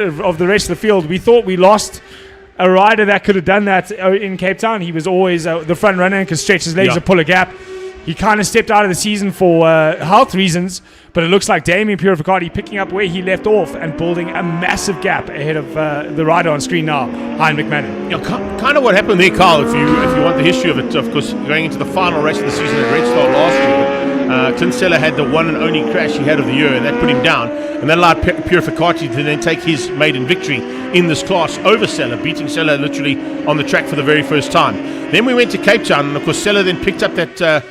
of the rest of the field. We thought we lost a rider that could have done that in Cape Town. He was always the front runner and could stretch his legs to pull a gap. He kind of stepped out of the season for health reasons, but it looks like Damien Purificati picking up where he left off and building a massive gap ahead of the rider on screen now, Hein McMahon. Yeah, kind of what happened there, Carl, if you want the history of it, of course, going into the final race of the season at Red Star last year, Clint Seller had the one and only crash he had of the year, and that put him down, and that allowed Purificati to then take his maiden victory in this class over Seller, beating Seller literally on the track for the very first time. Then we went to Cape Town, and of course Seller then picked up that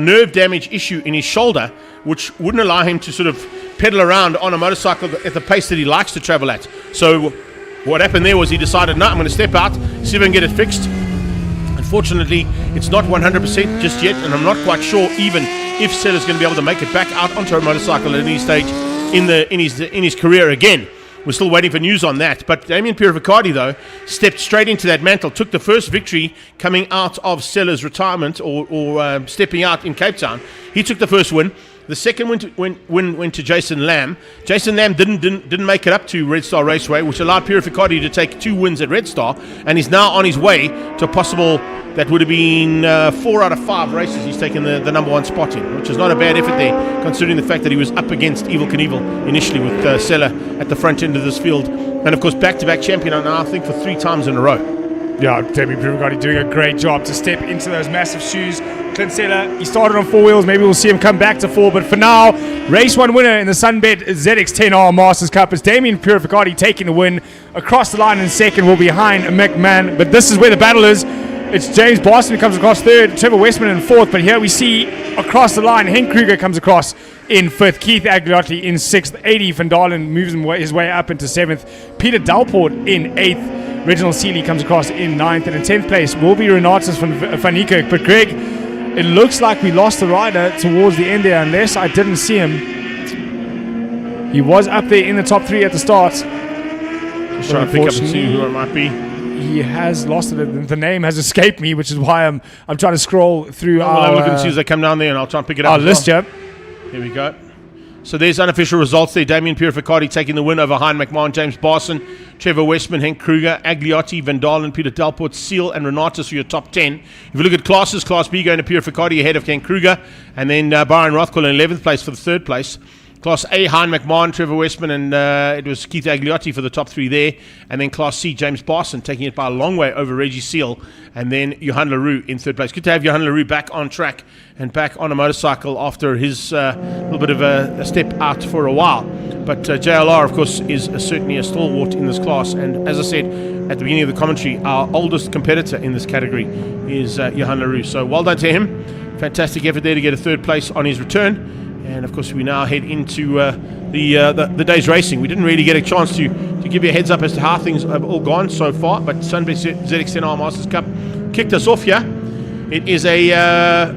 nerve damage issue in his shoulder, which wouldn't allow him to sort of pedal around on a motorcycle at the pace that he likes to travel at. So what happened there was he decided, no, I'm going to step out, see if I can get it fixed. Unfortunately, it's not 100% just yet, and I'm not quite sure even if Seller's going to be able to make it back out onto a motorcycle at any stage in his career again. We're still waiting for news on that. But Damien Purificati, though, stepped straight into that mantle, took the first victory coming out of Seller's retirement or stepping out in Cape Town. He took the first win. The second win went to Jason Lamb. Jason Lamb didn't make it up to Red Star Raceway, which allowed Purificati to take 2 wins at Red Star, and he's now on his way to a possible, that would have been 4 out of 5 races he's taken the number 1 spot in, which is not a bad effort there, considering the fact that he was up against Evil Knievel initially with Seller at the front end of this field. And of course, back-to-back champion now, I think, for 3 times in a row. Yeah, Damien Purificati doing a great job to step into those massive shoes. Clint Seller, he started on 4 wheels. Maybe we'll see him come back to 4. But for now, race 1 winner in the Sunbet ZX10R Masters Cup is Damien Purificati taking the win. Across the line in second will be Hein McMahon. But this is where the battle is. It's James Boston who comes across third, Trevor Westman in fourth. But here we see across the line, Henk Kruger comes across in fifth, Keith Agliotti in sixth, Adi van Dalen moves his way up into seventh, Peter Dalport in eighth, Reginald Seeley comes across in ninth, and in 10th place will be Renatus van Niekerk. But Greg, it looks like we lost the rider towards the end there, unless I didn't see him. He was up there in the top 3 at the start. Just trying to pick up and see who it might be. He has lost it. The name has escaped me, which is why I'm trying to scroll through I'll have a look and see as they come down there, and I'll try and pick it up. Our list, yeah. Here we go. So there's unofficial results there. Damien Purificati taking the win over Hein McMahon, James Barson, Trevor Westman, Henk Kruger, Agliotti, Van Dalen, Peter Dalport, Seal, and Renatus for your top 10. If you look at classes, Class B going to Purificati ahead of Henk Kruger, and then Byron Rothkoll in 11th place for the 3rd place. Class A, Hein McMahon, Trevor Westman, and it was Keith Agliotti for the top 3 there. And then Class C, James Barson taking it by a long way over Reggie Seal. And then Johan Leroux in 3rd place. Good to have Johan Leroux back on track and back on a motorcycle after his little bit of a step out for a while. But JLR, of course, is certainly a stalwart in this class. And as I said at the beginning of the commentary, our oldest competitor in this category is Johan Leroux. So well done to him. Fantastic effort there to get a 3rd place on his return. And of course, we now head into the day's racing. We didn't really get a chance to give you a heads up as to how things have all gone so far, but Sunbet ZX10R Masters Cup kicked us off here. It is a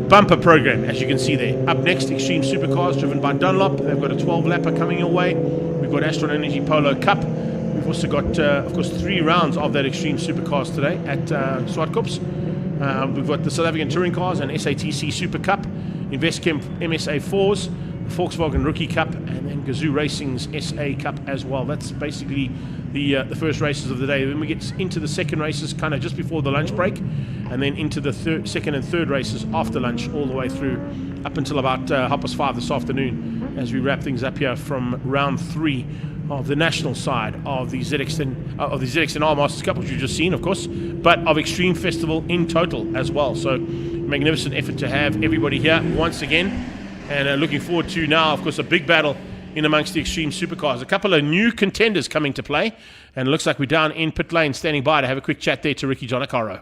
bumper program, as you can see there. Up next, Extreme Supercars driven by Dunlop. They've got a 12-lapper coming your way. We've got Astron Energy Polo Cup. We've also got, of course, 3 rounds of that Extreme Supercars today at Zwartkops. We've got the South African Touring Cars and SATC Super Cup. Investchem MSA4s, the Volkswagen Rookie Cup, and then Gazoo Racing's SA Cup as well. That's basically the first races of the day. Then we get into the second races kind of just before the lunch break, and then into the second and third races after lunch, all the way through up until about 5:30 this afternoon, as we wrap things up here from round 3 of the national side of the ZX10R Masters Cup, which you've just seen, of course, but of Extreme Festival in total as well. So magnificent effort to have everybody here once again, and looking forward to now, of course, a big battle in amongst the Extreme Supercars. A couple of new contenders coming to play, and it looks like we're down in pit lane standing by to have a quick chat there to Ricky Jonacaro.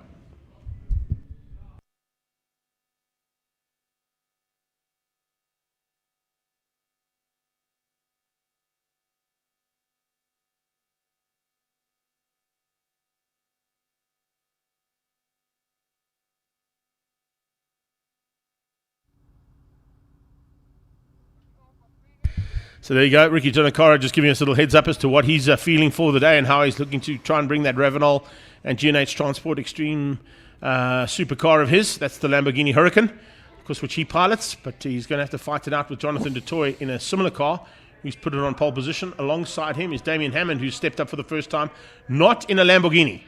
So there you go, Ricky Jonacaro just giving us a little heads up as to what he's feeling for the day and how he's looking to try and bring that Ravenol and G&H Transport Extreme supercar of his. That's the Lamborghini Huracan, of course, which he pilots, but he's going to have to fight it out with Jonathan du Toit in a similar car, who's put it on pole position. Alongside him is Damien Hammond, who's stepped up for the first time, not in a Lamborghini,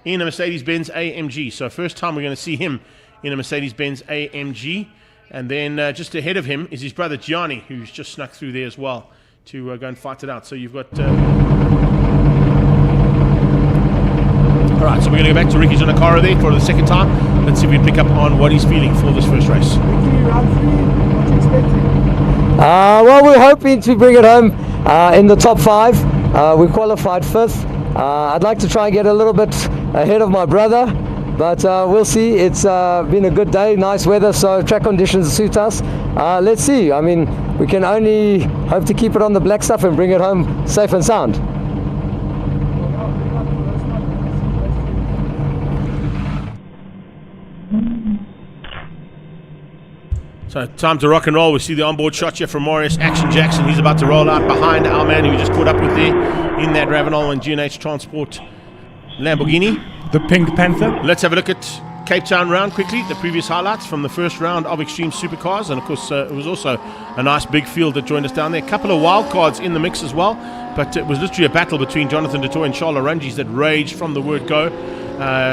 in a Mercedes-Benz AMG. So first time we're going to see him in a Mercedes-Benz AMG. And then just ahead of him is his brother Gianni, who's just snuck through there as well to go and fight it out. So you've got... All right, so we're going to go back to Ricky Giannacaro there for the second time. Let's see if we can pick up on what he's feeling for this first race. Well, we're hoping to bring it home in the top 5. We qualified 5th. I'd like to try and get a little bit ahead of my brother, but we'll see. It's been a good day, nice weather, so track conditions suit us. Let's see. I mean, we can only hope to keep it on the black stuff and bring it home safe and sound. So time to rock and roll. We see the onboard shot here from Marius Action Jackson. He's about to roll out behind our man who we just caught up with there in that Ravenol and G&H Transport Lamborghini. The Pink Panther. Let's have a look at Cape Town round quickly. The previous highlights from the first round of Extreme Supercars. And of course, it was also a nice big field that joined us down there. A couple of wild cards in the mix as well. But it was literally a battle between Jonathan Du Toit and Charles Arangis that raged from the word go.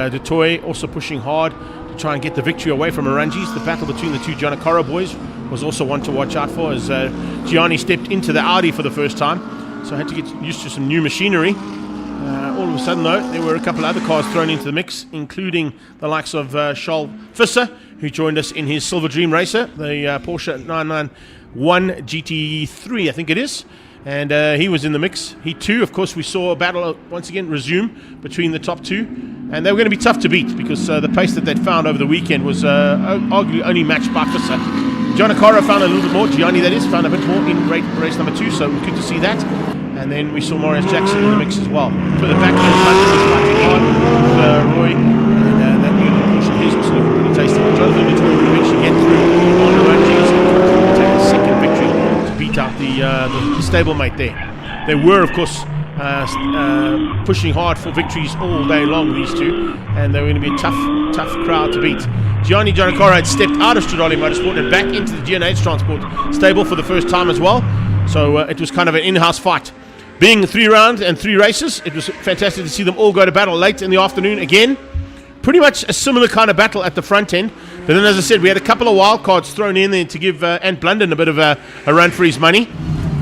Du Toit also pushing hard to try and get the victory away from Arangis. The battle between the two Giannacaro boys was also one to watch out for as Gianni stepped into the Audi for the first time. So I had to get used to some new machinery. All of a sudden, though, there were a couple of other cars thrown into the mix, including the likes of Charles Visser, who joined us in his Silver Dream Racer, the Porsche 991 GT3, I think it is. And he was in the mix. He too, of course, we saw a battle once again resume between the top two. And they were going to be tough to beat because the pace that they'd found over the weekend was arguably only matched by Visser. Giannacaro found a little bit more, Gianni that is, found a bit more in race number 2, so good to see that. And then we saw Marius Jackson in the mix as well. To the back end, fighting hard with Roy. And that new Porsche his was looking pretty tasty. Jonathan Du Toit would eventually get through on the Arangis and take a second victory to beat out the stablemate there. They were, of course, pushing hard for victories all day long, these two. And they were going to be a tough crowd to beat. Gianni Giannacaro had stepped out of Stradale Motorsport and back into the G&H Transport stable for the first time as well. So it was kind of an in-house fight. Being 3 rounds and 3 races, it was fantastic to see them all go to battle late in the afternoon again. Pretty much a similar kind of battle at the front end. But then, as I said, we had a couple of wild cards thrown in there to give Ant Blunden a bit of a run for his money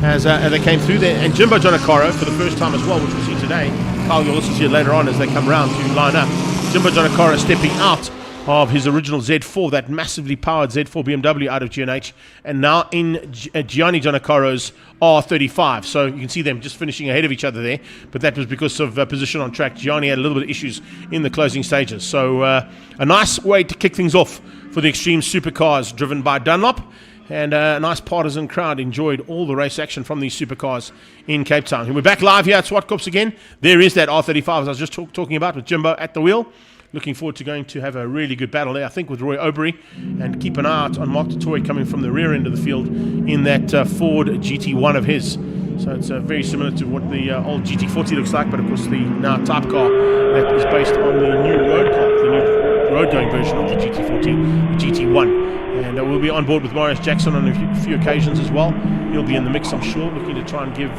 as they came through there. And Jimbo Giannacaro for the first time as well, which we'll see today. Carl, you'll also see it later on as they come round to line up. Jimbo Giannacaro stepping out of his original Z4, that massively powered Z4 BMW out of G&H, and now in Gianni Giannacaro's R35. So you can see them just finishing ahead of each other there, but that was because of position on track. Gianni had a little bit of issues in the closing stages. So a nice way to kick things off for the Extreme Supercars driven by Dunlop, and a nice partisan crowd enjoyed all the race action from these supercars in Cape Town. And we're back live here at Zwartkops again. There is that R35 as I was just talking about with Jimbo at the wheel. Looking forward to going to have a really good battle there, I think, with Roy Aubrey, and keep an eye out on Mark Du Toit coming from the rear end of the field in that Ford GT1 of his. So it's very similar to what the old GT40 looks like, but of course the now type car that is based on the new road car, the new road-going version of the GT40, the GT1. And we'll be on board with Marius Jackson on a few occasions as well. He'll be in the mix, I'm sure, looking to try and give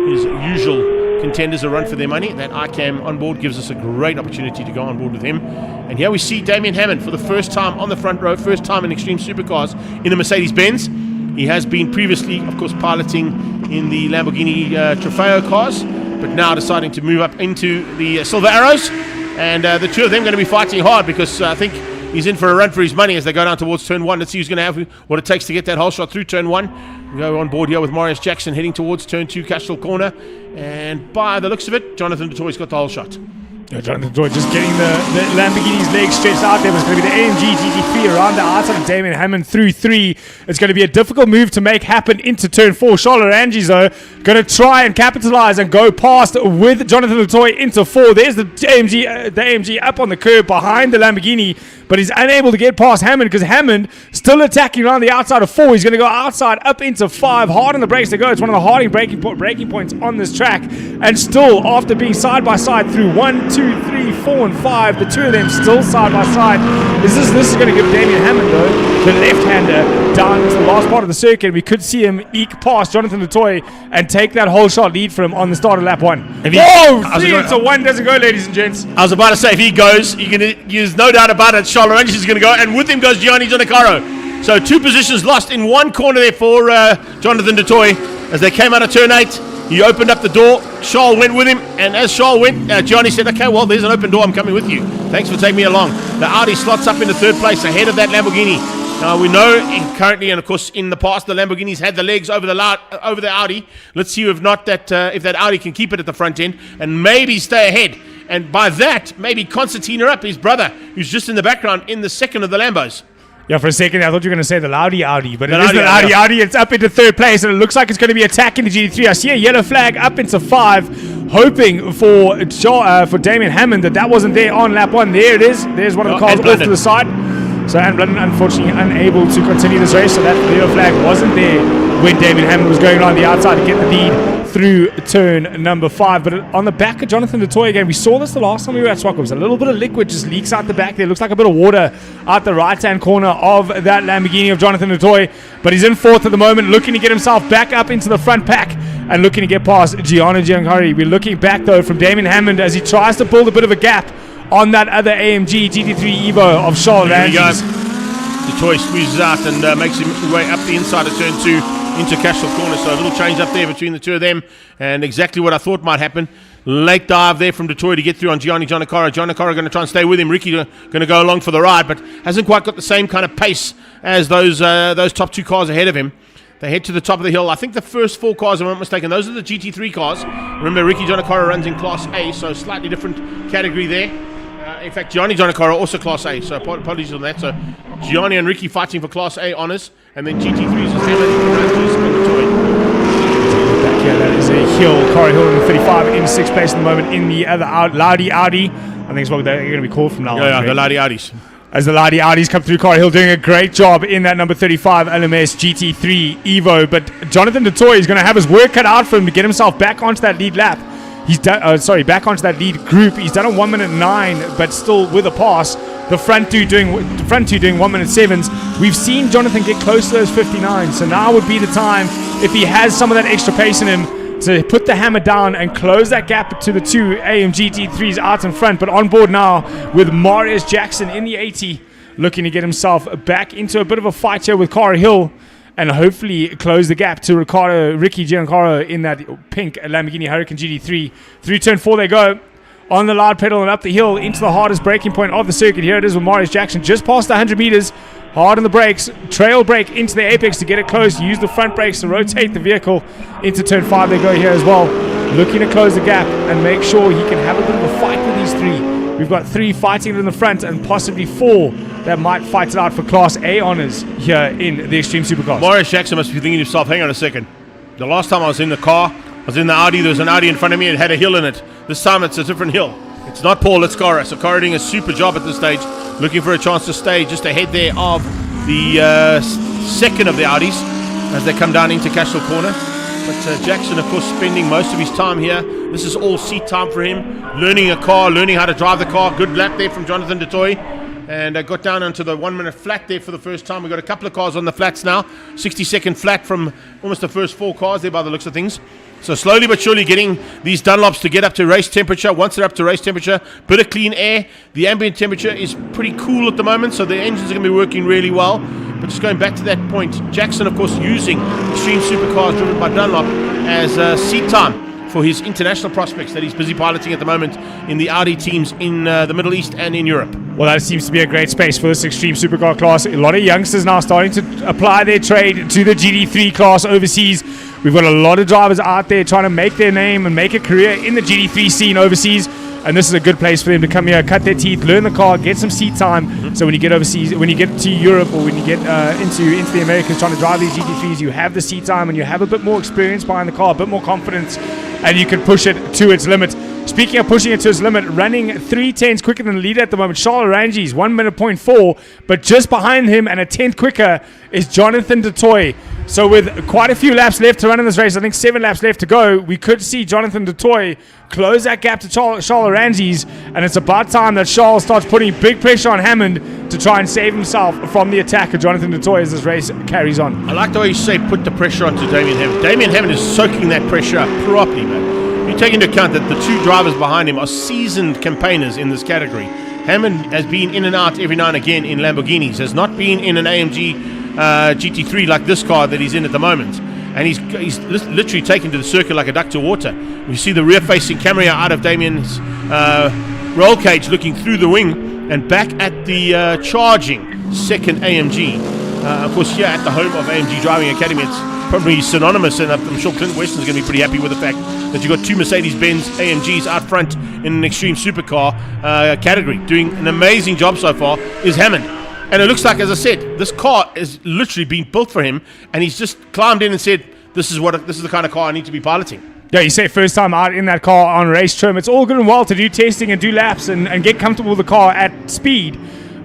his usual contenders a run for their money. That ICAM on board gives us a great opportunity to go on board with him. And here we see Damien Hammond for the first time on the front row, first time in Extreme Supercars in a Mercedes-Benz. He has been previously, of course, piloting in the Lamborghini Trofeo cars, but now deciding to move up into the Silver Arrows. And the two of them going to be fighting hard because I think he's in for a run for his money as they go down towards turn 1. Let's see who's going to have what it takes to get that whole shot through turn 1. We go on board here with Marius Jackson heading towards turn 2, Castral Corner. And by the looks of it, Jonathan Du Toit's got the whole shot. Yeah, Jonathan Du Toit just getting the Lamborghini's legs stretched out there. It's going to be the AMG GT3 around the outside of Damien Hammond through 3. It's going to be a difficult move to make happen into turn 4. Charles Arangis, though, going to try and capitalize and go past with Jonathan Du Toit into 4. There's the AMG up on the curb behind the Lamborghini, but he's unable to get past Hammond because Hammond still attacking around the outside of 4. He's going to go outside up into 5. Hard on the brakes to go. It's one of the hardest braking points on this track. And still, after being side by side through 1, 2, 3, 4, and 5, the two of them still side by side. This is going to give Damien Hammond, though, the left-hander, down into the last part of the circuit. We could see him eke past Jonathan Latoy and take that whole shot lead for him on the start of lap 1. Whoa! 3-1 doesn't go, ladies and gents. I was about to say, if he goes, there's no doubt about it, Charles Lorenz is going to go, and with him goes Gianni Giannicaro. So 2 positions lost in one corner there for Jonathan Latoy as they came out of turn 8. He opened up the door. Charles went with him, and as Charles went, Gianni said, okay, well, there's an open door. I'm coming with you. Thanks for taking me along. The Audi slots up into 3rd place ahead of that Lamborghini. Now, we know currently, and of course in the past, the Lamborghinis had the legs over the Audi. Let's see if that Audi can keep it at the front end and maybe stay ahead. And by that, maybe concertina up his brother, who's just in the background in the second of the Lambos. Yeah, for a second I thought you were going to say the Laudi Audi, but it is the Laudi Audi. It's up into 3rd place, and it looks like it's going to be attacking the GT3. I see a yellow flag up into 5, hoping for Damien Hammond that wasn't there on lap 1. There it is. There's one of the cars off to the side. So Anne Blunden unfortunately unable to continue this race, so that yellow flag wasn't there when Damien Hammond was going around the outside to get the lead through turn number 5. But on the back of Jonathan Latoy again, we saw this the last time we were at Zwartkops. A little bit of liquid just leaks out the back there. Looks like a bit of water out the right-hand corner of that Lamborghini of Jonathan Latoy. But he's in 4th at the moment, looking to get himself back up into the front pack and looking to get past Gianni Giancarlo. We're looking back though from Damien Hammond as he tries to build a bit of a gap on that other AMG GT3 Evo of Charles Lorenz. Latoy squeezes out and makes his way up the inside of turn 2 into Cashel Corner. So a little change up there between the two of them, and exactly what I thought might happen. Late dive there from Latoy to get through on Gianni Giannicaro. Giannicaro going to try and stay with him. Ricky going to go along for the ride, but hasn't quite got the same kind of pace as those top 2 cars ahead of him. They head to the top of the hill. I think the first 4 cars, if I'm not mistaken, those are the GT3 cars. Remember, Ricky Giannicaro runs in Class A, so slightly different category there. In fact, Gianni Giannicaro also Class A, so apologies on that. So Gianni and Ricky fighting for Class A honours, and then GT3 is back here, that is a hill. Corey Hill in 35 in 6th place at the moment in the other Laudi Audi. I think it's what they're going to be called from now on. Yeah, the Laudi Audis. As the Laudi Audis come through, Corey Hill doing a great job in that number 35 LMS GT3 Evo. But Jonathan Latoy is going to have his work cut out for him to get himself back onto that lead lap. He's done, back onto that lead group. He's done a 1:09, but still with a pass. The front two doing 1:07s. We've seen Jonathan get close to those 59, so now would be the time, if he has some of that extra pace in him, to put the hammer down and close that gap to the 2 AMG GT3s out in front. But on board now with Marius Jackson in the 80, looking to get himself back into a bit of a fight here with Cara Hill, and hopefully close the gap to Ricky Giancarlo in that pink Lamborghini Hurricane GT3. Through turn 4 they go. On the loud pedal and up the hill into the hardest braking point of the circuit. Here it is with Marius Jackson just past 100 meters. Hard on the brakes. Trail brake into the apex to get it close. Use the front brakes to rotate the vehicle into turn 5. They go here as well. Looking to close the gap and make sure he can have a bit of a fight with these 3. We've got 3 fighting in the front and possibly 4 that might fight it out for Class A honours here in the Extreme Supercars. Marius Jackson must be thinking to himself, hang on a second. The last time I was in the car, I was in the Audi, there was an Audi in front of me and it had a hill in it. This time it's a different hill. It's not Paul, it's Cara. So Cara doing a super job at this stage, looking for a chance to stay just ahead there of the second of the Audis as they come down into Cashel Corner. But Jackson, of course, spending most of his time here. This is all seat time for him. Learning a car, learning how to drive the car. Good lap there from Jonathan Latoy. And got down onto the 1 minute flat there for the first time. We've got a couple of cars on the flats now. 60-second flat from almost the first 4 cars there by the looks of things. So slowly but surely getting these Dunlops to get up to race temperature. Once they're up to race temperature, bit of clean air. The ambient temperature is pretty cool at the moment, so the engines are going to be working really well. But just going back to that point, Jackson, of course, using Extreme Supercars driven by Dunlop as seat time for his international prospects that he's busy piloting at the moment in the Audi teams in the Middle East and in Europe. Well, that seems to be a great space for this Extreme Supercar class. A lot of youngsters now starting to apply their trade to the GT3 class overseas. We've got a lot of drivers out there trying to make their name and make a career in the GT3 scene overseas. And this is a good place for them to come here, cut their teeth, learn the car, get some seat time. So when you get overseas, when you get to Europe or when you get into the Americas trying to drive these GT3s, you have the seat time and you have a bit more experience behind the car, a bit more confidence, and you can push it to its limit. Speaking of pushing it to his limit, running 3 tenths quicker than the leader at the moment, Charles Oranges, 1 minute 0.4, but just behind him and a tenth quicker is Jonathan DeToy. So with quite a few laps left to run in this race, I think 7 laps left to go, we could see Jonathan DeToy close that gap to Charles Oranges, and it's about time that Charles starts putting big pressure on Hammond to try and save himself from the attack of Jonathan DeToy as this race carries on. I like the way you say put the pressure onto Damien Hammond. Damien Hammond is soaking that pressure up properly, man. You take into account that the 2 drivers behind him are seasoned campaigners in this category. Hammond has been in and out every now and again in Lamborghinis, has not been in an AMG GT3 like this car that he's in at the moment. And he's literally taken to the circuit like a duck to water. We see the rear-facing camera out of Damien's roll cage looking through the wing and back at the charging second AMG. Of course, here at the home of AMG Driving Academy, it's probably synonymous, and I'm sure Clint Weston's going to be pretty happy with the fact that you've got 2 Mercedes-Benz AMGs out front in an extreme supercar category. Doing an amazing job so far is Hammond. And it looks like, as I said, this car has literally been built for him, and he's just climbed in and said, this is the kind of car I need to be piloting. Yeah, you say first time out in that car on race trim. It's all good and well to do testing and do laps and get comfortable with the car at speed.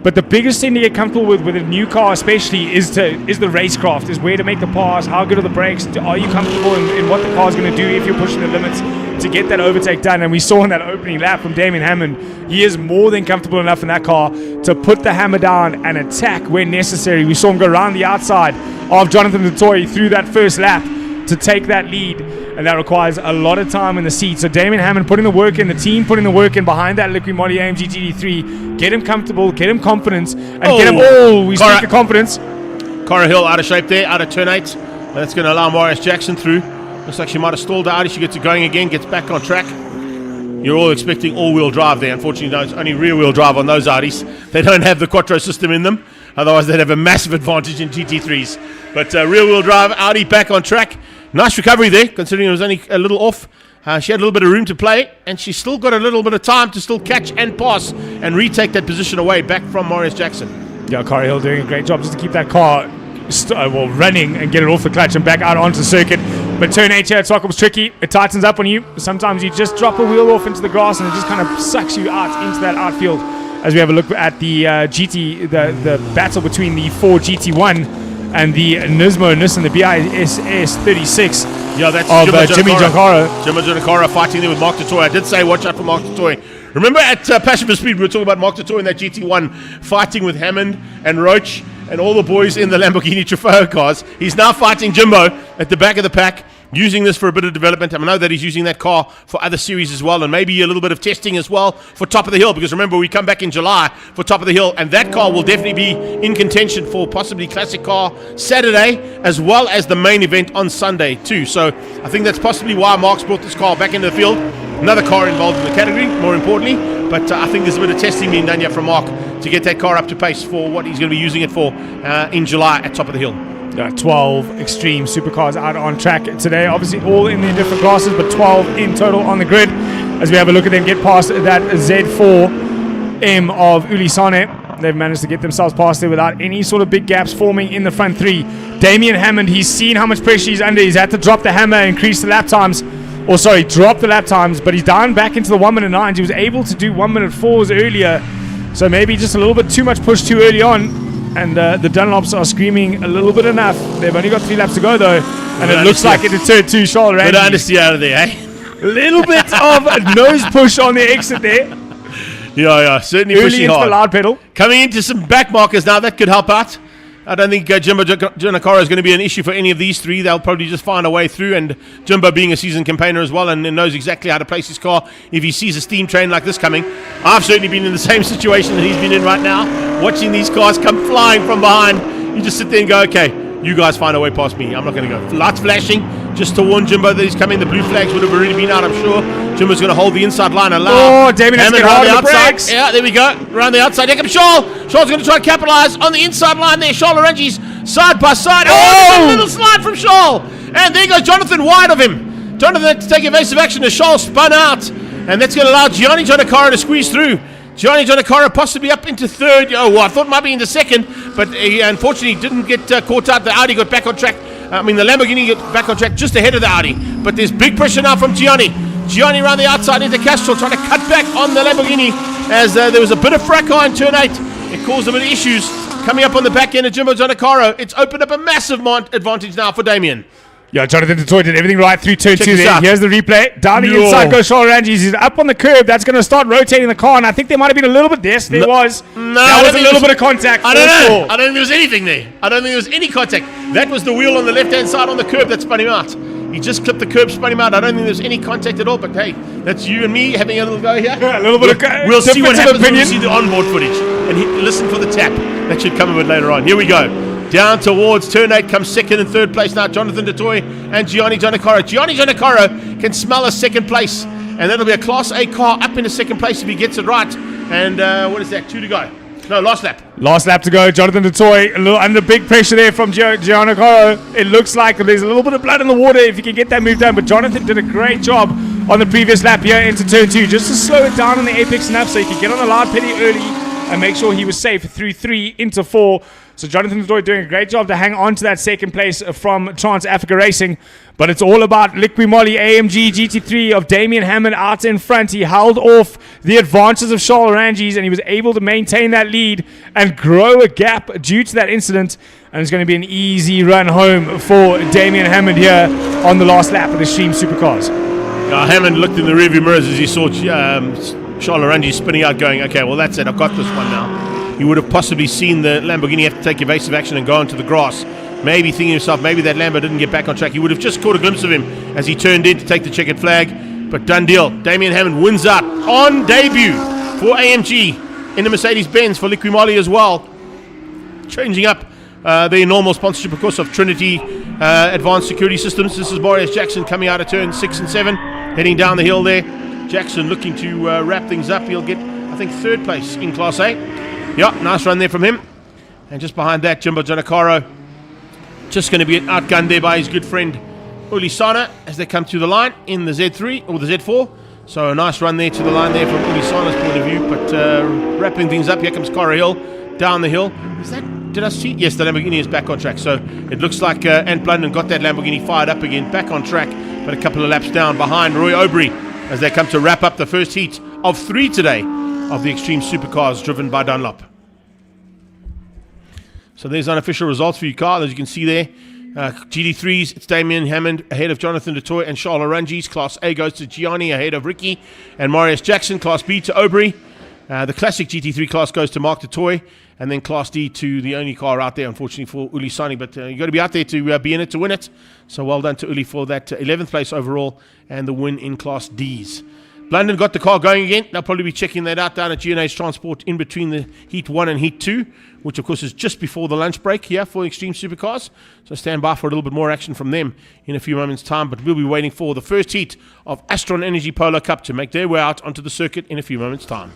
But the biggest thing to get comfortable with a new car especially is the racecraft, is where to make the pass, how good are the brakes, are you comfortable in what the car's going to do if you're pushing the limits to get that overtake done. And we saw in that opening lap from Damien Hammond, he is more than comfortable enough in that car to put the hammer down and attack when necessary. We saw him go around the outside of Jonathan DeToy through that first lap to take that lead, and that requires a lot of time in the seat. So Damien Hammond putting the work in, the team putting the work in behind that Liqui Moly AMG GT3, get him comfortable, get him confidence, and get him, we speak of confidence. Cara Hill out of shape there, out of turn 8. That's going to allow Marius Jackson through. Looks like she might have stalled out. She gets it going again, gets back on track. You're all expecting all-wheel drive there. Unfortunately, no, it's only rear-wheel drive on those Audis. They don't have the Quattro system in them. Otherwise, they'd have a massive advantage in GT3s. But rear-wheel drive, Audi back on track. Nice recovery there, considering it was only a little off. She had a little bit of room to play, and she's still got a little bit of time to still catch and pass and retake that position away back from Marius Jackson. Yeah, Cara Hill doing a great job just to keep that car running and get it off the clutch and back out onto the circuit. But turn 8 here at Zwartkops tricky. It tightens up on you. Sometimes you just drop a wheel off into the grass and it just kind of sucks you out into that outfield. As we have a look at the the battle between the Ford GT1 and the Nismo Nissan, the BIS 36. Yeah, that's Jimmy Giancara. Jimmy Giancara fighting there with Mark DeToy. I did say watch out for Mark DeToy. Remember at Passion for Speed, we were talking about Mark DeToy in that GT1 fighting with Hammond and Roach and all the boys in the Lamborghini Trofeo cars. He's now fighting Jimbo at the back of the pack, using this for a bit of development. I know that he's using that car for other series as well, and maybe a little bit of testing as well for Top of the Hill, because remember, we come back in July for Top of the Hill, and that car will definitely be in contention for possibly Classic Car Saturday, as well as the main event on Sunday too. So I think that's possibly why Mark's brought this car back into the field. Another car involved in the category, more importantly, but I think there's a bit of testing being done here from Mark to get that car up to pace for what he's going to be using it for in July at Top of the Hill. 12 extreme supercars out on track today, obviously all in their different classes, but 12 in total on the grid. As we have a look at them get past that Z4M of Ulisane, they've managed to get themselves past there without any sort of big gaps forming in the front three. Damien Hammond, he's seen how much pressure he's under. He's had to drop the hammer, increase the lap times, drop the lap times, but he's down back into the 1 minute 9s. He was able to do 1 minute 4s earlier, so maybe just a little bit too much push too early on. And the Dunlops are screaming a little bit enough. They've only got 3 laps to go though, and it looks like it deterred to Charles Randy. Good understeer out of there, eh? A little bit of a nose push on the exit there. Yeah, certainly early pushing into hard. the loud pedal. Coming into some back markers now, that could help out. I don't think Jimbo Giannacara is going to be an issue for any of these three. They'll probably just find a way through, and Jimbo being a seasoned campaigner as well and knows exactly how to place his car if he sees a steam train like this coming. I've certainly been in the same situation that he's been in right now, watching these cars come flying from behind. You just sit there and go, okay, you guys find a way past me. I'm not going to go. Lights flashing just to warn Jimbo that he's coming. The blue flags would have already been out, I'm sure. Jimbo's going to hold the inside line. Damien has to get hard on the brakes. Yeah, there we go. Around the outside. Here comes Charles. Charles going to try and capitalize on the inside line there. Charles Oranges side by side. Oh, a little slide from Charles. And there goes Jonathan wide of him. Jonathan had to take evasive action as Charles spun out. And that's going to allow Gianni Giannacara to squeeze through. Gianni Giannacara possibly up into third. Oh, well, I thought might be into second, but he unfortunately didn't get caught out. The Audi got back on track. The Lamborghini got back on track just ahead of the Audi. But there's big pressure now from Gianni. Gianni around the outside into Castro, trying to cut back on the Lamborghini as there was a bit of fracas in turn 8. It caused a bit of issues. Coming up on the back end of Jimbo Giannacaro, it's opened up a massive advantage now for Damien. Yeah, Jonathan Dutoy did everything right through turn 2 this there. out. Here's the replay. Down the inside goes Charles Ranges. He's up on the curb. That's going to start rotating the car, and I think there might have been a little bit. Yes, there was. No, there was a little bit of contact. I don't know. I don't think there was anything there. I don't think there was any contact. That was the wheel on the left-hand side on the curb that spun him out. He just clipped the curb, spun him out. I don't think there's any contact at all, but hey, that's you and me having a little go here. Yeah, a little bit We'll see what happens when we opinion. see the onboard footage. And listen for the tap. That should come a bit later on. Here we go. Down towards turn 8 comes second and third place now. Jonathan Dutoy and Gianni Giannacaro. Gianni Giannacaro can smell a second place, and that'll be a Class A car up into second place if he gets it right. And what is that? 2 to go. No, last lap. Last lap to go. Jonathan Dutoy a little under big pressure there from Giannacaro. It looks like there's a little bit of blood in the water if you can get that move done. But Jonathan did a great job on the previous lap here into turn 2, just to slow it down on the apex enough so he could get on a loud penny early and make sure he was safe through 3 into 4. So Jonathan Dutoy doing a great job to hang on to that second place from Trans Africa Racing. But it's all about Liqui Moly AMG GT3 of Damien Hammond out in front. He held off the advances of Charles Ranges, and he was able to maintain that lead and grow a gap due to that incident. And it's going to be an easy run home for Damien Hammond here on the last lap of the Extreme Supercars. Hammond looked in the rearview mirrors as he saw Charles Ranges spinning out going, okay, well that's it, I've got this one now. He would have possibly seen the Lamborghini have to take evasive action and go onto the grass. Maybe thinking to himself, maybe that Lambo didn't get back on track. He would have just caught a glimpse of him as he turned in to take the checkered flag. But done deal. Damien Hammond wins out on debut for AMG in the Mercedes-Benz for Liqui Moly as well. Changing up their normal sponsorship, of course, of Trinity Advanced Security Systems. This is Marius Jackson coming out of turn 6 and 7, heading down the hill there. Jackson looking to wrap things up. He'll get, I think, third place in Class A. Yeah, nice run there from him. And just behind that, Jimbo Giannacaro just going to be outgunned there by his good friend Uli Sana as they come to the line in the Z3 or the Z4. So a nice run there to the line there from Uli Sana's point of view. But wrapping things up, here comes Cara Hill down the hill. Is that, did I see? Yes, the Lamborghini is back on track. So it looks like Ant Blunden got that Lamborghini fired up again, back on track, but a couple of laps down behind Roy Aubrey as they come to wrap up the first heat of 3 today of the Extreme Supercars driven by Dunlop. So there's unofficial results for you, Carl, as you can see there. GD3s, it's Damien Hammond ahead of Jonathan Dutoy and Charles Ranges. Class A goes to Gianni ahead of Ricky and Marius Jackson. Class B to Aubrey. The classic GT3 class goes to Mark Dutoy. And then Class D to the only car out there, unfortunately, for Uli Sani. But you've got to be out there to be in it to win it. So well done to Uli for that 11th place overall and the win in Class Ds. Blunden got the car going again. They'll probably be checking that out down at GNA's Transport in between the Heat 1 and Heat 2, which of course is just before the lunch break here for Extreme Supercars. So stand by for a little bit more action from them in a few moments' time. But we'll be waiting for the first heat of Astron Energy Polo Cup to make their way out onto the circuit in a few moments' time.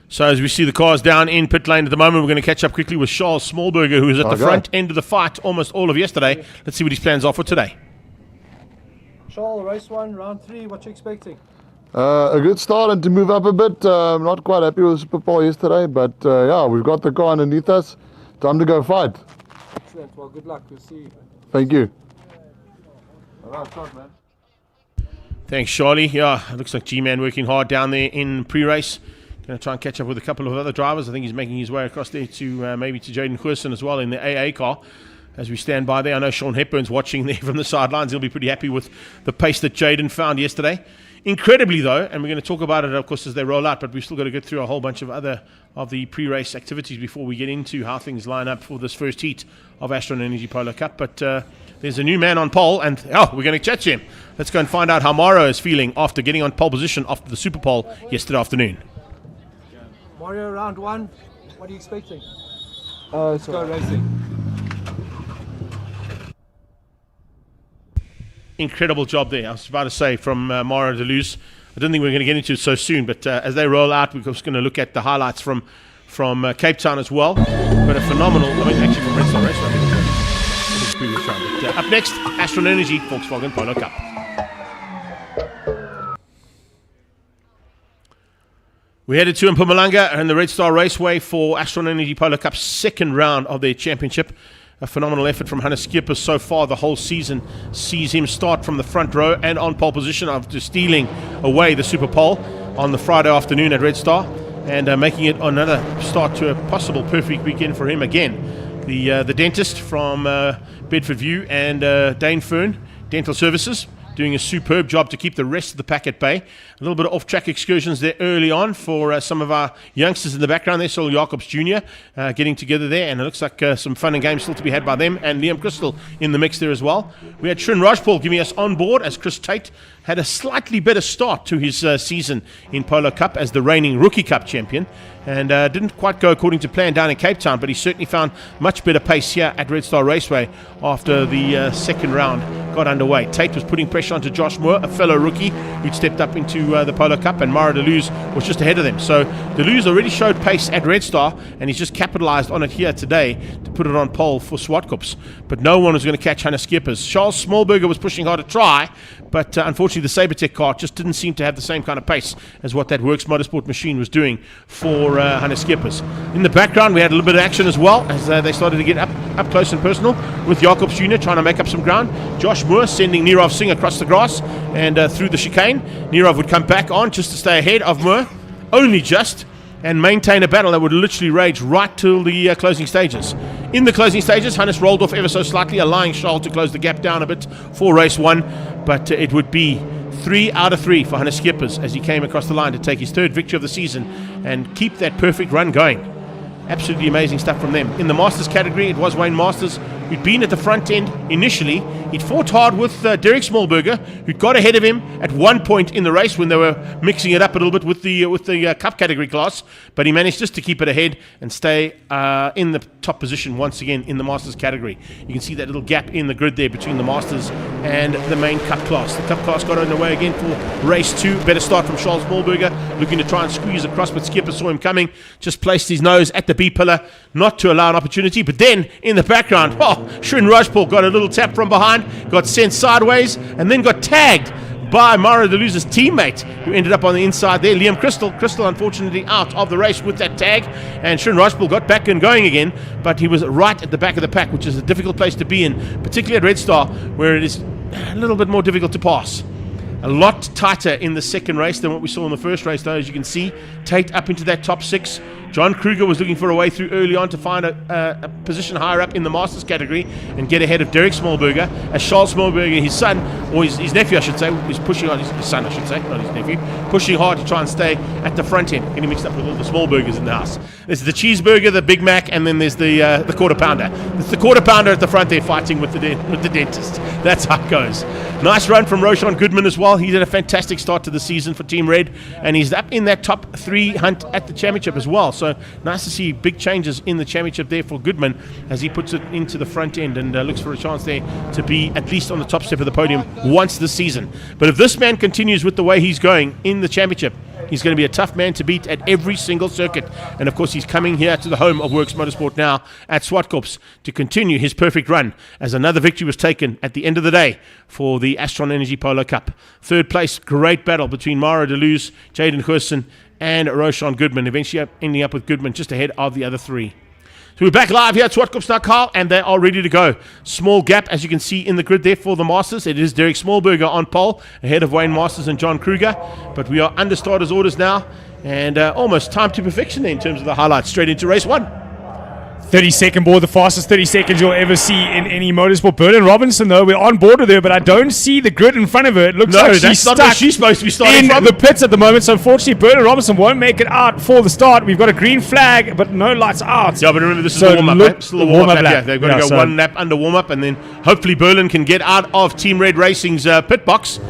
So as we see the cars down in pit lane at the moment, we're going to catch up quickly with Charles Smallberger, who was at the front end of the fight almost all of yesterday. Let's see what his plans are for today. Charles, race 1, round 3, what you expecting? A good start and to move up a bit. I'm not quite happy with the Superpole yesterday, but yeah, we've got the car underneath us. Time to go fight. Excellent, well good luck, we'll see you. Thank you. Alright, shot, man. Thanks, Charlie. Yeah, it looks like G-Man working hard down there in pre-race. Going to try and catch up with a couple of other drivers. I think he's making his way across there to maybe to Jaden Goosen as well in the AA car as we stand by there. I know Sean Hepburn's watching there from the sidelines. He'll be pretty happy with the pace that Jaden found yesterday. Incredibly, though, and we're going to talk about it, of course, as they roll out, but we've still got to get through a whole bunch of other of the pre-race activities before we get into how things line up for this first heat of Astron Energy Polo Cup. But there's a new man on pole, and we're going to chat to him. Let's go and find out how Maro is feeling after getting on pole position after the Super Pole yesterday afternoon. Mario, round 1. What are you expecting? Let's go racing. Incredible job there. I was about to say from Mario Deleuze. I don't think we're going to get into it so soon, but as they roll out, we're just going to look at the highlights from Cape Town as well. But a phenomenal, actually from Red Star Raceway, I think it's previous round. But up next, Astron Energy Volkswagen Polo Cup. We headed to Mpumalanga and the Red Star Raceway for Astron Energy Polo Cup's second round of their championship. A phenomenal effort from Hannes Schippers so far. The whole season sees him start from the front row and on pole position after stealing away the Super Pole on the Friday afternoon at Red Star and making it another start to a possible perfect weekend for him again. The dentist from Bedford View and Dane Fern Dental Services doing a superb job to keep the rest of the pack at bay. A little bit of off-track excursions there early on for some of our youngsters in the background there. Saul Jacobs Jr. Getting together there, and it looks like some fun and games still to be had by them, and Liam Crystal in the mix there as well. We had Srin Rajpal giving us on board as Chris Tate had a slightly better start to his season in Polo Cup as the reigning Rookie Cup champion, and didn't quite go according to plan down in Cape Town, but he certainly found much better pace here at Red Star Raceway after the second round got underway. Tate was putting pressure onto Josh Moore, a fellow rookie who'd stepped up into the Polo Cup, and Mara Deleuze was just ahead of them. So Deleuze already showed pace at Red Star, and he's just capitalized on it here today to put it on pole for Zwartkops. But no one was going to catch Hannes Schippers. Charles Smallberger was pushing hard to try, but unfortunately the Sabertech car just didn't seem to have the same kind of pace as what that Works Motorsport machine was doing for Hannes Schippers. In the background we had a little bit of action as well as they started to get up close and personal with Jacobs Jr. trying to make up some ground. Josh Moore sending Nirav Singh across the grass and through the chicane. Nirav would come back on just to stay ahead of Moore, only just, and maintain a battle that would literally rage right till the closing stages. In the closing stages, Hannes rolled off ever so slightly, allowing Charles to close the gap down a bit for race 1, but it would be 3 out of 3 for Hannes Schippers as he came across the line to take his third victory of the season and keep that perfect run going. Absolutely amazing stuff from them. In the Masters category, it was Wayne Masters who'd been at the front end initially. He'd fought hard with Derek Smallberger, who'd got ahead of him at one point in the race when they were mixing it up a little bit with the Cup category class, but he managed just to keep it ahead and stay in the top position once again in the Masters category. You can see that little gap in the grid there between the Masters and the main Cup class. The Cup class got underway again for race 2. Better start from Charles Smallberger, looking to try and squeeze across, but Skipper saw him coming, just placed his nose at the B pillar, not to allow an opportunity. But then in the background, Srin Rajpal got a little tap from behind, got sent sideways, and then got tagged by Mara Deleuze's teammate, who ended up on the inside there, Liam Crystal. Crystal unfortunately out of the race with that tag, and Srin Rajpal got back and going again, but he was right at the back of the pack, which is a difficult place to be in, particularly at Red Star, where it is a little bit more difficult to pass. A lot tighter in the second race than what we saw in the first race, though, as you can see. Tate up into that top 6. John Kruger was looking for a way through early on to find a position higher up in the Masters category and get ahead of Derek Smallberger, as Charles Smallberger, his son, or his nephew I should say, is pushing on, his son I should say, not his nephew, pushing hard to try and stay at the front end, getting mixed up with all the Smallbergers in the house. There's the cheeseburger, the Big Mac, and then there's the quarter pounder. It's the quarter pounder at the front there fighting with the dentist. That's how it goes. Nice run from Roshan Goodman as well. He did a fantastic start to the season for Team Red, and he's up in that top 3 hunt at the championship as well. So nice to see big changes in the championship there for Goodman as he puts it into the front end and looks for a chance there to be at least on the top step of the podium once this season. But if this man continues with the way he's going in the championship, he's going to be a tough man to beat at every single circuit. And of course, he's coming here to the home of Works Motorsport now at Zwartkops to continue his perfect run as another victory was taken at the end of the day for the Astron Energy Polo Cup. Third place, great battle between Mara Deleuze, Jaden Gerson, and Roshan Goodman, eventually ending up with Goodman just ahead of the other 3. So we're back live here at Zwartkops now, Carl, and they are ready to go. Small gap, as you can see in the grid there for the Masters. It is Derek Smallberger on pole, ahead of Wayne Masters and John Kruger. But we are under starters' orders now, and almost time to perfection there in terms of the highlights. Straight into race 1. 30-second board, the fastest 30 seconds you'll ever see in any motorsport. Bernard Robinson, though, we're on board with her, but I don't see the grid in front of her. It looks like she's that's not stuck where she's supposed to be starting in from. the pits at the moment. So unfortunately, Bernard Robinson won't make it out for the start. We've got a green flag, but no lights out. Yeah, but remember, this is So the warm-up. look- Right? Still a the warm-up warm-up lap. lap. Yeah, they've got to Yeah, go so- one lap under warm-up, and then hopefully Berlin can get out of Team Red Racing's pit box.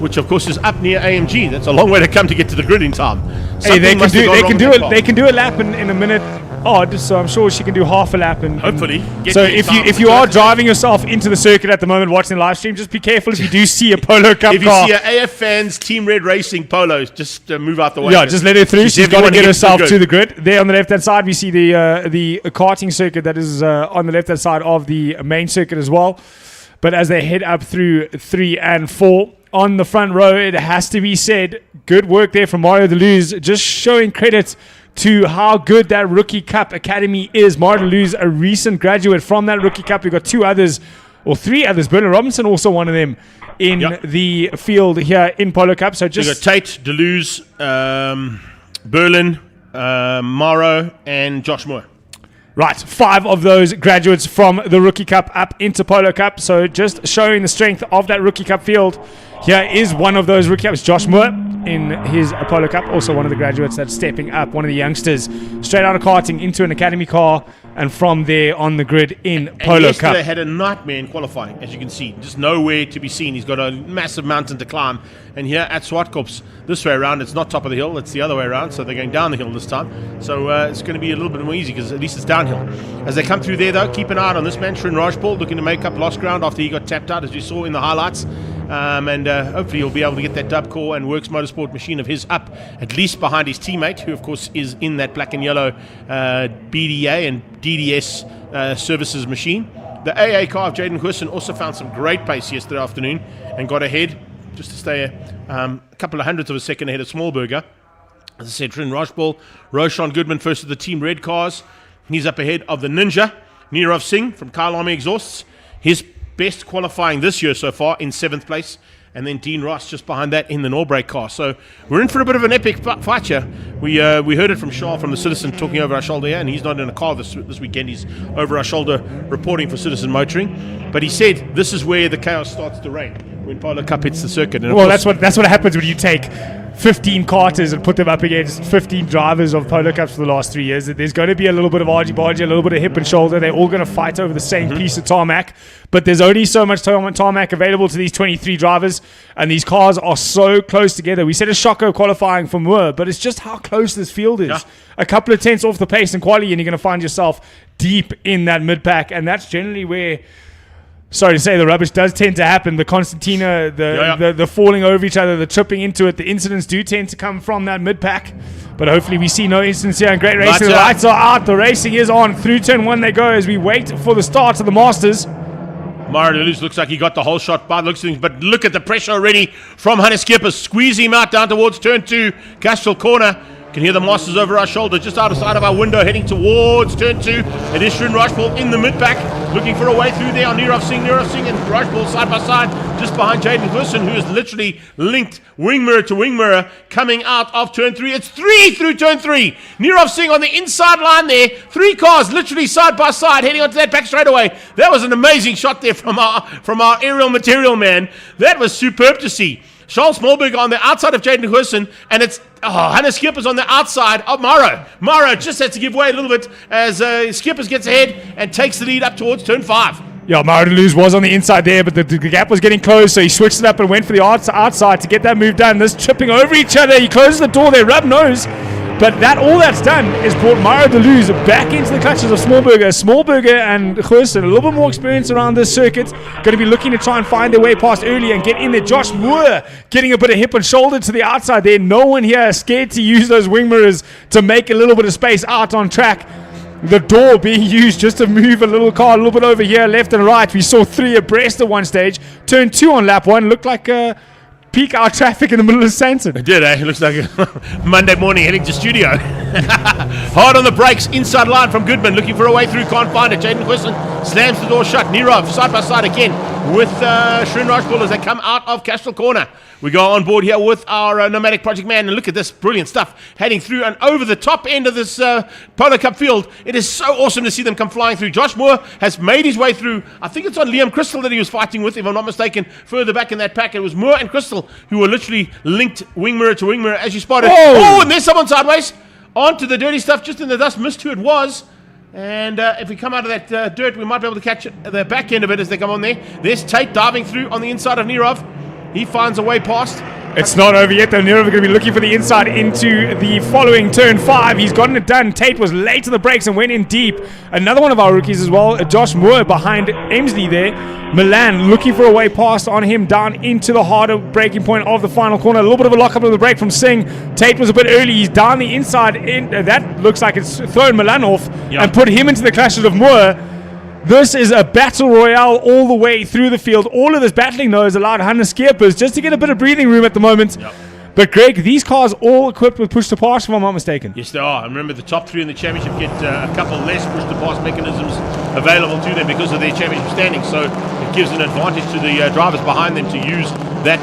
which of course is up near AMG. That's a long way to come to get to the grid in time. Hey, they can do a lap in a minute odd, so I'm sure she can do half a lap. And hopefully. So if you are driving yourself into the circuit at the moment watching the live stream, just be careful if you do see a Polo Cup if car. If you see a AF Fans Team Red Racing Polo, just move out the way. Yeah, just let her through. She's got to get herself to to the grid. There on the left-hand side, we see the karting circuit that is on the left-hand side of the main circuit as well. But as they head up through 3 and 4, on the front row, it has to be said, good work there from Mario Deleuze, just showing credit to how good that Rookie Cup Academy is. Mario Deleuze, a recent graduate from that Rookie Cup. We've got 2 others, or 3 others. Bernard Robinson, also one of them, in the field here in Polo Cup. So just got Tate, Deleuze, Berlin, Morrow, and Josh Moore. Right, 5 of those graduates from the Rookie Cup up into Polo Cup. So just showing the strength of that Rookie Cup field. Here is one of those Rookie Cups, Josh Moore, in his Polo Cup. Also one of the graduates that's stepping up, one of the youngsters, straight out of karting into an academy car, and from there on the grid in Polo Cup. Yesterday had a nightmare in qualifying, as you can see. Just nowhere to be seen. He's got a massive mountain to climb. And here at Zwartkops, this way around, it's not top of the hill, it's the other way around, so they're going down the hill this time. So it's going to be a little bit more easy, because at least it's downhill. As they come through there, though, keep an eye out on this man, Srin Rajpal, looking to make up lost ground after he got tapped out, as you saw in the highlights. And hopefully he'll be able to get that dub core and Works Motorsport machine of his up, at least behind his teammate, who of course is in that black and yellow BDA and DDS services machine. The AA car of Jaden Hussen also found some great pace yesterday afternoon and got ahead, just to stay a couple of hundredths of a second ahead of Smallberger. As I said, Trin Rajpal, Roshan Goodman first of the Team Red cars. He's up ahead of the Ninja, Nirav Singh from Kyle Army Exhausts. His best qualifying this year so far in 7th place. And then Dean Ross just behind that in the Norbrake car. So we're in for a bit of an epic fight here. We heard it from Charles from the Citizen talking over our shoulder here, and he's not in a car this weekend. He's over our shoulder reporting for Citizen Motoring. But he said this is where the chaos starts to reign, when Polo Cup hits the circuit. And well, that's what happens when you take 15 carters and put them up against 15 drivers of Polo Cups for the last 3 years. There's going to be a little bit of argy-bargy, a little bit of hip and shoulder. They're all going to fight over the same piece of tarmac. But there's only so much tarmac available to these 23 drivers, and these cars are so close together. We said a shocker qualifying for Moore, but it's just how close this field is. Yeah. A couple of tenths off the pace in quali, and you're going to find yourself deep in that mid-pack, and that's generally where... Sorry to say, the rubbish does tend to happen. The concertina, the falling over each other, the tripping into it, the incidents do tend to come from that mid-pack. But hopefully we see no incidents here. And great racing. The lights are out. The racing is on. Through turn 1 they go as we wait for the start of the Masters. Mario Deleuze looks like he got the whole shot by the looks of things, but look at the pressure already from Hannes Kiepers. Squeeze him out down towards turn 2, Castile corner. Can hear the Masters over our shoulder, just outside of our window, heading towards turn 2. It is Srin Rajpal in the mid-pack, looking for a way through there on Nirav Singh and Rajpal side by side, just behind Jaden Hussen, who is literally linked wing mirror to wing mirror, coming out of turn 3. It's 3 through turn 3. Nirav Singh on the inside line there. 3 cars literally side by side, heading onto that back straightaway. That was an amazing shot there from our aerial material man. That was superb to see. Charles Smallberg on the outside of Jaden Hussen, and it's Hannes Kiepers on the outside of Maro. Maro just has to give way a little bit as Kiepers gets ahead and takes the lead up towards turn 5. Yeah, Mario Deleuze was on the inside there, but the gap was getting closed, so he switched it up and went for the outside to get that move done. This tripping over each other, he closes the door there, rub nose. But all that's done is brought Mario Deleuze back into the clutches of Smallberger. Smallberger and Hussen, a little bit more experience around this circuit, going to be looking to try and find their way past early and get in there. Josh Moore getting a bit of hip and shoulder to the outside there. No one here is scared to use those wing mirrors to make a little bit of space out on track. The door being used just to move a little car a little bit over here, left and right. We saw 3 abreast at one stage. Turn 2 on lap 1 looked like peak hour traffic in the middle of Sanson. It did, eh? It looks like a Monday morning heading to studio. Hard on the brakes, inside line from Goodman, looking for a way through, can't find it. Jaden Hussen slams the door shut. Nirav side by side again with Srin Rajpal as they come out of Castile corner. We go on board here with our nomadic project man, and look at this brilliant stuff heading through and over the top end of this Polo Cup field. It is so awesome to see them come flying through. Josh Moore has made his way through. I think it's on Liam Crystal that he was fighting with, if I'm not mistaken, further back in that pack. It was Moore and Crystal who were literally linked wing mirror to wing mirror, as you spotted. Oh, and there's someone sideways onto the dirty stuff, just in the dust. Missed who it was. And if we come out of that dirt, we might be able to catch the back end of it as they come on there. There's Tate diving through on the inside of Nirav. He finds a way past. It's not over yet, though. Nero going to be looking for the inside into the following turn 5. He's gotten it done. Tate was late to the brakes and went in deep. Another one of our rookies as well, Josh Moore behind Emsley there. Milan looking for a way past on him down into the harder braking point of the final corner. A little bit of a lock-up of the brake from Singh. Tate was a bit early. He's down the inside. That looks like it's thrown Milan off and put him into the clashes of Moore. This is a battle royale all the way through the field. All of this battling, though, has allowed Hannes Skeepers just to get a bit of breathing room at the moment. Yep. But, Greg, these cars all equipped with push-to-pass, if I'm not mistaken. Yes, they are. And remember, the top 3 in the championship get a couple less push-to-pass mechanisms available to them because of their championship standing. So it gives an advantage to the drivers behind them to use that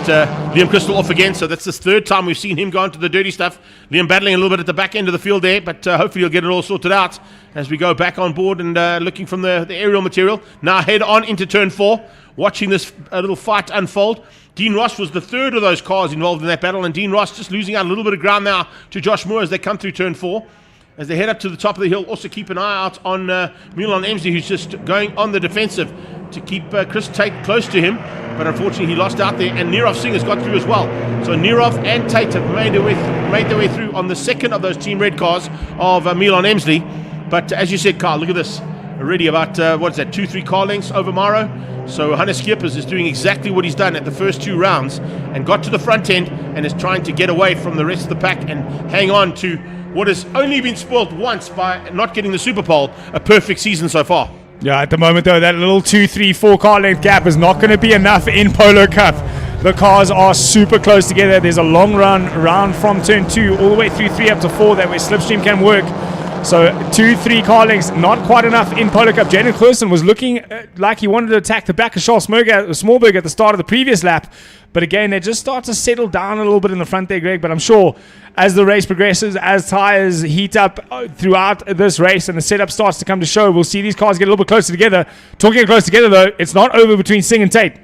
Liam Crystal off again. So that's the 3rd time we've seen him go into the dirty stuff. Liam battling a little bit at the back end of the field there, but hopefully he'll get it all sorted out as we go back on board and looking from the aerial material. Now head on into turn 4, watching this little fight unfold. Dean Ross was the 3rd of those cars involved in that battle, and Dean Ross just losing out a little bit of ground now to Josh Moore as they come through turn 4. As they head up to the top of the hill, also keep an eye out on Milan Emsley, who's just going on the defensive to keep Chris Tate close to him, but unfortunately he lost out there, and Nirav Singh has got through as well. So Nirav and Tate have made their way through on the 2nd of those Team Red cars of Milan Emsley. But as you said, Carl, look at this. Already about, 2-3 car lengths over Maro. So Hannes Skeepers is doing exactly what he's done at the first 2 rounds and got to the front end and is trying to get away from the rest of the pack and hang on to what has only been spoilt once by not getting the Super Pole, a perfect season so far. Yeah, at the moment, though, that little 2, 3, 4 car length gap is not going to be enough in Polo Cup. The cars are super close together. There's a long round from turn 2 all the way through 3 up to 4 that where slipstream can work. So 2, 3 car lengths, not quite enough in Polo Cup. Jaden Clausen was looking like he wanted to attack the back of Charles Smallberg at the start of the previous lap. But again, they just start to settle down a little bit in the front there, Greg. But I'm sure as the race progresses, as tyres heat up throughout this race and the setup starts to come to show, we'll see these cars get a little bit closer together. Talking close together, though, it's not over between Singh and Tate.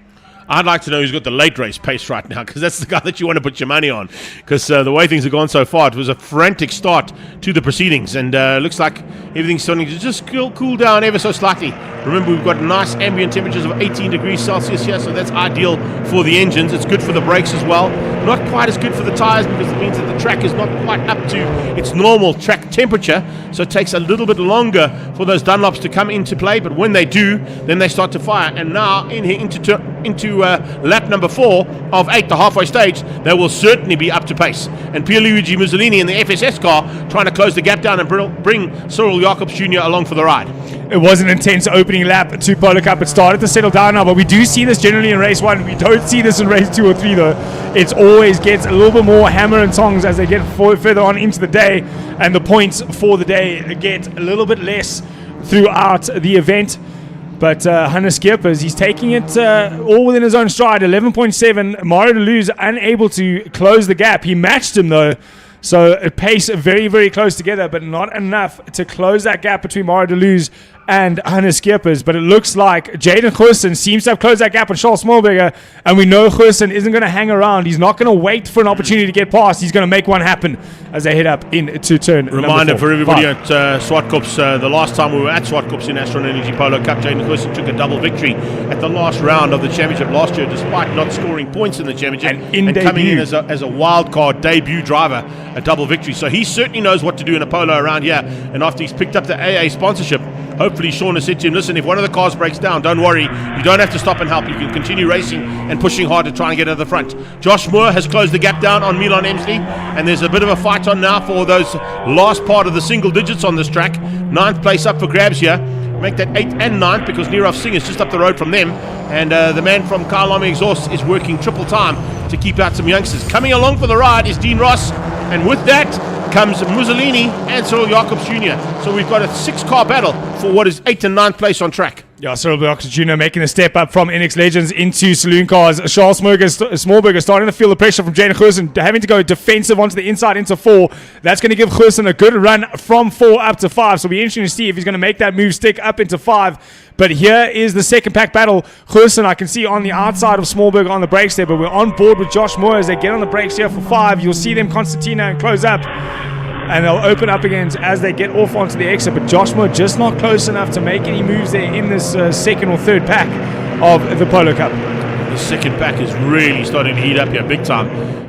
I'd like to know who's got the late race pace right now, because that's the guy that you want to put your money on. Because the way things have gone so far, it was a frantic start to the proceedings, and looks like everything's starting to just cool down ever so slightly. Remember, we've got nice ambient temperatures of 18 degrees Celsius here, so that's ideal for the engines. It's good for the brakes as well. Not quite as good for the tyres, because it means that the track is not quite up to its normal track temperature, so it takes a little bit longer for those Dunlops to come into play. But when they do, then they start to fire. And now into lap number 4 of 8, the halfway stage, they will certainly be up to pace. And Pierluigi Mussolini in the FSS car trying to close the gap down and bring Cyril Jacobs Jr. along for the ride. It was an intense opening lap to Polo Cup. It started to settle down now, but we do see this generally in race 1. We don't see this in race 2 or 3, though. It always gets a little bit more hammer and tongs as they get further on into the day, and the points for the day get a little bit less throughout the event. But Hannes Skeepers, he's taking it all within his own stride. 11.7. Mario Deleuze unable to close the gap. He matched him, though. So a pace very, very close together, but not enough to close that gap between Mario Deleuze and Hannes Skeepers. But it looks like Jaden Goosen seems to have closed that gap with Charles Smallberger, and we know Goosen isn't going to hang around. He's not going to wait for an opportunity to get past. He's going to make one happen as they head up into turn Reminder number 4. for everybody at Zwartkops, the last time we were at Zwartkops in Astron Energy Polo Cup, Jaden Goosen took a double victory at the last round of the championship last year, despite not scoring points in the championship and coming in as a wild card debut driver, a double victory. So he certainly knows what to do in a polo around here, and after he's picked up the AA sponsorship, hopefully Sean has said to him, listen, if one of the cars breaks down, don't worry, you don't have to stop and help. You can continue racing and pushing hard to try and get to the front. Josh Moore has closed the gap down on Milan Emsley, and there's a bit of a fight on now for those last part of the single digits on this track. 9th place up for grabs here. Make that 8th and 9th because Nirav Singh is just up the road from them, and the man from Karlami Exhaust is working triple time to keep out some youngsters. Coming along for the ride is Dean Ross, and with that comes Mussolini and Cyril Jacobs Jr. So we've got a 6-car battle for what is 8th and 9th place on track. Yeah, Cyril Jacobs Jr. making a step up from NX Legends into Saloon Cars. Charles Smallberger starting to feel the pressure from Jaden Goosen, having to go defensive onto the inside into 4. That's going to give Goosen a good run from 4 up to 5. So it'll be interesting to see if he's going to make that move stick up into 5. But here is the second pack battle. Goosen, I can see on the outside of Smallberger on the brakes there, but we're on board with Josh Moore as they get on the brakes here for 5. You'll see them Constantina and close up, and they'll open up again as they get off onto the exit. But Josh Moore just not close enough to make any moves there in this second or third pack of the Polo Cup. The second pack is really starting to heat up here big time.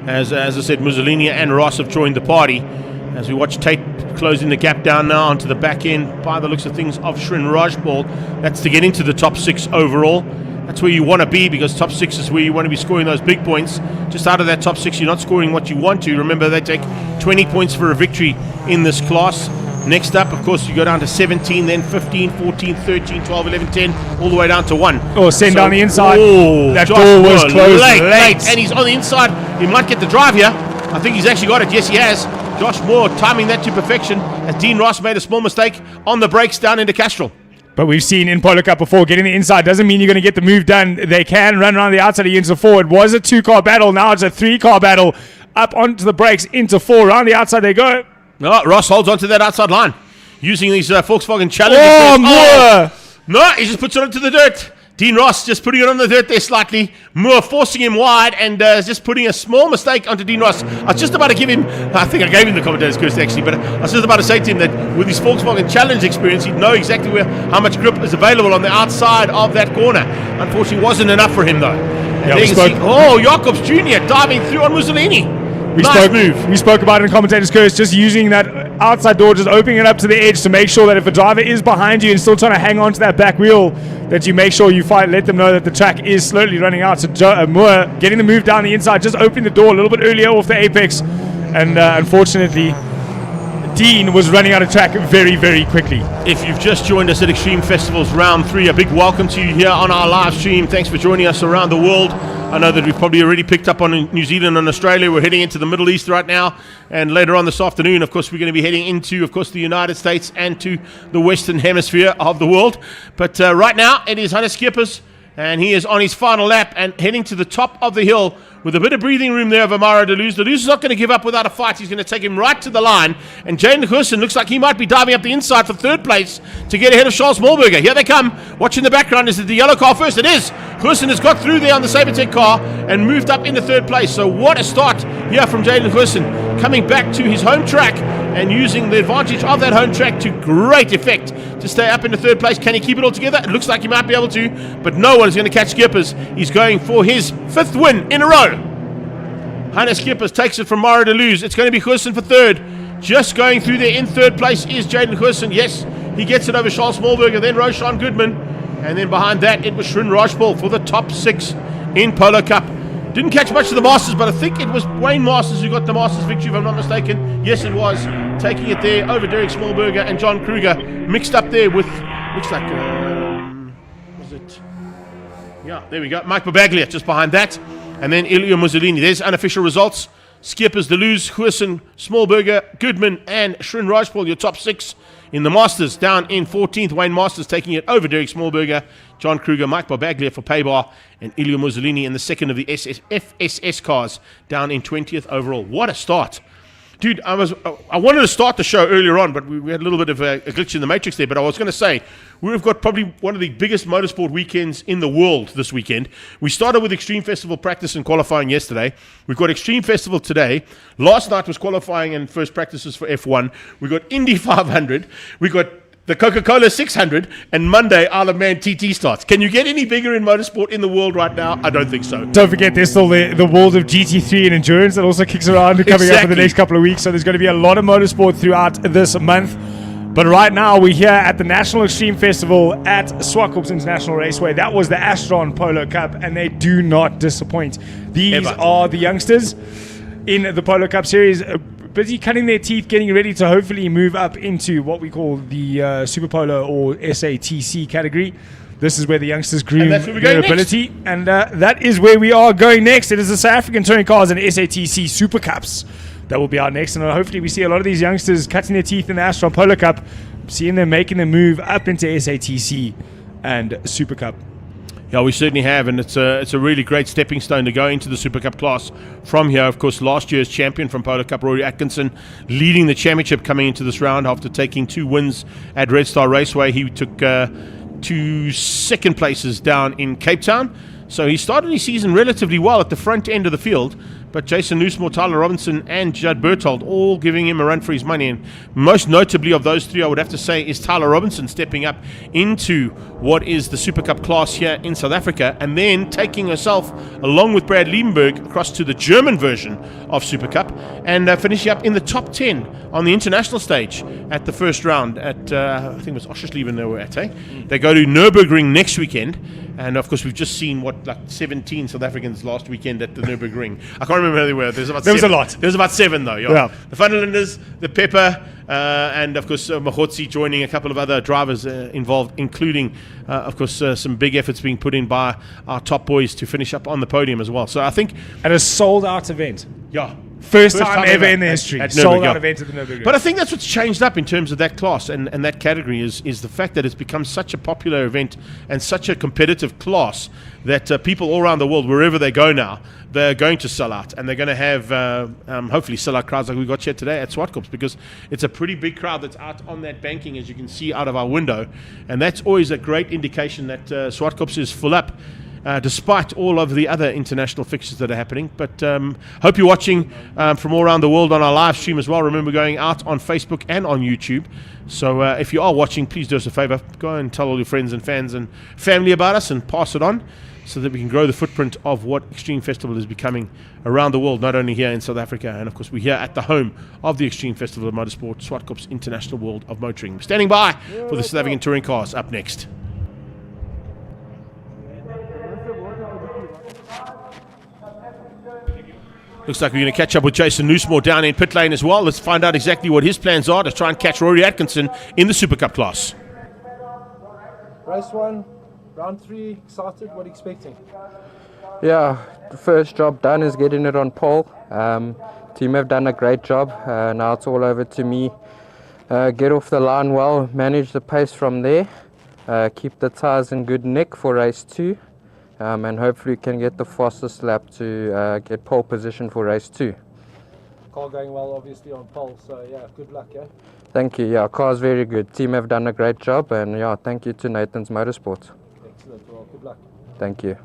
As I said, Mussolini and Ross have joined the party. As we watch Tate closing the gap down now onto the back end, by the looks of things, of Shrin Rajpal. That's to get into the top 6 overall. That's where you want to be, because top 6 is where you want to be scoring those big points. Just out of that top 6, you're not scoring what you want to. Remember, they take 20 points for a victory in this class. Next up, of course, you go down to 17, then 15, 14, 13, 12, 11, 10, all the way down to 1. Oh, send down the inside. Oh, that Josh door was Moore, closed late. And he's on the inside. He might get the drive here. I think he's actually got it. Yes, he has. Josh Moore timing that to perfection, as Dean Ross made a small mistake on the brakes down into Castrol. But we've seen in Polo Cup before, getting the inside doesn't mean you're going to get the move done. They can run around the outside against the 4. It was a 2-car battle. Now it's a 3-car battle. Up onto the brakes, into 4. Around the outside they go. No, Ross holds onto that outside line using these Volkswagen Challenger. Oh, Moore! No, he just puts it onto the dirt. Dean Ross just putting it on the dirt there slightly. Moore forcing him wide and just putting a small mistake onto Dean Ross. I was just about to give him, I think I gave him the commentator's curse actually, but I was just about to say to him that with his Volkswagen Challenge experience, he'd know exactly how much grip is available on the outside of that corner. Unfortunately, wasn't enough for him though. And Yeah, there you can see, Jacobs Jr. diving through on Mussolini. We spoke about it in commentator's curse, just using that outside door, just opening it up to the edge to make sure that if a driver is behind you and still trying to hang on to that back wheel, that you make sure you let them know that the track is slowly running out. So Moore getting the move down the inside, just opening the door a little bit earlier off the apex, and unfortunately Dean was running out of track very, very quickly. If you've just joined us at Extreme Festivals Round 3, a big welcome to you here on our live stream. Thanks for joining us around the world. I know that we've probably already picked up on New Zealand and Australia. We're heading into the Middle East right now. And later on this afternoon, of course, we're going to be heading into, of course, the United States and to the Western Hemisphere of the world. But right now, it is Hannes Schippers, and he is on his final lap and heading to the top of the hill with a bit of breathing room there of Amaro Deleuze. Deleuze is not going to give up without a fight. He's going to take him right to the line. And Jaden Hurson looks like he might be diving up the inside for 3rd place to get ahead of Charles Smallberger. Here they come. Watch in the background. Is it the yellow car first? It is. Hurson has got through there on the Sabertech car and moved up into 3rd place. So what a start here from Jaden Hurson, coming back to his home track and using the advantage of that home track to great effect to stay up into 3rd place. Can he keep it all together? It looks like he might be able to, but no one is going to catch Schippers. He's going for his 5th win in a row. Hannes Schippers takes it from Mara Deleuze. It's going to be Hurson for 3rd. Just going through there in 3rd place is Jaden Hurson. Yes, he gets it over Charles Smallberger, then Roshan Goodman. And then behind that, it was Shrin Rajpal for the top 6 in Polo Cup. Didn't catch much of the Masters, but I think it was Wayne Masters who got the Masters victory, if I'm not mistaken. Yes, it was. Taking it there over Derek Smallberger and John Kruger. Mixed up there with, looks like, was it? Yeah, there we go. Mike Babaglia just behind that. And then Ilya Mussolini. There's unofficial results. Schippers, Deleuze, Hurson, Smallberger, Goodman, and Shrin Rajpal, your top 6 in the Masters. Down in 14th, Wayne Masters taking it over Derek Smallberger, John Kruger, Mike Babaglia for Paybar, and Ilya Mussolini in the second of the FSS cars, down in 20th overall. What a start. Dude, I wanted to start the show earlier on, but we had a little bit of a glitch in the matrix there. But I was going to say, we've got probably one of the biggest motorsport weekends in the world this weekend. We started with Extreme Festival practice and qualifying yesterday. We've got Extreme Festival today. Last night was qualifying and first practices for F1. We've got Indy 500. We've got the Coca-Cola 600, and Monday Isle of Man TT starts. Can you get any bigger in motorsport in the world right now? I don't think so. Don't forget, there's still the world of GT3 and endurance that also kicks around coming up in the next couple of weeks. So there's going to be a lot of motorsport throughout this month. But right now, we're here at the National Extreme Festival at Zwartkops International Raceway. That was the Astron Polo Cup, and they do not disappoint. These are the youngsters in the Polo Cup series, busy cutting their teeth, getting ready to hopefully move up into what we call the Super Polo or SATC category. This is where the youngsters groom their ability, and that is where we are going next. It is the South African Touring Cars and SATC Super Cups that will be our next, and hopefully we see a lot of these youngsters cutting their teeth in the Astron Polo Cup, seeing them making the move up into SATC and Super Cup. Yeah, we certainly have, and it's a really great stepping stone to go into the Super Cup class from here. Of course, last year's champion from Polo Cup, Rory Atkinson, leading the championship coming into this round after taking 2 wins at Red Star Raceway. He took 2 second places down in Cape Town. So he started his season relatively well at the front end of the field, but Jason Newsmore, Tyler Robinson, and Judd Berthold all giving him a run for his money. And most notably of those three, I would have to say, is Tyler Robinson stepping up into what is the Super Cup class here in South Africa, and then taking herself, along with Brad Liebenberg, across to the German version of Super Cup, and finishing up in the top 10 on the international stage at the first round at, I think it was Oschersleben they were at, eh? They go to Nürburgring next weekend. And of course, we've just seen 17 South Africans last weekend at the Nürburgring. I can't remember how they were. There was a lot. There was about 7 though. Yeah. The Funderlanders, the Pepper, and of course Mahotsi joining a couple of other drivers involved, including of course some big efforts being put in by our top boys to finish up on the podium as well. So I think at a sold out event. Yeah. First time ever in the history. At Sold out Nürburgring. event at the Nürburgring. But I think that's what's changed up in terms of that class and that category is the fact that it's become such a popular event and such a competitive class that people all around the world, wherever they go now, they're going to sell out, and they're going to have hopefully sell out crowds like we got here today at Zwartkops, because it's a pretty big crowd that's out on that banking, as you can see out of our window, and that's always a great indication that Zwartkops is full up. Despite all of the other international fixtures that are happening. But hope you're watching from all around the world on our live stream as well. Remember, going out on Facebook and on YouTube. So if you are watching, please do us a favor. Go and tell all your friends and fans and family about us and pass it on so that we can grow the footprint of what Extreme Festival is becoming around the world, not only here in South Africa. And of course, we're here at the home of the Extreme Festival of Motorsport, Zwartkops International World of Motoring. Standing by for the South African Touring Cars up next. Looks like we're going to catch up with Jason Newsmore down in pit lane as well. Let's find out exactly what his plans are to try and catch Rory Atkinson in the Super Cup class. Race 1, round 3, excited, what are you expecting? Yeah, the first job done is getting it on pole. Team have done a great job. Now it's all over to me. Get off the line well, manage the pace from there, keep the tyres in good nick for race 2. And hopefully can get the fastest lap to get pole position for race 2. Car going well, obviously, on pole, so yeah, good luck, yeah? Thank you. Yeah, car's very good. Team have done a great job, and yeah, thank you to Nathan's Motorsports. Excellent, well, good luck. Thank you.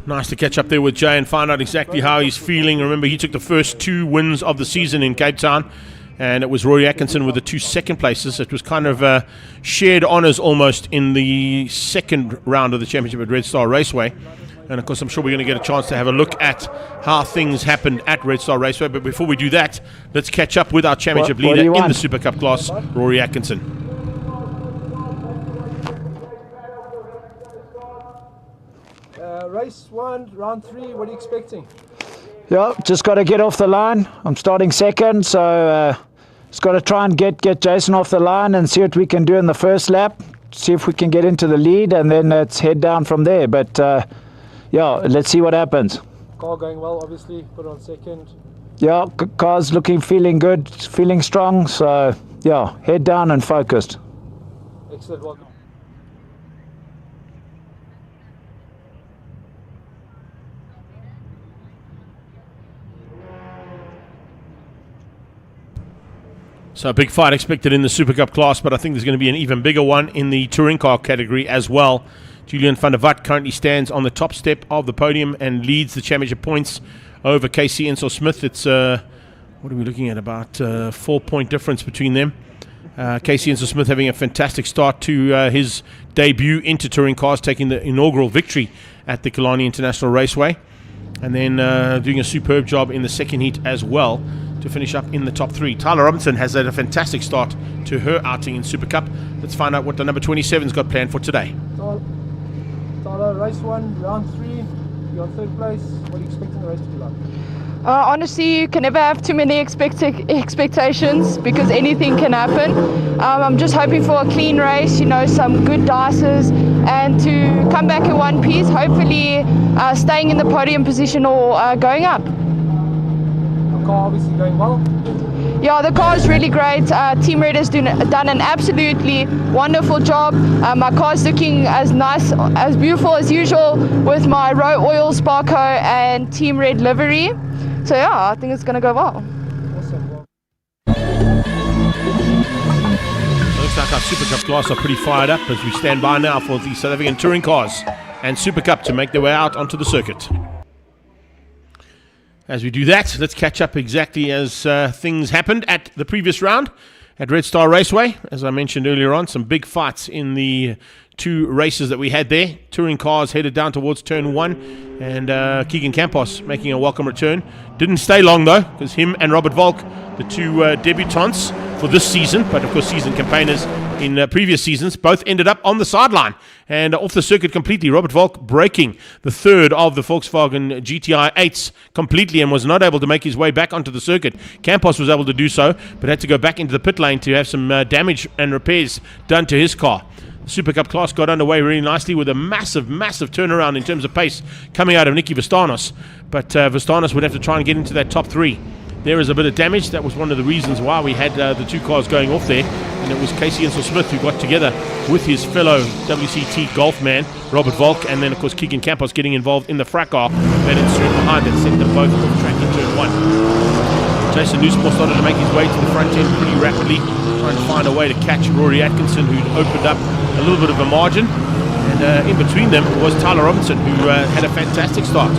Nice to catch up there with Jay and find out exactly how he's feeling. Remember, he took the first 2 wins of the season in Cape Town, and it was Rory Atkinson with the 2 second places. It was kind of shared honours almost in the second round of the championship at Red Star Raceway. And of course, I'm sure we're going to get a chance to have a look at how things happened at Red Star Raceway. But before we do that, let's catch up with our championship leader in the Super Cup class, Rory Atkinson. Race 1, round 3, what are you expecting? Yeah, just got to get off the line. I'm starting second, so just got to try and get Jason off the line and see what we can do in the first lap. See if we can get into the lead, and then let's head down from there. But yeah, let's see what happens. Car going well, obviously, put on second. Yeah, car's feeling good, feeling strong. So yeah, head down and focused. Excellent, well. So a big fight expected in the Super Cup class, but I think there's going to be an even bigger one in the touring car category as well. Julian van der Walt currently stands on the top step of the podium and leads the championship points over Casey Ensor-Smith. It's, what are we looking at, about 4-point difference between them. Casey Ensor-Smith having a fantastic start to his debut into touring cars, taking the inaugural victory at the Killarney International Raceway, and then doing a superb job in the second heat as well to finish up in the top 3. Tyler Robinson has had a fantastic start to her outing in Super Cup. Let's find out what the number 27's got planned for today. Tyler, race 1, round 3, you're on 3rd place. What are you expecting the race to be like? Honestly, you can never have too many expectations because anything can happen. I'm just hoping for a clean race, you know, some good dices, and to come back in one piece, hopefully staying in the podium position or going up. The car obviously going well. Yeah, the car is really great. Team Red has done an absolutely wonderful job. My car's looking as nice, as beautiful as usual with my Row Oil Sparko and Team Red livery. So yeah, I think it's going to go well. Awesome. Looks like our Super Cup class are pretty fired up as we stand by now for the South African Touring Cars and Super Cup to make their way out onto the circuit. As we do that, let's catch up exactly as things happened at the previous round at Red Star Raceway. As I mentioned earlier on, some big fights in the two races that we had there. Touring cars headed down towards turn 1, and Keegan Campos making a welcome return. Didn't stay long though, because him and Robert Volk, the two debutants for this season, but of course season campaigners in previous seasons, both ended up on the sideline and off the circuit completely. Robert Volk breaking the third of the Volkswagen GTI 8s completely and was not able to make his way back onto the circuit. Campos was able to do so, but had to go back into the pit lane to have some damage and repairs done to his car. The Super Cup class got underway really nicely with a massive turnaround in terms of pace coming out of Nicky Vistanos, but Vistanos would have to try and get into that top 3. There is a bit of damage. That was one of the reasons why we had the two cars going off there, and it was Casey Smith who got together with his fellow WCT golf man Robert Volk, and then of course Keegan Campos getting involved in the fracas that ensued behind that sent them both off track in turn 1. Jason Newsmore started to make his way to the front end pretty rapidly, trying to find a way to catch Rory Atkinson, who'd opened up a little bit of a margin, and in between them was Tyler Robinson, who had a fantastic start.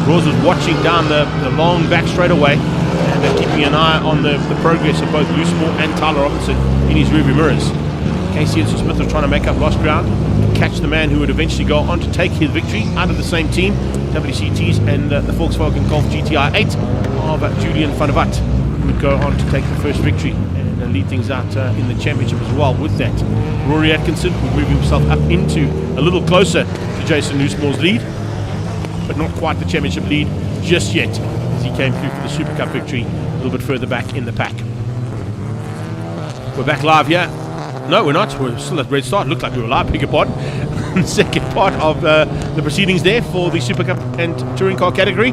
Ross was watching down the long back straightaway and keeping an eye on the progress of both Loosemore and Tyler Robinson in his rearview mirrors. Casey Smith was trying to make up lost ground, catch the man who would eventually go on to take his victory out of the same team, WCTs, and the Volkswagen Golf GTI 8 of Julian van der Walt, who would go on to take the first victory and lead things out in the championship as well. With that, Rory Atkinson would move himself up into a little closer to Jason Newsmore's lead, but not quite the championship lead just yet, as he came through for the Super Cup victory a little bit further back in the pack. We're back live here. No, we're not. We're still at Red Star. It looked like we were live. Beg your pardon. Second part of the proceedings there for the Super Cup and Touring Car category.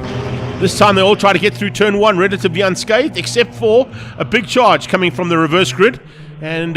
This time they all try to get through turn 1 relatively unscathed, except for a big charge coming from the reverse grid. And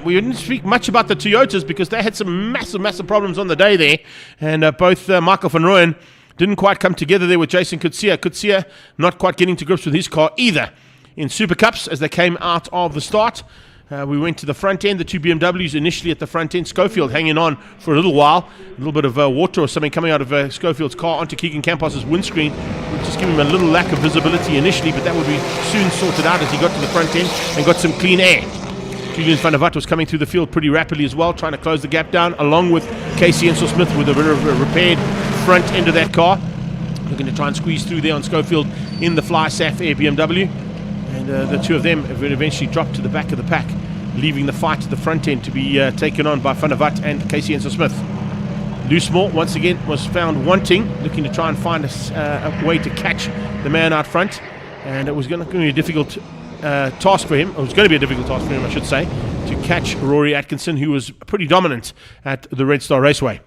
we didn't speak much about the Toyotas because they had some massive problems on the day there. And both Michael van Rooyen didn't quite come together there with Jason Kutsia. Kutsia not quite getting to grips with his car either. In Super Cups, as they came out of the start, we went to the front end, the two BMWs initially at the front end. Schofield hanging on for a little while. A little bit of water or something coming out of Schofield's car onto Keegan Campos' windscreen. Would just give him a little lack of visibility initially, but that would be soon sorted out as he got to the front end and got some clean air. Julian van der Walt was coming through the field pretty rapidly as well, trying to close the gap down, along with Casey Smith with a bit of a repaired front end of that car. Looking to try and squeeze through there on Schofield in the Fly Saf Air BMW. And the two of them have eventually dropped to the back of the pack, leaving the fight at the front end to be taken on by Van der Walt and Casey Smith. Loosemore once again was found wanting, looking to try and find a way to catch the man out front, and it was going to be a difficult task for him. It was going to be a difficult task for him, I should say, to catch Rory Atkinson, who was pretty dominant at the Red Star Raceway.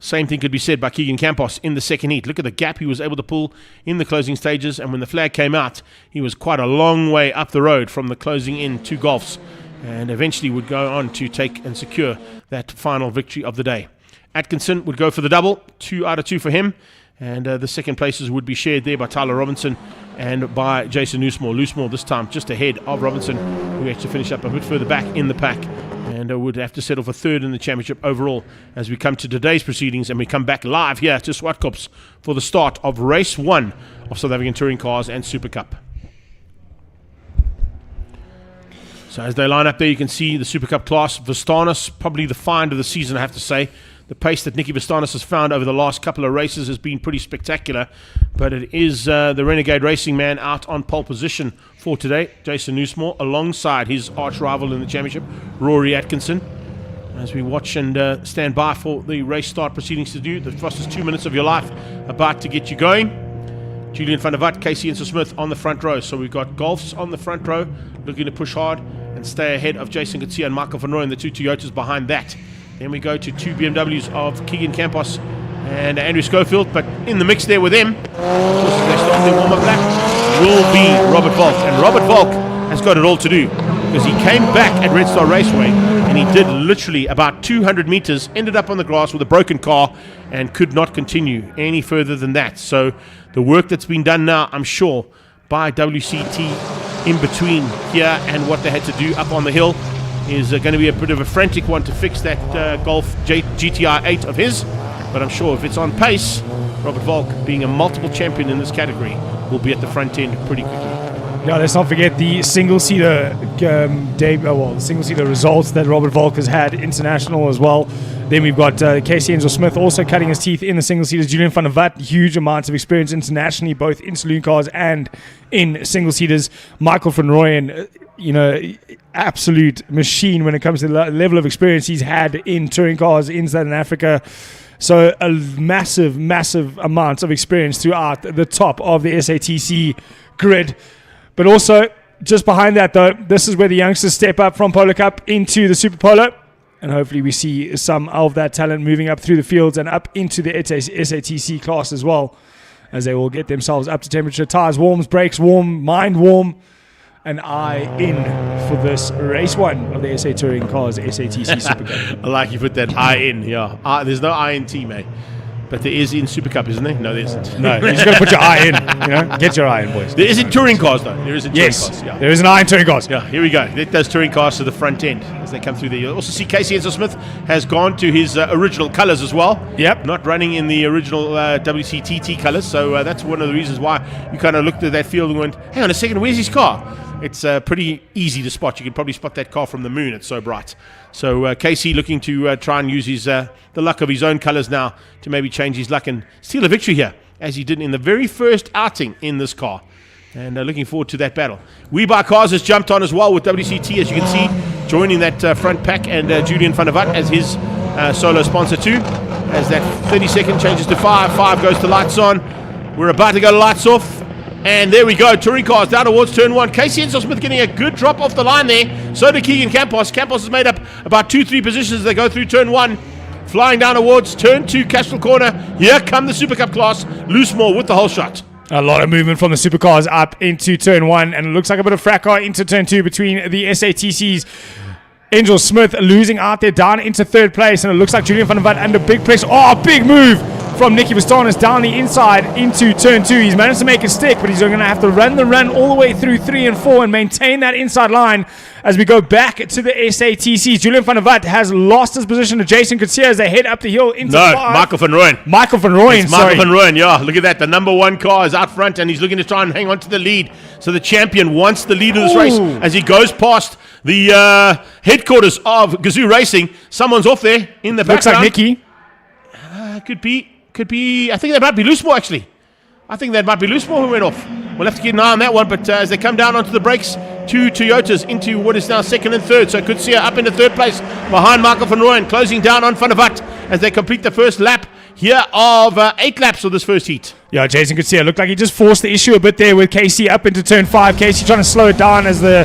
Same thing could be said by Keegan Campos in the second heat. Look at the gap he was able to pull in the closing stages, and when the flag came out, he was quite a long way up the road from the closing in two Golfs, and eventually would go on to take and secure that final victory of the day. Atkinson would go for the double, 2 out of 2 for him, and the second places would be shared there by Tyler Robinson and by Jason Loosemore. Loosemore this time just ahead of Robinson, who had to finish up a bit further back in the pack, and would have to settle for third in the championship overall as we come to today's proceedings, and we come back live here to Zwartkops for the start of race 1 of South African Touring Cars and Super Cup. So as they line up there, you can see the Super Cup class. Vistanos, probably the find of the season, I have to say. The pace that Nicky Vistanos has found over the last couple of races has been pretty spectacular, but it is the Renegade Racing man out on pole position for today, Jason Newsmore, alongside his arch rival in the championship, Rory Atkinson. As we watch and stand by for the race start proceedings to do, the fastest 2 minutes of your life about to get you going. Julian van der Walt, Casey Smith on the front row. So we've got Golfs on the front row, looking to push hard and stay ahead of Jason Kutsia and Michael van Rooyen, the two Toyotas behind that. Then we go to two BMWs of Keegan Campos and Andrew Schofield, but in the mix there with them, of course, as they start their warm-up lap, will be Robert Volk. And Robert Volk has got it all to do, because he came back at Red Star Raceway and he did literally about 200 meters, ended up on the grass with a broken car and could not continue any further than that. So the work that's been done now, I'm sure, by WCT in between here and what they had to do up on the hill is going to be a bit of a frantic one to fix that Golf GTI 8 of his. But I'm sure if it's on pace, Robert Volk, being a multiple champion in this category, will be at the front end pretty quickly. Yeah, let's not forget the single-seater the single-seater results that Robert Volk has had international as well. Then we've got Casey Angel-Smith also cutting his teeth in the single-seaters. Julian van der Vat, huge amounts of experience internationally, both in saloon cars and in single-seaters. Michael van Rooyen, absolute machine when it comes to the level of experience he's had in touring cars in Southern Africa. So a massive, massive amount of experience throughout the top of the SATC grid. But also, just behind that, though, this is where the youngsters step up from Polo Cup into the Super Polo. And hopefully we see some of that talent moving up through the fields and up into the SATC class as well, as they will get themselves up to temperature. Tires warms, brakes warm, mind warm, and eye in for this race one of the SA Touring Cars SATC Super Cup. I like you put that I in, yeah. There's no I in T, mate. But there is in Super Cup, isn't there? No, there isn't. No, you just got to put your eye in. Get your eye in, boys. There is in touring cars, though. There is in touring cars. Yeah. There is an eye in touring cars. Yeah, here we go. Let those touring cars to the front end as they come through there. You'll also see Casey Enzo-Smith has gone to his original colours as well. Yep. Not running in the original WCTT colours. So that's one of the reasons why you kind of looked at that field and went, hang on a second, where's his car? It's pretty easy to spot. You can probably spot that car from the moon. It's so bright. So Casey looking to try and use his the luck of his own colours now to maybe change his luck and steal a victory here, as he did in the very first outing in this car. And looking forward to that battle. We Buy Cars has jumped on as well with WCT, as you can see, joining that front pack, and Julian van der Vat as his solo sponsor too. As that 30-second changes to 5, 5 goes to lights on. We're about to go to lights off. And there we go, touring cars down towards turn 1. Casey Enzo-Smith getting a good drop off the line there. So did Keegan Campos. Campos has made up about 2-3 positions as they go through turn 1. Flying down towards turn 2, Castro Corner. Here come the Super Cup class. Loosemore with the whole shot. A lot of movement from the supercars up into turn 1, and it looks like a bit of fracas into turn 2 between the SATCs. Angel Smith losing out there down into third place, and it looks like Julian van der Vat under big pressure. Oh, big move from Nicky Vastanis down the inside into turn 2. He's managed to make it stick, but he's going to have to run the run all the way through 3 and 4 and maintain that inside line as we go back to the SATC. Julian van der Vat has lost his position to Jason Kutsia as they head up the hill into 5. Michael van Rooyen. Michael van Rooyen, it's Michael van Rooyen, yeah. Look at that. The number 1 car is out front, and he's looking to try and hang on to the lead. So the champion wants the lead of this race as he goes past the headquarters of Gazoo Racing. Someone's off there in the background. Looks like Nicky. Could be. I think that might be Loosemore, actually. I think that might be Loosemore who went off. We'll have to keep an eye on that one. But as they come down onto the brakes, 2 Toyotas into what is now second and third. So Kutsia up into third place behind Michael van Rooyen, closing down on Van der Vat as they complete the first lap here of 8 laps of this first heat. Yeah, Jason Kutsia looked like he just forced the issue a bit there with Casey up into turn 5. Casey trying to slow it down as the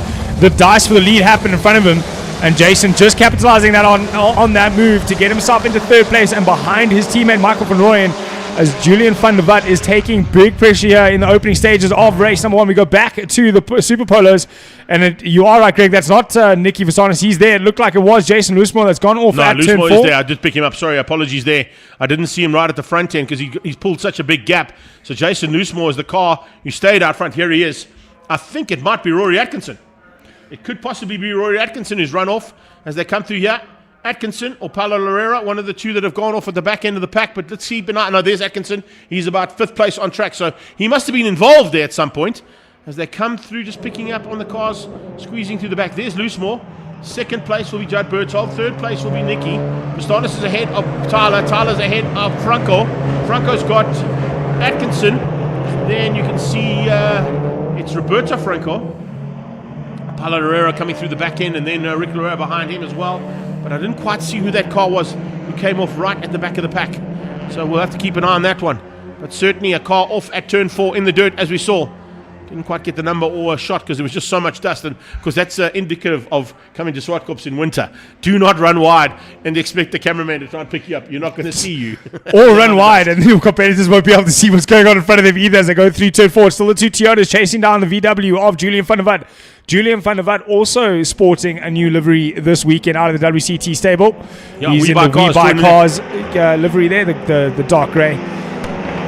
dice for the lead happened in front of him. And Jason just capitalizing that on that move to get himself into third place and behind his teammate Michael van Rooyen, as Julian van der Vat is taking big pressure here in the opening stages of race number 1. We go back to the Super Polos, and you are right, Greg, that's not Nicky Vastanis. He's there. It looked like it was Jason Loosemore that's gone off at turn 4. No, Loosemore is there. I did pick him up. Sorry, apologies there. I didn't see him right at the front end because he's pulled such a big gap. So Jason Loosemore is the car who stayed out front. Here he is. I think it might be Rory Atkinson. It could possibly be Rory Atkinson who's run off as they come through here. Atkinson or Paulo Larrera, one of the two that have gone off at the back end of the pack. But let's see. No, there's Atkinson. He's about 5th place on track. So he must have been involved there at some point as they come through, just picking up on the cars, squeezing through the back. There's Loosemore. 2nd place will be Judd Berthold. 3rd place will be Nicky. Vastanis is ahead of Tyler. Tyler's ahead of Franco. Franco's got Atkinson. Then you can see it's Roberto Franco. Paulo Herrera coming through the back end, and then Rick Herrera behind him as well. But I didn't quite see who that car was who came off right at the back of the pack. So we'll have to keep an eye on that one. But certainly a car off at turn 4 in the dirt, as we saw. Didn't quite get the number or a shot because there was just so much dust. And because that's indicative of coming to Zwartkops in winter. Do not run wide and expect the cameraman to try and pick you up. You're not going to see you. Or run wide, and the competitors won't be able to see what's going on in front of them either as they go through turn 4. Still the 2 Toyotas chasing down the VW of Julian van der Vat. Julian van der Vat also sporting a new livery this weekend out of the WCT stable. Yeah, he's in the We Buy Cars livery there, the dark grey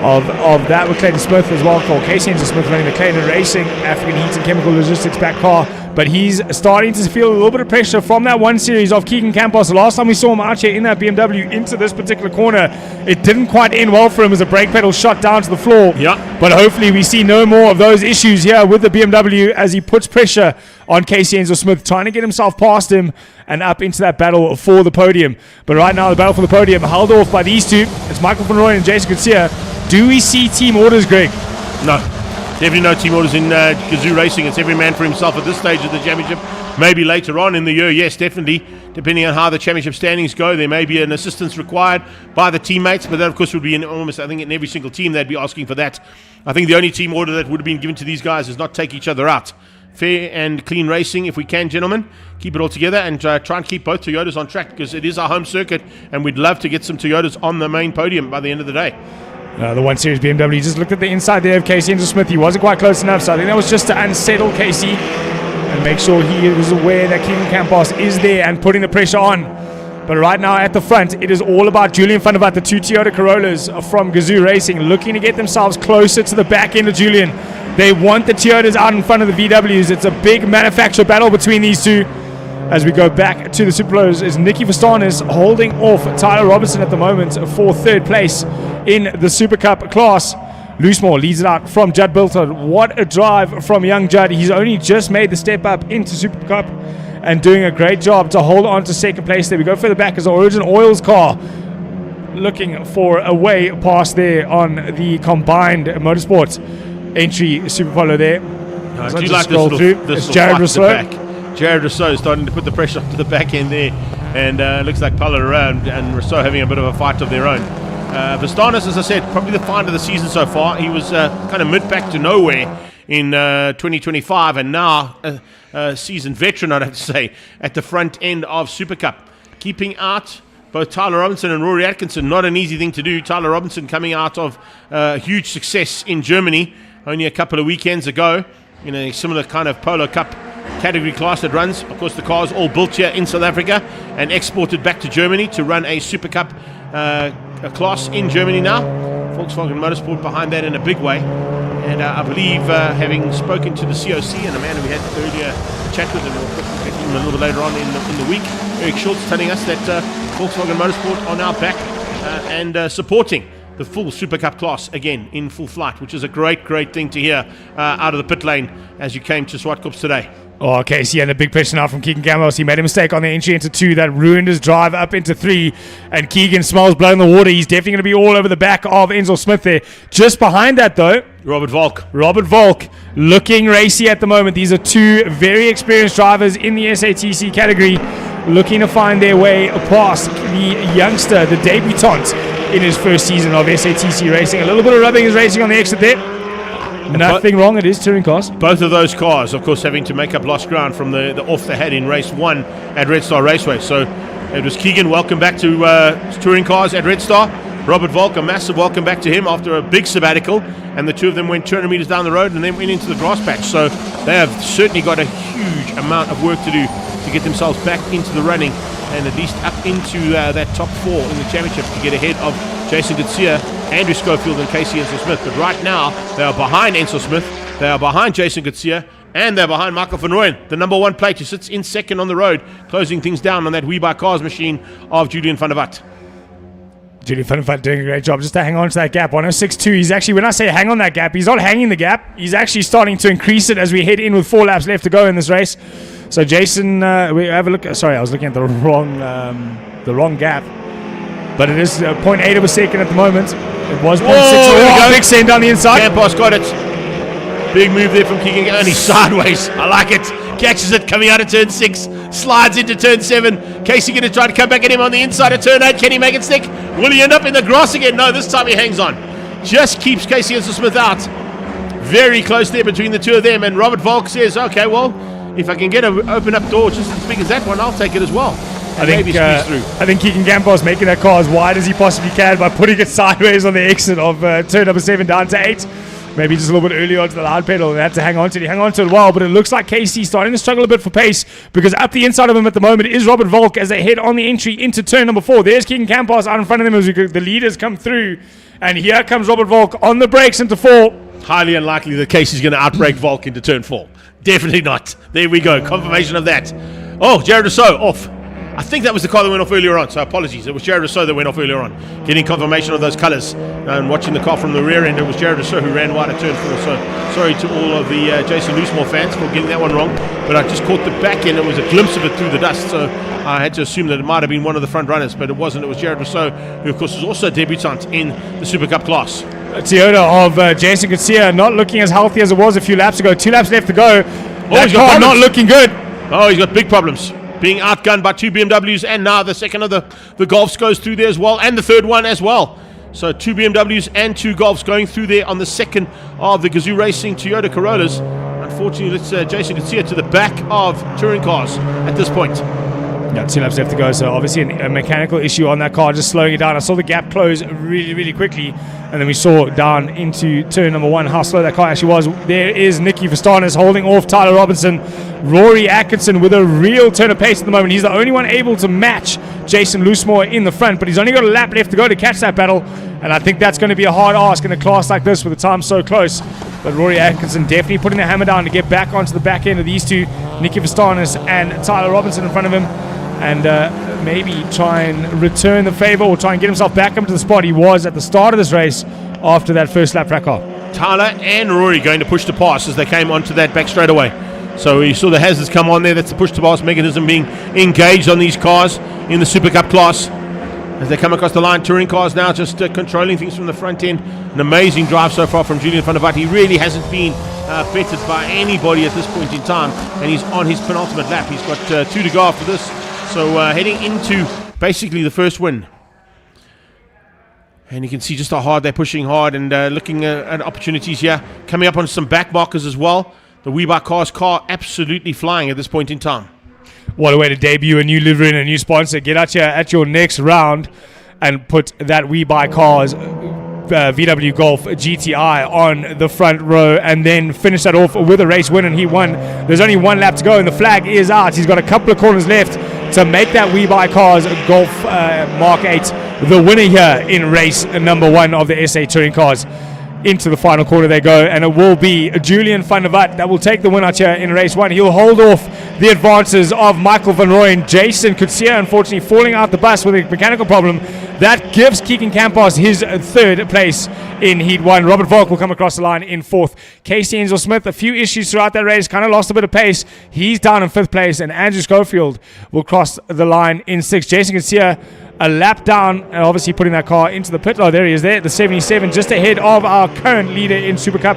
of that with Clayton Smith as well, called Casey Enzo Smith running the Clayton Racing African Heat and Chemical Logistics back car. but he's starting to feel a little bit of pressure from that one series of Keegan Campos. The last time we saw him out here in that BMW into this particular corner, it didn't quite end well for him as the brake pedal shot down to the floor. Yeah. But hopefully we see no more of those issues here with the BMW as he puts pressure on Casey Enzo-Smith, trying to get himself past him and up into that battle for the podium. But right now, the battle for the podium held off by these two. It's Michael Van Rooyen and Jason Garcia. Do we see team orders, Greg? No. Definitely no team orders in Gazoo Racing. It's every man for himself at this stage of the championship. Maybe later on in the year, yes, definitely. Depending on how the championship standings go, there may be an assistance required by the teammates, but that, of course, would be in almost, I think, in every single team they'd be asking for that. I think the only team order that would have been given to these guys is not take each other out. Fair and clean racing, if we can, gentlemen. Keep it all together and try and keep both Toyotas on track, because it is our home circuit, and we'd love to get some Toyotas on the main podium by the end of the day. The 1 Series BMW just looked at the inside there of Casey Enzo-Smith. He wasn't quite close enough, so I think that was just to unsettle Casey and make sure he was aware that Keegan Campos is there and putting the pressure on. But right now at the front, it is all about Julian van der Walt, the 2 Toyota Corollas from Gazoo Racing, looking to get themselves closer to the back end of Julian. They want the Toyotas out in front of the VWs. It's a big manufacturer battle between these two. As we go back to the Supercars, is Nicky Verstanis holding off Tyler Robinson at the moment for 3rd place in the Super Cup class. Loosemore leads it out from Judd Bilton. What a drive from young Judd. He's only just made the step up into Super Cup and doing a great job to hold on to 2nd place there. We go further back as the Origin Oils car looking for a way past there on the combined motorsports entry Super Polo there. I do like this Jared Rousseau. Jared Rousseau starting to put the pressure onto the back end there, and looks like Polo around and Rousseau having a bit of a fight of their own. Verstanis, as I said, probably the find of the season so far. He was kind of mid-pack to nowhere in 2025, and now a seasoned veteran, I'd have to say, at the front end of Super Cup. Keeping out both Tyler Robinson and Rory Atkinson, not an easy thing to do. Tyler Robinson coming out of huge success in Germany only a couple of weekends ago in a similar kind of Polo Cup category class that runs. Of course, the car is all built here in South Africa and exported back to Germany to run a Super Cup class in Germany now. Volkswagen Motorsport behind that in a big way. And I believe, having spoken to the COC and a man we had earlier chat with, and we'll get him a little bit later on in the week, Eric Schultz telling us that Volkswagen Motorsport are now back and supporting the full Super Cup class again in full flight, which is a great thing to hear out of the pit lane as you came to Zwartkops today. Oh, okay, so and a big pressure now from Keegan Campos. He made a mistake on the entry into 2 that ruined his drive up into 3, and Keegan smells blood in the water. He's definitely going to be all over the back of Enzo-Smith there. Just behind that, though, Robert Volk looking racy at the moment. These are 2 very experienced drivers in the SATC category, looking to find their way past the youngster, the debutant in his first season of SATC racing. A little bit of rubbing his racing on the exit there. Nothing wrong, it is touring cars. Both of those cars, of course, having to make up lost ground from the off they had in race 1 at Red Star Raceway. So it was Keegan, welcome back to touring cars at Red Star. Robert Volk, a massive welcome back to him after a big sabbatical, and the 2 of them went 200 meters down the road and then went into the grass patch. So they have certainly got a huge amount of work to do to get themselves back into the running and at least up into that top 4 in the championship to get ahead of Jason Garcia, Andrew Schofield and Casey Enzo-Smith. But right now, they are behind Enzo-Smith, they are behind Jason Garcia, and they're behind Michael Van Rooyen, the number 1 plate, who sits in 2nd on the road, closing things down on that We Buy Cars machine of Julian van der Walt. Julian van der Walt doing a great job just to hang on to that gap. 106.2. He's actually, when I say hang on that gap, he's not hanging the gap. He's actually starting to increase it as we head in with 4 laps left to go in this race. So Jason, we have a look. Sorry, I was looking at the wrong gap. But it is 0.8 of a second at the moment. It was 0.6. Oh, big send down the inside. Campos got it. Big move there from Keegan, only sideways. I like it. Catches it coming out of turn 6. Slides into turn 7. Casey going to try to come back at him on the inside of turn 8. Can he make it stick? Will he end up in the grass again? No, this time he hangs on. Just keeps Casey Enzo-Smith out. Very close there between the 2 of them. And Robert Volk says, okay, well, if I can get an open up door just as big as that one, I'll take it as well. I think Keegan Campos making that car as wide as he possibly can by putting it sideways on the exit of turn number 7 down to 8. Maybe just a little bit earlier onto the loud pedal and had to hang on to it. He hung on to it well, but it looks like Casey's starting to struggle a bit for pace because up the inside of him at the moment is Robert Volk as they head on the entry into turn number 4. There's Keegan Campos out in front of them as the leaders come through. And here comes Robert Volk on the brakes into 4. Highly unlikely that Casey's going to outbrake Volk into turn 4. Definitely not. There we go. Confirmation of that. Oh, Jared Rousseau off. I think that was the car that went off earlier on, so apologies. It was Jared Rousseau that went off earlier on. Getting confirmation of those colours. And watching the car from the rear end, it was Jared Rousseau who ran wide at turn 4. So sorry to all of the Jason Loosemore fans for getting that one wrong. But I just caught the back end. It was a glimpse of it through the dust. So I had to assume that it might have been one of the front runners, but it wasn't. It was Jared Rousseau, who of course was also a debutant in the Super Cup class. Toyota of Jason Garcia not looking as healthy as it was a few laps ago. 2 laps left to go. That car not looking good. Oh, he's got big problems. Being outgunned by 2 BMWs, and now the second of the Golfs goes through there as well, and the third one as well. So 2 BMWs and 2 Golfs going through there on the second of the Gazoo Racing Toyota Corollas. Unfortunately, it's Jason Garcia to the back of touring cars at this point. Yeah, 2 laps left to go, so obviously a mechanical issue on that car, just slowing it down. I saw the gap close really, really quickly, and then we saw down into turn number 1 how slow that car actually was. There is Nicky Verstanis holding off Tyler Robinson. Rory Atkinson with a real turn of pace at the moment. He's the only one able to match Jason Loosemore in the front, but he's only got a lap left to go to catch that battle, and I think that's going to be a hard ask in a class like this with the time so close. But Rory Atkinson definitely putting the hammer down to get back onto the back end of these two, Nicky Verstanis and Tyler Robinson in front of him, and maybe try and return the favor or try and get himself back up to the spot he was at the start of this race after that first lap track off. Tyler and Rory going to push to pass as they came onto that back straightaway. So you saw the hazards come on there. That's the push to pass mechanism being engaged on these cars in the Super Cup class. As they come across the line, touring cars now just controlling things from the front end. An amazing drive so far from Julian van der Walt. He really hasn't been bettered by anybody at this point in time, and he's on his penultimate lap. He's got 2 to go after this. So heading into basically the first win. And you can see just how hard they're pushing hard and looking at opportunities here. Coming up on some back markers as well. The WeBuy Cars car absolutely flying at this point in time. What a way to debut a new livery and a new sponsor. Get out here at your next round and put that WeBuy Cars VW Golf GTI on the front row, and then finish that off with a race win, and he won. There's only 1 lap to go and the flag is out. He's got a couple of corners left to make that WeBuy Cars Golf Mark 8 the winner here in race number 1 of the SA Touring Cars. Into the final corner they go, and it will be Julian van der Walt that will take the win out here in race 1. He'll hold off the advances of Michael Van Rooyen. Jason Kutsia, unfortunately, falling out the bus with a mechanical problem. That gives Keegan Campos his 3rd place in Heat 1. Robert Volk will come across the line in 4th. Casey Enzel-Smith, a few issues throughout that race, kind of lost a bit of pace. He's down in 5th place, and Andrew Schofield will cross the line in 6th. Jason Kutsia, a lap down, and obviously putting that car into the pit. Oh, there he is there, the 77, just ahead of our current leader in Super Cup.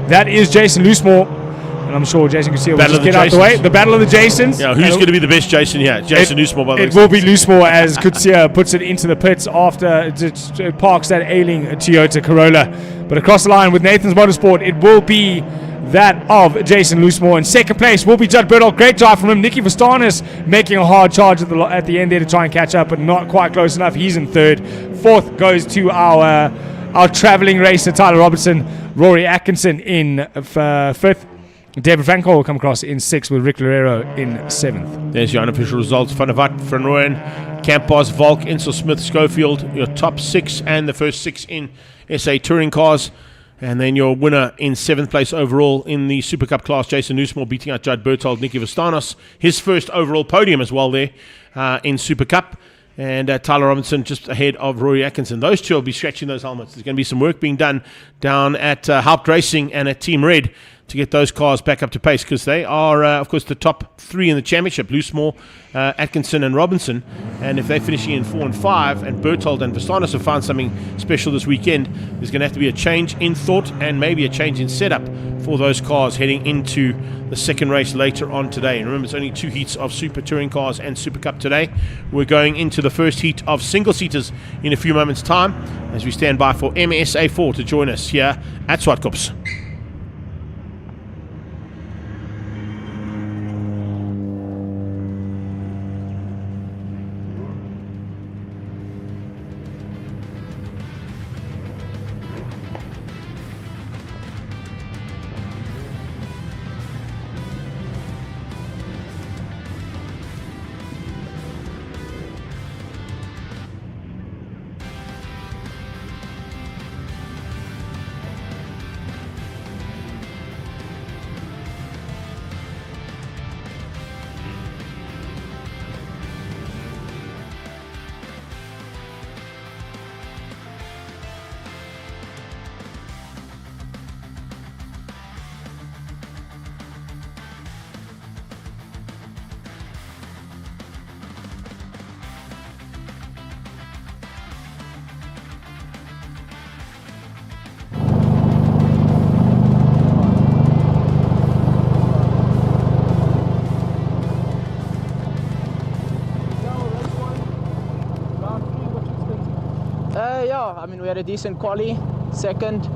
That is Jason Loosemore, and I'm sure Jason Garcia will just get out the way. The battle of the Jasons. Yeah, who's going to be the best Jason here? Jason Loosemore, by the way. It will be Loosemore as Kutsia puts it into the pits after it parks that ailing Toyota Corolla. But across the line with Nathan's Motorsport, it will be that of Jason Loosemore. In 2nd place will be Judd Berthold. Great drive from him. Nicky Verstanis making a hard charge at the end there to try and catch up, but not quite close enough. He's in 3rd. 4th goes to our travelling racer Tyler Robinson. Rory Atkinson in 5th. David Franco will come across in 6th with Rick Lorero in 7th. There's your unofficial results. Van der Walt, Van Rooyen, Campos, Volk, Enzel-Smith, Schofield. Your top 6 and the first 6 in SA Touring Cars. And then your winner in 7th place overall in the Super Cup class, Jason Loosemore, beating out Judd Berthold, Nicky Verstanis. His first overall podium as well there in Super Cup. And Tyler Robinson just ahead of Rory Atkinson. Those two will be scratching those helmets. There's going to be some work being done down at Haupt Racing and at Team Red to get those cars back up to pace, because they are, of course, the top 3 in the championship, Loosemore, Atkinson and Robinson. And if they're finishing in 4 and 5, and Berthold and Verstanis have found something special this weekend, there's going to have to be a change in thought and maybe a change in setup for those cars heading into the second race later on today. And remember, it's only 2 heats of Super Touring Cars and Super Cup today. We're going into the first heat of single-seaters in a few moments' time as we stand by for MSA4 to join us here at Zwartkops. Yeah, I mean, we had a decent quali, second.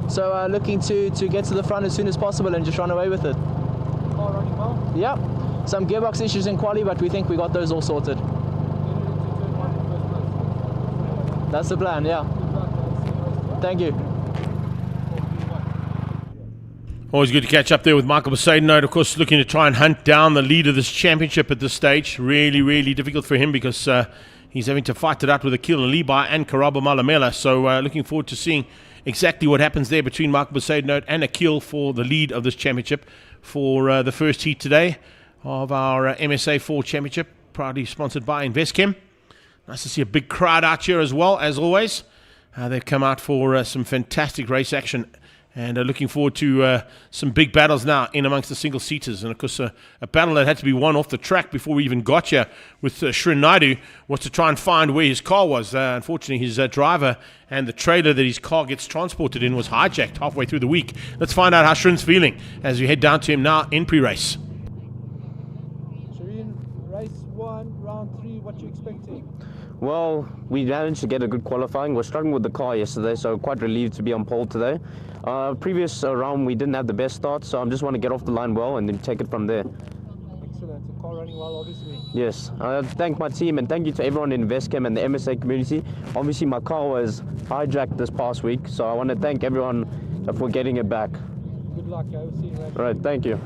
So looking to get to the front as soon as possible and just run away with it. Car running well? Yeah, some gearbox issues in quali, but we think we got those all sorted. That's the plan, yeah. Thank you. Always good to catch up there with Michael Besaidenote, of course, looking to try and hunt down the lead of this championship at this stage. Really, really difficult for him because he's having to fight it out with Akil Alibai and Karabo Malamela. So looking forward to seeing exactly what happens there between Michael Besaidenote and Akil for the lead of this championship for the first heat today of our MSA4 championship, proudly sponsored by Investchem. Nice to see a big crowd out here as well, as always. They've come out for some fantastic race action. And looking forward to some big battles now in amongst the single-seaters. And, of course, a battle that had to be won off the track before we even got here with Shrin Naidu was to try and find where his car was. Unfortunately, his driver and the trailer that his car gets transported in was hijacked halfway through the week. Let's find out how Shrin's feeling as we head down to him now in pre-race. Shrin, race 1, round 3, what you expecting? Well, we managed to get a good qualifying. We're struggling with the car yesterday, so quite relieved to be on pole today. Previous round, we didn't have the best start, so I just want to get off the line well and then take it from there. Excellent. The car running well, obviously. Yes. I thank my team and thank you to everyone in Investchem and the MSA community. Obviously, my car was hijacked this past week, so I want to thank everyone for getting it back. Good luck. I will see you later. All right, thank you.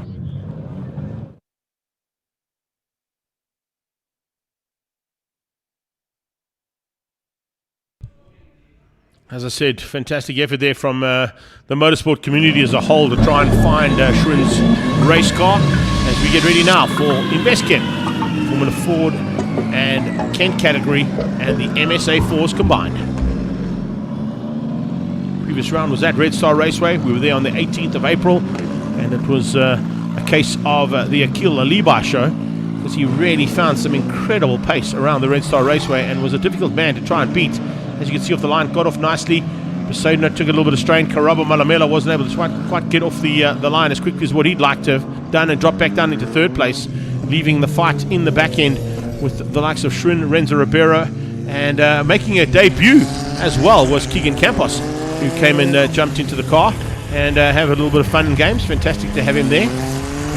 As I said, fantastic effort there from the motorsport community as a whole to try and find Shrin's race car as we get ready now for Investchem, Formula Ford and Kent category and the MSA4s combined. Previous round was at Red Star Raceway. We were there on the 18th of April and it was a case of the Akil Alibai show because he really found some incredible pace around the Red Star Raceway and was a difficult man to try and beat. As you can see off the line, got off nicely. Besaidenote took a little bit of strain. Karabo Malamela wasn't able to quite get off the line as quickly as what he'd like to have done and drop back down into third place, leaving the fight in the back end with the likes of Shrin, Renzo Ribeiro, and making a debut as well was Keegan Campos, who came and jumped into the car and have a little bit of fun and games. Fantastic to have him there.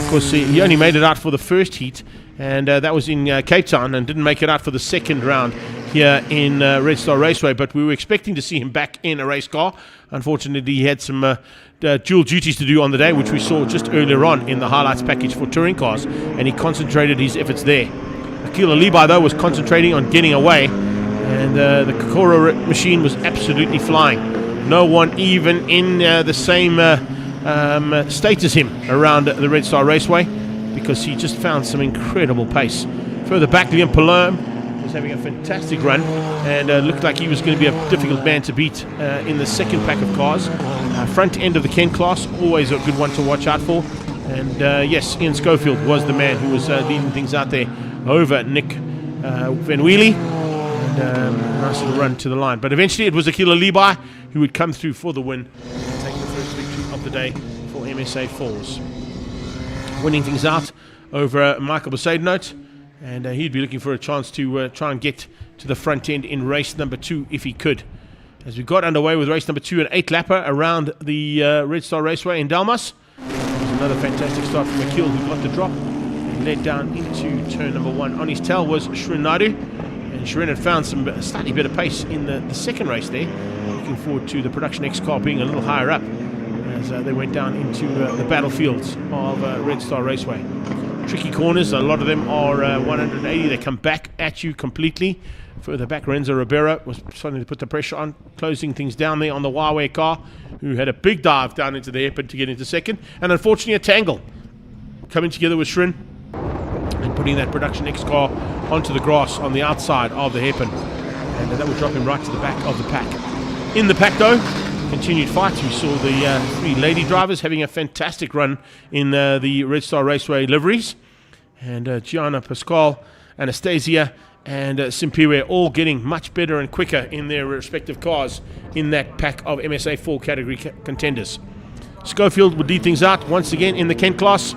Of course, he only made it out for the first heat, and that was in Cape Town, and didn't make it out for the second round here in Red Star Raceway, but we were expecting to see him back in a race car. Unfortunately, he had some dual duties to do on the day, which we saw just earlier on in the highlights package for touring cars, and he concentrated his efforts there. Akil Alibai, though, was concentrating on getting away, and the Kokoro machine was absolutely flying. No one even in the same state as him around the Red Star Raceway, because he just found some incredible pace. Further back, Liam Palerme was having a fantastic run and looked like he was going to be a difficult man to beat in the second pack of cars. Front end of the Kent class, always a good one to watch out for. And yes, Ian Schofield was the man who was leading things out there over Nick Van Wheelie. And nice little run to the line. But eventually it was Akil Alibai who would come through for the win and take the first victory of the day for MSA4s. Winning things out over Michael Besaidenote. And he'd be looking for a chance to try and get to the front end in race number 2 if he could. As we got underway with race number 2, an 8-lapper around the Red Star Raceway in Delmas. There's another fantastic start from Akil, who got the drop and led down into turn number 1. On his tail was Shrin Naidu, and Shrin had found some slightly better pace in the second race there. Looking forward to the Production X car being a little higher up as they went down into the battlefields of Red Star Raceway. Tricky corners, a lot of them are 180. They come back at you completely. Further back, Renzo Ribeiro was starting to put the pressure on, closing things down there on the Huawei car, who had a big dive down into the hairpin to get into second. And unfortunately, a tangle coming together with Shrin and putting that Production X car onto the grass on the outside of the hairpin. And that would drop him right to the back of the pack. In the pack, though, continued fights. We saw the 3 lady drivers having a fantastic run in the Red Star Raceway liveries. And Gianna Pascal, Anastasia, and Simpiwe all getting much better and quicker in their respective cars in that pack of MSA4 category contenders. Schofield would lead things out once again in the Kent class.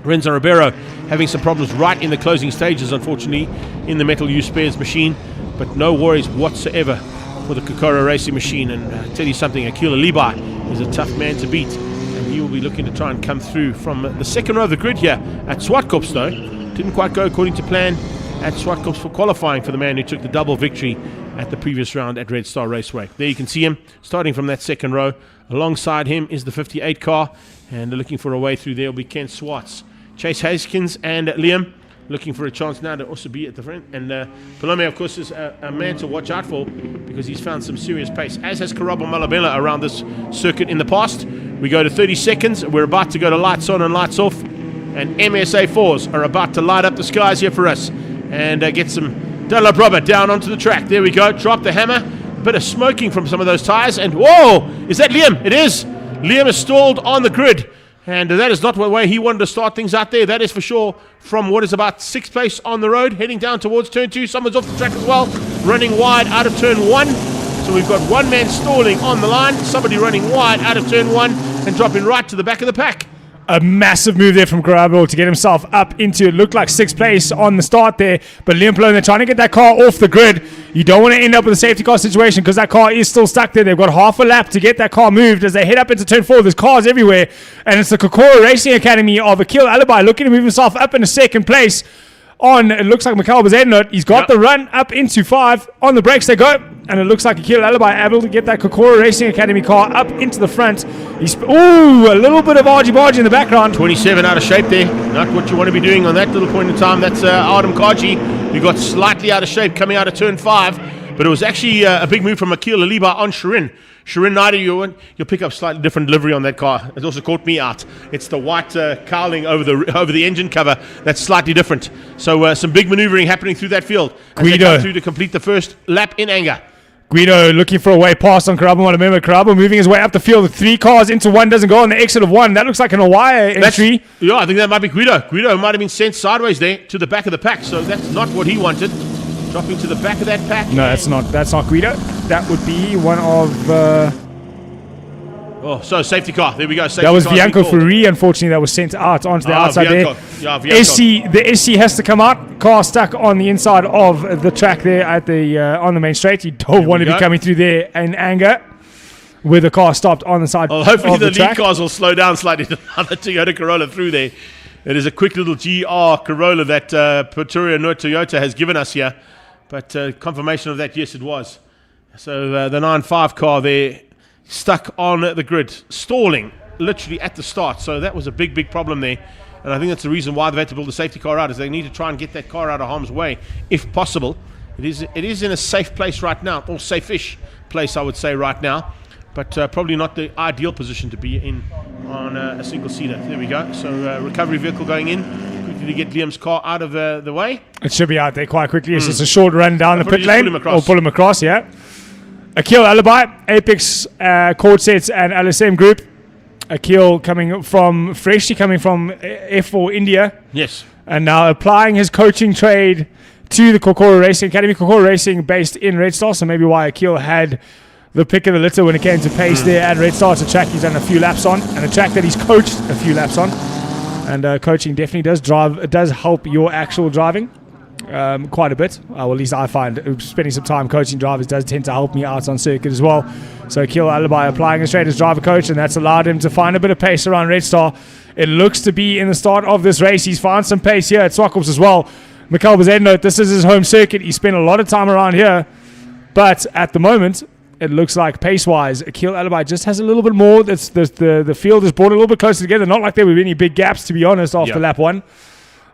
Renzo Ribeiro having some problems right in the closing stages, unfortunately, in the metal use spares machine, but no worries whatsoever for the Kokoro Racing Machine. And I tell you something, Akil Alibai is a tough man to beat, and he will be looking to try and come through from the second row of the grid here at Zwartkops, though. Didn't quite go according to plan at Zwartkops for qualifying for the man who took the double victory at the previous round at Red Star Raceway. There you can see him starting from that second row. Alongside him is the 58 car, and looking for a way through there will be Ken Swartz. Chase Haskins and Liam looking for a chance now to also be at the front. And Palome, of course, is a man to watch out for because he's found some serious pace, as has Karabo Malabela around this circuit in the past. We go to 30 seconds. We're about to go to lights on and lights off. And MSA4s are about to light up the skies here for us and get some Dunlop rubber down onto the track. There we go. Drop the hammer. Bit of smoking from some of those tires. And whoa! Is that Liam? It is. Liam is stalled on the grid. And that is not the way he wanted to start things out there. That is for sure from what is about 6th place on the road, heading down towards turn 2. Someone's off the track as well, running wide out of turn 1. So we've got one man stalling on the line, somebody running wide out of turn 1 and dropping right to the back of the pack. A massive move there from Karabo to get himself up into, it looked like 6th place on the start there, but Liam Palone, they're trying to get that car off the grid. You don't want to end up with a safety car situation because that car is still stuck there. They've got half a lap to get that car moved as they head up into turn 4. There's cars everywhere, and it's the Kokoro Racing Academy of Akil Alibai looking to move himself up into 2nd place on, it looks like Mikhail Bazednot. He's got the run up into 5. On the brakes they go. And it looks like Akil Alibai able to get that Kokoro Racing Academy car up into the front. Ooh, a little bit of argy-bargy in the background. 27 out of shape there. Not what you want to be doing on that little point in time. That's Adam Kaji, who got slightly out of shape coming out of turn 5. But it was actually a big move from Akil Alibai on Shirin. Shirin Naidu, you'll pick up slightly different livery on that car. It also caught me out. It's the white cowling over the engine cover that's slightly different. So some big maneuvering happening through that field as they come through to complete the first lap in anger. Guido looking for a way past on Karabo. Remember, Karabo moving his way up the field. 3 cars into 1, doesn't go on the exit of 1. That looks like an Awaya entry. Yeah, I think that might be Guido. Guido might have been sent sideways there to the back of the pack, so that's not what he wanted. Dropping to the back of that pack. No, that's not Guido. That would be one of... so safety car. There we go. That was Bianco Furi, unfortunately, that was sent out onto the outside Bianco. there. Yeah, the SC has to come out. Car stuck on the inside of the track there at the on the main straight. You don't want to be coming through there in anger with the car stopped on the side. Hopefully the track. lead cars will slow down slightly to the Toyota Corolla through there. It is a quick little GR Corolla that Pretoria Toyota has given us here. But confirmation of that, yes, it was. So the 9.5 car there stuck on the grid, stalling literally at the start. So that was a big problem there. And I think that's the reason why they've had to build a safety car out, is they need to try and get that car out of harm's way, if possible. It is in a safe place right now, or safe-ish place, I would say, right now. But probably not the ideal position to be in on a single-seater. There we go. So recovery vehicle going in. Quickly to get Liam's car out of the way. It should be out there quite quickly. It's just a short run down the pit lane. Pull him across, yeah. Akil Alibai, Apex Cord Sets and LSM Group. Akil freshly coming from F4 India. Yes. And now applying his coaching trade to the Kokoro Racing Academy. Kokoro Racing based in Red Star, so maybe why Akil had the pick of the litter when it came to pace there at Red Star. It's a track he's done a few laps on, and a track that he's coached a few laps on. And coaching definitely does help your actual driving quite a bit. Well, at least I find spending some time coaching drivers does tend to help me out on circuit as well. So Akil Alibai applying his trade as driver coach, and that's allowed him to find a bit of pace around Red Star. It looks to be in the start of this race. He's found some pace here at Zwartkops as well. Mikhail Bazednot, this is his home circuit. He spent a lot of time around here, but at the moment, it looks like pace-wise, Akil Alibai just has a little bit more. The field is brought a little bit closer together. Not like there were any big gaps, to be honest, after lap 1.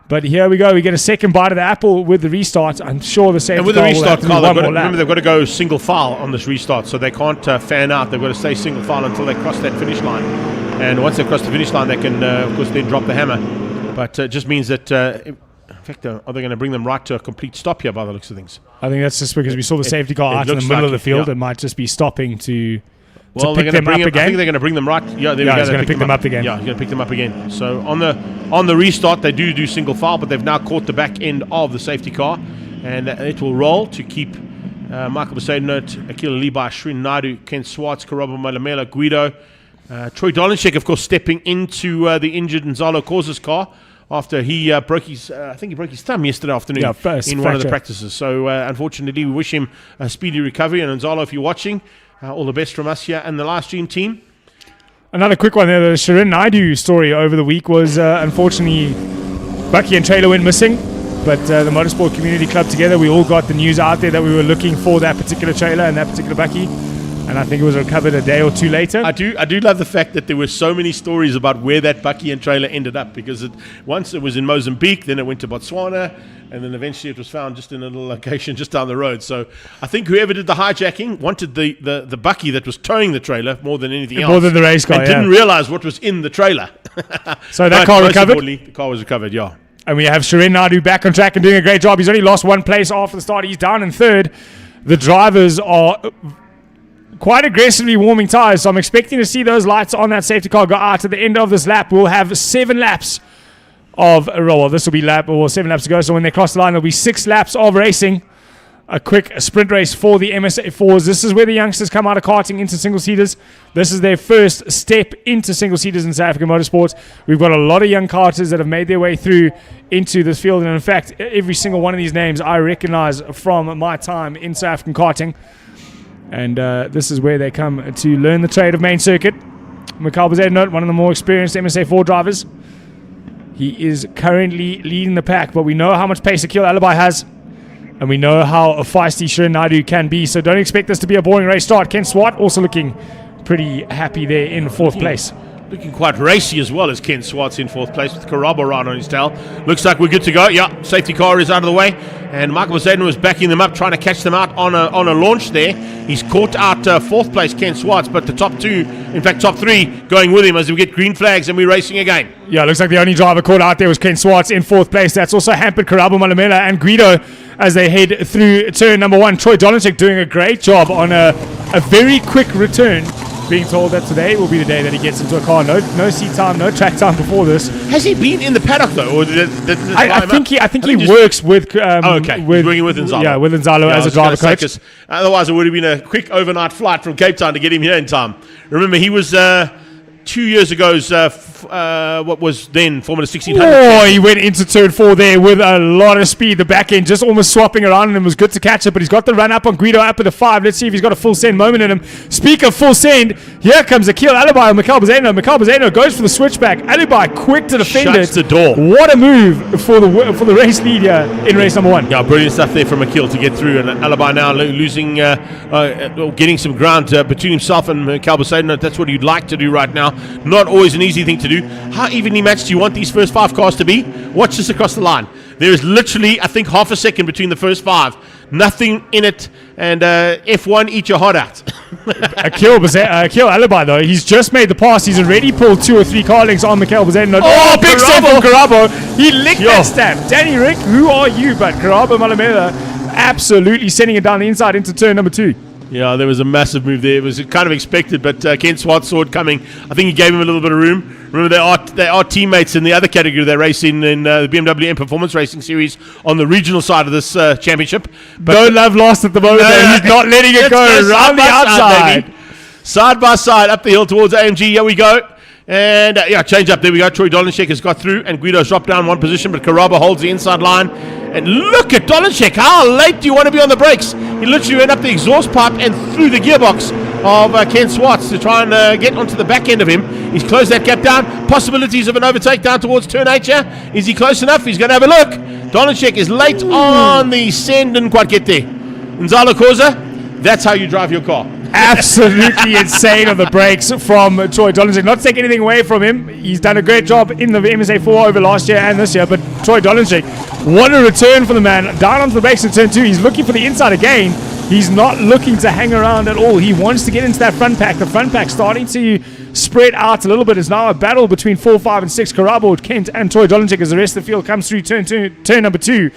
But here we go. We get a second bite of the apple with the restart. I'm sure the safety car will have to do one more lap. Remember, they've got to go single file on this restart, so they can't fan out. They've got to stay single file until they cross that finish line. And once they cross the finish line, they can, of course, then drop the hammer. But it just means that, in fact, are they going to bring them right to a complete stop here by the looks of things? I think that's just because we saw the safety car out in the middle of the field. It might just be stopping to pick them up again. I think they're going to bring them right. Yeah, he's going to pick them up again. Yeah, he's going to pick them up again. So on the restart, they do single file, but they've now caught the back end of the safety car, and it will roll to keep Michael Bazednot, Akil Alibai, Shrin Naidu, Ken Swartz, Karabo Malamela, Guido, Troy Dolinchek, of course, stepping into the injured Nzalo Causes car after he broke his, I think he broke his thumb yesterday afternoon in one of the practices. So unfortunately, we wish him a speedy recovery. And Nzalo, if you're watching, all the best from us here and the live stream team. Another quick one there. The Shirin Naidu story over the week was unfortunately Bucky and trailer went missing. But the Motorsport Community Club together, we all got the news out there that we were looking for that particular trailer and that particular Bucky. And I think it was recovered a day or two later. I do love the fact that there were so many stories about where that Bucky and trailer ended up, because once it was in Mozambique, then it went to Botswana, and then eventually it was found just in a little location just down the road. So I think whoever did the hijacking wanted the Bucky that was towing the trailer more than anything else. More than the race car, and didn't realize what was in the trailer. So that car recovered? The car was recovered, yeah. And we have Shirin Naidu back on track and doing a great job. He's only lost one place after the start. He's down in third. The drivers are quite aggressively warming tires, so I'm expecting to see those lights on that safety car go out at the end of this lap. We'll have 7 laps of, well, this will be 7 laps to go, so when they cross the line, there'll be 6 laps of racing. A quick sprint race for the MSA4s. This is where the youngsters come out of karting into single-seaters. This is their first step into single-seaters in South African motorsports. We've got a lot of young karters that have made their way through into this field, and in fact, every single one of these names I recognize from my time in South African karting. And this is where they come to learn the trade of main circuit. Mikhail Bezednot, one of the more experienced MSA4 drivers. He is currently leading the pack, but we know how much pace Akil Alibi has. And we know how feisty Shirin Naidu can be, so don't expect this to be a boring race start. Ken Swart also looking pretty happy there in 4th place. Looking quite racy as well as Ken Swartz in 4th place with Karabo right on his tail. Looks like we're good to go. Yeah, safety car is out of the way. And Michael Zayden was backing them up, trying to catch them out on a launch there. He's caught out 4th place, Ken Swartz, but the top 2, in fact top 3, going with him as we get green flags and we're racing again. Yeah, looks like the only driver caught out there was Ken Swartz in 4th place. That's also hampered Karabo Malamela and Guido as they head through turn number 1. Troy Donachek doing a great job on a very quick return. Being told that today will be the day that he gets into a car. No seat time, no track time before this. Has he been in the paddock though? Or I think he works with. Okay, he's working with Nzalo. Yeah, with Nzalo as a driver coach. Otherwise, it would have been a quick overnight flight from Cape Town to get him here in time. Remember, he was 2 years ago's what was then Formula 1600. Oh, he went into turn 4 there with a lot of speed. The back end just almost swapping around, and it was good to catch it, but he's got the run up on Guido up at the 5. Let's see if he's got a full send moment in him. Speak of full send, here comes Akil Alibi and Mikhail Bezeno. Mikhail Bezeno goes for the switchback. Alibi quick to defend Shuts the door. What a move for the race lead here in race number 1. Yeah, brilliant stuff there from Akil to get through, and Alibi now losing, getting some ground between himself and Mikhail Bezeno. That's what you'd like to do right now. Not always an easy thing to do. How evenly matched do you want these first 5 cars to be? Watch this across the line. There is literally, I think, half a second between the first 5. Nothing in it, and F1, eat your heart out. Akil Alibi, though, he's just made the pass. He's already pulled 2 or 3 car links on Mikhail Bezeno. Oh, big step from Karabo. He licked that stamp. Danny Rick, who are you? But Karabo Malamela absolutely sending it down the inside into turn number 2. Yeah, there was a massive move there. It was kind of expected, but Ken Swart saw it coming. I think he gave him a little bit of room. Remember, they are teammates in the other category. They race in the BMW M Performance Racing Series on the regional side of this championship. But no love lost at the moment. He's not letting it go around the outside. Side by side, up the hill towards AMG. Here we go. And change up. There we go. Troy Donachek has got through, and Guido's dropped down one position, but Karaba holds the inside line. And look at Donachek. How late do you want to be on the brakes? He literally went up the exhaust pipe and through the gearbox of Ken Swartz to try and get onto the back end of him. He's closed that gap down. Possibilities of an overtake down towards turn 8 here. Is he close enough? He's going to have a look. Donachek is late on the send, didn't quite get there. Nzalo Khoza, that's how you drive your car. Absolutely insane on the brakes from Troy Donachek. Not to take anything away from him. He's done a great job in the MSA4 over last year and this year. But Troy Donachek, what a return for the man. Down onto the brakes in turn 2. He's looking for the inside again. He's not looking to hang around at all. He wants to get into that front pack. The front pack starting to spread out a little bit. It's now a battle between 4, 5, and 6. Karabo, Kent, and Troy Donachek as the rest of the field comes through turn number 2.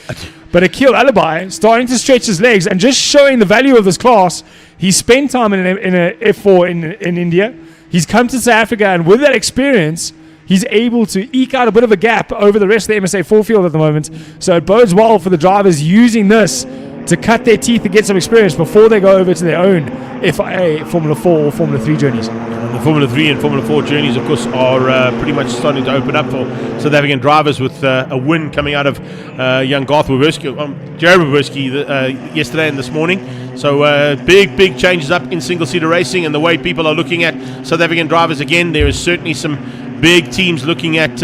But Akil Alibi starting to stretch his legs and just showing the value of this class. He spent time in a F4 in India. He's come to South Africa, and with that experience, he's able to eke out a bit of a gap over the rest of the MSA4 field at the moment. So it bodes well for the drivers using this to cut their teeth and get some experience before they go over to their own FIA Formula 4 or Formula 3 journeys. The Formula 3 and Formula 4 journeys, of course, are pretty much starting to open up for South African drivers with a win coming out of young Garth Jared Wawerski yesterday and this morning. So big changes up in single-seater racing, and the way people are looking at South African drivers again. There is certainly some big teams looking at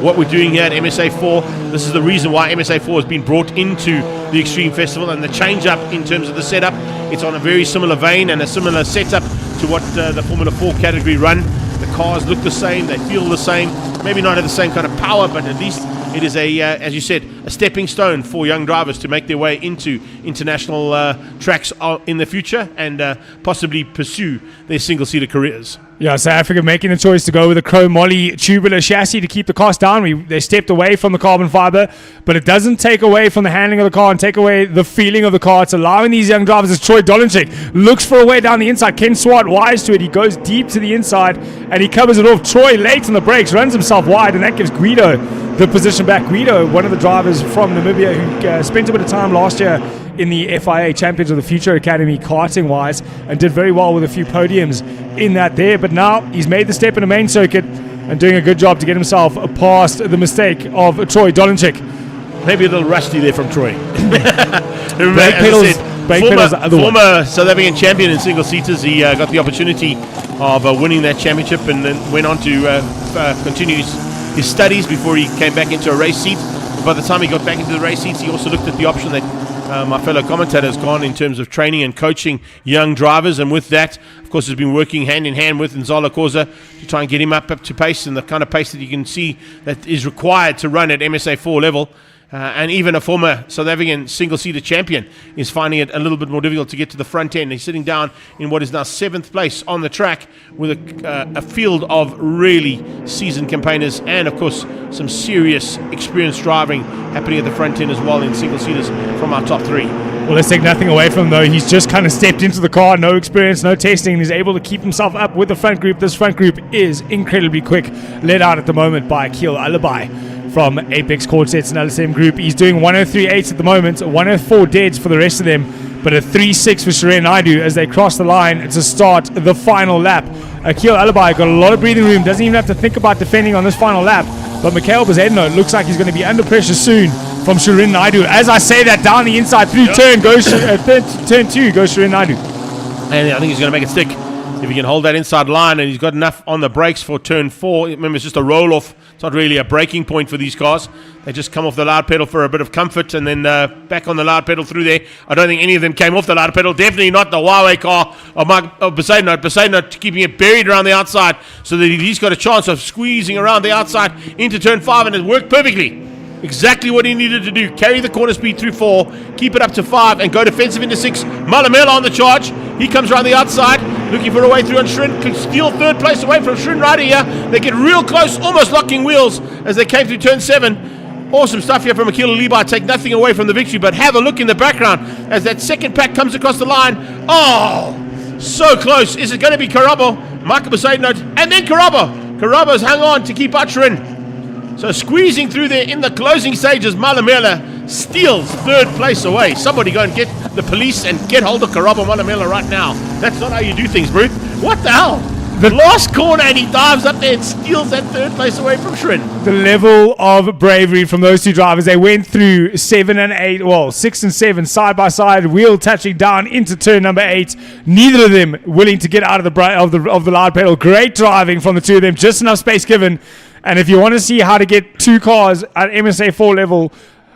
what we're doing here at MSA4. This is the reason why MSA4 has been brought into the Extreme Festival, and the change up in terms of the setup, it's on a very similar vein and a similar setup to what the Formula 4 category run. The cars look the same, they feel the same, maybe not have the same kind of power, but at least it is as you said, a stepping stone for young drivers to make their way into international tracks in the future and possibly pursue their single-seater careers. Yeah, South Africa making the choice to go with a chrome moly tubular chassis to keep the cost down. They stepped away from the carbon fiber, but it doesn't take away from the handling of the car and take away the feeling of the car. It's allowing these young drivers, as Troy Dolenchik looks for a way down the inside. Ken Swart wise to it. He goes deep to the inside and he covers it off. Troy late on the brakes, runs himself wide, and that gives Guido the position back. Guido, one of the drivers from Namibia who spent a bit of time last year in the FIA Champions of the Future Academy karting wise and did very well with a few podiums in that there, but now he's made the step in the main circuit and doing a good job to get himself past the mistake of Troy Dolenchik. Maybe a little rusty there from Troy. Former South African champion in single seaters. He got the opportunity of winning that championship and then went on to continue his studies before he came back into a race seat. By the time he got back into the race seats, he also looked at the option that my fellow commentator has gone in terms of training and coaching young drivers, and with that, of course, has been working hand in hand with Nzala Khoza to try and get him up to pace and the kind of pace that you can see that is required to run at MSA4 level. And even a former South African single-seater champion is finding it a little bit more difficult to get to the front end. He's sitting down in what is now 7th place on the track with a field of really seasoned campaigners and, of course, some serious experienced driving happening at the front end as well in single-seaters from our top 3. Well, let's take nothing away from him, though. He's just kind of stepped into the car, no experience, no testing, and he's able to keep himself up with the front group. This front group is incredibly quick, led out at the moment by Akil Alibai from Apex Quartets and LSM Group. He's doing 103.8 at the moment, 104 deads for the rest of them, but a 3.6 for Shirin Naidu as they cross the line to start the final lap. Akil Alibai got a lot of breathing room, doesn't even have to think about defending on this final lap, but Mikhail Bezedno looks like he's going to be under pressure soon from Shirin Naidu. As I say that, down the inside through turn 2 goes Shirin Naidu. And I think he's going to make it stick. If he can hold that inside line, and he's got enough on the brakes for turn 4. Remember, it's just a roll-off. It's not really a braking point for these cars. They just come off the loud pedal for a bit of comfort and then back on the loud pedal through there. I don't think any of them came off the loud pedal. Definitely not the Huawei car of Besaidnout keeping it buried around the outside so that he's got a chance of squeezing around the outside into turn 5, and it worked perfectly. Exactly what he needed to do. Carry the quarter speed through 4, keep it up to 5, and go defensive into 6. Malamela on the charge. He comes around the outside, looking for a way through on Shrin. Could steal 3rd place away from Shrin right here. They get real close, almost locking wheels as they came through turn 7. Awesome stuff here from Akil Alibai. Take nothing away from the victory, but have a look in the background as that second pack comes across the line. Oh, so close. Is it going to be Karabo? Michael Besaidnout, and then Karabo. Karabo's hung on to keep out Shrin. So squeezing through there in the closing stages, Malamela steals 3rd place away. Somebody go and get the police and get hold of Karabo Malamela right now. That's not how you do things, Bruce. What the hell? The last corner, and he dives up there and steals that 3rd place away from Shrin. The level of bravery from those two drivers. They went through 7 and 8, well, 6 and 7 side by side, wheel touching down into turn number 8. Neither of them willing to get out of the loud pedal. Great driving from the two of them. Just enough space given. And if you want to see how to get two cars at MSA4 level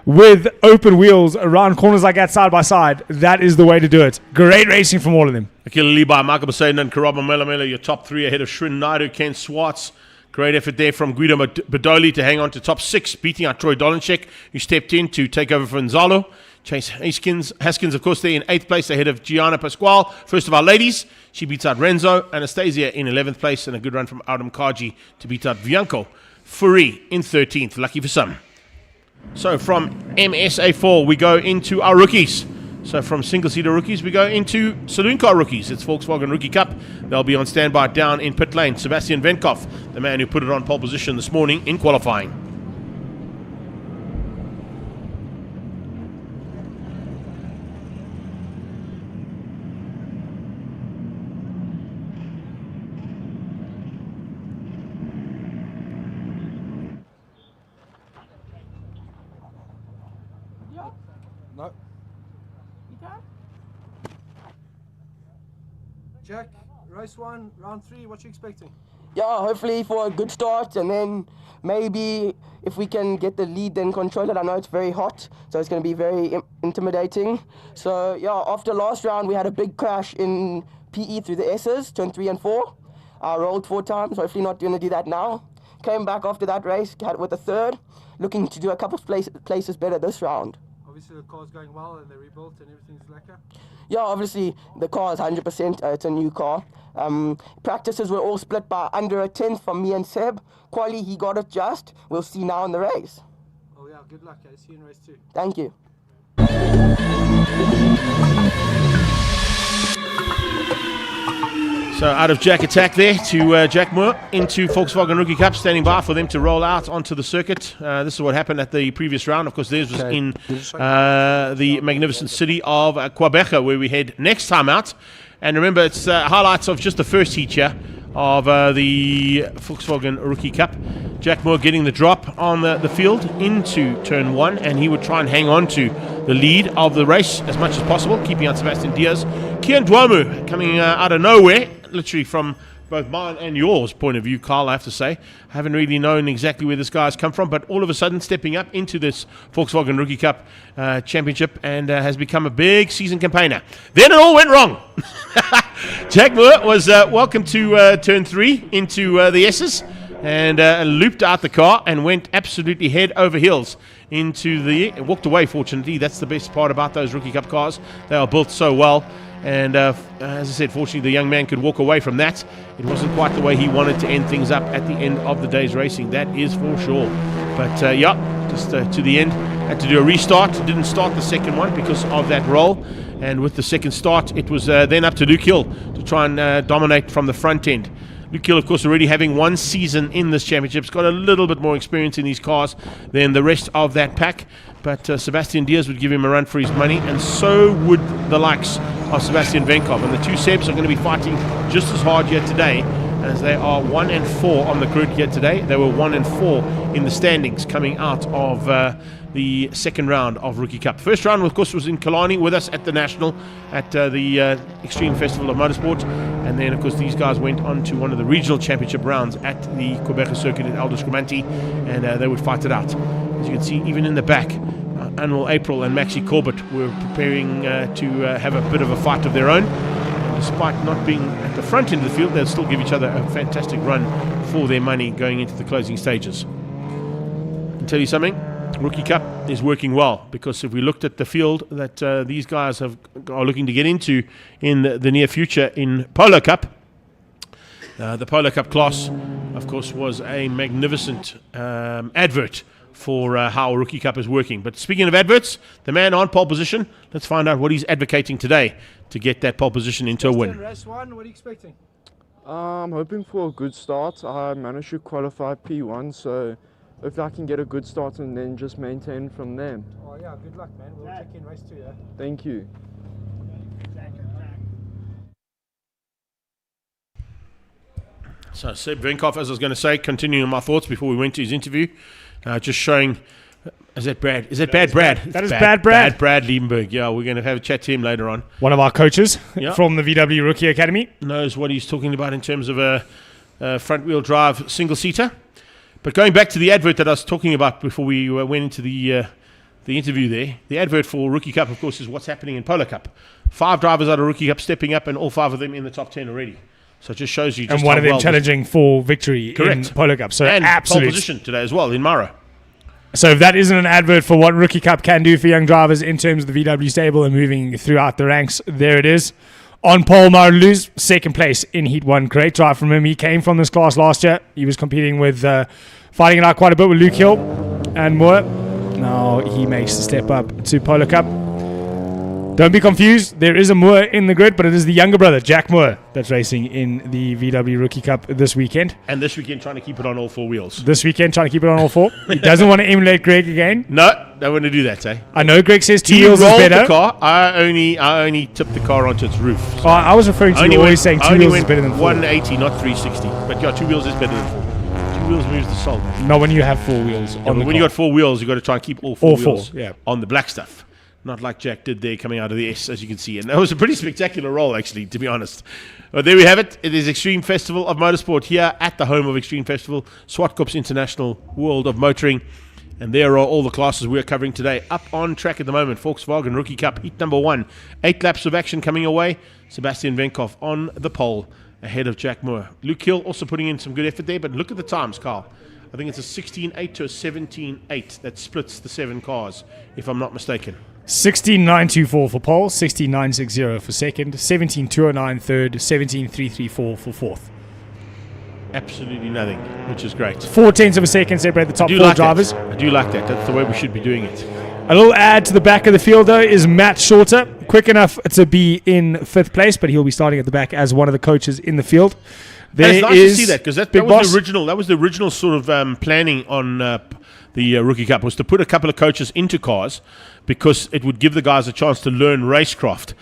with open wheels around corners like that side by side, that is the way to do it. Great racing from all of them. Akil Alibai, Michael Besaidnout, and Karabo Malamela, your top 3 ahead of Shirin Naidu, Ken Swartz. Great effort there from Guido Bedoli to hang on to top 6, beating out Troy Dolenchik, who stepped in to take over for Nzalo. Chase Haskins, of course, there in 8th place ahead of Gianna Pasquale. First of our ladies, she beats out Renzo. Anastasia in 11th place, and a good run from Adam Kaji to beat out Bianco. Furi in 13th, lucky for some. So from MSA4, we go into our rookies. So from single-seater rookies, we go into saloon car rookies. It's Volkswagen Rookie Cup. They'll be on standby down in pit lane. Sebastian Venkov, the man who put it on pole position this morning in qualifying. Jack, race 1, round 3, what you expecting? Yeah, hopefully for a good start, and then maybe if we can get the lead, then control it. I know it's very hot, so it's going to be very intimidating. So yeah, after last round, we had a big crash in PE through the S's, turn 3 and 4. I rolled 4 times, hopefully not going to do that now. Came back after that race, had it with a third, looking to do a couple of places better this round. Obviously the car's going well and they're rebuilt and everything's lacquer. Yeah, obviously the car is 100%, it's a new car. Practices were all split by under a tenth from me and Seb. Quali, he got it just. We'll see now in the race. Oh yeah, good luck. See you in race 2. Thank you. So out of Jack Attack there to Jack Moore into Volkswagen Rookie Cup, standing by for them to roll out onto the circuit. This is what happened at the previous round. Of course, theirs was in the magnificent city of Quebec, where we head next time out. And remember, it's highlights of just the first heat here of the Volkswagen Rookie Cup. Jack Moore getting the drop on the field into turn 1, and he would try and hang on to the lead of the race as much as possible, keeping out Sebastian Diaz. Kian Duamu coming out of nowhere, literally from both mine and yours point of view, Carl, I have to say. I haven't really known exactly where this guy's come from, but all of a sudden stepping up into this Volkswagen Rookie Cup championship and has become a big season campaigner. Then it all went wrong. Jack Moore was welcome to turn 3 into the S's and looped out the car and went absolutely head over heels into the... walked away, fortunately. That's the best part about those Rookie Cup cars. They are built so well. And as I said, fortunately, the young man could walk away from that. It wasn't quite the way he wanted to end things up at the end of the day's racing. That is for sure. But yeah, just to the end. Had to do a restart. Didn't start the second one because of that roll. And with the second start, it was then up to Luke Hill to try and dominate from the front end. Luke Hill, of course, already having one season in this championship. He's got a little bit more experience in these cars than the rest of that pack. But Sebastian Diaz would give him a run for his money, and so would the likes of Sebastian Venkov. And the two Sebs are going to be fighting just as hard yet today, as they are 1 and 4 on the grid yet today. They were 1 and 4 in the standings coming out of the second round of Rookie Cup. First round, of course, was in Killarney with us at the National, at the Extreme Festival of Motorsport. And then, of course, these guys went on to one of the regional championship rounds at the Quebec circuit at Aldous Gramanti, and they would fight it out. As you can see, even in the back, Anwar April and Maxi Corbett were preparing to have a bit of a fight of their own. And despite not being at the front end of the field, they'll still give each other a fantastic run for their money going into the closing stages. I can tell you something, Rookie Cup is working well, because if we looked at the field that these guys are looking to get into in the near future in Polo Cup, the Polo Cup class, of course, was a magnificent advert for how Rookie Cup is working. But speaking of adverts, the man on pole position, let's find out what he's advocating today to get that pole position into a win. Race 1, what are you expecting? I'm hoping for a good start. I managed to qualify P1, so if I can get a good start and then just maintain from there. Oh yeah, good luck, man. We'll check in race 2, yeah? Thank you. So Seb Venkov, as I was going to say, continuing my thoughts before we went to his interview, just showing... Is that Brad? Is that Bad Brad? That is Bad Brad. Bad Brad Liebenberg. Yeah, we're going to have a chat to him later on. One of our coaches Yeah. from the VW Rookie Academy. Knows what he's talking about in terms of a front-wheel drive single-seater. But going back to the advert that I was talking about before we went into the interview there, the advert for Rookie Cup, of course, is what's happening in Polo Cup. 5 drivers out of Rookie Cup stepping up, and all 5 of them in the top 10 already. So it just shows you just And one how of them well challenging for victory in Polo Cup. So and absolute pole position today as well in Mara. So if that isn't an advert for what Rookie Cup can do for young drivers in terms of the VW stable and moving throughout the ranks, there it is. On pole, Marluz, second place in Heat 1. Great drive from him. He came from this class last year. He was competing with, fighting it out quite a bit with Luke Hill and Moore. Now he makes the step up to Polo Cup. Don't be confused. There is a Moore in the grid, but it is the younger brother, Jack Moore, that's racing in the VW Rookie Cup this weekend. And this weekend trying to keep it on all 4 wheels. This weekend trying to keep it on all 4. He doesn't want to emulate Greg again. No, don't want to do that, eh? I know Greg says 2 He wheels is rolled better. the car. I only tipped the car onto its roof. So I was referring to you always saying 2 wheels is better than 4. 180, not 360. But yeah, 2 wheels is better than 4. 2 wheels moves the soul. Not when you have 4 wheels. Yeah, when you got 4 wheels, you got to try and keep all 4 All four, wheels yeah. on the black stuff. Not like Jack did there coming out of the S, as you can see. And that was a pretty spectacular roll, actually, to be honest. But there we have it. It is Extreme Festival of Motorsport here at the home of Extreme Festival, Zwartkops International World of Motoring. And there are all the classes we're covering today. Up on track at the moment, Volkswagen Rookie Cup, heat number 1. 8 laps of action coming away. Sebastian Venkov on the pole ahead of Jack Moore. Luke Hill also putting in some good effort there, but look at the times, Carl. I think it's a 16.8 to a 17.8 that splits the 7 cars, if I'm not mistaken. 16.924 for pole, 16.960 for second, 17.209 third, 17.334 for fourth. Absolutely nothing, which is great. 0.4 of a second separate the top 4 like drivers. I do like that. That's the way we should be doing it. A little add to the back of the field, though, is Matt Shorter. Quick enough to be in 5th place, but he'll be starting at the back as one of the coaches in the field. And it's nice to see that, because that was the original. That was the original sort of planning on the Rookie Cup, was to put a couple of coaches into cars because it would give the guys a chance to learn racecraft.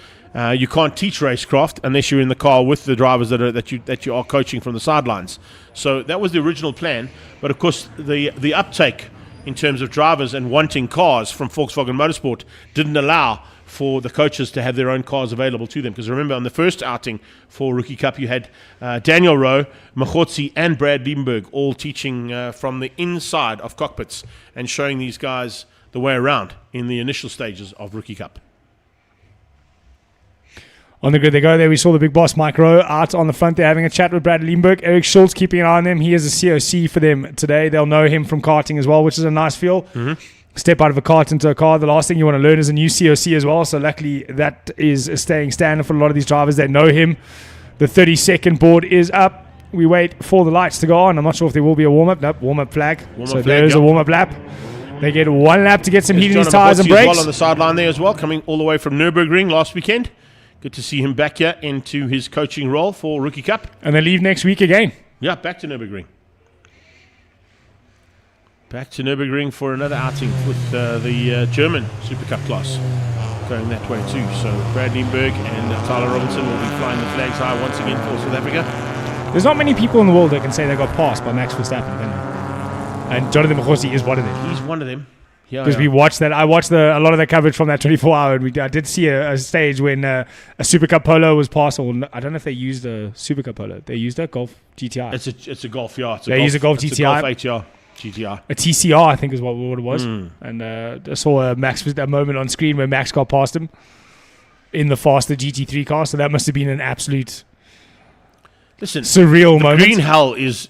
You can't teach racecraft unless you're in the car with the drivers that you are coaching from the sidelines. So that was the original plan. But of course, the uptake in terms of drivers and wanting cars from Volkswagen Motorsport didn't allow for the coaches to have their own cars available to them. Because remember, on the first outing for Rookie Cup, you had Daniel Rowe, Machotsi, and Brad Liebenberg all teaching from the inside of cockpits and showing these guys the way around in the initial stages of Rookie Cup. On the grid they go there. We saw the big boss, Mike Rowe, out on the front there having a chat with Brad Liebenberg. Eric Schultz keeping an eye on them. He is a COC for them today. They'll know him from karting as well, which is a nice feel. Mm-hmm. Step out of a kart into a car. The last thing you want to learn is a new COC as well. So luckily that is staying standard for a lot of these drivers. They know him. The 30-second board is up. We wait for the lights to go on. I'm not sure if there will be a warm-up. Nope, warm-up flag. There's a warm-up lap. They get 1 lap to get some heat in his tyres and brakes. Well on the sideline there as well, coming all the way from Nürburgring last weekend. Good to see him back here into his coaching role for Rookie Cup. And they leave next week again. Yeah, back to Nürburgring. Back to Nürburgring for another outing with the German Super Cup class going that way too. So Brad Liebenberg and Tyler Robinson will be flying the flags high once again for South Africa. There's not many people in the world that can say they got passed by Max Verstappen, can they? And Jonathan Machotsi is one of them. He's one of them. Because we watched that. I watched a lot of that coverage from that 24-hour, and I did see a stage when a Super Cup Polo was passed. Or I don't know if they used a Super Cup Polo. They used a Golf GTI. It's a Golf, yeah. They used a Golf GTI. It's a Golf HR GTI. A TCR, I think, is what it was. And I saw a moment on screen where Max got past him in the faster GT3 car. So that must have been an absolute surreal moment. Green hell is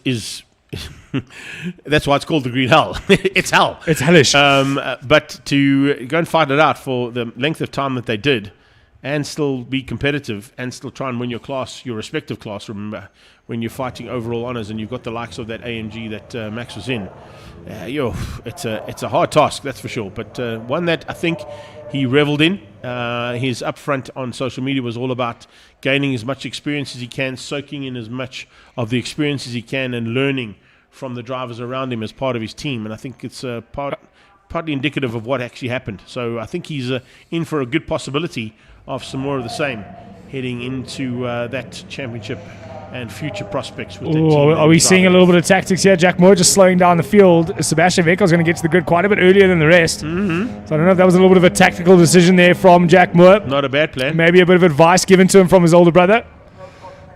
that's why it's called the green hell. It's hell. It's hellish. But to go and fight it out for the length of time that they did and still be competitive and still try and win your class, your respective class, remember, when you're fighting overall honours and you've got the likes of that AMG that Max was in, it's a hard task, that's for sure. But one that I think he reveled in. His upfront on social media was all about gaining as much experience as he can, soaking in as much of the experience as he can and learning from the drivers around him as part of his team. And I think it's partly indicative of what actually happened. So I think he's in for a good possibility of some more of the same heading into that championship and future prospects with that team. Are we seeing a little bit of tactics here? Jack Moore just slowing down the field. Sebastian Vettel is going to get to the grid quite a bit earlier than the rest. Mm-hmm. So I don't know if that was a little bit of a tactical decision there from Jack Moore. Not a bad plan. Maybe a bit of advice given to him from his older brother.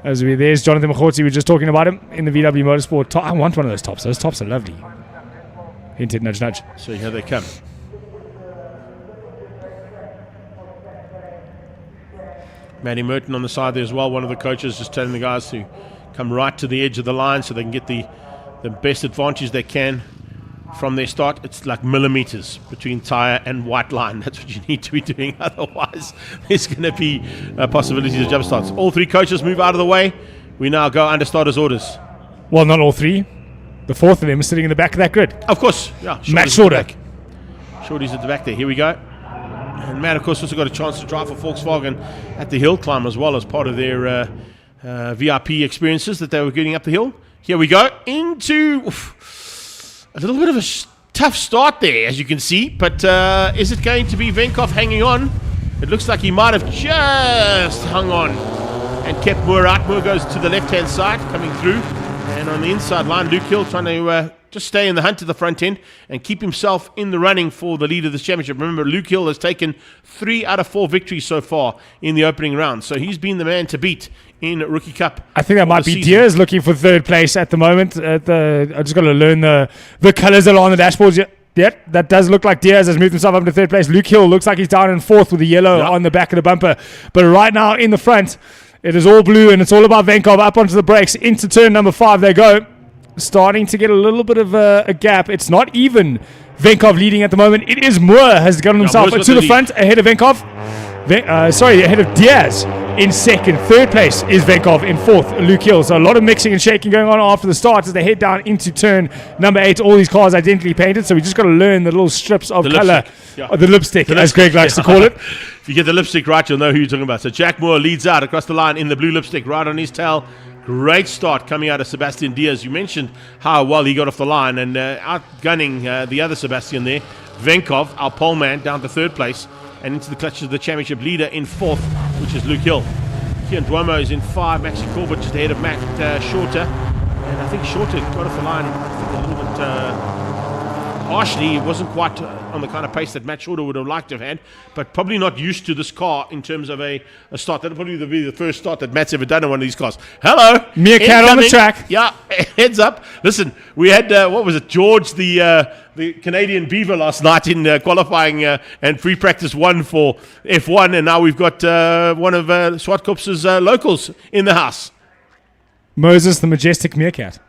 There's Jonathan Machotsi. We were just talking about him in the VW Motorsport. I want one of those tops. Those tops are lovely. Hint it, nudge, nudge. So here they come. Matty Merton on the side there as well. One of the coaches just telling the guys to come right to the edge of the line so they can get the best advantage they can from their start. It's like millimeters between tyre and white line. That's what you need to be doing. Otherwise, there's going to be possibilities of jump starts. All 3 coaches move out of the way. We now go under starters' orders. Well, not all 3. The 4th of them is sitting in the back of that grid. Of course, yeah. Matt Shorter. Shorty's at the back there. Here we go. And Matt, of course, also got a chance to drive for Volkswagen at the hill climb as well as part of their VIP experiences that they were getting up the hill. Here we go into a little bit of a tough start there, as you can see. But is it going to be Venkov hanging on? It looks like he might have just hung on and kept Moore out. Moore goes to the left-hand side, coming through. And on the inside line, Luke Hill trying to just stay in the hunt at the front end and keep himself in the running for the lead of this championship. Remember, Luke Hill has taken 3 out of 4 victories so far in the opening round. So he's been the man to beat in Rookie Cup. I think that might be Diaz looking for third place at the moment. I just got to learn the colours that are on the dashboards. Yeah, that does look like Diaz has moved himself up to third place. Luke Hill looks like he's down in fourth with the yellow on the back of the bumper. But right now in the front, it is all blue, and it's all about Venkov up onto the brakes. Into turn number 5 they go. Starting to get a little bit of a gap. It's not even Venkov leading at the moment. It is Moore has gotten himself to the front ahead of Venkov. Ahead of Diaz in second. Third place is Venkov in fourth, Luke Hill. So a lot of mixing and shaking going on after the start as they head down into turn number 8. All these cars identically painted, so we just got to learn the little strips of colour. The lipstick, as Greg likes to call it. If you get the lipstick right, you'll know who you're talking about. So Jack Moore leads out across the line in the blue lipstick, right on his tail. Great start coming out of Sebastian Diaz. You mentioned how well he got off the line and outgunning the other Sebastian there. Venkov, our pole man, down to third place and into the clutches of the championship leader in fourth, which is Luke Hill. Kian Duomo is in 5. Maxi Corbett just ahead of Matt Shorter. And I think Shorter got off the line a little bit harshly. It wasn't quite on the kind of pace that Matt Shorter would have liked to have had, but probably not used to this car in terms of a start. That'll probably be the first start that Matt's ever done in one of these cars. Hello! Meerkat on the track. Yeah, heads up. Listen, we had, George, the Canadian Beaver last night in qualifying and free practice 1 for F1, and now we've got one of Zwartkops' locals in the house. Moses, the majestic meerkat.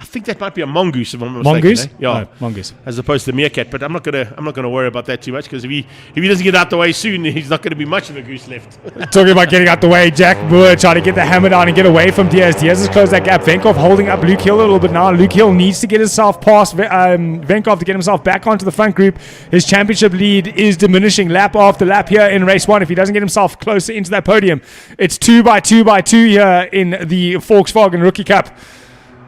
I think that might be a mongoose, if I'm not mistaken. Mongoose? Yeah, mongoose. As opposed to meerkat, but I'm not gonna worry about that too much because if he doesn't get out the way soon, he's not going to be much of a goose left. Talking about getting out the way, Jack Moore trying to get the hammer down and get away from Diaz. Diaz has closed that gap. Venkov holding up Luke Hill a little bit now. Luke Hill needs to get himself past Venkov to get himself back onto the front group. His championship lead is diminishing lap after lap here in race 1. If he doesn't get himself closer into that podium, it's 2 by 2 by 2 here in the Volkswagen Rookie Cup.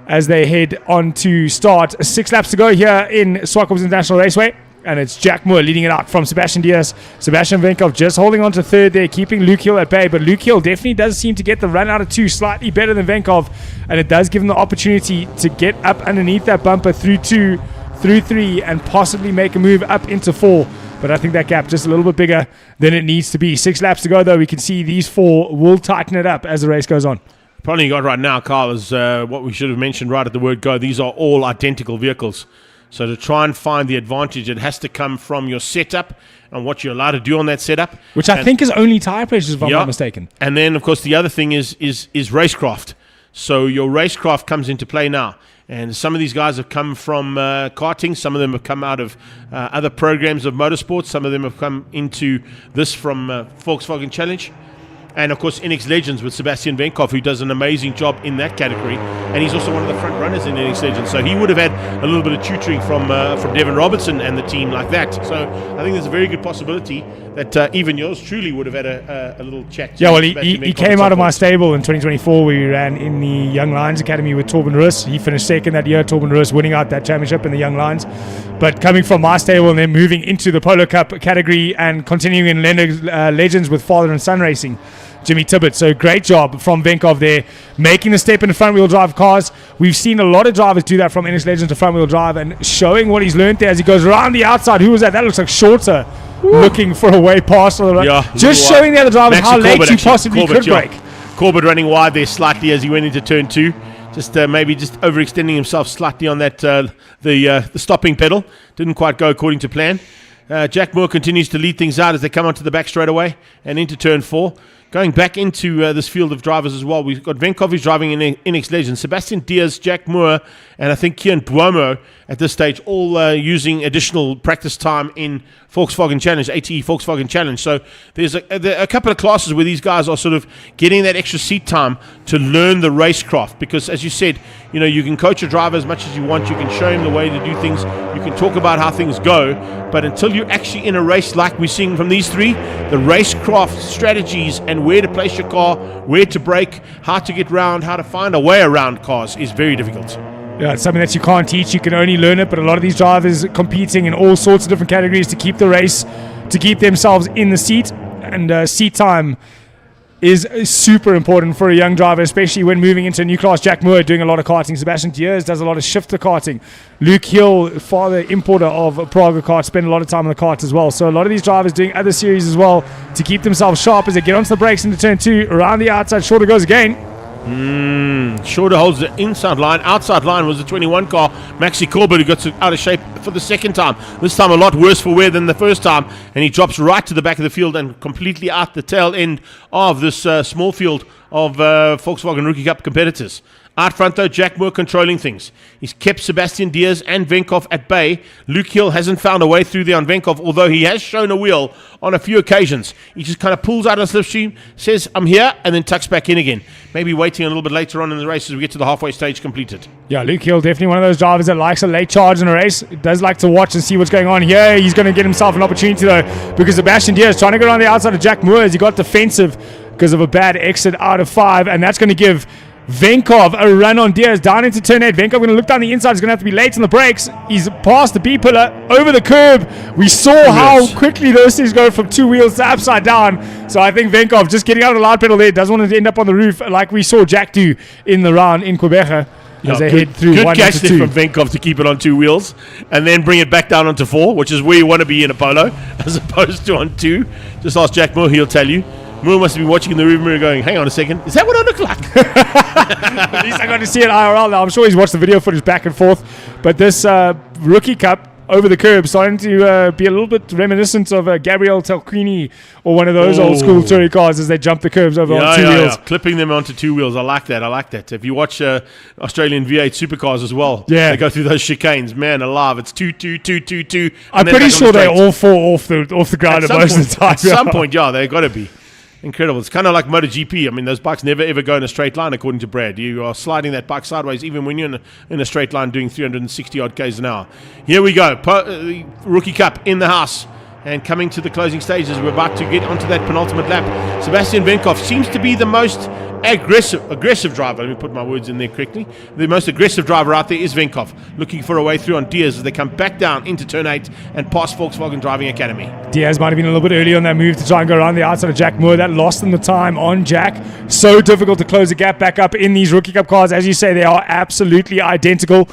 As they head on to start. 6 laps to go here in Zwartkops International Raceway. And it's Jack Moore leading it out from Sebastian Diaz. Sebastian Venkov just holding on to third there, keeping Luke Hill at bay. But Luke Hill definitely does seem to get the run out of 2 slightly better than Venkov. And it does give him the opportunity to get up underneath that bumper through 2, through 3, and possibly make a move up into 4. But I think that gap just a little bit bigger than it needs to be. 6 laps to go, though. We can see these 4 will tighten it up as the race goes on. The problem you got right now, Carl, is what we should have mentioned right at the word go. These are all identical vehicles. So to try and find the advantage, it has to come from your setup and what you're allowed to do on that setup. Which I think is only tyre pressures, if I'm not mistaken. And then, of course, the other thing is racecraft. So your racecraft comes into play now. And some of these guys have come from karting. Some of them have come out of other programs of motorsports. Some of them have come into this from Volkswagen Challenge. And, of course, NX Legends with Sebastian Venkov, who does an amazing job in that category. And he's also one of the front runners in NX Legends. So he would have had a little bit of tutoring from Devin Robertson and the team like that. So I think there's a very good possibility that even yours truly would have had a little chat. Yeah, well, he came out of my stable in 2024. We ran in the Young Lions Academy with Torben Roos. He finished second that year, Torben Roos winning out that championship in the Young Lions. But coming from my stable and then moving into the Polo Cup category and continuing in Legends with father and son racing, Jimmy Tibbett. So great job from Venkov there, making the step in the front wheel drive cars. We've seen a lot of drivers do that from NX Legends to front wheel drive and showing what he's learned there as he goes around the outside. Who was that? That looks like Shorter. Looking for a way past. Just showing the other drivers how late you possibly could brake. Corbett running wide there slightly as he went into turn 2. Just maybe just overextending himself slightly on that the stopping pedal. Didn't quite go according to plan. Jack Moore continues to lead things out as they come onto the back straight away and into turn 4. Going back into this field of drivers as well, we've got Venkov who's driving in NX Legends, Sebastian Diaz, Jack Moore, and I think Kian Duomo at this stage, all using additional practice time in Volkswagen Challenge, ATE Volkswagen Challenge. So there's a couple of classes where these guys are sort of getting that extra seat time to learn the racecraft. Because as you said, you can coach a driver as much as you want. You can show him the way to do things. You can talk about how things go. But until you're actually in a race like we're seeing from these 3, the racecraft strategies and where to place your car, where to brake, how to get round, how to find a way around cars is very difficult. Yeah, it's something that you can't teach. You can only learn it. But a lot of these drivers competing in all sorts of different categories to keep the race, to keep themselves in the seat. And seat time is super important for a young driver, especially when moving into a new class. Jack Moore doing a lot of karting. Sebastian Diaz does a lot of shifter karting. Luke Hill, father importer of Praga karts, spend a lot of time on the karts as well. So a lot of these drivers doing other series as well to keep themselves sharp as they get onto the brakes into turn 2. Around the outside, Shorter goes again. Shorter holds the inside line. Outside line was the 21 car, Maxi Corbett, who got out of shape for the second time. This time a lot worse for wear than the first time, and he drops right to the back of the field and completely out the tail end of this small field of Volkswagen Rookie Cup competitors. Out front though, Jack Moore controlling things. He's kept Sebastian Diaz and Venkov at bay. Luke Hill hasn't found a way through there on Venkov, although he has shown a wheel on a few occasions. He just kind of pulls out on slipstream, says, I'm here, and then tucks back in again. Maybe waiting a little bit later on in the race as we get to the halfway stage completed. Yeah, Luke Hill, definitely one of those drivers that likes a late charge in a race. Does like to watch and see what's going on here. He's going to get himself an opportunity though, because Sebastian Diaz trying to go around the outside of Jack Moore as he got defensive because of a bad exit out of 5, and that's going to give Venkov a run on Diaz down into turn 8. Venkov going to look down the inside. He's going to have to be late on the brakes. He's past the B-pillar, over the curb. We saw how quickly those things go from 2 wheels to upside down. So I think Venkov just getting out of the loud pedal there, doesn't want to end up on the roof like we saw Jack do in the round in Quebec. As they head through good 1 catch into there 2. from Venkov to keep it on 2 wheels and then bring it back down onto 4, which is where you want to be in a Polo as opposed to on 2. Just ask Jack Moore, he'll tell you. Moore must have been watching in the rearview mirror going, hang on a second, is that what I look like? At least I got to see it IRL now. I'm sure he's watched the video footage back and forth. But this Rookie Cup over the curb starting to be a little bit reminiscent of Gabriel Telquini or one of those old school touring cars as they jump the curbs over on 2 wheels. Clipping them onto 2 wheels. I like that. If you watch Australian V8 Supercars as well, they go through those chicanes. Man alive, it's 2, 2, 2, 2, 2. I'm pretty sure they all fall off the ground most of the time. At some point, they've got to be. Incredible. It's kind of like MotoGP. I mean, those bikes never ever go in a straight line, according to Brad. You are sliding that bike sideways even when you're in a straight line doing 360 odd k's an hour. Here we go. Rookie Cup in the house. And coming to the closing stages, we're about to get onto that penultimate lap. Sebastian Venkov seems to be the most aggressive driver. Let me put my words in there correctly. The most aggressive driver out there is Venkov, looking for a way through on Diaz as they come back down into turn 8 and past Volkswagen Driving Academy. Diaz might have been a little bit early on that move to try and go around the outside of Jack Moore. That lost them the time on Jack. So difficult to close the gap back up in these Rookie Cup cars. As you say, they are absolutely identical.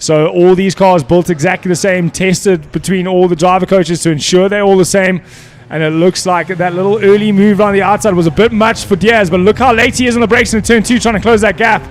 So all these cars built exactly the same, tested between all the driver coaches to ensure they're all the same. And it looks like that little early move around the outside was a bit much for Diaz, but look how late he is on the brakes in turn 2 trying to close that gap.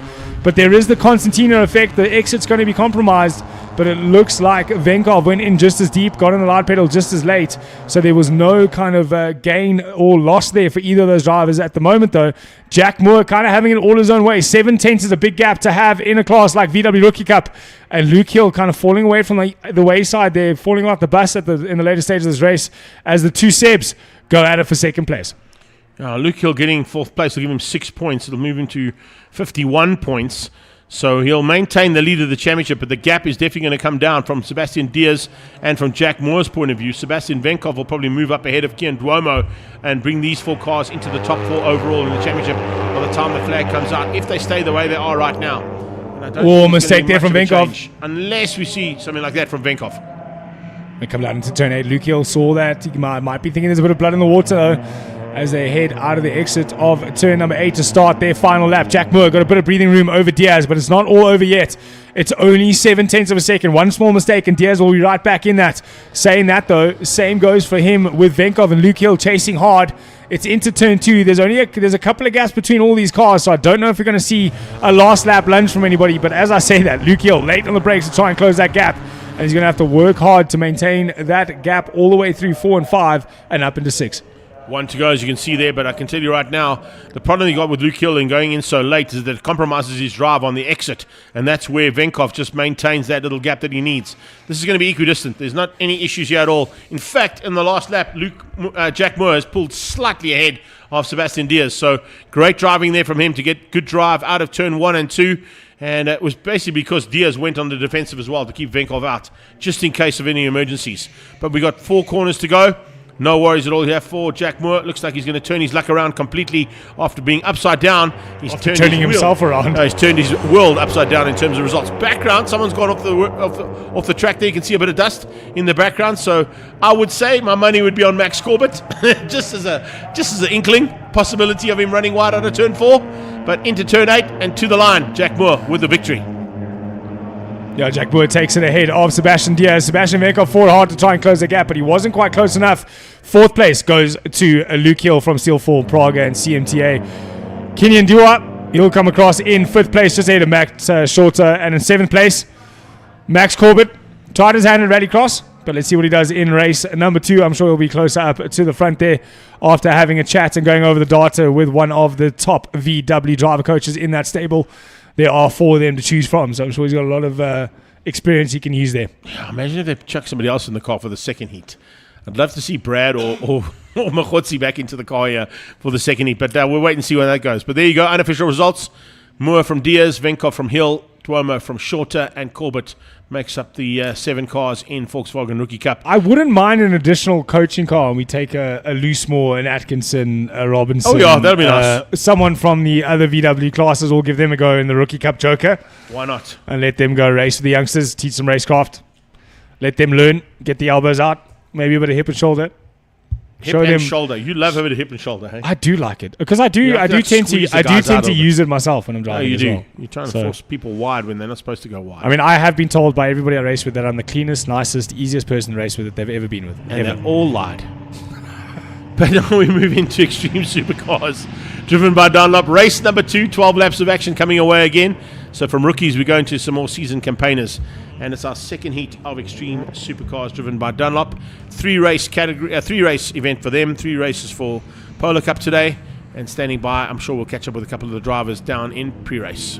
But there is the Constantino effect. The exit's going to be compromised, but it looks like Venkov went in just as deep, got on the loud pedal just as late. So there was no kind of gain or loss there for either of those drivers at the moment, though. Jack Moore kind of having it all his own way. 7 tenths is a big gap to have in a class like VW Rookie Cup. And Luke Hill kind of falling away from the wayside there, falling off the bus in the later stage of this race as the two Sebs go at it for second place. Luke Hill getting 4th place will give him 6 points. It'll move him to 51 points. So he'll maintain the lead of the championship, but the gap is definitely going to come down from Sebastian Diaz and from Jack Moore's point of view. Sebastian Venkov will probably move up ahead of Kian Duomo and bring these 4 cars into the top 4 overall in the championship by the time the flag comes out, if they stay the way they are right now. Mistake there from Venkov. Unless we see something like that from Venkov. They come down into turn 8. Luke Hill saw that. He might be thinking there's a bit of blood in the water, though, as they head out of the exit of turn number 8 to start their final lap. Jack Moore got a bit of breathing room over Diaz, but it's not all over yet. It's only 7 tenths of a second. One small mistake, and Diaz will be right back in that. Saying that, though, same goes for him with Venkov and Luke Hill chasing hard. It's into turn 2. There's a couple of gaps between all these cars, so I don't know if we're going to see a last lap lunge from anybody. But as I say that, Luke Hill late on the brakes to try and close that gap. And he's going to have to work hard to maintain that gap all the way through 4 and 5 and up into 6. 1 to go, as you can see there, but I can tell you right now, the problem he got with Luke Hill and going in so late is that it compromises his drive on the exit, and that's where Venkov just maintains that little gap that he needs. This is going to be equidistant. There's not any issues here at all. In fact, in the last lap, Jack Moore has pulled slightly ahead of Sebastian Diaz, so great driving there from him to get good drive out of turn 1 and 2. And it was basically because Diaz went on the defensive as well to keep Venkov out, just in case of any emergencies. But we got 4 corners to go. No worries at all here for Jack Moore. Looks like he's going to turn his luck around completely after being upside down. He's turning himself around. He's turned his world upside down in terms of results. Background, someone's gone off the track there. You can see a bit of dust in the background. So I would say my money would be on Max Corbett, just as an inkling possibility of him running wide out of turn 4. But into turn 8 and to the line, Jack Moore with the victory. Yeah, Jack Moore takes it ahead of Sebastian Diaz. Sebastian Venko fought hard to try and close the gap, but he wasn't quite close enough. 4th place goes to Luke Hill from Steel 4, Praga and CMTA. Kenyan Dua, he'll come across in 5th place, just ahead of Max Shorter. And in 7th place, Max Corbett tried his hand at Rallycross, but let's see what he does in race number 2. I'm sure he'll be closer up to the front there after having a chat and going over the data with one of the top VW driver coaches in that stable. There are 4 of them to choose from, so I'm sure he's got a lot of experience he can use there. Yeah, imagine if they chuck somebody else in the car for the second heat. I'd love to see Brad or Machotsi back into the car here for the second heat, but we'll wait and see where that goes. But there you go, unofficial results. Moore from Diaz, Venkov from Hill, Tuomo from Shorter, and Corbett makes up the 7 cars in Volkswagen Rookie Cup. I wouldn't mind an additional coaching car, and we take a Loosemore, an Atkinson, a Robinson. Oh yeah, that'd be nice. Someone from the other VW classes, will give them a go in the Rookie Cup Joker. Why not? And let them go race with the youngsters, teach some racecraft, let them learn, get the elbows out, maybe a bit of hip and shoulder. Hip and shoulder. You love a bit of hip and shoulder, hey? I do like it because I do tend to use it myself when I'm driving. Oh, you as do. well. You're trying to force people wide when they're not supposed to go wide. I mean, I have been told by everybody I race with that I'm the cleanest, nicest, easiest person to race with that they've ever been with. And they're all lied. But now we move into Extreme Supercars, driven by Dunlop. Race number 2, 12 laps of action coming away again. So from rookies, we go into some more seasoned campaigners. And it's our second heat of Extreme Supercars driven by Dunlop. 3 race event for them, 3 races for Polo Cup today. And standing by, I'm sure we'll catch up with a couple of the drivers down in pre-race.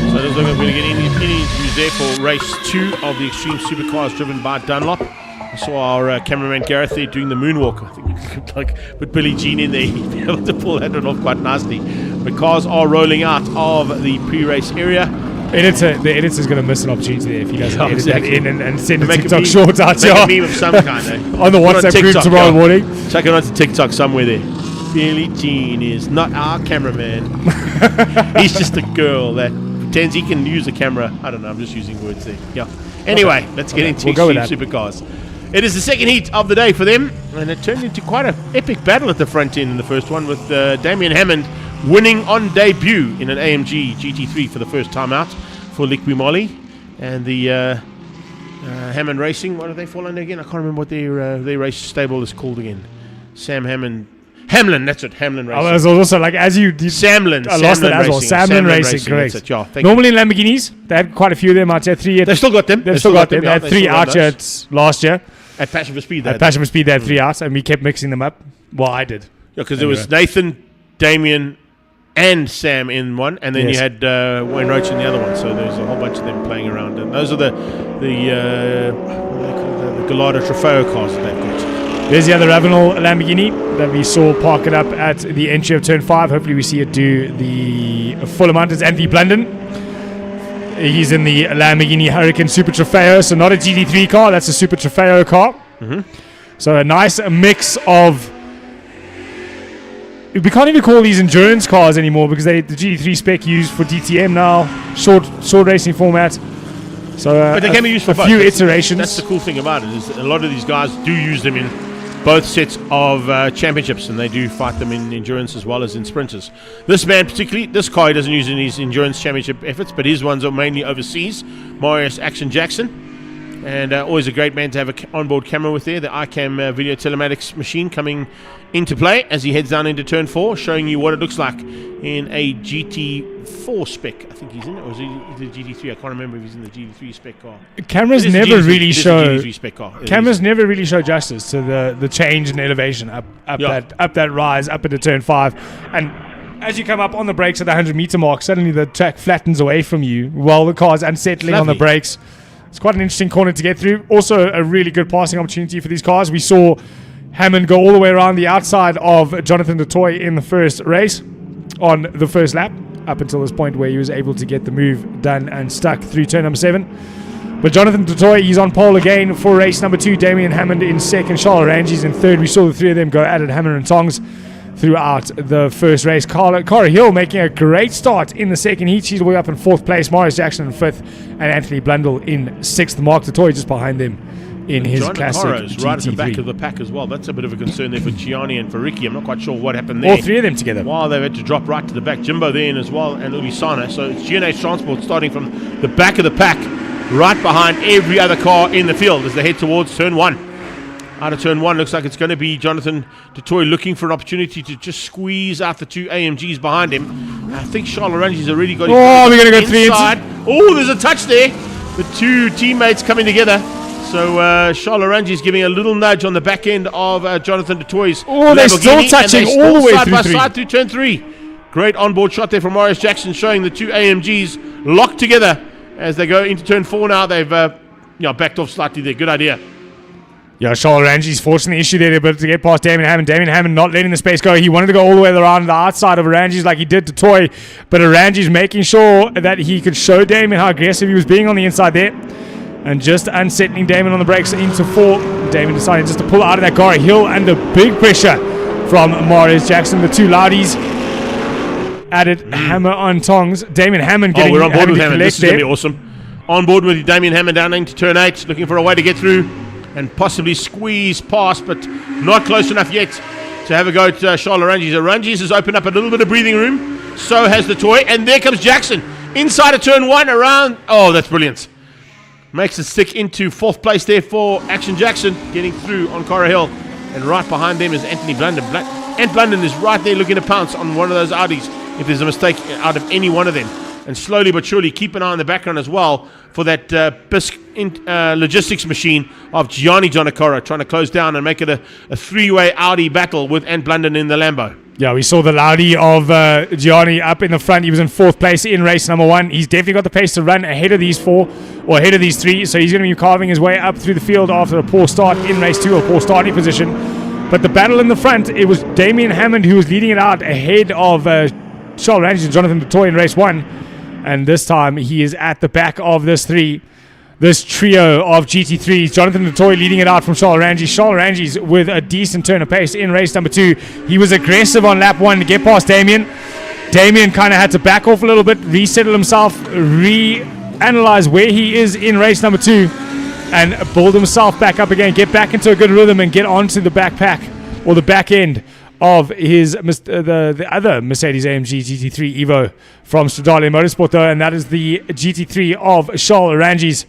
So it looks like we're going to get any interviews there for race 2 of the Extreme Supercars driven by Dunlop. I saw our cameraman Gareth there doing the moonwalk. I think we looked like put Billie Jean in there. He'd be able to pull that one off quite nicely. The cars are rolling out of the pre-race area. The editor's going to miss an opportunity there if he doesn't edit exactly. that in and send a Make TikTok meme, short out make a meme of some kind, eh? on the WhatsApp group tomorrow morning. Chuck it onto TikTok somewhere there. Billie Jean is not our cameraman. He's just a girl that pretends he can use a camera. I don't know, I'm just using words there. Yeah. Anyway, let's get into Extreme Supercars. It is the second heat of the day for them, and it turned into quite an epic battle at the front end in the first one, with Damien Hammond winning on debut in an AMG GT3 for the first time out for Liqui Moly. And the Hammond Racing, what do they fall under again? I can't remember what their race stable is called again. Sam Hammond. Hamlin, that's it. Hamlin Racing. I was also like, as you did. Samlin. I lost it as well. Samlin Racing, correct. It, yeah, normally in Lamborghinis, they had quite a few of them out here. They've still got them. They've still got them. They had 3 out here last year. At Passion for Speed, they had 3 out, and we kept mixing them up. Well, I did. Yeah, because there was Nathan, Damien, and Sam in one, and then Yes. you had Wayne Roach in the other one. So there's a whole bunch of them playing around, and those are the what do they call it? The Gallardo Trofeo cars that they've got. There's the other Ravenel Lamborghini that we saw park it up at the entry of turn 5. Hopefully we see it do the full amount. It's Anthony Blunden. He's in the Lamborghini Hurricane Super Trofeo, so not a GT3 car, that's a Super Trofeo car. So a nice mix of... We can't even call these endurance cars anymore because the GT3 spec used for DTM now, short racing format. So But they can be used for a both. few That's- iterations. That's the cool thing about it, is a lot of these guys do use them in both sets of championships, and they do fight them in endurance as well as in sprinters. This man particularly, this car he doesn't use in his endurance championship efforts, but his ones are mainly overseas. Marius Action Jackson, and always a great man to have an onboard camera with there. The iCam video telematics machine coming into play as he heads down into turn 4, showing you what it looks like in a GT4 spec. I think he's in it, or is he the GT3? I can't remember if he's in the GT3 spec car. Cameras It is a never GT3 really it is a show. GT3 spec car. It Cameras is. never really show justice to the change in elevation up that rise up into turn 5, and as you come up on the brakes at the 100-meter mark, suddenly the track flattens away from you while the car's unsettling on the Lovely. brakes. It's quite an interesting corner to get through. Also, a really good passing opportunity for these cars. We saw Hammond go all the way around the outside of Jonathan DeToy in the first race on the first lap, up until this point where he was able to get the move done and stuck through turn number 7. But Jonathan DeToy, he's on pole again for race number 2. Damien Hammond in second. Charles Rangi's in third. We saw the three of them go at it, hammer and tongs, throughout the first race. Cara Hill making a great start in the second heat. She's all the way up in 4th place. Marius Jackson in 5th. And Anthony Blundell in 6th. Mark DeToy just behind them in his John classic O'Hara's GT3. right at the back of the pack as well. That's a bit of a concern there for Gianni and for Ricky. I'm not quite sure what happened there. All three of them together. While they've had to drop right to the back. Jimbo there in as well, and Ulisana. So it's GNH Transport starting from the back of the pack, right behind every other car in the field as they head towards turn 1. Out of turn 1, looks like it's going to be Jonathan DeToy looking for an opportunity to just squeeze out the 2 AMGs behind him. I think Charles Rangi's already got his we're going to go inside. Oh, there's a touch there. The 2 teammates coming together. So Charles Rangi's giving a little nudge on the back end of Jonathan DeToy's Oh, they're still Lamborghini, touching and they're all the still way side through by 3. side through turn 3. Great onboard shot there from Marius Jackson, showing the 2 AMGs locked together as they go into turn 4 now. They've backed off slightly there. Good idea. Yeah, Charles Rangi's forcing the issue there, but to get past Damien Hammond. Damien Hammond not letting the space go. He wanted to go all the way around the outside of Rangi's like he did to Toy, but Rangi's making sure that he could show Damien how aggressive he was being on the inside there, and just unsettling Damien on the brakes into 4. Damien decided just to pull out of that car. Hill under big pressure from Marius Jackson. The 2 Loudies added hammer on tongs. Damien Hammond getting we're on board having with to Hammond. collect This is going to there. be awesome. On board with Damien Hammond down into turn 8, looking for a way to get through and possibly squeeze past, but not close enough yet to have a go at Charles Rangi's. Rangi's has opened up a little bit of breathing room. So has the Toy, and there comes Jackson inside of turn 1 around. Oh, that's brilliant. Makes it stick into 4th place there for Action Jackson, getting through on Cara Hill. And right behind them is Anthony Blunden. Ant Blunden is right there looking to pounce on one of those Audis if there's a mistake out of any one of them. And slowly but surely keep an eye on the background as well for that logistics machine of Gianni Giannacora trying to close down and make it a 3-way Audi battle with Ant Blunden in the Lambo. Yeah, we saw the Laudi of Gianni up in the front. He was in 4th place in race number 1. He's definitely got the pace to run ahead of these 4, or ahead of these 3. So he's going to be carving his way up through the field after a poor start in race 2, a poor starting position. But the battle in the front, it was Damien Hammond who was leading it out ahead of Charles Rangi and Jonathan DeToy in race 1. And this time he is at the back of this trio of GT3s. Jonathan DeToy leading it out from Charles Rangi. Charles Rangi's with a decent turn of pace in race number 2. He was aggressive on lap 1 to get past Damien. Damien kind of had to back off a little bit, resettle himself, reanalyze where he is in race number 2, and build himself back up again, get back into a good rhythm and get onto the backpack or the back end of his the other Mercedes AMG GT3 Evo from Stradale Motorsport, though, and that is the GT3 of Charles Rangi's.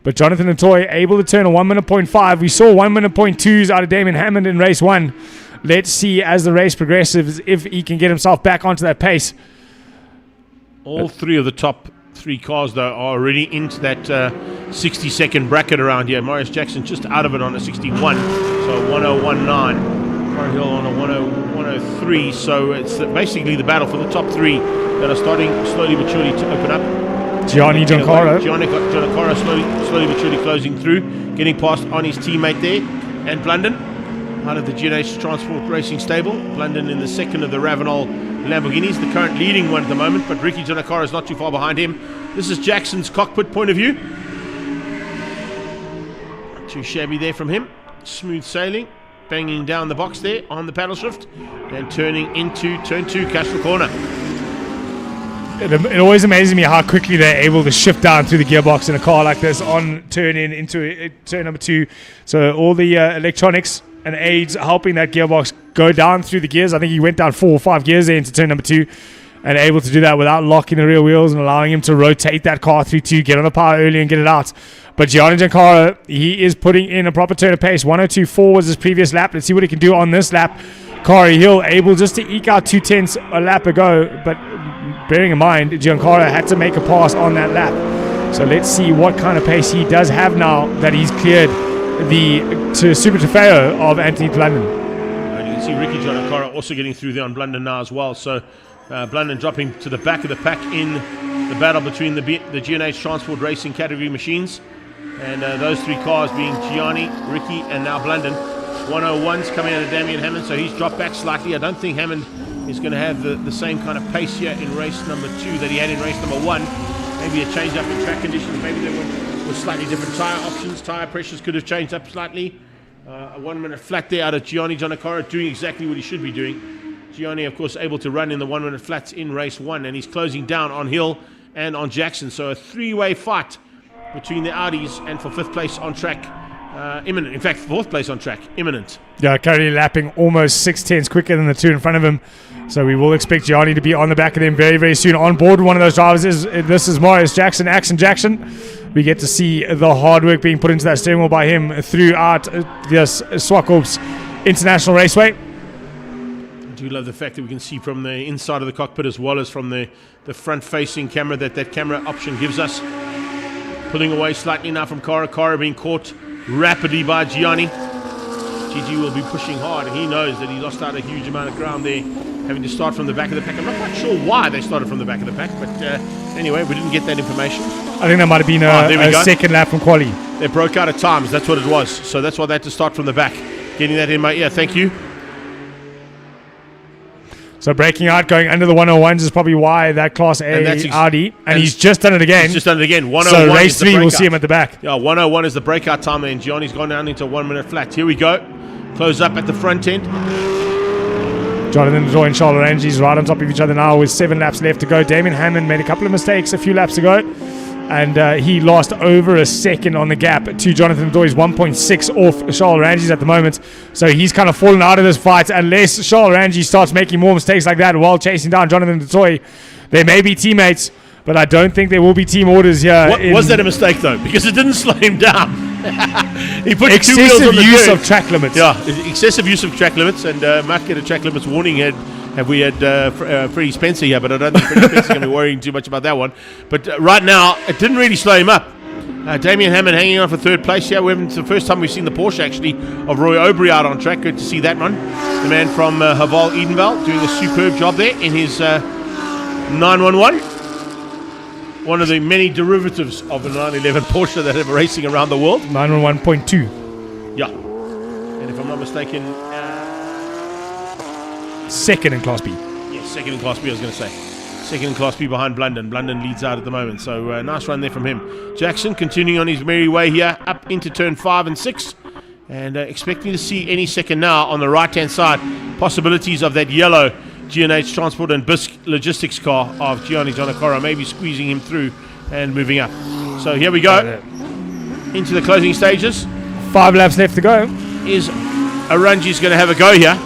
But Jonathan DeToy able to turn a 1:05. We saw 1:02s out of Damien Hammond in race 1. Let's see as the race progresses if he can get himself back onto that pace. All 3 of the top 3 cars, though, are already into that 60-second bracket around here. Marius Jackson just out of it on a 61, so 1019. Corey Hill on a 103, so it's basically the battle for the top three that are starting slowly but surely to open up. Gianni Giancarlo slowly but surely closing through, getting past on his teammate there, and Blunden out of the GNH Transport Racing stable. Blunden in the second of the Ravenol Lamborghinis, the current leading one at the moment, but Ricky Giancarlo is not too far behind him. This is Jackson's cockpit point of view. Not too shabby there from him. Smooth sailing, banging down the box there on the paddle shift, and turning into turn 2, Castro corner. It always amazes me how quickly they're able to shift down through the gearbox in a car like this on turn in into turn number 2. So all the electronics and aids helping that gearbox go down through the gears. I think he went down 4 or 5 gears there into turn number 2, and able to do that without locking the rear wheels and allowing him to rotate that car through to get on the power early and get it out. But Gianni Giancarlo, he is putting in a proper turn of pace. 102.4 was his previous lap. Let's see what he can do on this lap. Corey Hill able just to eke out 2/10 a lap ago, but bearing in mind, Giancarlo had to make a pass on that lap. So let's see what kind of pace he does have now that he's cleared the Super Trofeo of Anthony Blunden. And you can see Ricky Giancarlo also getting through there on Blunden now as well. So Blunden dropping to the back of the pack in the battle between the GNH Transport Racing category machines. And those 3 cars being Gianni, Ricky, and now Blunden. 101's coming out of Damian Hammond, so he's dropped back slightly. I don't think Hammond is going to have the same kind of pace here in race number 2 that he had in race number 1. Maybe a change up in track conditions. Maybe they went with slightly different tyre options. Tyre pressures could have changed up slightly. A 1 minute flat there out of Gianni Giancarlo, doing exactly what he should be doing. Gianni, of course, able to run in the 1 minute flats in race 1, and he's closing down on Hill and on Jackson. So a 3-way fight between the Audis, and for 5th place on track. Imminent. In fact, 4th place on track. Imminent. Yeah, currently lapping almost 6/10 quicker than the 2 in front of him. So we will expect Gianni to be on the back of them very, very soon. On board one of those drivers this is Marius Jackson, Action Jackson. We get to see the hard work being put into that steering wheel by him throughout this Zwartkops International Raceway. I do love the fact that we can see from the inside of the cockpit as well as from the front-facing camera that camera option gives us. Pulling away slightly now from Cara being caught rapidly by Gianni. GG will be pushing hard. He knows that he lost out a huge amount of ground there, having to start from the back of the pack. I'm not quite sure why they started from the back of the pack, but anyway, we didn't get that information. I think that might have been a second lap from quali. They broke out at times, that's what it was. So that's why they had to start from the back. Getting that in my ear, thank you. So breaking out, going under the 101s is probably why that Class A Audi, and he's just done it again. He's just done it again. 101 so race 3, we'll see him at the back. Yeah, 101 is the breakout time, and Gianni's gone down into a 1 minute flat. Here we go. Close up at the front end. Jonathan Dedoy and Charles Oranges right on top of each other now with 7 laps left to go. Damien Hammond made a couple of mistakes a few laps ago, and he lost over a second on the gap to Jonathan Dedoy's 1.6 off Charles Oranges at the moment. So he's kind of fallen out of this fight unless Charles Oranges starts making more mistakes like that while chasing down Jonathan Dedoy. They may be teammates, but I don't think there will be team orders here. Was that a mistake though? Because it didn't slow him down. He put excessive 2 wheels on the use curve. of track limits. Yeah, excessive use of track limits, and might get a track limits warning. Have we had Freddie Spencer here, but I don't think Freddie Spencer's going to be worrying too much about that one. But right now, it didn't really slow him up. Damien Hammond hanging on for 3rd place here. It's the first time we've seen the Porsche, actually, of Roy Aubrey out on track. Good to see that one. The man from Haval Edenvale doing a superb job there in his 911. One of the many derivatives of the 911 Porsche that are racing around the world. 911.2. Yeah. And if I'm not mistaken... second in Class B. Yes, second in Class B, I was going to say. Second in Class B behind Blunden. Blunden leads out at the moment, so nice run there from him. Jackson continuing on his merry way here, up into turn 5 and 6. And expecting to see any second now on the right-hand side. Possibilities of that yellow GNH Transport and Bisc Logistics car of Gianni Giancarlo, maybe squeezing him through and moving up. So here we go. Into the closing stages. 5 laps left to go. Is Aranji's going to have a go here?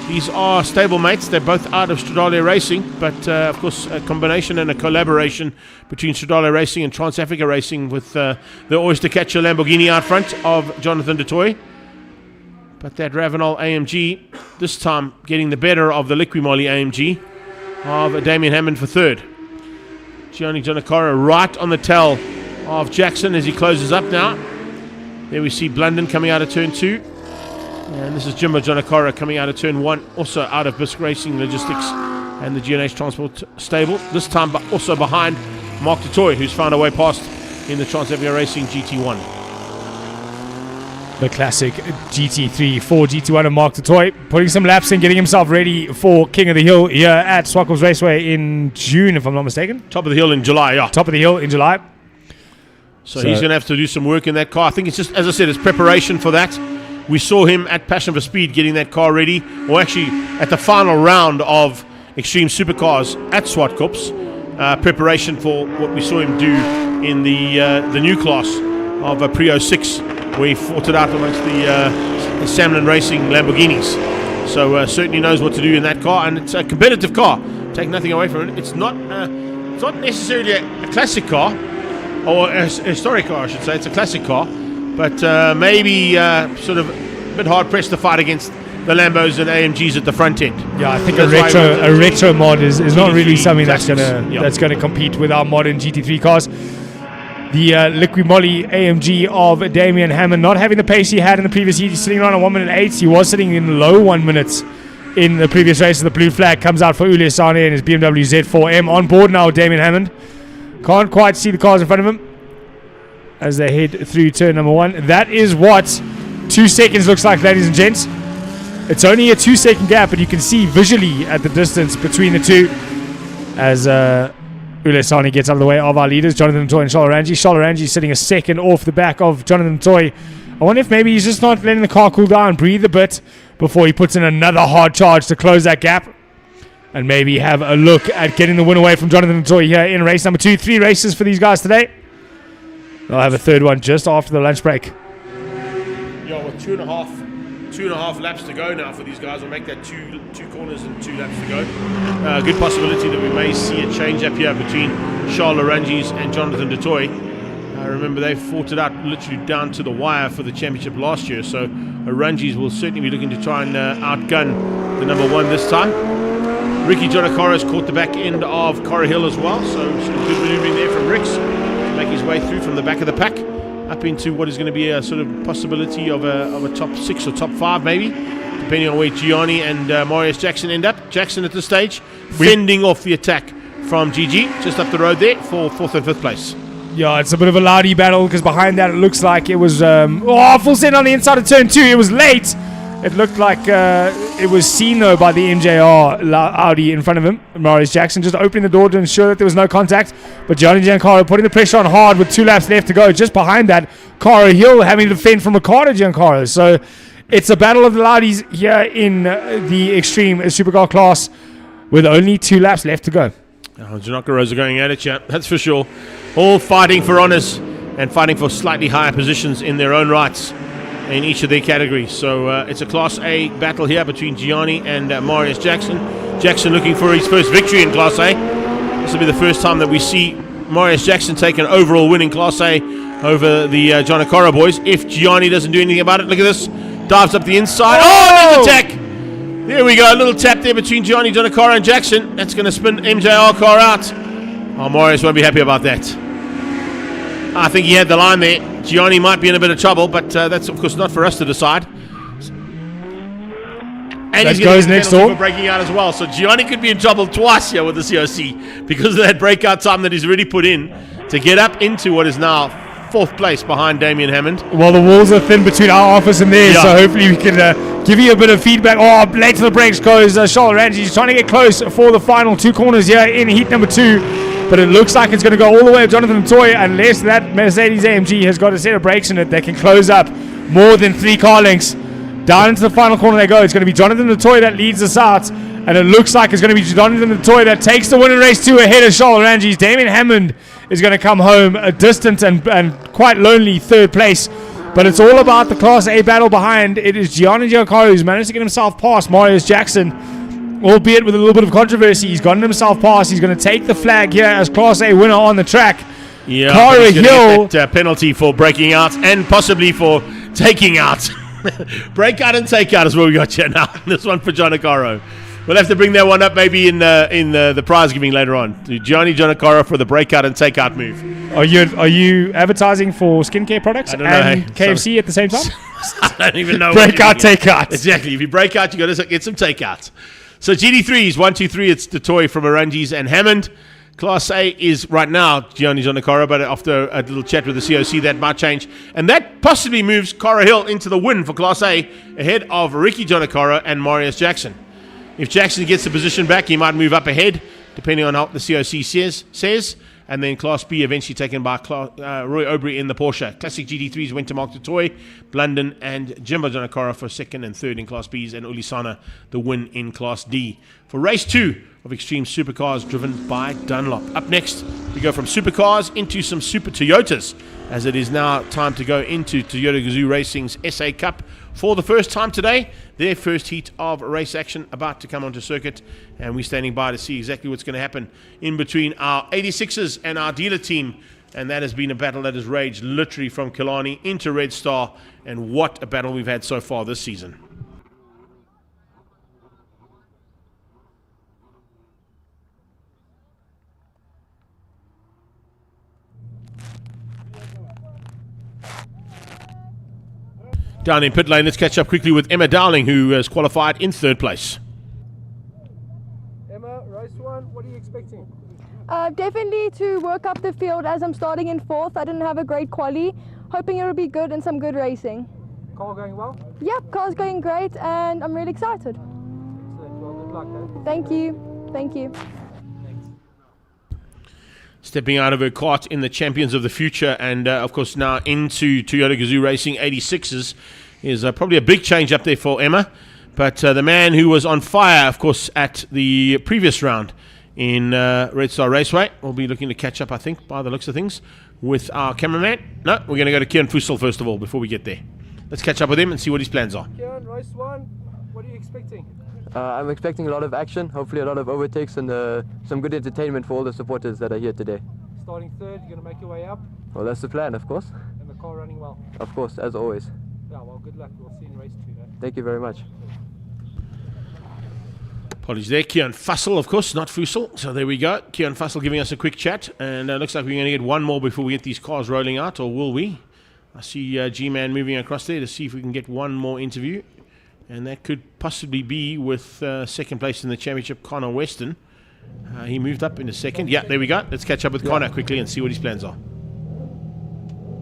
These are stable mates. They're both out of Stradale Racing, but of course a combination and a collaboration between Stradale Racing and Trans-Africa Racing with the Oyster Catcher Lamborghini out front of Jonathan Dedoy. But that Ravenol AMG, this time getting the better of the Liquimolli AMG of Damien Hammond for 3rd. Gianni Giancarlo right on the tail of Jackson as he closes up now. There we see Blunden coming out of turn 2. And this is Jimbo Jonakora coming out of turn 1, also out of Bisque Racing Logistics and the G&H Transport stable. This time also behind Mark du Toit, who's found a way past in the Transavia Racing GT1. The classic GT3 for GT1 of Mark du Toit, putting some laps in, getting himself ready for King of the Hill here at Zwartkops Raceway in June, if I'm not mistaken. Top of the hill in July, yeah. Top of the hill in July. So he's going to have to do some work in that car. I think it's just, as I said, it's preparation for that. We saw him at Passion for Speed getting that car ready, or actually at the final round of Extreme Supercars at Zwartkops. Preparation for what we saw him do in the new class of a Prio 6, where he fought it out amongst the Samlin Racing Lamborghinis. So certainly knows what to do in that car, and it's a competitive car. Take nothing away from it. It's not necessarily a classic car, or a historic car, I should say. It's a classic car, but maybe sort of a bit hard pressed to fight against the Lambos and AMGs at the front end. Yeah, I think a retro mod is not really something that's gonna compete with our modern GT3 cars. The Liquid Moly AMG of Damien Hammond not having the pace he had in the previous heat. He's sitting around a 1:08. He was sitting in low 1 minutes in the previous race. The blue flag comes out for Ule Sane and his BMW Z4M on board now with Damien Hammond. Can't quite see the cars in front of him as they head through turn number 1. That is what 2 seconds looks like, ladies and gents. It's only a 2 second gap, but you can see visually at the distance between the two as Ule Sane gets out of the way of our leaders, Jonathan Toy and Shalaranji. Shalaranji sitting a second off the back of Jonathan Toy. I wonder if maybe he's just not letting the car cool down, breathe a bit before he puts in another hard charge to close that gap. And maybe have a look at getting the win away from Jonathan Toy here in race number 2. 3 races for these guys today. They'll have a third one just after the lunch break. Yeah, with two and a half laps to go now for these guys. We'll make that two corners and 2 laps to go. Good possibility that we may see a change up here between Charles Laranjis and Jonathan du Toit. Remember, they fought it out literally down to the wire for the championship last year, so Laranjis will certainly be looking to try and outgun the number 1 this time. Ricky Jonakora has caught the back end of Corrie Hill as well, so some good maneuvering there from Rix to make his way through from the back of the pack up into what is going to be a sort of possibility of a top 6 or top 5 maybe, depending on where Gianni and Marius Jackson end up. Jackson at this stage fending off the attack from GG just up the road there for 4th and 5th place. Yeah, it's a bit of a loudy battle because behind that it looks like it was full send on the inside of turn 2. It was late. It looked like it was seen though by the MJR Audi in front of him. Marius Jackson just opening the door to ensure that there was no contact. But Gianni Giancarlo putting the pressure on hard with 2 laps left to go. Just behind that, Cara Hill having to defend from Ricardo Giancarlo. So it's a battle of the Loudies here in the Extreme Supercar class with only 2 laps left to go. Janacaros are going at it, yeah, that's for sure. All fighting for honours and fighting for slightly higher positions in their own rights in each of their categories. So it's a Class A battle here between Gianni and Marius Jackson. Jackson looking for his first victory in Class A. This will be the first time that we see Marius Jackson take an overall win in Class A over the Jonakora boys. If Gianni doesn't do anything about it, look at this. Dives up the inside. Oh, there's the attack. There we go. A little tap there between Gianni, Jonakora and Jackson. That's going to spin MJR car out. Oh, Marius won't be happy about that. I think he had the line there. Gianni might be in a bit of trouble, but that's of course not for us to decide. And he's going to get a penalty for breaking out as well. So Gianni could be in trouble twice here with the COC because of that breakout time that he's already put in to get up into what is now 4th place behind Damien Hammond. Well, the walls are thin between our office and theirs, so hopefully we can give you a bit of feedback. Oh, late to the brakes goes Charles Ranji. He's trying to get close for the final 2 corners here in heat number 2. But it looks like it's going to go all the way with Jonathan Toy unless that Mercedes AMG has got a set of brakes in it that can close up more than 3 car lengths. Down into the final corner they go. It's going to be Jonathan Toy that leads us out. And it looks like it's going to be Jonathan Toy that takes the win in race 2 ahead of Charles Ranjis. Damien Hammond is going to come home a distant and quite lonely 3rd place. But it's all about the Class A battle behind. It is Gianni Giancarlo who's managed to get himself past Marius Jackson, albeit with a little bit of controversy. He's gotten himself past. He's going to take the flag here as Class A winner on the track. Yeah, Cara Hill, that penalty for breaking out and possibly for taking out. Breakout and takeout is what we got here now. This one for Jonakaro. We'll have to bring that one up maybe in the prize giving later on. To Gianni Giannakaro for the breakout and takeout move. Are you advertising for skincare products I don't know, and hey. KFC at the same time? I don't even know. Breakout, takeout. Exactly. If you break out, you got to get some takeouts. So GD3s, 1, 2, 3. It's Detoy from Arunjis and Hammond. Class A is right now Gianni Giannakaro, but after a little chat with the COC, that might change. And that possibly moves Cara Hill into the win for Class A ahead of Ricky Giannakaro and Marius Jackson. If Jackson gets the position back, he might move up ahead, depending on how the COC says. And then Class B eventually taken by Roy Aubrey in the Porsche. Classic GD3s went to Mark Detoy, Blunden and Jimbo Giannakaro for second and third in Class Bs, and Ulisana the win in Class D. For race 2 of Extreme Supercars driven by Dunlop. Up next, we go from Supercars into some Super Toyotas, as it is now time to go into Toyota Gazoo Racing's SA Cup for the first time today. Their first heat of race action about to come onto circuit, and we're standing by to see exactly what's going to happen in between our 86ers and our dealer team. And that has been a battle that has raged literally from Killarney into Red Star, and what a battle we've had so far this season. Down in pit lane, let's catch up quickly with Emma Dowling, who has qualified in third place. Emma, race 1, what are you expecting? Definitely to work up the field as I'm starting in 4th. I didn't have a great quali. Hoping it'll be good and some good racing. Car going well? Yep, car's going great and I'm really excited. Excellent. Well, good luck, eh? Thank you. Thank you. Stepping out of her cart in the Champions of the Future and, of course, now into Toyota Gazoo Racing 86s is probably a big change up there for Emma. But the man who was on fire, of course, at the previous round in Red Star Raceway will be looking to catch up, I think, by the looks of things, with our cameraman. No, we're going to go to Kieran Fussell first of all before we get there. Let's catch up with him and see what his plans are. Kieran, race 1, what are you expecting? I'm expecting a lot of action, hopefully a lot of overtakes and some good entertainment for all the supporters that are here today. Starting 3rd, you're going to make your way up? Well, that's the plan, of course. And the car running well? Of course, as always. Yeah, well, good luck. We'll see you in race 2. Eh? Thank you very much. Apologies there. Kieran Fussell, of course, not Fussell. So there we go. Kieran Fussell giving us a quick chat. And looks like we're going to get one more before we get these cars rolling out, or will we? I see G-Man moving across there to see if we can get one more interview. And that could possibly be with second place in the championship, Connor Weston. He moved up into second. Yeah, there we go. Let's catch up with Connor quickly and see what his plans are.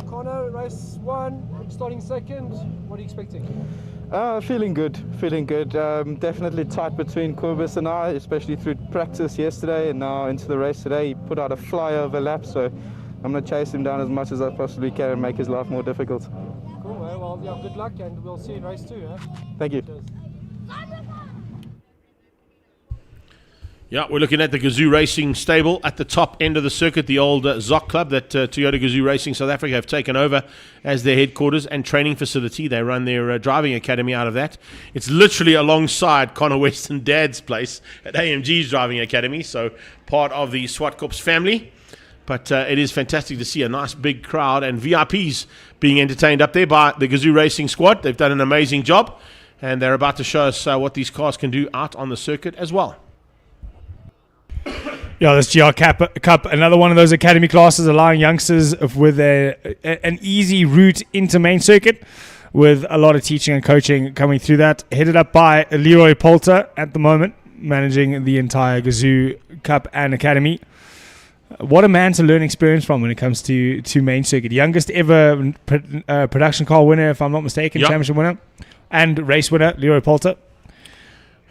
Connor, race 1, starting 2nd. What are you expecting? Feeling good. Definitely tight between Corbus and I, especially through practice yesterday and now into the race today. He put out a flyover lap, so I'm going to chase him down as much as I possibly can and make his life more difficult. Cool, well, yeah, good luck, and we'll see you in race 2. Eh? Thank you. Cheers. Yeah, we're looking at the Gazoo Racing stable at the top end of the circuit, the old ZOC club that Toyota Gazoo Racing South Africa have taken over as their headquarters and training facility. They run their driving academy out of that. It's literally alongside Connor Weston Dad's place at AMG's driving academy, so part of the Zwartkops family. But it is fantastic to see a nice big crowd and VIPs being entertained up there by the Gazoo Racing squad. They've done an amazing job, and they're about to show us what these cars can do out on the circuit as well. Yeah, this GR Cup, another one of those academy classes allowing youngsters with an easy route into main circuit, with a lot of teaching and coaching coming through that. Headed up by Leroy Poulter at the moment, managing the entire Gazoo Cup and academy. What a man to learn experience from when it comes to main circuit. Youngest ever production car winner, if I'm not mistaken, championship winner, and race winner, Leroy Poulter.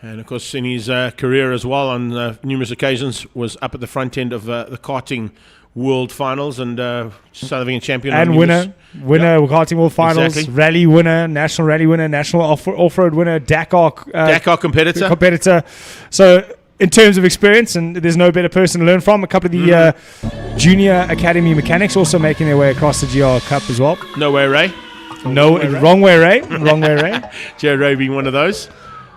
And, of course, in his career as well, on numerous occasions, was up at the front end of the karting world finals and South African champion. And winner karting world finals, exactly. Rally winner, national rally winner, national off-road winner, Dakar competitor. So, in terms of experience, and there's no better person to learn from, a couple of the junior academy mechanics also making their way across the GR Cup as well. No way, Ray. Wrong way, Ray. Jared Ray being one of those.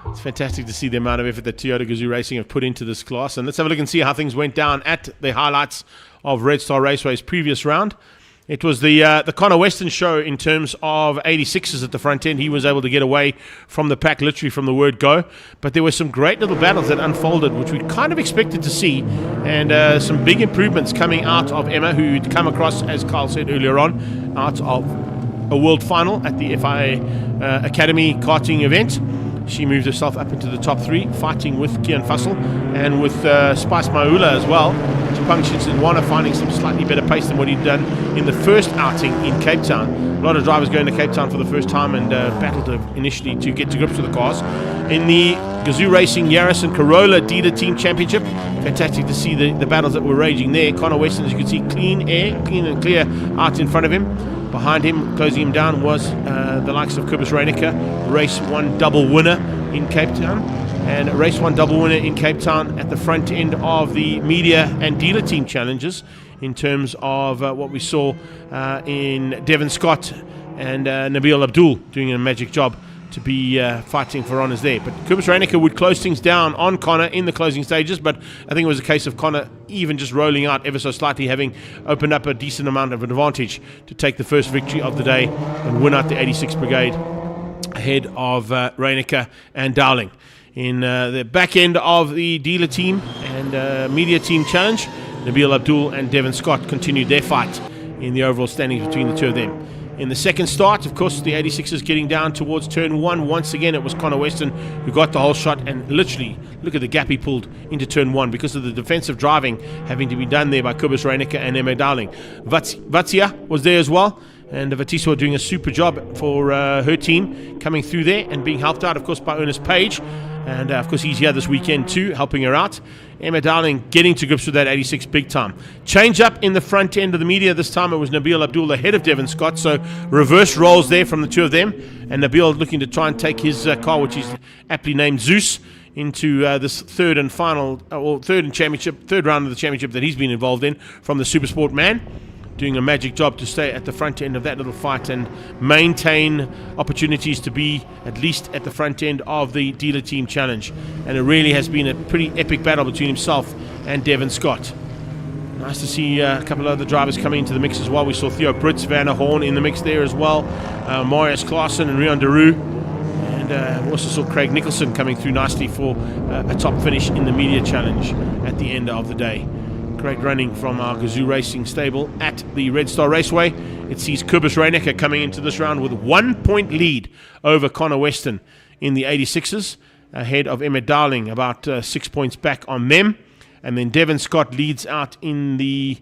It's fantastic to see the amount of effort that Toyota Gazoo Racing have put into this class. And let's have a look and see how things went down at the highlights of Red Star Raceway's previous round. It was the Connor Weston show in terms of 86s at the front end. He was able to get away from the pack literally from the word go. But there were some great little battles that unfolded, which we kind of expected to see. And some big improvements coming out of Emma, who'd come across, as Carl said earlier on, out of a world final at the FIA Academy karting event. She moved herself up into the top 3, fighting with Kian Fussell and with Spice Maula as well. Punctions in Wana finding some slightly better pace than what he'd done in the first outing in Cape Town. A lot of drivers going to Cape Town for the first time and battled initially to get to grips with the cars. In the Gazoo Racing Yaris and Corolla Dealer Team Championship, fantastic to see the battles that were raging there. Connor Weston, as you can see, clean and clear out in front of him. Behind him, closing him down, was the likes of Kobus Reiniger, race 1 double winner in Cape Town. And race 1 double winner in Cape Town at the front end of the media and dealer team challenges in terms of what we saw in Devon Scott and Nabil Abdul doing a magic job to be fighting for honours there. But Kobus Reiniger would close things down on Connor in the closing stages, but I think it was a case of Connor even just rolling out ever so slightly, having opened up a decent amount of advantage to take the first victory of the day and win out the 86 Brigade ahead of Reiniger and Dowling. In the back end of the dealer team and media team challenge, Nabil Abdul and Devon Scott continued their fight in the overall standings between the two of them. In the second start, of course, the 86ers getting down towards turn 1. Once again, it was Connor Weston who got the whole shot, and literally, look at the gap he pulled into turn 1 because of the defensive driving having to be done there by Kobus Reiniger and Emma Dowling. Vatsia was there as well, and Vatiswa doing a super job for her team, coming through there and being helped out, of course, by Ernest Page. And of course he's here this weekend too, helping her out. Emma Dowling getting to grips with that 86 big time. Change up in the front end of the media. This time it was Nabil Abdul ahead of Devon Scott, so reverse roles there from the two of them. And Nabil looking to try and take his car, which is aptly named Zeus, into this third round of the championship that he's been involved in from the Supersport man. Doing a magic job to stay at the front end of that little fight and maintain opportunities to be at least at the front end of the dealer team challenge. And it really has been a pretty epic battle between himself and Devon Scott. Nice to see a couple of other drivers coming into the mix as well. We saw Theo Brits, Werner Horn in the mix there as well, Marius Klaassen and Rian Deroux. And we also saw Craig Nicholson coming through nicely for a top finish in the media challenge at the end of the day. Great running from our Gazoo Racing stable at the Red Star Raceway. It sees Kobus Reiniger coming into this round with 1 point lead over Connor Weston in the 86ers, ahead of Emma Dowling, about 6 points back on them. And then Devon Scott leads out in the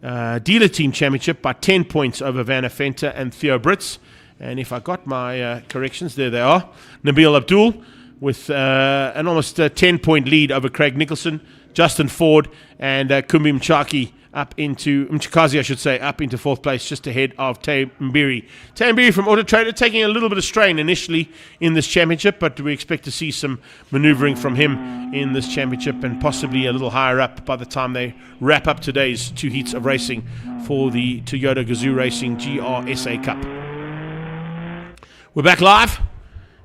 dealer team championship by 10 points over Vanna Fenter and Theo Brits. And if I got my corrections, there they are. Nabil Abdul with an almost 10-point lead over Craig Nicholson, Justin Ford, and Kumbi Mchakazi, up into fourth place, just ahead of Tay Mbiri. Tay Mbiri from Auto Trader taking a little bit of strain initially in this championship, but we expect to see some maneuvering from him in this championship and possibly a little higher up by the time they wrap up today's 2 heats of racing for the Toyota Gazoo Racing GRSA Cup. We're back live.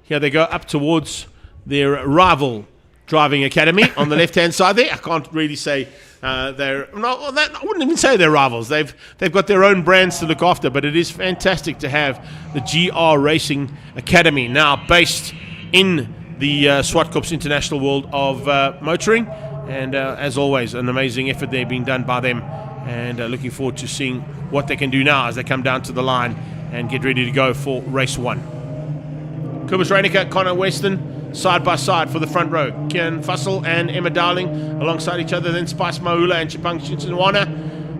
Here they go up towards their rival driving academy on the left-hand side there. I can't really say I wouldn't even say they're rivals. They've got their own brands to look after, but it is fantastic to have the GR Racing Academy now based in the Zwartkops International World of Motoring. And as always, an amazing effort there being done by them, and looking forward to seeing what they can do now as they come down to the line and get ready to go for race 1. Kobus Reiniger, Connor Weston, side by side for the front row. Kian Fussell and Emma Dowling alongside each other. Then Spice Maula and Chipang Chinsinwana.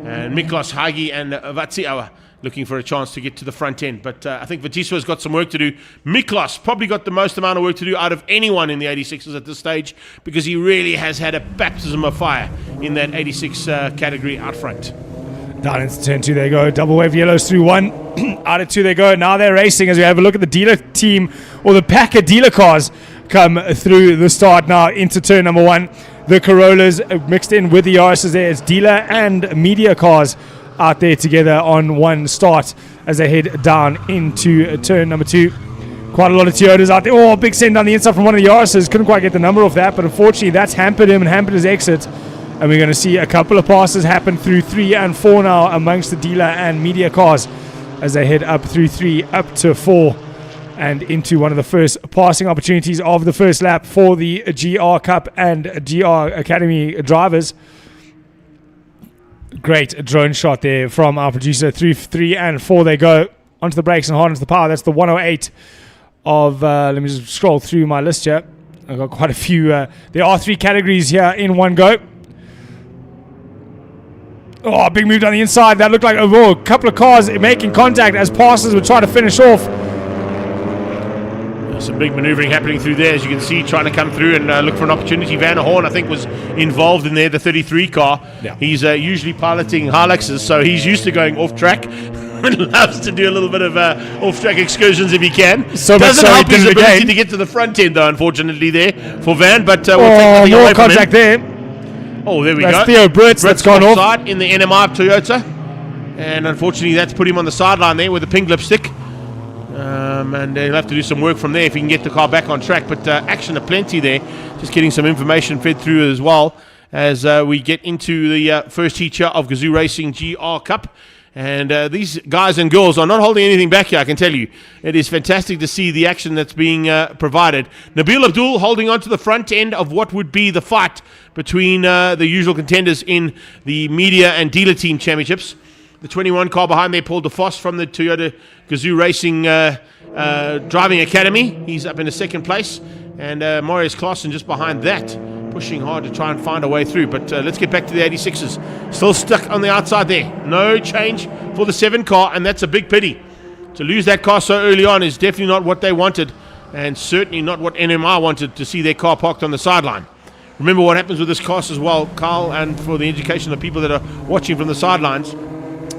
And Miklos Hagi and Vatsiawa looking for a chance to get to the front end. But I think Vatiswa's got some work to do. Miklos probably got the most amount of work to do out of anyone in the 86ers at this stage, because he really has had a baptism of fire in that 86 category out front. Down into turn 2 they go. Double wave yellows through 1. Out of 2 they go. Now they're racing as we have a look at the dealer team, or the pack of dealer cars come through the start now into turn number 1. The Corollas mixed in with the Yaris's there. It's dealer and media cars out there together on one start as they head down into turn number 2. Quite a lot of Toyotas out there. Oh, big send down the inside from one of the Yaris's. Couldn't quite get the number off that, but unfortunately that's hampered him and hampered his exit. And we're going to see a couple of passes happen through 3 and 4 now amongst the dealer and media cars as they head up through 3 up to 4 and into one of the first passing opportunities of the first lap for the GR Cup and GR Academy drivers. Great drone shot there from our producer. Through 3 and 4 they go. Onto the brakes and hard into the power. That's the 108 of... let me just scroll through my list here. I've got quite a few. There are 3 categories here in one go. Oh, big move down the inside. That looked like a couple of cars making contact as passes would try to finish off. Some big manoeuvring happening through there, as you can see, trying to come through and look for an opportunity. Van der Horn, I think, was involved in there, the 33 car. Yeah. He's usually piloting Hiluxes, so he's used to going off track. Loves to do a little bit of off-track excursions if he can. So doesn't help his ability to get to the front end, though, unfortunately, there for Van. But we'll take nothing more away from contact him. there. Oh, there we That's go. Theo Brits that's gone off in the NMI Toyota, and unfortunately, that's put him on the sideline there with a pink lipstick. And he'll have to do some work from there if he can get the car back on track. But action aplenty there. Just getting some information fed through as well as we get into the first heat here of Gazoo Racing GR Cup. And these guys and girls are not holding anything back here, I can tell you. It is fantastic to see the action that's being provided. Nabil Abdul holding on to the front end of what would be the fight between the usual contenders in the media and dealer team championships. The 21 car behind there, Paul DeFoss from the Toyota Gazoo Racing Driving Academy. He's up in the second place. And Marius Klaassen just behind that, pushing hard to try and find a way through. But let's get back to the 86s. Still stuck on the outside there. No change for the 7 car, and that's a big pity. To lose that car so early on is definitely not what they wanted, and certainly not what NMR wanted, to see their car parked on the sideline. Remember what happens with this course as well, Carl, and for the education of people that are watching from the sidelines.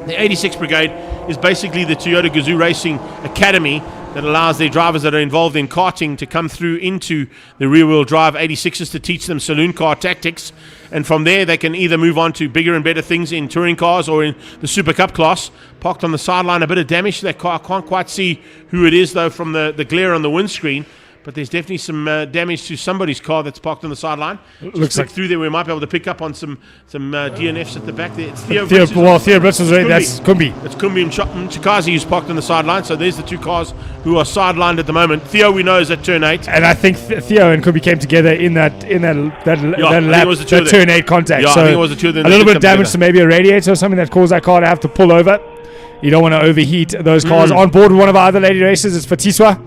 The 86 Brigade is basically the Toyota Gazoo Racing Academy that allows their drivers that are involved in karting to come through into the rear-wheel drive 86s to teach them saloon car tactics. And from there, they can either move on to bigger and better things in touring cars or in the Super Cup class. Parked on the sideline, a bit of damage to that car. I can't quite see who it is, though, from the glare on the windscreen. But there's definitely some damage to somebody's car that's parked on the sideline. Looks like through there, we might be able to pick up on some DNFs at the back there. It's Theo Brits was right. That's Kumbi. It's Kumbi and Chikazi who's parked on the sideline. So there's the 2 cars who are sidelined at the moment. Theo, we know, is at turn 8. And I think Theo and Kumbi came together in that lap, that turn 8 contact. Yeah, so I think it was the 2 of them. A little bit of damage to maybe a radiator or something that caused that car to have to pull over. You don't want to overheat those cars. On board with one of our other lady racers is Fatiswa.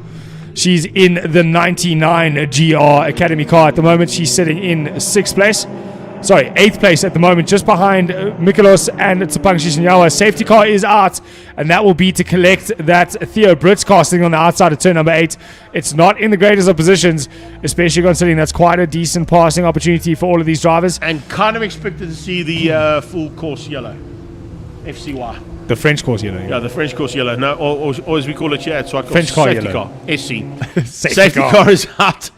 She's in the 99 GR Academy car at the moment. She's sitting in 8th place at the moment, just behind Mikolos and Tsapang Shishinyawa. Safety car is out, and that will be to collect that Theo Brits car sitting on the outside of turn number 8. It's not in the greatest of positions, especially considering that's quite a decent passing opportunity for all of these drivers. And kind of expected to see the full course yellow, FCY. The French course yellow. Yeah, the French course yellow. No, or as we call it here at Zwartkops, French car safety yellow. car. SC. Safety car is out.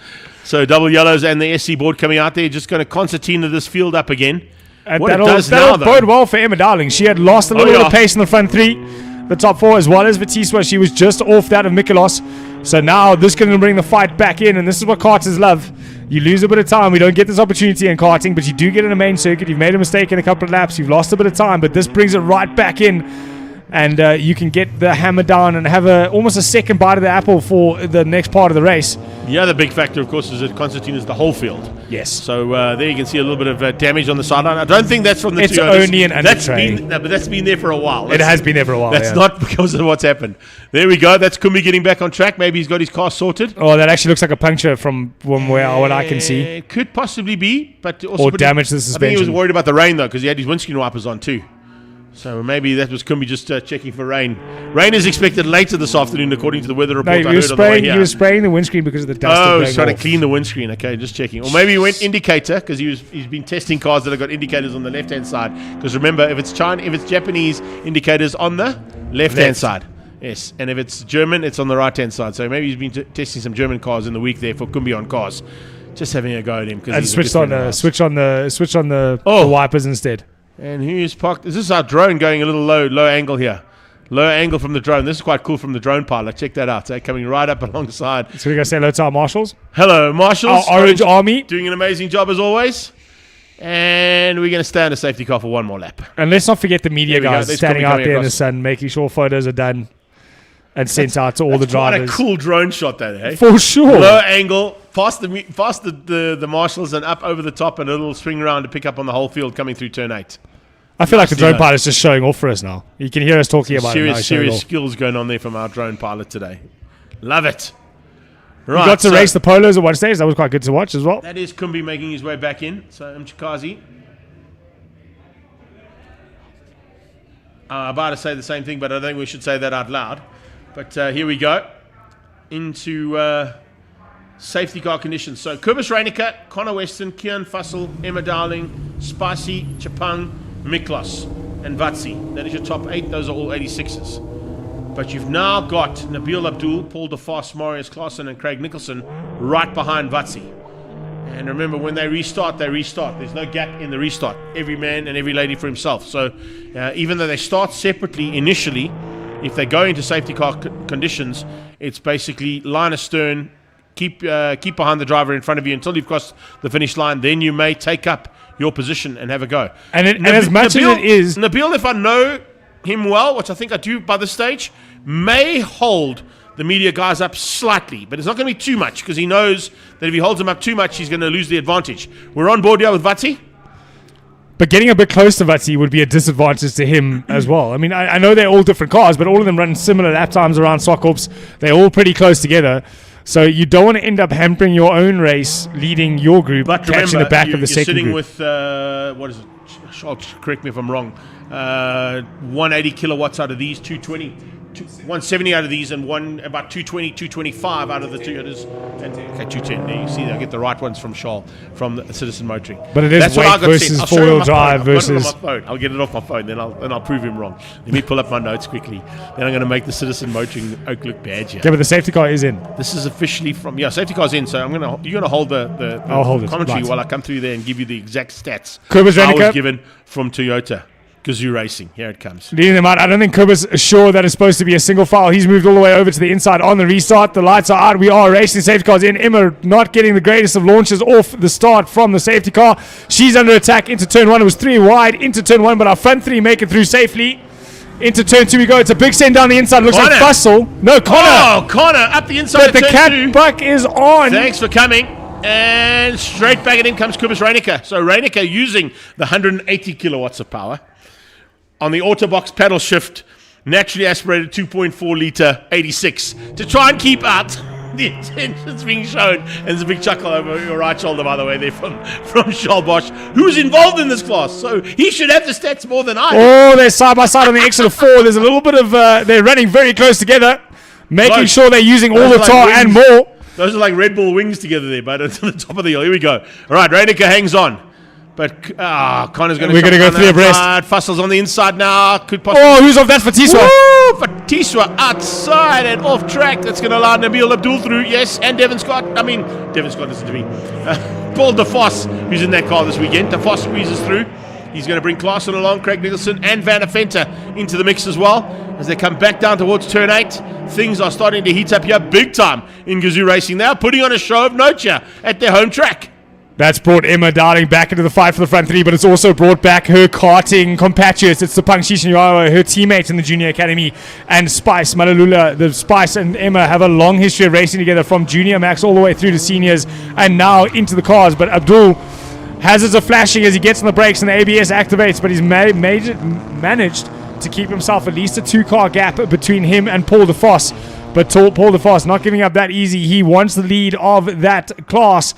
So double yellows and the SC board coming out there. Just going to concertina this field up again. And that'll bode well for Emma Darling. She had lost a little bit of pace in the front 3. The top 4 as well as Vatiswa. She was just off that of Mikolos. So now this is going to bring the fight back in, and this is what karters love. You lose a bit of time. We don't get this opportunity in karting, but you do get in a main circuit. You've made a mistake in a couple of laps. You've lost a bit of time, but this brings it right back in. And you can get the hammer down and have almost a second bite of the apple for the next part of the race. The other big factor, of course, is that Constantine is the whole field. Yes. So there you can see a little bit of damage on the sideline. I don't think that's from the It's Toyotas. only an undertrain. But that's been there for a while. It has been there for a while. That's not because of what's happened. There we go. That's Kumbi getting back on track. Maybe he's got his car sorted. Oh, that actually looks like a puncture from what I can see. It could possibly be, but also or damage to the suspension. I think he was worried about the rain though, because he had his windscreen wipers on too. So maybe that was Kumbi just checking for rain. Rain is expected later this afternoon, according to the weather report. He was spraying the windscreen because of the dust. Oh, he's trying to clean the windscreen. Okay, just checking. Or maybe he went indicator because he's been testing cars that have got indicators on the left-hand side. Because remember, if it's Japanese indicators on the left-hand side. Yes, and if it's German, it's on the right-hand side. So maybe he's been testing some German cars in the week there for Kumbi on cars. Just having a go at him. And switch on the wipers instead. And who's parked? Is this our drone going a little low angle here? Low angle from the drone. This is quite cool from the drone pilot. Check that out. They're coming right up alongside. So we're going to say hello to our marshals. Hello, marshals. Our Orange Army. Doing an amazing job as always. And we're going to stay on the safety car for one more lap. And let's not forget the media guys standing out there in the across. sun, making sure photos are done and sent out to all the drivers. Quite a cool drone shot, that, eh? For sure. Low angle, past the marshals and up over the top, and a little swing around to pick up on the whole field coming through turn 8. I feel like the drone pilot's just showing off for us now. You can hear us talking about serious skills going on there from our drone pilot today. Love it. Right, we got to race the Polos at one stage. That was quite good to watch as well. That is Kumbi making his way back in. So Mchikazi. About to say the same thing, but I don't think we should say that out loud. But here we go into safety car conditions. So Kobus Reinicke, Connor Weston, Kieran Fussell, Emma Darling, Spicy, Chapang, Miklos, and Vatsi. That is your top 8. Those are all 86s. But you've now got Nabil Abdul, Paul DeFoss, Marius Klaassen, and Craig Nicholson right behind Vatsi. And remember, when they restart, they restart. There's no gap in the restart. Every man and every lady for himself. So even though they start separately initially, if they go into safety car conditions, it's basically line astern, keep behind the driver in front of you until you've crossed the finish line. Then you may take up your position and have a go. And as much as it is... Nabil, if I know him well, which I think I do by this stage, may hold the media guys up slightly, but it's not going to be too much because he knows that if he holds them up too much, he's going to lose the advantage. We're on board here with Vatsi. But getting a bit close to Vatsi would be a disadvantage to him as well. I mean, I know they're all different cars, but all of them run similar lap times around Zwartkops. They're all pretty close together. So you don't want to end up hampering your own race, leading your group, but catching remember, the back of the second sitting group. With, what is it? Correct me if I'm wrong. 180 kilowatts out of these, 220. 170 out of these, and about 220, 225 out of the Toyotas. Okay, 210. There you see, I get the right ones from Charles, from the Citizen Motoring. But it is That's weight versus four-wheel drive versus... I'll get it off my phone, then I'll prove him wrong. Let me pull up my notes quickly. Then I'm going to make the Citizen Motoring Oak look bad here. Yeah, but the safety car is in. This is officially from... Yeah, safety car's in, so you're going to hold the I'll hold commentary right. while I come through there and give you the exact stats Kobus I Reinicke was given from Toyota. Gazoo Racing. Here it comes. Leading them out. I don't think Kobus is sure that it's supposed to be a single file. He's moved all the way over to the inside on the restart. The lights are out. We are racing. Safety cars in. Emma not getting the greatest of launches off the start from the safety car. She's under attack into turn 1. It was 3 wide into turn 1, but our front 3 make it through safely. Into turn 2 we go. It's a big send down the inside. Looks like Fussell. No, Connor. Oh, Connor up the inside. But the cat buck is on. Thanks for coming. And straight back in comes Kobus Reinicke. So Reinicke using the 180 kilowatts of power on the Autobox paddle shift, naturally aspirated 2.4 litre 86 to try and keep out the intentions being shown. And there's a big chuckle over your right shoulder, by the way, there from Charles Bosch, who's involved in this class. So he should have the stats more than I. Oh, they're side by side on the exit of 4. There's a little bit of, they're running very close together, making sure they're using all the tar and more. Those are like Red Bull wings together there, but it's on the top of the hill. Here we go. All right, Reinicke hangs on. But Connor's going to... We're going to go 3 abreast. Fussell's on the inside now. Could possibly... Oh, who's off that? Fatiswa. Fatiswa outside and off track. That's going to allow Nabil Abdul through. Yes, and Devin Scott. I mean, Devin Scott, listen to me. Paul DeFoss, who's in that car this weekend. DeFoss squeezes through. He's going to bring Klaassen along, Craig Nicholson and Van Venter into the mix as well. As they come back down towards turn 8, things are starting to heat up here big time in Gazoo Racing. They are putting on a show of note here at their home track. That's brought Emma Darling back into the fight for the front 3, but it's also brought back her karting compatriots. It's Tsepang Shishinyawa, her teammates in the junior academy, and Spice Malalula. The Spice and Emma have a long history of racing together from junior max all the way through to seniors and now into the cars. But Abdul hazards are flashing as he gets on the brakes and the ABS activates, but he's managed to keep himself at least a 2-car gap between him and Paul DeFoss. But Paul DeFoss not giving up that easy. He wants the lead of that class.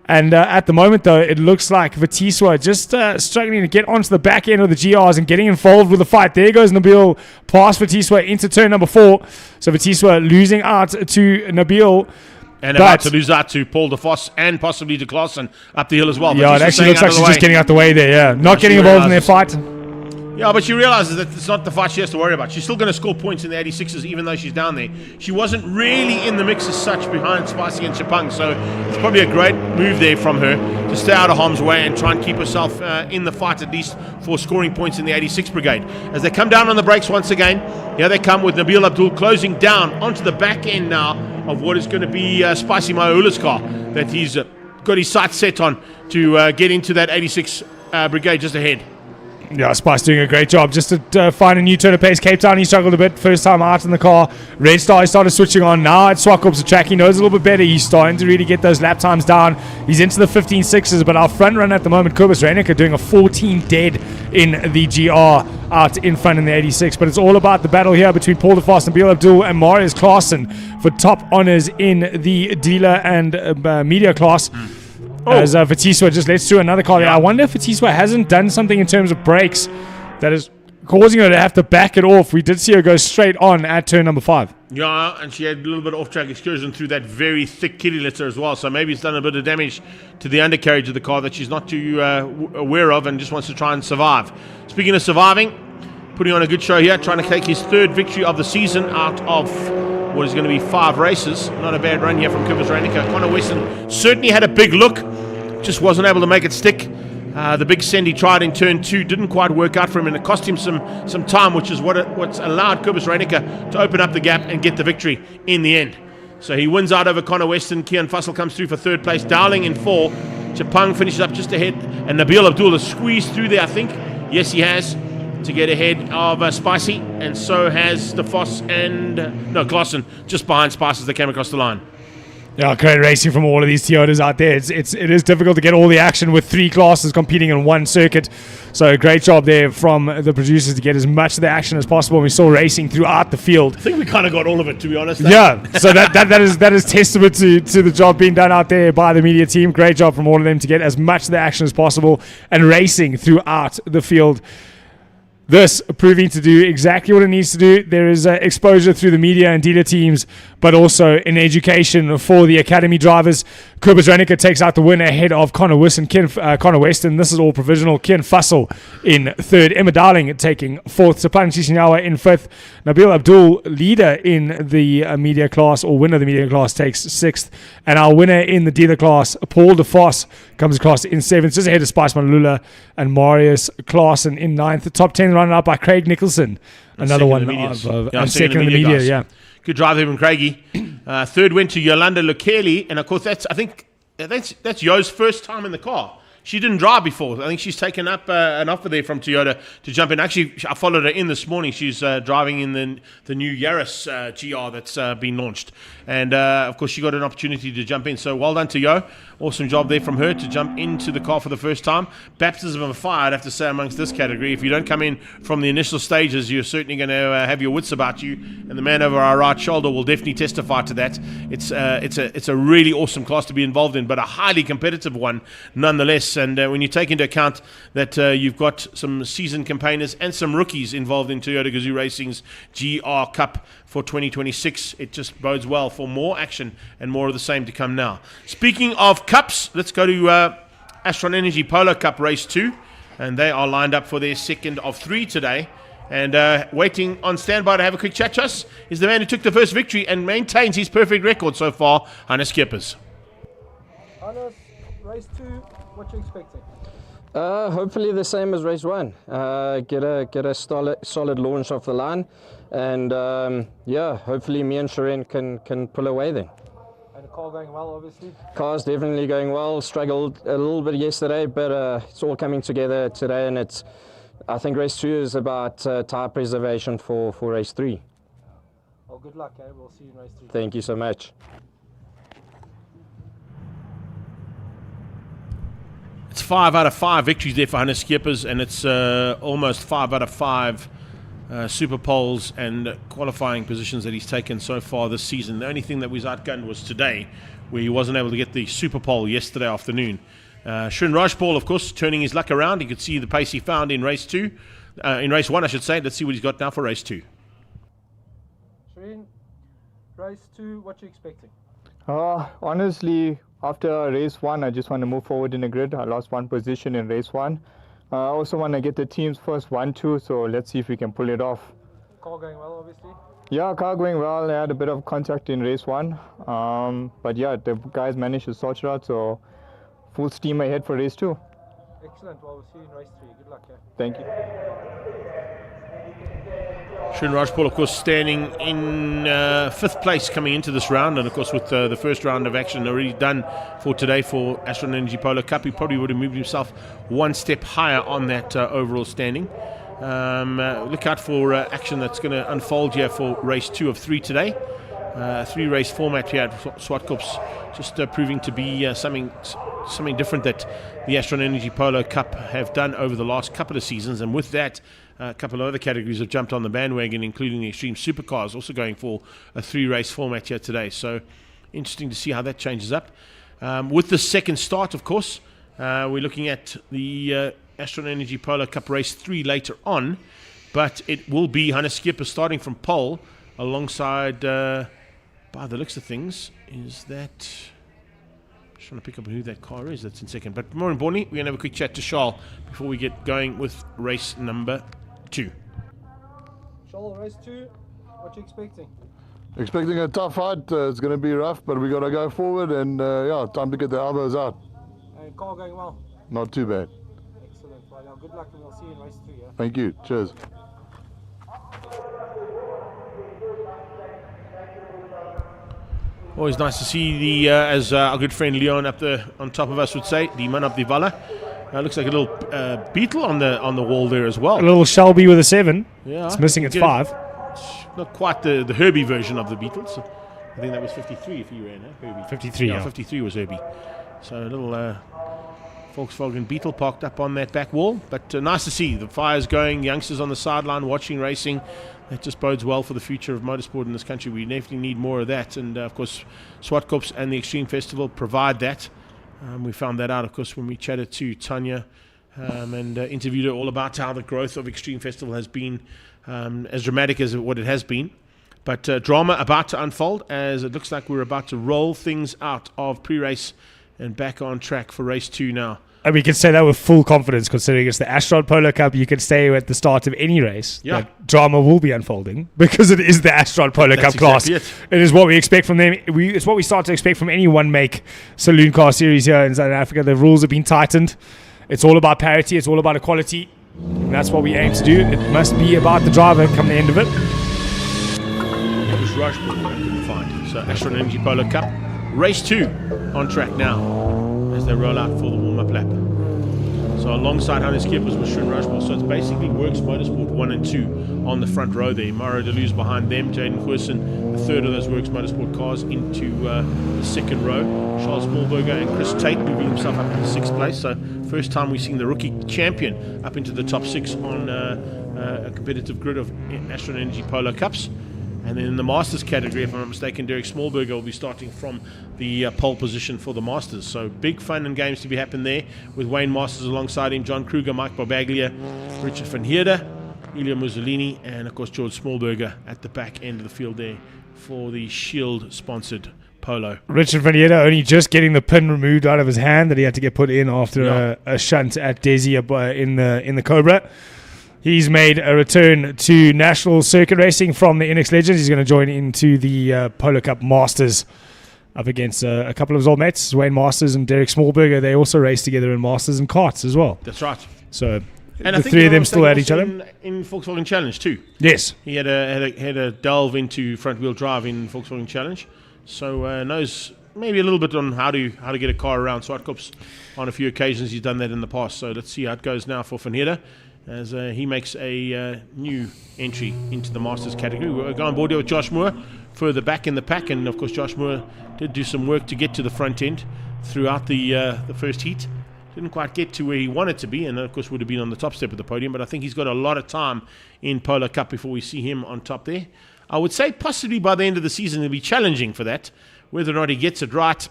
And at the moment, though, it looks like Fatiswa just struggling to get onto the back end of the GRs and getting involved with the fight. There goes Nabil past Fatiswa into turn number 4. So Fatiswa losing out to Nabil. And about to lose out to Paul DeFoss and possibly to Klaassen up the hill as well. Yeah, it actually looks like she's just getting out the way there, yeah. Not getting involved in their fight. Yeah, but she realizes that it's not the fight she has to worry about. She's still going to score points in the 86s even though she's down there. She wasn't really in the mix as such behind Spicy and Chapang, so it's probably a great move there from her to stay out of harm's way and try and keep herself in the fight at least for scoring points in the 86 Brigade. As they come down on the brakes once again, here they come with Nabil Abdul closing down onto the back end now of what is going to be Spicy Maula's car that he's got his sights set on to get into that 86 Brigade just ahead. Yeah, Spice doing a great job just to find a new turn of pace. Cape Town, he struggled a bit first time out in the car. Red Star, he started switching on. Now at Zwartkops, the track, he knows a little bit better. He's starting to really get those lap times down. He's into the 15.6s, but our front runner at the moment, Kobus Reiniger, doing a 14 dead in the GR out in front in the 86. But it's all about the battle here between Paul de Vos and Nabil Abdul and Marius Klaassen for top honors in the dealer and media class. As Fatiswa just lets through another car. I wonder if Fatiswa hasn't done something in terms of brakes that is causing her to have to back it off. We did see her go straight on at turn number 5. Yeah, and she had a little bit of off-track excursion through that very thick kitty litter as well. So maybe it's done a bit of damage to the undercarriage of the car that she's not too aware of and just wants to try and survive. Speaking of surviving, putting on a good show here, trying to take his 3rd victory of the season out of what is going to be 5 races. Not a bad run here from Kobus Reiniger. Connor Weston certainly had a big look, just wasn't able to make it stick. The big send he tried in turn 2 didn't quite work out for him, and it cost him some time, which is what's allowed Kobus Reiniger to open up the gap and get the victory in the end. So he wins out over Connor Weston. Kian Fussell comes through for 3rd place. Dowling in 4. Chapang finishes up just ahead, and Nabil Abdul has squeezed through there, I think. Yes, he has, to get ahead of Spicy, and so has the Foss and Klaassen just behind Spice as they came across the line. Yeah, great racing from all of these Toyotas out there. It is difficult to get all the action with 3 classes competing in one circuit. So great job there from the producers to get as much of the action as possible. We saw racing throughout the field. I think we kind of got all of it, to be honest. Yeah, so that is testament to the job being done out there by the media team. Great job from all of them to get as much of the action as possible and racing throughout the field. This proving to do exactly what it needs to do. There is exposure through the media and dealer teams, but also an education for the academy drivers. Kobus Reiniger takes out the win ahead of Connor Weston. This is all provisional. Kian Fussell in 3rd. Emma Dowling taking 4th. Sapan Chisinyawa in 5th. Nabil Abdul, leader in the media class, or winner of the media class, takes 6th. And our winner in the dealer class, Paul de Vos, comes across in 7th, just ahead of Spice Malula and Marius Klaassen in 9th. The top 10 run up by Craig Nicholson. Another one of second in the media, yeah. Good drive there from Craigie. 3rd went to Yolanda Lukeli, and of course that's Yo's first time in the car. She didn't drive before. I think she's taken up an offer there from Toyota to jump in. Actually, I followed her in this morning. She's driving in the new Yaris GR that's been launched. And, of course, she got an opportunity to jump in. So well done to Yo. Awesome job there from her to jump into the car for the first time. Baptism of fire, I'd have to say, amongst this category. If you don't come in from the initial stages, you're certainly going to have your wits about you. And the man over our right shoulder will definitely testify to that. It's a really awesome class to be involved in, but a highly competitive one nonetheless. And when you take into account that you've got some seasoned campaigners and some rookies involved in Toyota Gazoo Racing's GR Cup for 2026, it just bodes well for more action and more of the same to come now. Speaking of cups, let's go to Astron Energy Polo Cup Race 2, and they are lined up for their 2nd of 3 today. And waiting on standby to have a quick chat to us is the man who took the first victory and maintains his perfect record so far, Hannes Kippers. Hannes, race 2, what you expecting? Hopefully the same as race 1. Get a solid launch off the line, and hopefully me and Shireen can pull away then. And the car going well, obviously? Car's definitely going well. Struggled a little bit yesterday, but it's all coming together today, and I think race 2 is about tyre preservation for race 3. Well, good luck, eh? We'll see you in race 3. Thank you so much. It's 5 out of 5 victories there for Hannes Skippers, and it's almost 5 out of 5 super poles and qualifying positions that he's taken so far this season. The only thing that was outgunned was today, where he wasn't able to get the super pole yesterday afternoon. Shin Rajpal, of course, turning his luck around. You could see the pace he found in race 2, in race 1, I should say. Let's see what he's got now for race 2. Shireen, race 2, what you expecting? Honestly, after race 1, I just want to move forward in the grid. I lost 1 position in race 1. I also want to get the team's first 1-2, so let's see if we can pull it off. Car going well, obviously? Yeah, car going well. I had a bit of contact in race 1. But yeah, the guys managed to sort it out, so full steam ahead for race 2. Excellent. Well, we'll see you in race 3. Good luck, yeah? Thank you. Shin Rajpal, of course, standing in 5th place coming into this round, and of course with the first round of action already done for today for Astron Energy Polo Cup, he probably would have moved himself one step higher on that overall standing. Look out for action that's going to unfold here for race 2 of 3 today. 3-race format here at Zwartkops, just proving to be something different that the Astron Energy Polo Cup have done over the last couple of seasons, and with that a couple of other categories have jumped on the bandwagon, including the Extreme Supercars, also going for a 3-race format here today. So interesting to see how that changes up. With the second start, of course, we're looking at the Astron Energy Polo Cup race 3 later on, but it will be Hannes Skipper starting from pole alongside, by the looks of things, is that... Just trying to pick up who that car is that's in second. But more importantly, we're going to have a quick chat to Charles before we get going with race number 2. Charles, race 2, what you expecting? Expecting a tough fight. It's going to be rough, but we got to go forward and time to get the elbows out. And car going well? Not too bad. Excellent. Right, now good luck and we'll see you in race 3. Yeah? Thank you. Cheers. Always nice to see the, as our good friend Leon up there on top of us would say, the man up the Vala. Looks like a little beetle on the wall there as well. A little Shelby with a 7. Yeah, it's missing its 5. Not quite the Herbie version of the Beatles. I think that was 53 if you ran, Herbie. 53, yeah. 53 was Herbie. So a little Volkswagen Beetle parked up on that back wall. But nice to see the fires going, youngsters on the sideline watching racing. That just bodes well for the future of motorsport in this country. We definitely need more of that. And, of course, Zwartkops and the Extreme Festival provide that. We found that out, of course, when we chatted to Tanya and interviewed her all about how the growth of Extreme Festival has been as dramatic as what it has been. But drama about to unfold as it looks like we're about to roll things out of pre-race and back on track for race 2 now. And we can say that with full confidence, considering it's the Astron Polo Cup. You can say at the start of any race that drama will be unfolding because it is the Astron Polo Cup class. It is what we expect from them. It's what we start to expect from any one-make saloon car series here in South Africa. The rules have been tightened. It's all about parity. It's all about equality. And that's what we aim to do. It must be about the driver come the end of it. It was Rushmore I couldn't find. So Astron Energy Polo Cup. Race 2 on track now as they roll out for the warm-up lap. So alongside Hannes Kippers was Shin Rajpal. So it's basically Works Motorsport 1 and 2 on the front row there. Mauro Deleuze behind them. Jaden Goosen, the third of those Works Motorsport cars, into the second row. Charles Smallberger and Chris Tate moving himself up into 6th place. So first time we've seen the rookie champion up into the top 6 on a competitive grid of Astron Energy Polo Cups. And then in the Masters category, if I'm not mistaken, Derek Smallberger will be starting from the pole position for the Masters. So big fun and games to be happening there with Wayne Masters alongside him, John Kruger, Mike Barbaglia, Richard van Heerden, Ilya Mussolini, and of course George Smallberger at the back end of the field there for the Shield-sponsored Polo. Richard van Heerden only just getting the pin removed out of his hand that he had to get put in after a shunt at Desi in the Cobra. He's made a return to national circuit racing from the NX Legends. He's going to join into the Polo Cup Masters up against a couple of his old mates, Wayne Masters and Derek Smallberger. They also raced together in Masters and karts as well. That's right. So and the three of them still at each other. In Volkswagen Challenge too. Yes. He had a delve into front-wheel drive in Volkswagen Challenge. So knows maybe a little bit on how to get a car around Zwartkops. On a few occasions he's done that in the past. So let's see how it goes now for Van Heerden as he makes a new entry into the Masters category. We're going on board here with Josh Moore further back in the pack, and of course Josh Moore did do some work to get to the front end throughout the first heat. Didn't quite get to where he wanted to be, and of course would have been on the top step of the podium, but I think he's got a lot of time in Polo Cup before we see him on top there. I would say possibly by the end of the season it'll be challenging for that. Whether or not he gets it right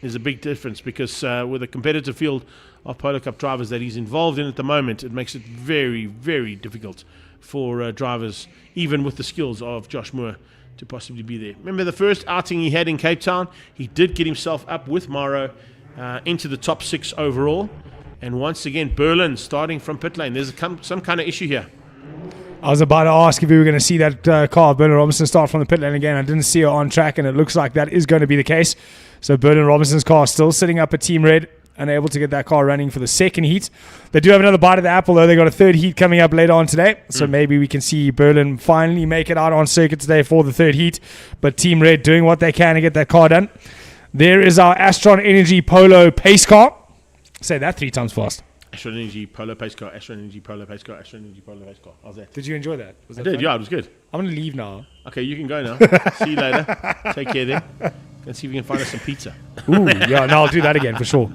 is a big difference, because with a competitive field of Polo Cup drivers that he's involved in at the moment, it makes it very, very difficult for drivers, even with the skills of Josh Moore, to possibly be there. Remember the first outing he had in Cape Town, he did get himself up with Mauro into the top 6 overall. And once again, Berlin starting from pit lane. There's some kind of issue here. I was about to ask if we were going to see that car, Bernard Robinson, start from the pit lane again. I didn't see her on track, and it looks like that is going to be the case. So Bernard Robinson's car still sitting up at Team Red. unable to get that car running for the second heat. They do have another bite of the apple, though. They got a third heat coming up later on today. So maybe we can see Berlin finally make it out on circuit today for the third heat. But Team Red doing what they can to get that car done. There is our Astron Energy Polo pace car. Say that 3 times fast. Astron Energy Polo pace car, Astron Energy Polo pace car, Astron Energy Polo pace car. How's that? Did you enjoy that? I did, yeah, it was good. I'm going to leave now. Okay, you can go now. See you later. Take care then. Let's see if we can find us some pizza. Ooh, yeah, no, I'll do that again for sure.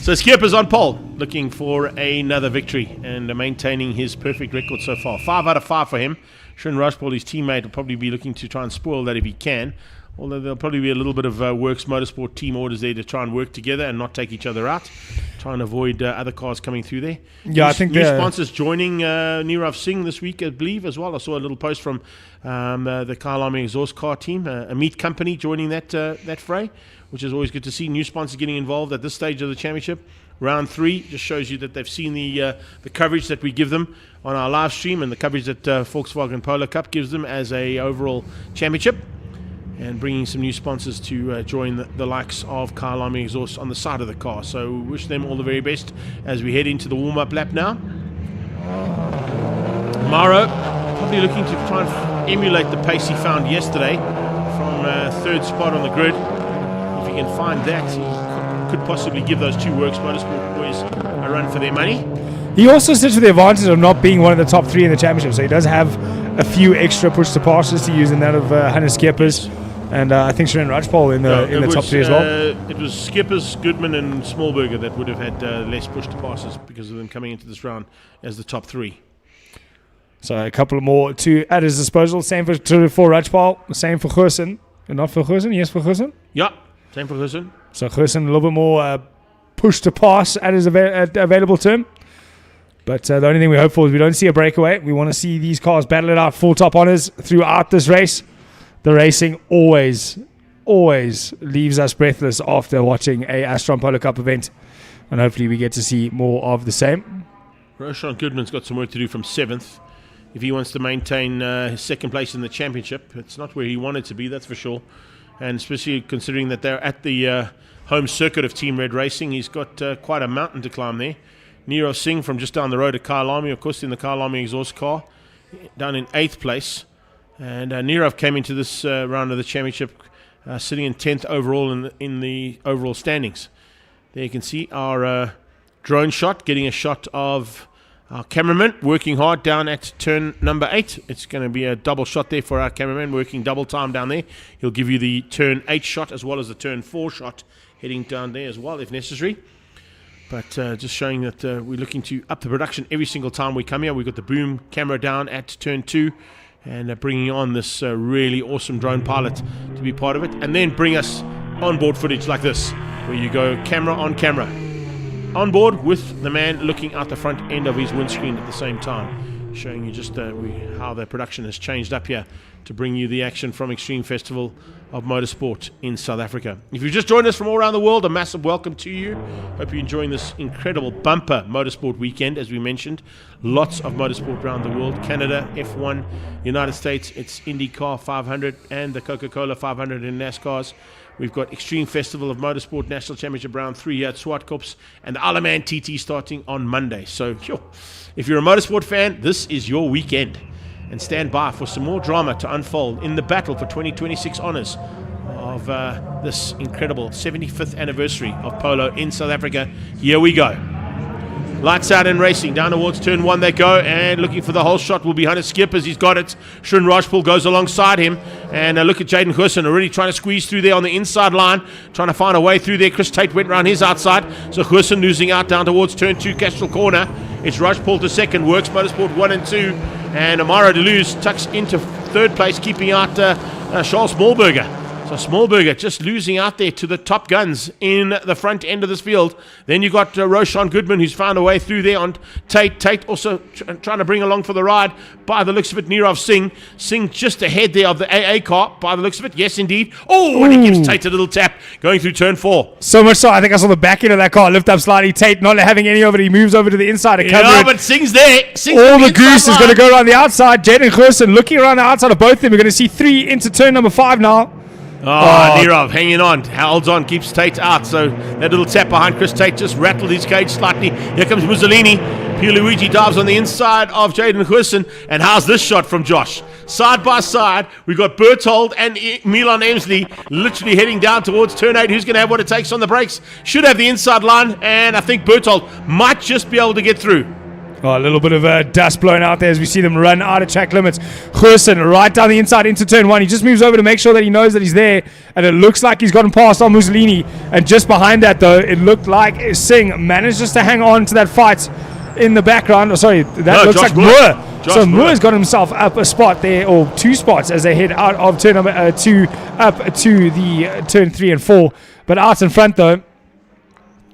So Skipper's on pole, looking for another victory and maintaining his perfect record so far. 5 out of 5 for him. Shren Rajpal, his teammate, will probably be looking to try and spoil that if he can. Although there'll probably be a little bit of Works Motorsport team orders there to try and work together and not take each other out. Try and avoid other cars coming through there. Yeah, I think new sponsors joining Nirav Singh this week, I believe, as well. I saw a little post from the Kyalami exhaust car team, a meat company joining that fray, which is always good to see. New sponsors getting involved at this stage of the championship. Round 3 just shows you that they've seen the coverage that we give them on our live stream and the coverage that Volkswagen Polo Cup gives them as a overall championship, and bringing some new sponsors to join the likes of Kyalami Exhaust on the side of the car. So we wish them all the very best as we head into the warm-up lap now. Maro probably looking to try and emulate the pace he found yesterday from 3rd spot on the grid. If he can find that, he could possibly give those 2 Works Motorsport boys a run for their money. He also sits with the advantage of not being one of the top 3 in the championship, so he does have a few extra push to passes to use in that of Hannes Skeppers. And I think Shren Rajpal in the top 3 as well. It was Skippers, Goodman and Smallberger that would have had less push to passes because of them coming into this round as the top 3. So a couple more at his disposal. Same for Rajpal, same for Gerson. Not for Gerson, yes for Gerson? Yeah, same for Gerson. So Gerson a little bit more push to pass at his available term. But the only thing we hope for is we don't see a breakaway. We want to see these cars battle it out full top honors throughout this race. The racing always leaves us breathless after watching a Astron Polo Cup event. And hopefully we get to see more of the same. Roshan Goodman's got some work to do from 7th. If he wants to maintain his 2nd place in the championship, it's not where he wanted to be, that's for sure. And especially considering that they're at the home circuit of Team Red Racing, he's got quite a mountain to climb there. Nirav Singh from just down the road at Kyalami, of course, in the Kyalami exhaust car, down in 8th place. And Nirav came into this round of the championship sitting in 10th overall in the overall standings. There you can see our drone shot, getting a shot of our cameraman working hard down at turn number 8. It's going to be a double shot there for our cameraman, working double time down there. He'll give you the turn 8 shot as well as the turn 4 shot heading down there as well if necessary. But just showing that we're looking to up the production every single time we come here. We've got the boom camera down at turn 2 and bringing on this really awesome drone pilot to be part of it. And then bring us onboard footage like this, where you go camera on camera. On board with the man looking out the front end of his windscreen at the same time, showing you just how the production has changed up here to bring you the action from Extreme Festival of Motorsport in South Africa. If you've just joined us from all around the world, a massive welcome to you. Hope you're enjoying this incredible bumper motorsport weekend. As we mentioned, lots of motorsport around the world. Canada, F1, United States, it's IndyCar 500 and the Coca-Cola 500 in NASCARs. We've got Extreme Festival of Motorsport National Championship Round 3 here at Zwartkops and the Alleman TT starting on Monday. So, if you're a motorsport fan, this is your weekend. And stand by for some more drama to unfold in the battle for 2026 honours of this incredible 75th anniversary of Polo in South Africa. Here we go. Lights out and racing. Down towards turn 1 they go, and looking for the whole shot will be Hannes Skeppers. He's got it. Shren Rajpal goes alongside him. And look at Jaden Gerson already trying to squeeze through there on the inside line, trying to find a way through there. Chris Tate went round his outside. So Gerson losing out down towards turn 2, Castrol Corner. It's Rajpal to 2nd, Works Motorsport 1 and 2. And Amaro Deleuze tucks into 3rd place, keeping out Charles Smallberger. So Smallberger just losing out there to the top guns in the front end of this field. Then you got Roshan Goodman, who's found a way through there on Tate. Tate also trying to bring along for the ride. By the looks of it, Nirav Singh. Singh just ahead there of the AA car. By the looks of it, yes indeed. Oh, and he gives Tate a little tap going through turn 4. So much so, I think I saw the back end of that car lift up slightly. Tate not having any of it. He moves over to the inside to cover it. But Singh's there. Singh's all the goose is going to go around the outside. Jaden Gerson looking around the outside of both of them. We're going to see 3 into turn number 5 now. Nirov hanging on, holds on, keeps Tate out. So that little tap behind Chris Tate just rattled his cage slightly. Here comes Mussolini. Pierluigi dives on the inside of Jaden Huisson. And how's this shot from Josh? Side by side, we've got Berthold and Milan Emsley literally heading down towards turn 8. Who's going to have what it takes on the brakes? Should have the inside line, and I think Berthold might just be able to get through. A little bit of dust blowing out there as we see them run out of track limits. Huisson right down the inside into turn 1. He just moves over to make sure that he knows that he's there, and it looks like he's gotten past on Mussolini. And just behind that, though, it looked like Singh managed just to hang on to that fight in the background. Looks Josh like Moore. So Moore's got himself up a spot there, or 2 spots, as they head out of turn number 2 up to the turn 3 and 4. But out in front, though,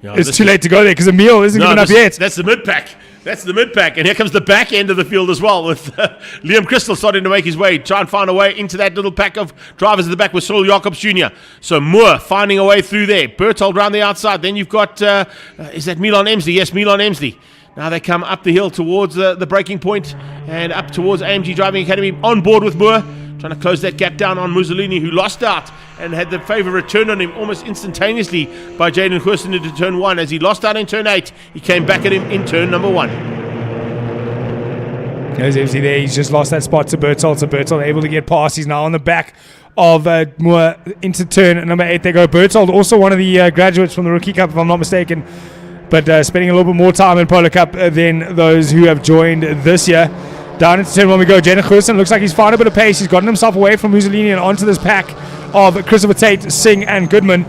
it's too late to go there because Emil isn't giving up yet. That's the mid-pack. That's the mid-pack. And here comes the back end of the field as well, with Liam Crystal starting to make his way, try and find a way into that little pack of drivers at the back with Saul Jacobs Jr. So Moore finding a way through there. Berthold round the outside. Then you've got, is that Milan Emsley? Yes, Milan Emsley. Now they come up the hill towards the breaking point and up towards AMG Driving Academy, on board with Moore, trying to close that gap down on Mussolini, who lost out and had the favour returned on him almost instantaneously by Jaden Huisson into turn 1. As he lost out in turn 8, he came back at him in turn number 1. There's Emsley there. He's just lost that spot to Berthold. So Berthold able to get past. He's now on the back of Moore into turn number 8. They go. Berthold, also one of the graduates from the Rookie Cup, if I'm not mistaken, but spending a little bit more time in Polo Cup than those who have joined this year. Down into turn 1 we go. Jaden Huisson looks like he's found a bit of pace. He's gotten himself away from Mussolini and onto this pack of Christopher Tate, Singh and Goodman.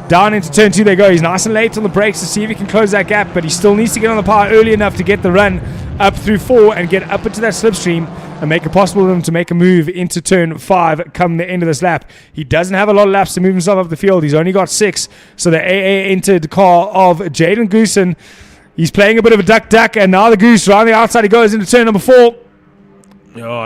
Down into turn 2 they go. He's nice and late on the brakes to see if he can close that gap, but he still needs to get on the power early enough to get the run up through 4 and get up into that slipstream and make it possible for him to make a move into turn 5 come the end of this lap. He doesn't have a lot of laps to move himself up the field. He's only got 6. So the AA entered car of Jaden Goosen. He's playing a bit of a duck, and now the Goose around the outside he goes into turn number 4.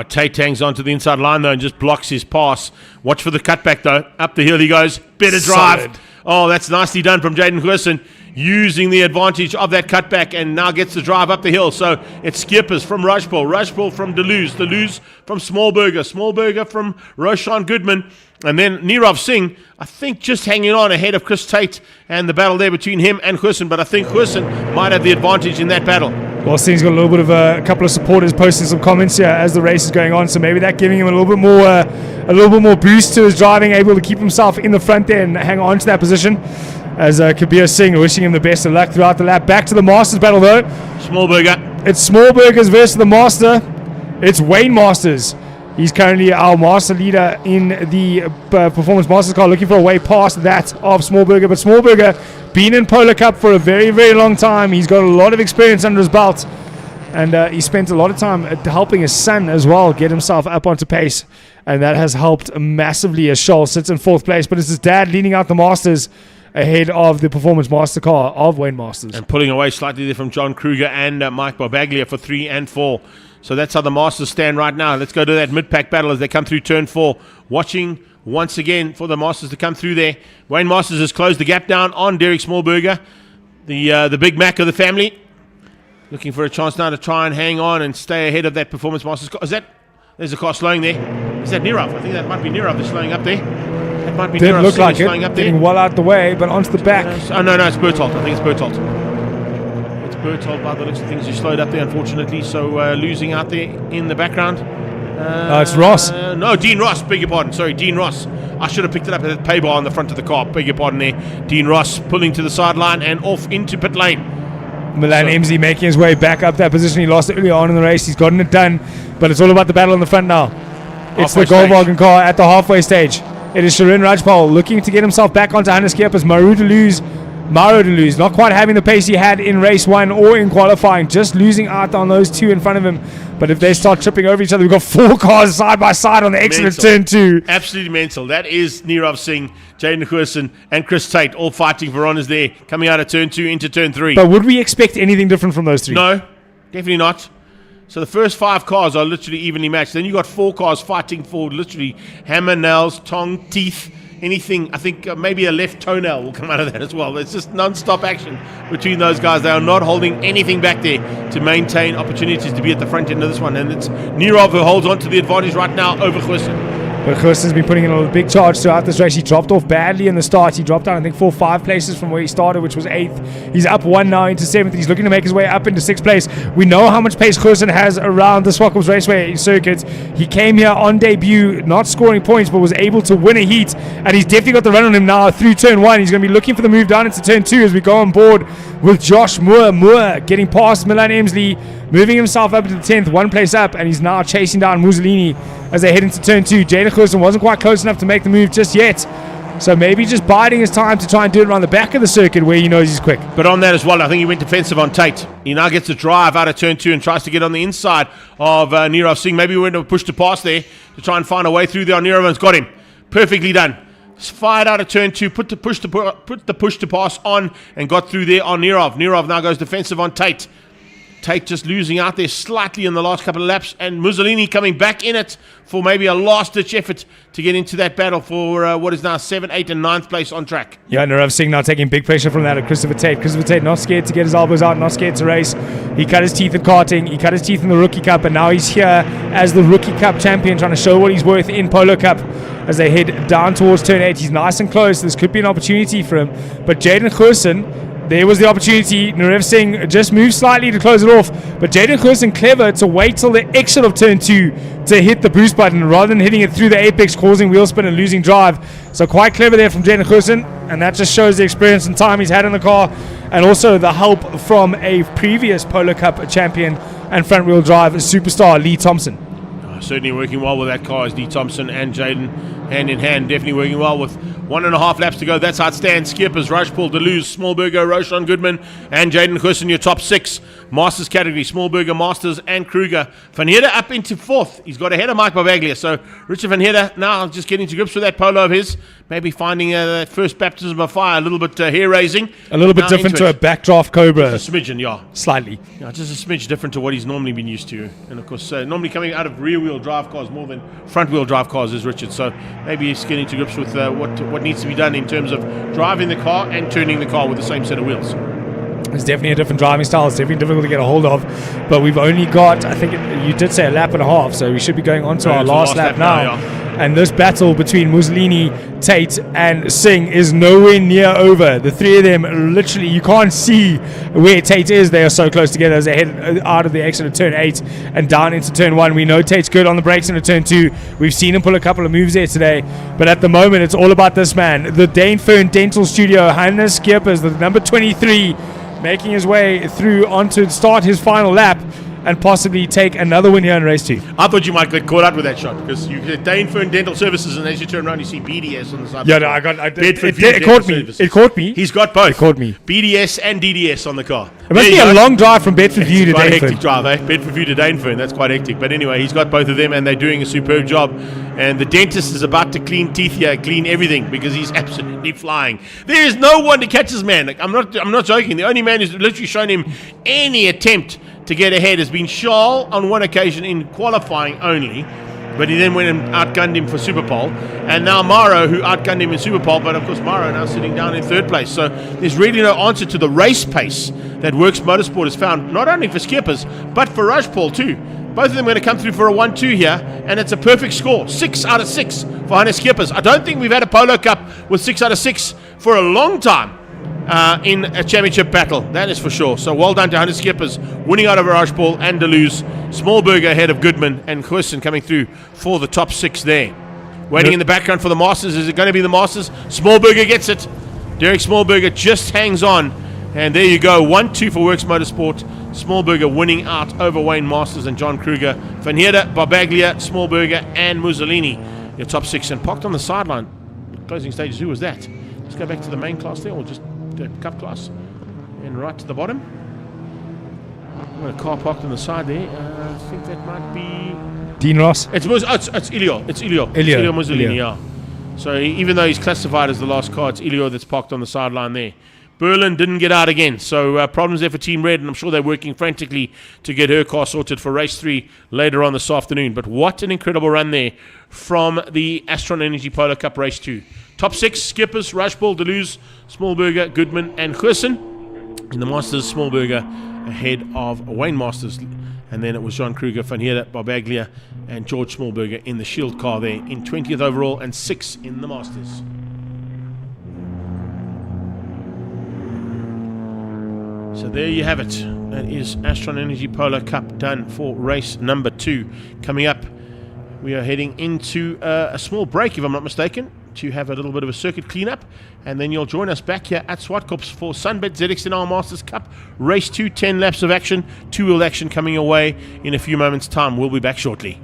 Tate hangs onto the inside line though and just blocks his pass. Watch for the cutback though. Up the hill he goes. Better drive. Solid. Oh, that's nicely done from Jaden Huisson, using the advantage of that cutback, and now gets the drive up the hill. So it's Skippers from Rushpool from Deleuze from Smallberger from Roshan Goodman, and then Nirav Singh, I think, just hanging on ahead of Chris Tate, and the battle there between him and Huisson. But I think Huisson might have the advantage in that battle. Well, Singh's got a little bit of a couple of supporters posting some comments here as the race is going on, so maybe that giving him a little bit more boost to his driving, able to keep himself in the front there and hang on to that position. As Kabir Singh wishing him the best of luck throughout the lap. Back to the Masters battle though. Smallberger. It's Smallbergers versus the Master. It's Wayne Masters. He's currently our master leader in the Performance Masters car, looking for a way past that of Smallberger. But Smallberger, been in Polo Cup for a very, very long time. He's got a lot of experience under his belt. And he spent a lot of time helping his son as well get himself up onto pace. And that has helped massively as Scholl sits in 4th place. But it's his dad leading out the Masters ahead of the Performance Master car of Wayne Masters. And pulling away slightly there from John Kruger and Mike Barbaglia for 3 and 4. So that's how the Masters stand right now. Let's go to that mid-pack battle as they come through turn 4. Watching once again for the Masters to come through there. Wayne Masters has closed the gap down on Derek Smallberger, the Big Mac of the family. Looking for a chance now to try and hang on and stay ahead of that Performance Masters car. There's a car slowing there. Is that Nirav? I think that might be Nirav that's slowing up there. That might be Didn't Nirav look like it. slowing up there. Getting well out the way, but onto the back. Oh, no, it's Berthold. I think it's Berthold. It's Berthold by the looks of things. He slowed up there, unfortunately, so losing out there in the background. It's Ross. No, Dean Ross, beg your pardon. Sorry, Dean Ross. I should have picked it up at the pay bar on the front of the car. Beg your pardon there. Dean Ross pulling to the sideline and off into pit lane. Milan Emsley making his way back up that position. He lost it early on in the race. He's gotten it done, but it's all about the battle in the front now. It's the Goldwagen car at the halfway stage. It is Sharon Rajpal looking to get himself back onto Hannes Kierpers. Mauro Deleuze, not quite having the pace he had in race 1 or in qualifying, just losing out on those 2 in front of him. But if they start tripping over each other, we've got 4 cars side by side on the exit of turn 2. Absolutely mental. That is Nirav Singh, Jaden Huisson, and Chris Tate all fighting for honours there, coming out of turn 2 into turn 3. But would we expect anything different from those 3? No, definitely not. So the first 5 cars are literally evenly matched. Then you got 4 cars fighting for literally hammer, nails, tongue, teeth, anything. I think maybe a left toenail will come out of that as well. It's just non-stop action between those guys. They are not holding anything back there to maintain opportunities to be at the front end of this one. And it's Nirav who holds on to the advantage right now over Huisson. But Goosen's been putting in a big charge throughout this race. He dropped off badly in the start. He dropped down, I think, 4 or 5 places from where he started, which was 8th. He's up 1 now into 7th. He's looking to make his way up into 6th place. We know how much pace Goosen has around the Zwartkops Raceway circuit. He came here on debut, not scoring points, but was able to win a heat. And he's definitely got the run on him now through turn 1. He's going to be looking for the move down into turn 2 as we go on board with Josh Moore. Moore getting past Milan Emsley, moving himself up to the 10th, 1 place up, and he's now chasing down Mussolini as they head into turn 2. Jaden Goosen wasn't quite close enough to make the move just yet, so maybe just biding his time to try and do it around the back of the circuit where he knows he's quick. But on that as well, I think he went defensive on Tate. He now gets a drive out of turn 2 and tries to get on the inside of Nirav Singh. Maybe we went to push to pass there to try and find a way through there. Niravan's got him. Perfectly done. Fired out of turn 2, put the push to pass on and got through there on Nirav. Nirav now goes defensive on Tate. Tate just losing out there slightly in the last couple of laps, and Mussolini coming back in it for maybe a last-ditch effort to get into that battle for what is now 7th, 8th, and 9th place on track. Yeah, Nirav Singh now taking big pressure from that of Christopher Tate. Christopher Tate not scared to get his elbows out, not scared to race. He cut his teeth at karting, he cut his teeth in the Rookie Cup, and now he's here as the Rookie Cup champion, trying to show what he's worth in Polo Cup as they head down towards turn 8. He's nice and close. This could be an opportunity for him. But Jaden Goosen, there was the opportunity. Nirav Singh just moved slightly to close it off, but Jaden Goosen clever to wait till the exit of turn 2 to hit the boost button rather than hitting it through the apex, causing wheel spin and losing drive. So quite clever there from Jaden Goosen, and that just shows the experience and time he's had in the car, and also the help from a previous Polo Cup champion and front wheel drive superstar Lee Thompson. Certainly working well with that car is Lee Thompson and Jaden hand in hand. Definitely working well with 1.5 laps to go. That's how it stands. Skippers, Rushpool, Deleuze, Smallberger, Roshan Goodman, and Jaden Goosen, your top 6. Masters category, Smallberger, Masters, and Kruger. Van Heerden up into 4th. He's got ahead of Mike Bavaglia. So Richard Van Heerden now just getting to grips with that Polo of his. Maybe finding that first baptism of fire a little bit hair-raising. A little bit different to a backdraft Cobra. Just a smidgen, yeah. Slightly. Yeah, just a smidge different to what he's normally been used to. And of course, normally coming out of rear-wheel drive cars more than front-wheel drive cars is Richard. So maybe he's getting to grips with what needs to be done in terms of driving the car and turning the car with the same set of wheels. It's definitely a different driving style. It's definitely difficult to get a hold of. But we've only got, I think you did say, a lap and a half. So we should be going on to our last lap now. Yeah. And this battle between Mussolini, Tate, and Singh is nowhere near over. The three of them, literally, you can't see where Tate is. They are so close together as they head out of the exit of turn 8 and down into turn 1. We know Tate's good on the brakes into turn 2. We've seen him pull a couple of moves there today. But at the moment, it's all about this man. The Dane Fern Dental Studio, Hannes Skippers, the number 23, making his way through onto start his final lap and possibly take another win here in race 2. I thought you might get caught out with that shot because you get Dane Fern Dental Services, and as you turn around, you see BDS on the side. Yeah, no, it caught me. It caught me. He's got both. It caught me. BDS and DDS on the car. It must be a long drive from Bedford View to Dane Dane hectic Fern. drive, eh? Bedford View to Dane Fern. That's quite hectic. But anyway, he's got both of them, and they're doing a superb job. And the dentist is about to clean teeth here, clean everything, because he's absolutely flying. There is no one to catch this man. Like, I'm not joking. The only man who's literally shown him any attempt to get ahead has been Charles on one occasion in qualifying only, but he then went and outgunned him for Superpole, and now Maro, who outgunned him in Superpole, but of course Maro now sitting down in 3rd place. So there's really no answer to the race pace that Works Motorsport has found, not only for Skippers but for Rajpal too. Both of them are going to come through for a 1-2 here, and it's a perfect score. 6 out of 6 for Hannes Skippers. I don't think we've had a Polo Cup with 6 out of 6 for a long time in a championship battle, that is for sure. So well done to Hannes Skippers, winning out of Rajpal and Deleuze. Smallberger ahead of Goodman, and Goosen coming through for the top 6 there. Waiting in the background for the Masters. Is it going to be the Masters? Smallberger gets it. Derek Smallberger just hangs on. And there you go, 1-2 for Works Motorsport. Smallberger winning out over Wayne Masters and John Kruger. Van Heerden, Barbaglia, Smallberger, and Mussolini, your top 6. And parked on the sideline, closing stages, who was that? Let's go back to the main class there, or just the cup class. And right to the bottom. Got a car parked on the side there. I think that might be Dean Ross. It's Ilio. It's Ilio Mussolini, yeah. So even though he's classified as the last car, it's Ilio that's parked on the sideline there. Berlin didn't get out again, so problems there for Team Red, and I'm sure they're working frantically to get her car sorted for race 3 later on this afternoon. But what an incredible run there from the Astron Energy Polo Cup race 2. Top 6, Skippers, Rajpal, Deleuze, Smallberger, Goodman, and Goosen. In the Masters, Smallberger ahead of Wayne Masters, and then it was John Kruger, Van Heerden, Barbaglia, and George Smallberger in the Shield car there in 20th overall and 6th in the Masters. So there you have it. That is Astron Energy Polo Cup done for race number 2. Coming up, we are heading into a small break, if I'm not mistaken, to have a little bit of a circuit cleanup, and then you'll join us back here at Zwartkops for Sunbet ZX10R Masters Cup Race 2, 10 laps of action, two-wheeled action coming your way in a few moments' time. We'll be back shortly.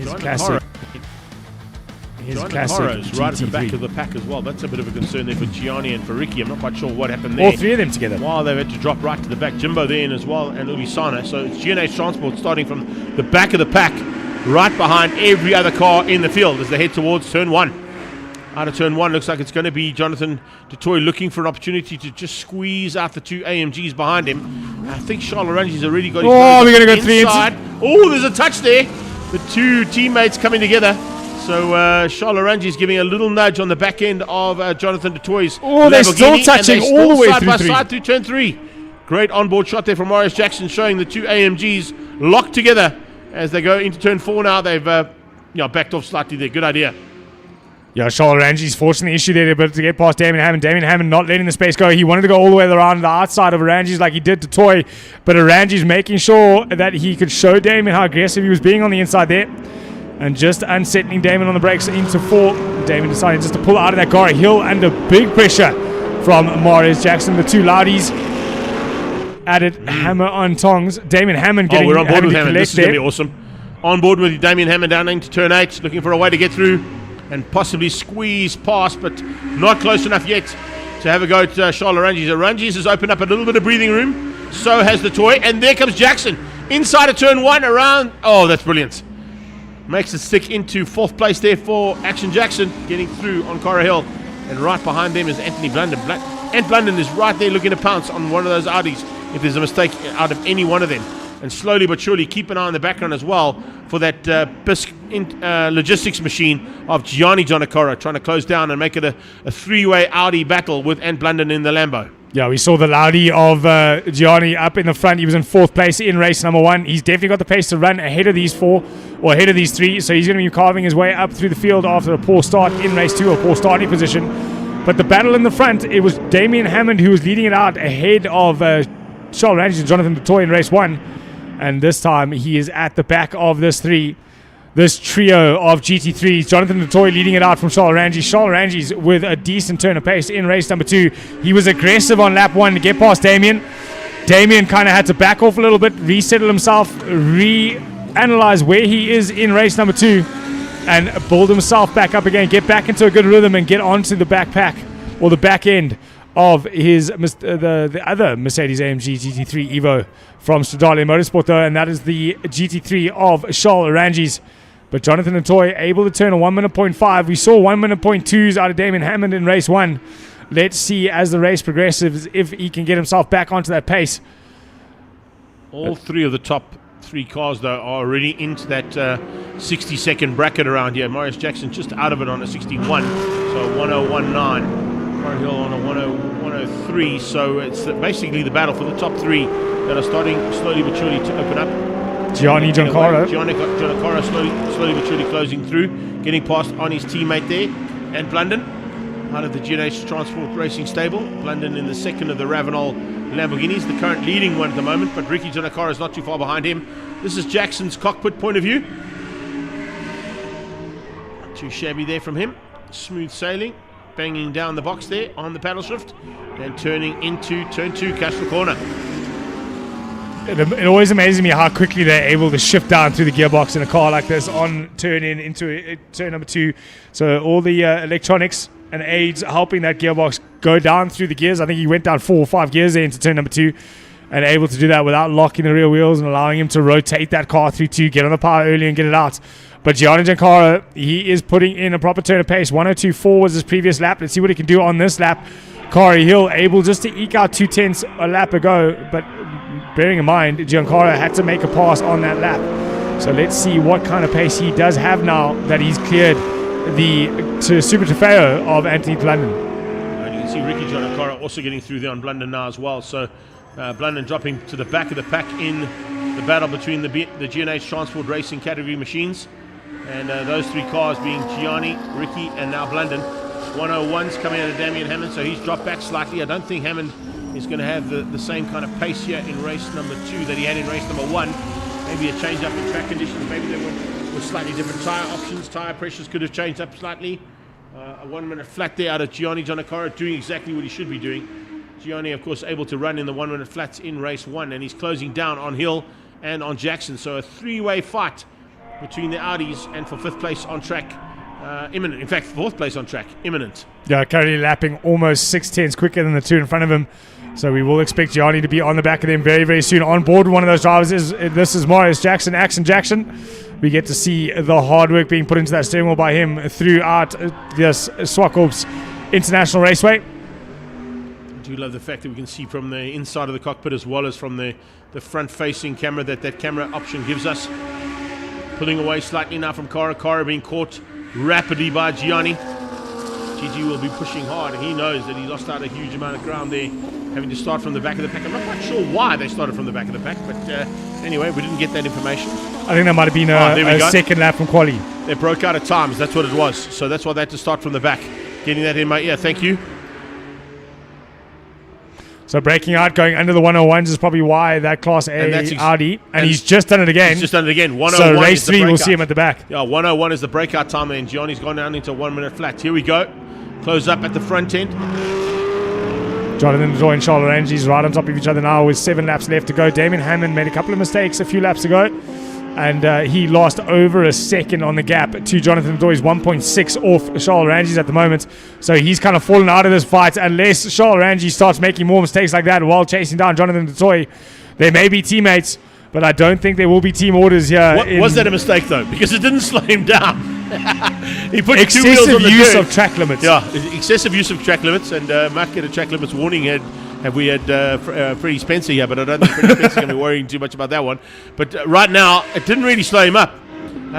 He's a John classic. Cora. He's a John classic Cora's right at the back GT3. of the pack as well. That's a bit of a concern there for Gianni and for Ricky. I'm not quite sure what happened there. All three of them together. While they've had to drop right to the back. Jimbo there in as well, and Ulisana. So it's G&H Transport starting from the back of the pack, right behind every other car in the field as they head towards turn 1. Out of turn 1, looks like it's going to be Jonathan Dutoy looking for an opportunity to just squeeze out the 2 AMGs behind him. I think Charles Orange's already got his Oh, we're going to go inside. Oh, there's a touch there. The 2 teammates coming together. So Charles Orange is giving a little nudge on the back end of Jonathan Dutoy's Oh, they're still Lamborghini, touching and they're all the way side through by 3. side through turn 3. Great onboard shot there from Maurice Jackson, showing the 2 AMGs locked together as they go into turn 4 now. They've backed off slightly there. Good idea. Yeah, Charles Orange's forcing the issue there, but to get past Damien Hammond. Damien Hammond not letting the space go. He wanted to go all the way around the outside of Orange's like he did to Toy, but Orange's making sure that he could show Damien how aggressive he was being on the inside there, and just unsettling Damien on the brakes into 4. Damien decided just to pull out of that car. Hill under big pressure from Maurice Jackson. The 2 Loudies added hammer on tongs. Damien Hammond getting we're on board with Hammond. This is going to there. be awesome. On board with Damien Hammond down into turn 8, looking for a way to get through and possibly squeeze past, but not close enough yet to have a go at Charles Oranges. Oranges has opened up a little bit of breathing room. So has the Toy. And there comes Jackson inside of turn 1 around. Oh, that's brilliant. Makes it stick into 4th place there for Action Jackson, getting through on Cora Hill. And right behind them is Anthony Blunden. Ant Blunden is right there looking to pounce on one of those Audis if there's a mistake out of any one of them. And slowly but surely keep an eye on the background as well for that logistics machine of Gianni Giannacora trying to close down and make it a 3-way Audi battle with Ant Blunden in the Lambo. Yeah, we saw the Laudi of Gianni up in the front. He was in 4th place in race number 1. He's definitely got the pace to run ahead of these 4 or ahead of these 3. So he's going to be carving his way up through the field after a poor start in race 2, a poor starting position. But the battle in the front, it was Damien Hammond who was leading it out ahead of Charles Orange and Jonathan Dutoy in race 1. And this time he is at the back of this trio of GT3s. Jonathan Dutoy leading it out from Charles Oranges. Charles Oranges with a decent turn of pace in race number 2. He was aggressive on lap 1 to get past Damien. Damien kind of had to back off a little bit, resettle himself, reanalyze where he is in race number 2, and build himself back up again, get back into a good rhythm and get onto the backpack or the back end of his the other Mercedes AMG GT3 Evo from Stradale Motorsport though, and that is the GT3 of Charles Oranges. But Jonathan Dutoy able to turn a 1 minute point 5. We saw 1 minute point 2s out of Damien Hammond in race 1. Let's see as the race progresses if he can get himself back onto that pace. All 3 of the top 3 cars though are already into that 60-second bracket around here. Maurice Jackson just out of it on a 61, so 1019. Cora Hill on a 103, so it's basically the battle for the top 3 that are starting slowly but surely to open up. Gianni Giannacora slowly but surely closing through, getting past on his teammate there, and Blunden out of the G&H Transport Racing stable. Blunden in the second of the Ravenol Lamborghinis, the current leading one at the moment, but Ricky Giannacora is not too far behind him. This is Jackson's cockpit point of view. Not too shabby there from him. Smooth sailing. Banging down the box there on the paddle shift and turning into turn 2, Castro Corner. It always amazes me how quickly they're able to shift down through the gearbox in a car like this on turn in into turn number 2. So all the electronics and aids helping that gearbox go down through the gears. I think he went down 4 or 5 gears there into turn number 2 and able to do that without locking the rear wheels and allowing him to rotate that car through 2, get on the power early and get it out. But Gianni Giannacora, he is putting in a proper turn of pace. 102.4 was his previous lap. Let's see what he can do on this lap. Corey Hill able just to eke out 2/10 a lap ago, but bearing in mind, Giannacora had to make a pass on that lap. So let's see what kind of pace he does have now that he's cleared the Super Trofeo of Anthony Blunden. And you can see Ricky Giannacora also getting through there on Blunden now as well. So Blunden dropping to the back of the pack in the battle between the G&H Transport Racing category machines. And those 3 cars being Gianni, Ricky, and now Blunden. 101's coming out of Damien Hammond, so he's dropped back slightly. I don't think Hammond is going to have the same kind of pace here in race number 2 that he had in race number 1. Maybe a change up in track conditions. Maybe there were slightly different tyre options. Tyre pressures could have changed up slightly. A 1 minute flat there out of Gianni Giannacora, doing exactly what he should be doing. Gianni, of course, able to run in the 1 minute flats in race 1, and he's closing down on Hill and on Jackson. So a 3-way fight between the Audis, and for 5th place on track, imminent. In fact, 4th place on track, imminent. Yeah, currently lapping almost 6 tenths quicker than the two in front of him. So we will expect Gianni to be on the back of them very, very soon. On board one of those drivers this is Marius Jackson, Axon Jackson. We get to see the hard work being put into that steering wheel by him throughout this Zwartkops International Raceway. I do love the fact that we can see from the inside of the cockpit as well as from the front-facing camera that camera option gives us. Pulling away slightly now from Cara. Cara being caught rapidly by Gianni. GG will be pushing hard. He knows that he lost out a huge amount of ground there, having to start from the back of the pack. I'm not quite sure why they started from the back of the pack, but anyway, we didn't get that information. I think that might have been a second lap from quali. They broke out at times, that's what it was. So that's why they had to start from the back. Getting that in my ear, thank you. So breaking out, going under the 101s is probably why that Class A Audi. And he's just done it again. He's just done it again. 101 so race is the 3, we'll breakout. see him at the back. Yeah, 101 is the breakout time there, and Gianni's gone down into 1 minute flat. Here we go. Close up at the front end. Jonathan Doy and Charles Rangi's right on top of each other now with 7 laps left to go. Damien Hammond made a couple of mistakes a few laps ago, and he lost over a second on the gap to Jonathan Doy's 1.6 off Charles Rangi's at the moment. So he's kind of fallen out of this fight unless Charles Rangi starts making more mistakes like that while chasing down Jonathan Doy. They may be teammates, but I don't think there will be team orders here. Was that a mistake though? Because it didn't slow him down. He put excessive 2 wheels on the use dirt. of track limits. Yeah, excessive use of track limits, and might get a track limits warning have we had Freddie Spencer here, but I don't think Freddie Spencer's going to be worrying too much about that one. But right now, it didn't really slow him up.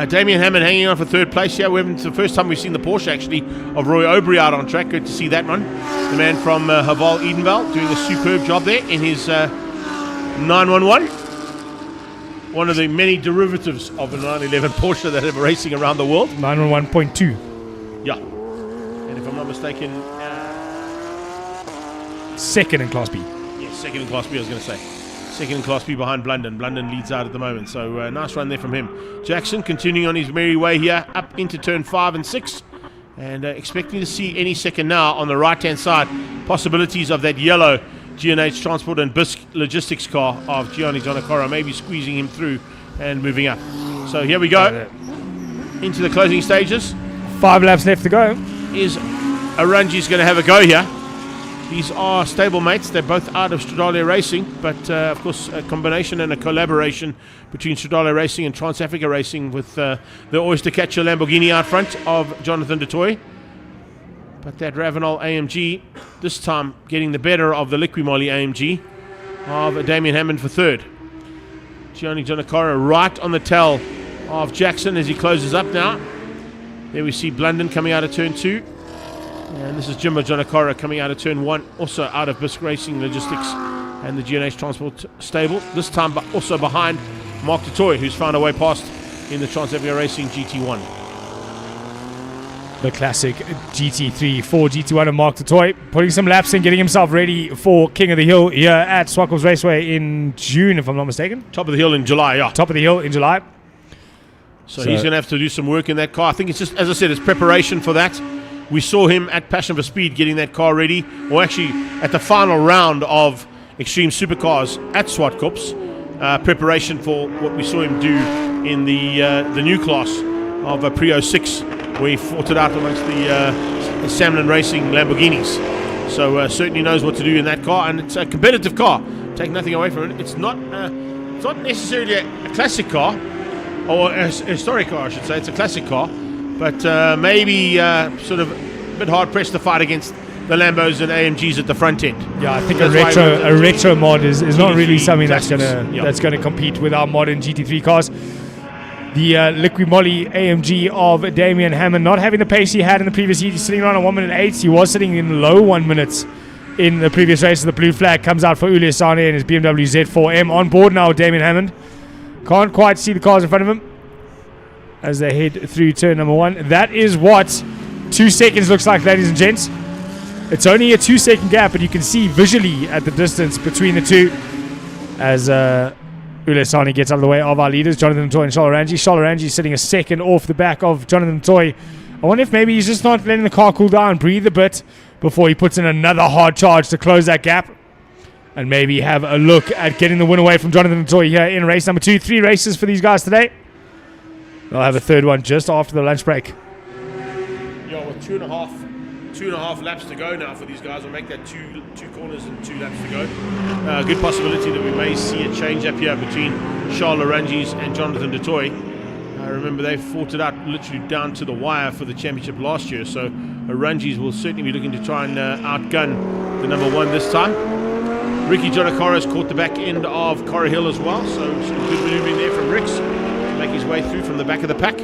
Damien Hammond hanging on for 3rd place here. It's the first time we've seen the Porsche actually of Roy Aubrey out on track. Good to see that one. The man from Haval Edenvale doing a superb job there in his 911. One of the many derivatives of a 911 Porsche that are racing around the world. 911.2. Yeah. And if I'm not mistaken, second in Class B. Yes, second in Class B, I was going to say. Second in Class B behind Blunden. Blunden leads out at the moment, so nice run there from him. Jackson continuing on his merry way here, up into turn 5 and 6. And expecting to see any second now on the right-hand side. Possibilities of that yellow G&H Transport and Bisc Logistics car of Gianni Giannacoro, maybe squeezing him through and moving up. So here we go into the closing stages. 5 laps left to go. Is Arangi's going to have a go here? These are stable mates. They're both out of Stradale Racing, but of course a combination and a collaboration between Stradale Racing and Trans-Africa Racing with the Oyster Catcher Lamborghini out front of Jonathan du Toit. But that Ravenol AMG, this time getting the better of the Liquimolli AMG of Damien Hammond for 3rd. Gianni Giannacoro right on the tail of Jackson as he closes up now. There we see Blunden coming out of turn 2. And this is Jimbo Giannacoro coming out of turn 1, also out of Bisc Racing Logistics and the G&H Transport stable. This time also behind Mark du Toit, who's found a way past in the Trans-Africa Racing GT1. The classic GT3 for GT1 of Mark du Toit, putting some laps in, getting himself ready for King of the Hill here at Zwartkops Raceway in June, if I'm not mistaken. Top of the hill in July, yeah. Top of the hill in July. So he's going to have to do some work in that car. I think it's just, as I said, it's preparation for that. We saw him at Passion for Speed getting that car ready, or actually at the final round of Extreme Supercars at Zwartkops. Preparation for what we saw him do in the new class of Pre 06, where he fought it out amongst the Samlin Racing Lamborghinis. So certainly knows what to do in that car, and it's a competitive car. Take nothing away from it. It's not necessarily a classic car, or a historic car, I should say. It's a classic car, but maybe sort of a bit hard pressed to fight against the Lambos and AMGs at the front end. Yeah, I think a retro mod is not really something that's gonna compete with our modern GT3 cars. The Liquimolli AMG of Damien Hammond not having the pace he had in the previous heat. He's sitting around at 1 minute 8. He was sitting in low 1 minutes in the previous race. The blue flag comes out for Uli Sane and his BMW Z4M on board now with Damien Hammond. Can't quite see the cars in front of him as they head through turn number 1. That is what 2 seconds looks like, ladies and gents. It's only a 2 second gap, but you can see visually at the distance between the two as Ule Sani gets out of the way of our leaders, Jonathan Toy and Charles Rangi. Charles Rangi sitting a second off the back of Jonathan Toy. I wonder if maybe he's just not letting the car cool down, breathe a bit before he puts in another hard charge to close that gap. And maybe have a look at getting the win away from Jonathan Toy here in race number 2. 3 races for these guys today. They'll have a third one just after the lunch break. Yeah, with two and a half laps to go now for these guys. We'll make that two corners and 2 laps to go. Good possibility that we may see a change up here between Charles Arangis and Jonathan du Toit. Remember, they fought it out literally down to the wire for the championship last year, so Arangis will certainly be looking to try and outgun the number 1 this time. Ricky Jonakara has caught the back end of Corrie Hill as well, so some good maneuvering there from Rix to make his way through from the back of the pack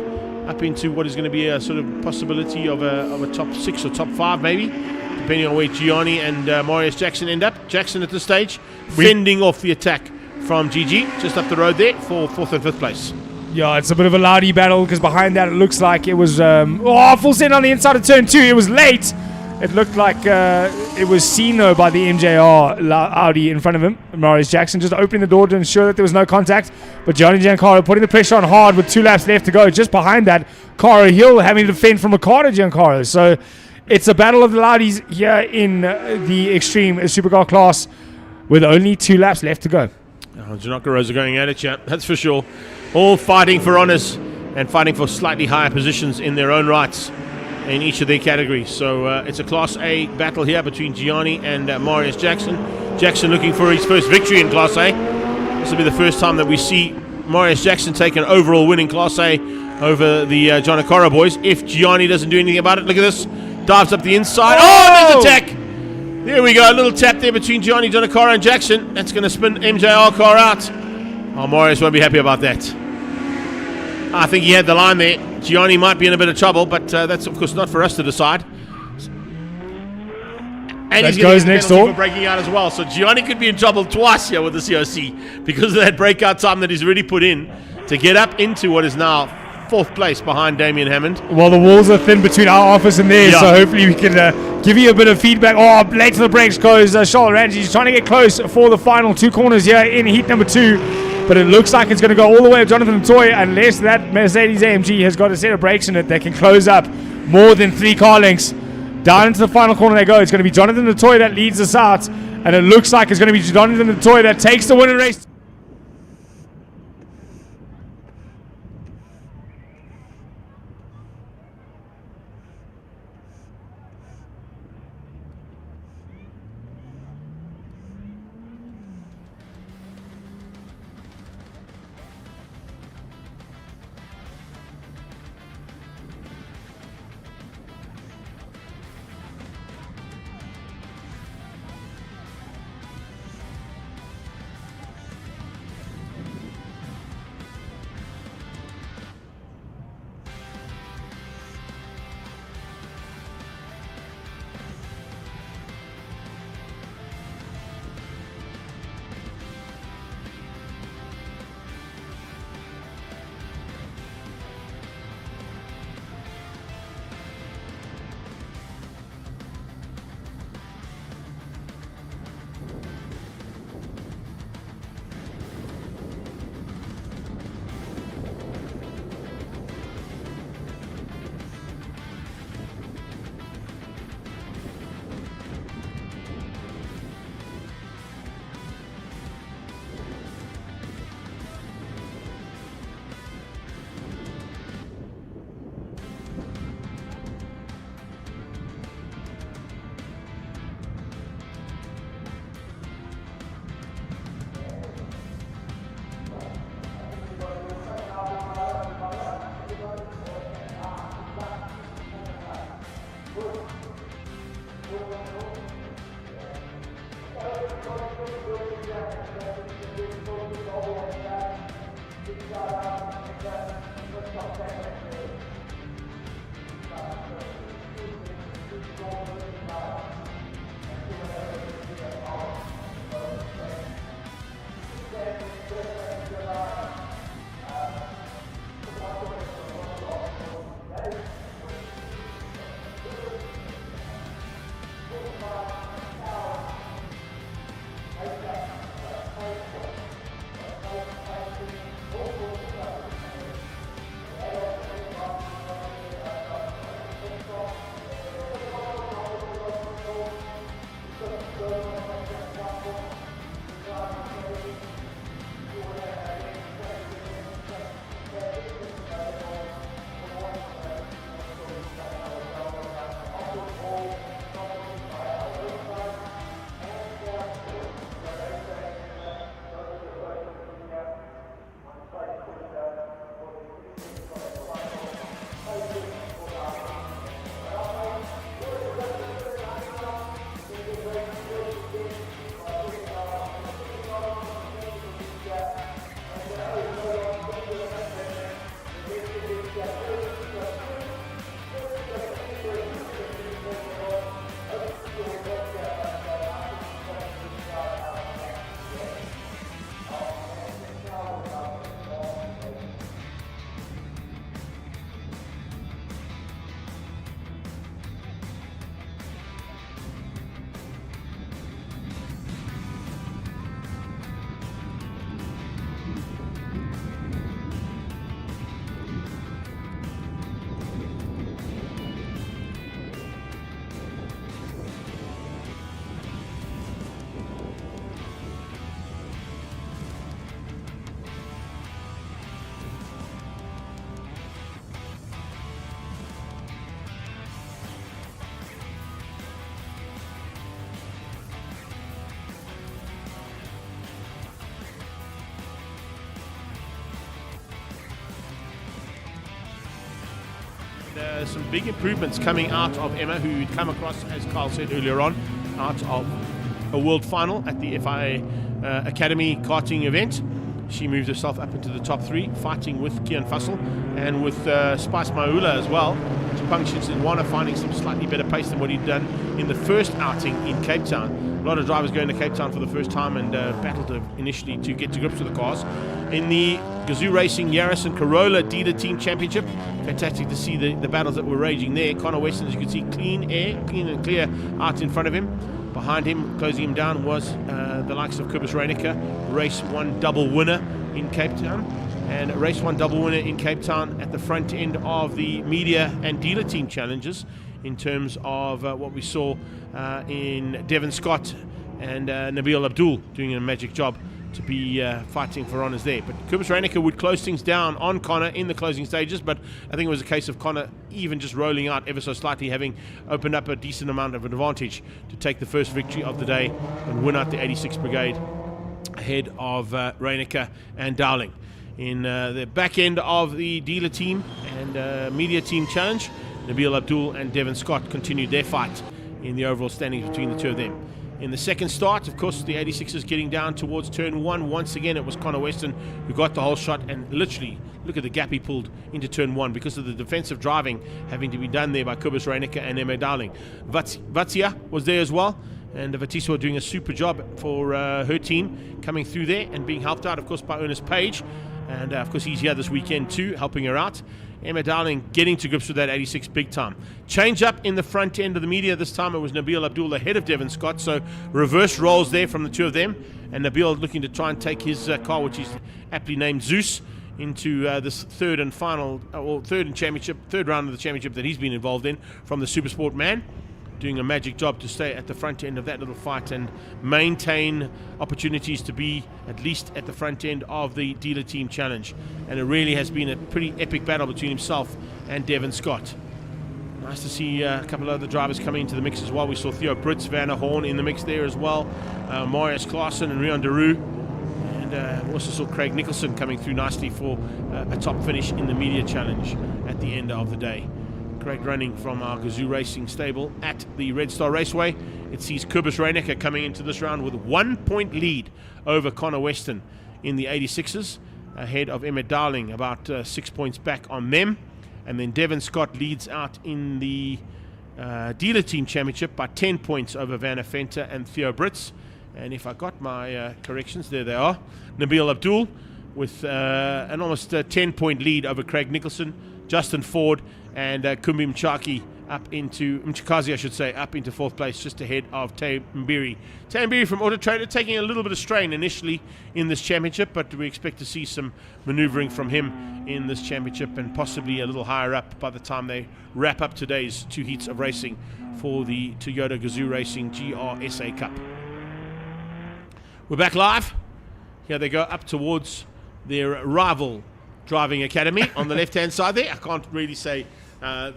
up into what is going to be a sort of possibility of a top 6 or top 5 maybe, depending on where Gianni and Marius Jackson end up. Jackson at this stage fending off the attack from GG just up the road there for 4th and 5th place. Yeah, it's a bit of a loudy battle because behind that it looks like it was full send on the inside of turn 2. It was late. It looked like it was seen though by the MJR Audi in front of him. Marius Jackson just opening the door to ensure that there was no contact. But Gianni Giancarlo putting the pressure on hard with 2 laps left to go. Just behind that, Corrie Hill having to defend from Ricardo Giancarlo. So it's a battle of the loudies here in the Extreme Supercar class with only 2 laps left to go. Janakaros are going at it, yeah, that's for sure. All fighting for honours and fighting for slightly higher positions in their own rights in each of their categories. So it's a Class A battle here between Gianni and Marius Jackson. Jackson looking for his first victory in Class A. This will be the first time that we see Marius Jackson take an overall win in Class A over the Janakara boys. If Gianni doesn't do anything about it, look at this. Dives up the inside. Oh, there's attack! There we go, a little tap there between Gianni Janakara and Jackson. That's going to spin MJR car out. Oh, Marius won't be happy about that. I think he had the line there. Gianni might be in a bit of trouble, but that's of course not for us to decide. And he's going to get a penalty for breaking out as well. So Gianni could be in trouble twice here with the COC because of that breakout time that he's already put in to get up into what is now 4th place behind Damien Hammond. Well, the walls are thin between our office and theirs, so hopefully we can give you a bit of feedback. Oh, late to the brakes goes Charles Rangi. He's trying to get close for the final 2 corners here in heat number 2. But it looks like it's going to go all the way to Jonathan Toy unless that Mercedes AMG has got a set of brakes in it that can close up more than 3 car lengths. Down into the final corner they go. It's going to be Jonathan Toy that leads us out. And it looks like it's going to be Jonathan Toy that takes the winning race. some big improvements coming out of Emma, who had come across, as Carl said earlier on, out of a world final at the FIA Academy karting event. She moved herself up into the top 3, fighting with Kian Fussell and with Spice Maula as well. Punctions in Wana finding some slightly better pace than what he'd done in the first outing in Cape Town. A lot of drivers going to Cape Town for the first time and battled initially to get to grips with the cars. In the Gazoo Racing Yaris and Corolla Dealer Team Championship, fantastic to see the battles that were raging there. Connor Weston, as you can see, clean and clear out in front of him. Behind him, closing him down, was the likes of Kobus Reinecker, race 1 double winner in Cape Town. And race 1 double winner in Cape Town at the front end of the media and dealer team challenges in terms of what we saw in Devon Scott and Nabil Abdul doing a magic job to be fighting for honours there. But Kobus Reinecker would close things down on Connor in the closing stages, but I think it was a case of Connor even just rolling out ever so slightly, having opened up a decent amount of advantage to take the first victory of the day and win out the 86th Brigade ahead of Reinecker and Dowling. In the back end of the dealer team and media team challenge, Nabil Abdul and Devon Scott continued their fight in the overall standings between the two of them. In the second start, of course, the 86ers getting down towards turn 1. Once again, it was Connor Weston who got the whole shot, and literally, look at the gap he pulled into turn 1 because of the defensive driving having to be done there by Kobus Reinecker and Emma Dowling. Vatia was there as well, and Vatiswa doing a super job for her team, coming through there and being helped out, of course, by Ernest Page. And of course he's here this weekend too, helping her out. Emma Dowling getting to grips with that 86 big time. Change up in the front end of the media. This time it was Nabil Abdul ahead of Devon Scott, so reverse roles there from the two of them. And Nabil looking to try and take his car, which is aptly named Zeus, into this third round of the championship that he's been involved in from the Supersport man. Doing a magic job to stay at the front end of that little fight and maintain opportunities to be at least at the front end of the dealer team challenge. And it really has been a pretty epic battle between himself and Devon Scott. Nice to see a couple of other drivers coming into the mix as well. We saw Theo Brits, Vanna Horn in the mix there as well, Marius Klaassen and Rian Deroux. And also saw Craig Nicholson coming through nicely for a top finish in the media challenge at the end of the day. Great running from our Gazoo Racing stable at the Red Star Raceway. It sees Kobus Reinecker coming into this round with 1 point lead over Connor Weston in the 86ers, ahead of Emma Dowling, about 6 points back on them. And then Devon Scott leads out in the dealer team championship by 10 points over Vanna Fenter and Theo Brits. And if I got my corrections, there they are. Nabil Abdul with an almost 10-point lead over Craig Nicholson, Justin Ford, and Kumbi Mchakazi, up into fourth place, just ahead of Tay Mbiri. Tay Mbiri from Auto Trader taking a little bit of strain initially in this championship, but we expect to see some maneuvering from him in this championship and possibly a little higher up by the time they wrap up today's 2 heats of racing for the Toyota Gazoo Racing GRSA Cup. We're back live. Here they go up towards their rival driving academy on the left-hand side there. I can't really say I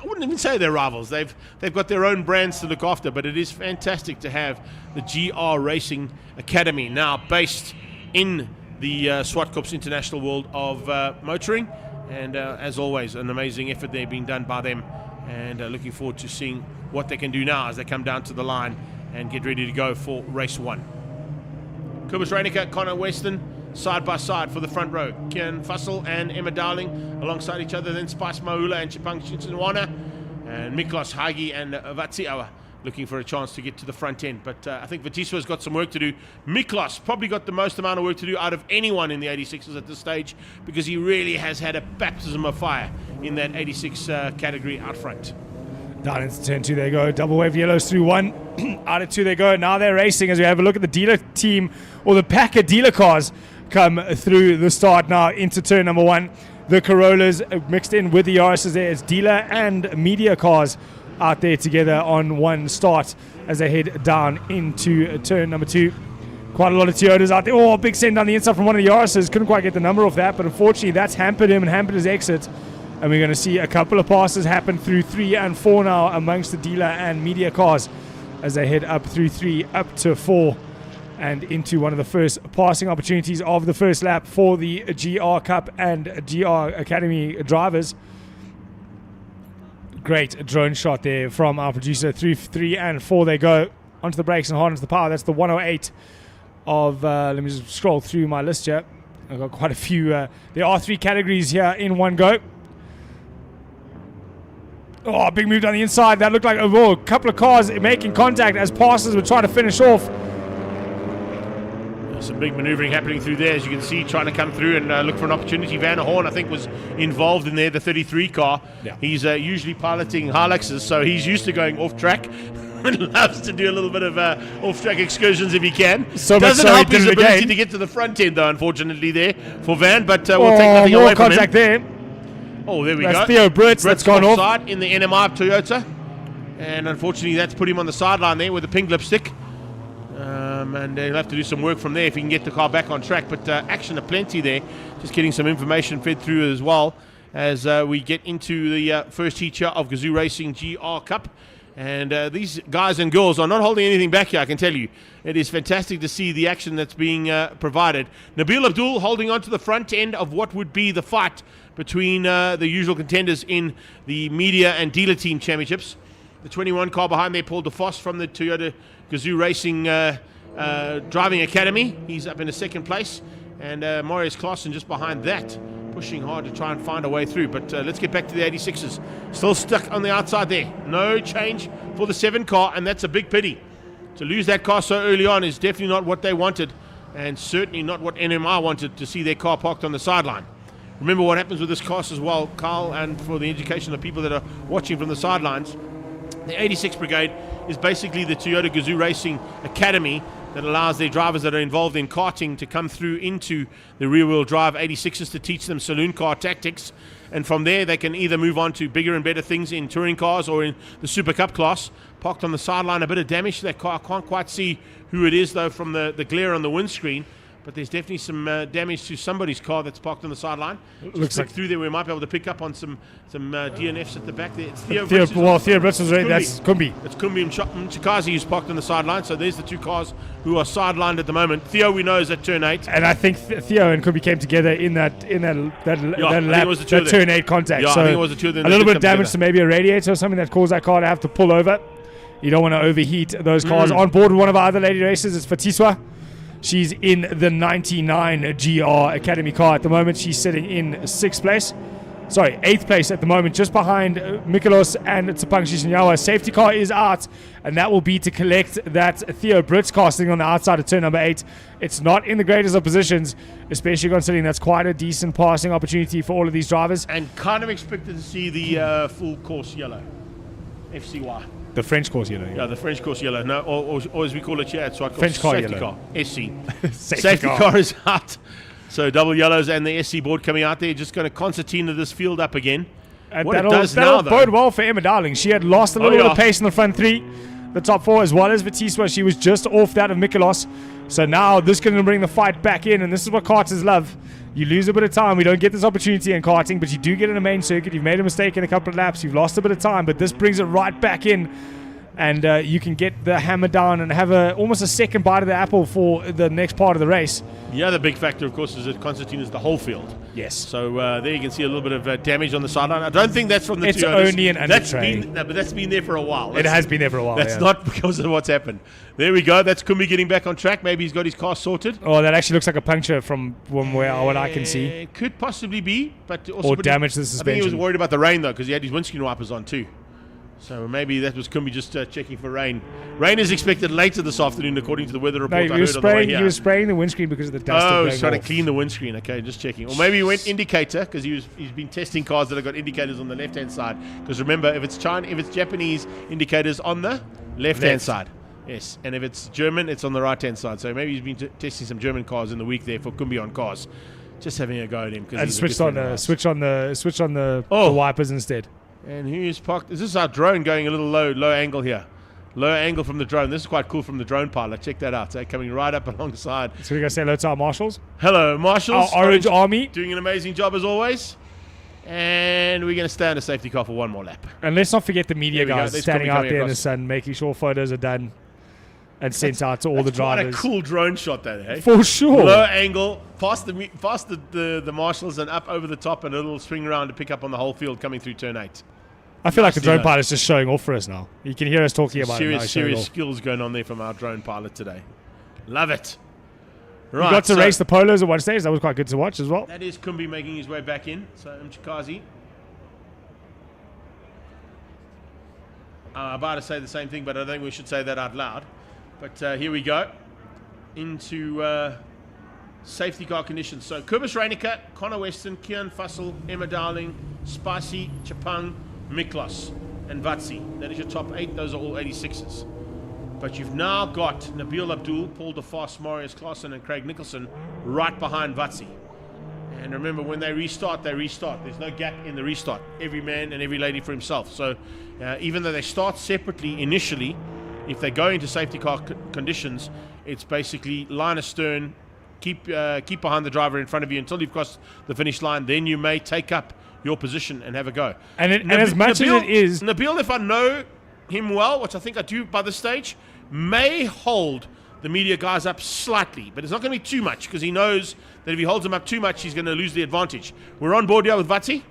wouldn't even say they're rivals. They've got their own brands to look after, but it is fantastic to have the GR Racing Academy now based in the Zwartkops International World of Motoring. And as always, an amazing effort there being done by them, and looking forward to seeing what they can do now as they come down to the line and get ready to go for race 1. Kobus Reinecker, Connor Weston, side by side for the front row. Kian Fussell and Emma Dowling alongside each other. Then Spice Maula and Chipang Chinsanwana. And Miklos Hagi and Vatsiawa looking for a chance to get to the front end. But I think Vatiswa's got some work to do. Miklos probably got the most amount of work to do out of anyone in the 86ers at this stage, because he really has had a baptism of fire in that 86 category out front. Down into turn 2 they go. Double wave yellows through 1. Out of 2 they go. Now they're racing as we have a look at the dealer team, or the pack of dealer cars come through the start now into turn number 1. The Corollas mixed in with the Yaris's there. It's dealer and media cars out there together on one start as they head down into turn number 2. Quite a lot of Toyotas out there. Oh, big send down the inside from one of the Yaris's. Couldn't quite get the number off that, but unfortunately that's hampered him and hampered his exit. And we're going to see a couple of passes happen through 3 and 4 now amongst the dealer and media cars as they head up through 3 up to 4 and into one of the first passing opportunities of the first lap for the GR Cup and GR Academy drivers. Great drone shot there from our producer. 3 and 4 they go. Onto the brakes and hard into the power. That's the 108 of, let me just scroll through my list here. I've got quite a few. There are 3 categories here in one go. Oh, big move down the inside. That looked like a couple of cars making contact as passes were trying to finish off. Some big manoeuvring happening through there, as you can see, trying to come through and look for an opportunity. Van der Horn, I think, was involved in there, the 33 car. Yeah. He's usually piloting Hiluxes, so he's used to going off track and loves to do a little bit of off track excursions if he can. So doesn't help his ability to get to the front end, though, unfortunately, there for Van, but we'll take nothing away from him. There. Oh, there we That's go. Theo Brits that's gone off. Side in the NMR Toyota. And unfortunately, that's put him on the sideline there with the pink lipstick. And he'll have to do some work from there if he can get the car back on track. But action aplenty there. Just getting some information fed through as well as we get into the first heat here of Gazoo Racing GR Cup. And these guys and girls are not holding anything back here, I can tell you. It is fantastic to see the action that's being provided. Nabil Abdul holding on to the front end of what would be the fight between the usual contenders in the media and dealer team championships. The 21 car behind there, Paul DeFoss from the Toyota Gazoo Racing Driving Academy. He's up in the second place. And Marius Claassen just behind that, pushing hard to try and find a way through. But let's get back to the 86s. Still stuck on the outside there. No change for the 7 car, and that's a big pity. To lose that car so early on is definitely not what they wanted, and certainly not what NMR wanted, to see their car parked on the sideline. Remember what happens with this class as well, Carl, and for the education of people that are watching from the sidelines. The 86 Brigade is basically the Toyota Gazoo Racing Academy that allows their drivers that are involved in karting to come through into the rear-wheel drive 86s to teach them saloon car tactics. And from there, they can either move on to bigger and better things in touring cars or in the Super Cup class. Parked on the sideline, a bit of damage to that car. I can't quite see who it is, though, from the glare on the windscreen. But there's definitely some damage to somebody's car that's parked on the sideline. Looks like through there, we might be able to pick up on some DNFs at the back there. It's Theo Brits. Theo Brits is right. That's Kumbi. It's Kumbi and Chikazi who's parked on the sideline. So there's the 2 cars who are sidelined at the moment. Theo, we know, is at turn 8. And I think Theo and Kumbi came together in that lap, that turn 8 contact. Yeah, so I think it was the 2 of them. A little bit of damage to maybe a radiator or something that caused that car to have to pull over. You don't want to overheat those cars. On board with one of our other lady racers is Fatiswa. She's in the 99 GR Academy car at the moment. She's sitting in 8th place at the moment, just behind Mikolos and Tsapang Shishinyawa. Safety car is out, and that will be to collect that Theo Brits car sitting on the outside of turn number 8. It's not in the greatest of positions, especially considering that's quite a decent passing opportunity for all of these drivers. And kind of expected to see the full course yellow, FCY. The French course yellow. Yeah, the French course yellow. No, or as we call it here at Zwartkops, French car safety yellow. car. SC. Safety car is out. So double yellows and the SC board coming out there. Just going to concertina this field up again. And what that'll bode well for Emma Darling. She had lost a little bit of pace in the front 3. The top 4 as well as Vatiswa. She was just off that of Mikolos. So now this is going to bring the fight back in, and this is what karters love. You lose a bit of time. We don't get this opportunity in karting, but you do get in a main circuit. You've made a mistake in a couple of laps. You've lost a bit of time, but this brings it right back in. And you can get the hammer down and have almost a second bite of the apple for the next part of the race. The other big factor, of course, is that Constantine is the whole field. Yes. So there you can see a little bit of damage on the sideline. I don't think that's from the It's Toyotas. only an undertray. But that's been there for a while. It has been there for a while. That's not because of what's happened. There we go. That's Kumbi getting back on track. Maybe he's got his car sorted. Oh, that actually looks like a puncture from what I can see. It could possibly be, but also damage to the suspension. I think he was worried about the rain though, because he had his windscreen wipers on too. So maybe that was Kumbi just checking for rain. Rain is expected later this afternoon, according to the weather report. No, he was spraying the windscreen because of the dust. Oh, he's trying to clean the windscreen. Okay, just checking. Or maybe he went indicator because he's been testing cars that have got indicators on the left-hand side. Because remember, if it's Japanese indicators on the left-hand side. Yes, and if it's German, it's on the right-hand side. So maybe he's been testing some German cars in the week there for Kumbi on cars. Just having a go at him. And switch on the wipers instead. And who's parked? Is this our drone going a little low angle here? Low angle from the drone. This is quite cool from the drone pilot. Check that out. Coming right up alongside. So we're going to say hello to our marshals. Hello, marshals. Our Orange Army. Doing an amazing job as always. And we're going to stay on the safety car for one more lap. And let's not forget the media guys standing out there in the sun, making sure photos are done and sent out to all the drivers. Quite a cool drone shot, that, eh? For sure. Low angle, past the marshals and up over the top, and a little swing around to pick up on the whole field coming through turn 8. I feel like the drone Nicely pilot's just showing off for us now. You can hear us talking about it now. serious skills going on there from our drone pilot today. Love it. Right, we got to race the Polos at one stage. That was quite good to watch as well. That is Kumbi making his way back in. So Mchikazi. I'm about to say the same thing, but I don't think we should say that out loud. But here we go into safety car conditions. So Kobus Reinicke, Connor Weston, Kian Fussell, Emma Dowling, Spicy, Chapang, Miklos, and Vatsi. That is your top 8. Those are all 86s. But you've now got Nabil Abdul, Paul DeFoss, Marius Klaassen, and Craig Nicholson right behind Vatsi. And remember, when they restart, they restart. There's no gap in the restart. Every man and every lady for himself. So even though they start separately initially, if they go into safety car conditions, it's basically line astern, keep behind the driver in front of you until you've crossed the finish line. Then you may take up your position and have a go. And as much as it is... Nabil, if I know him well, which I think I do by this stage, may hold the media guys up slightly, but it's not going to be too much because he knows that if he holds them up too much, he's going to lose the advantage. We're on board here with Vatsi.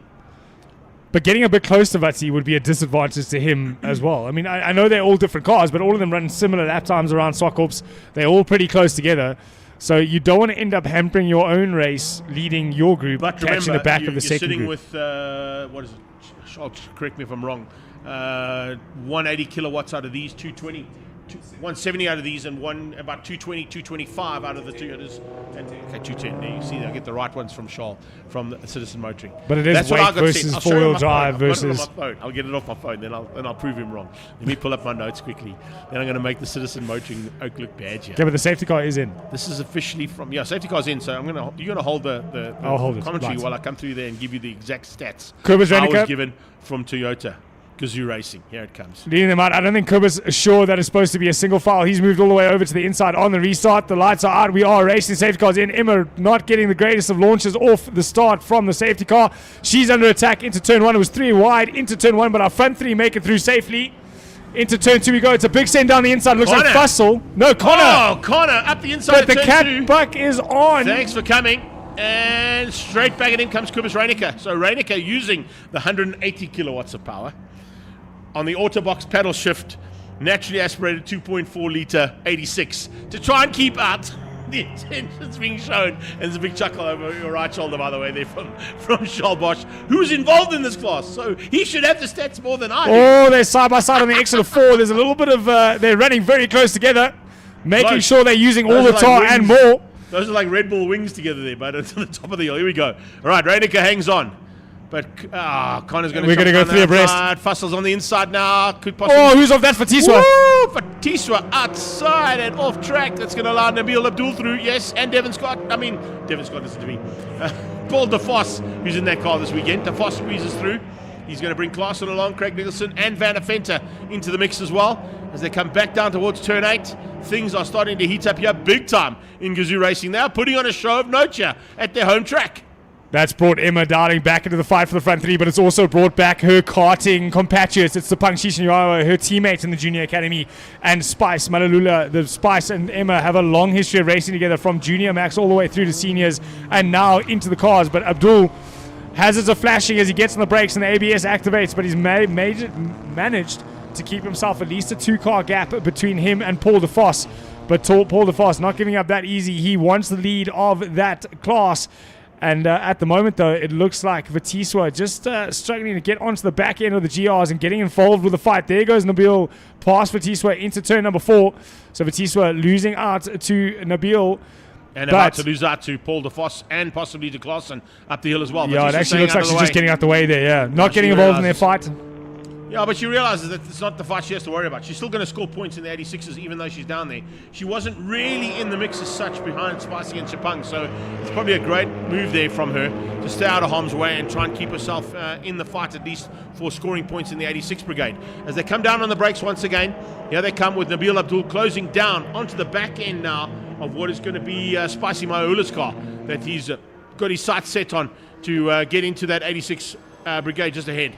But getting a bit close to Vatsi would be a disadvantage to him as well. I mean, I know they're all different cars, but all of them run similar lap times around Zwartkops. They're all pretty close together. So you don't want to end up hampering your own race, leading your group, But catching remember, the back of the second sitting group. with, what is it? Charles, correct me if I'm wrong. 180 kilowatts out of these, 220. 170 out of these, and about 220, 225 out of the two others. And, okay, 210. There you see, I get the right ones from Charles, from the Citizen Motoring. But it is That's weight what I got versus set. I'll show you four-wheel on my drive phone. I've got it versus... on my phone. I'll get it off my phone, then I'll prove him wrong. Let me pull up my notes quickly. Then I'm going to make the Citizen Motoring Oak look bad here. Okay, but the safety car is in. This is officially from... Yeah, safety car's in, so you're going to hold the I'll hold it. commentary Right. while I come through there and give you the exact stats. Kobus I was Reinicke. given from Toyota. Gazoo Racing. Here it comes. Leading them out. I don't think Kobus is sure that it's supposed to be a single file. He's moved all the way over to the inside on the restart. The lights are out. We are racing. Safety cars in. Emma not getting the greatest of launches off the start from the safety car. She's under attack into turn 1. It was 3 wide into turn 1, but our front 3 make it through safely. Into turn 2 we go. It's a big send down the inside. Looks Connor. like Fussell. No, Connor. Oh, Connor up the inside But the of turn cat 2. buck is on. Thanks for coming. And straight back at him comes Kobus Reinicke. So Reinicke using the 180 kilowatts of power on the Autobox paddle shift, naturally aspirated 2.4 litre 86 to try and keep out the intentions being shown. And there's a big chuckle over your right shoulder, by the way, there from Charles Bosch, who's involved in this class. So he should have the stats more than I do. Oh, they're side by side on the exit of 4. There's a little bit of, they're running very close together, making Close. sure they're using all Those the are tar like and wings. more. Those are like Red Bull wings together there, but it's on the top of the hill. Here we go. All right, Reinicke hangs on. But Connor's going to... We're going to go 3 abreast. Fussel's on the inside now. Could possibly... Oh, who's off? That's Fatiswa. Woo! Fatiswa outside and off track. That's going to allow Nabil Abdul through. Yes, and Devon Scott. Devon Scott, listen to me. Paul DeFoss, who's in that car this weekend. DeFoss squeezes through. He's going to bring Klaassen along, Craig Nicholson and Van der Venter into the mix as well. As they come back down towards turn 8, things are starting to heat up here big time in Gazoo Racing. They are putting on a show of note here at their home track. That's brought Emma Darling back into the fight for the front 3, but it's also brought back her karting compatriots. It's the Shishinyawa, her teammates in the junior academy, and Spice, Malalula. The Spice and Emma have a long history of racing together from junior max all the way through to seniors and now into the cars. But Abdul, hazards are flashing as he gets on the brakes and the ABS activates, but he's managed to keep himself at least a 2-car gap between him and Paul DeFoss. But Paul DeFoss not giving up that easy. He wants the lead of that class. And at the moment, though, it looks like Fatiswa just struggling to get onto the back end of the GRs and getting involved with the fight. There goes Nabil past Fatiswa into turn number 4. So Fatiswa losing out to Nabil. And about to lose out to Paul DeFoss and possibly to Klaassen up the hill as well. Yeah, it actually looks like she's just getting out the way there, yeah. Not getting involved in their fight. Yeah, but she realizes that it's not the fight she has to worry about. She's still going to score points in the 86s even though she's down there. She wasn't really in the mix as such behind Spicy and Chapang, so it's probably a great move there from her to stay out of harm's way and try and keep herself in the fight at least for scoring points in the 86 brigade. As they come down on the brakes once again, here they come with Nabil Abdul closing down onto the back end now of what is going to be Spicy Maula's car that he's got his sights set on to get into that 86 brigade just ahead.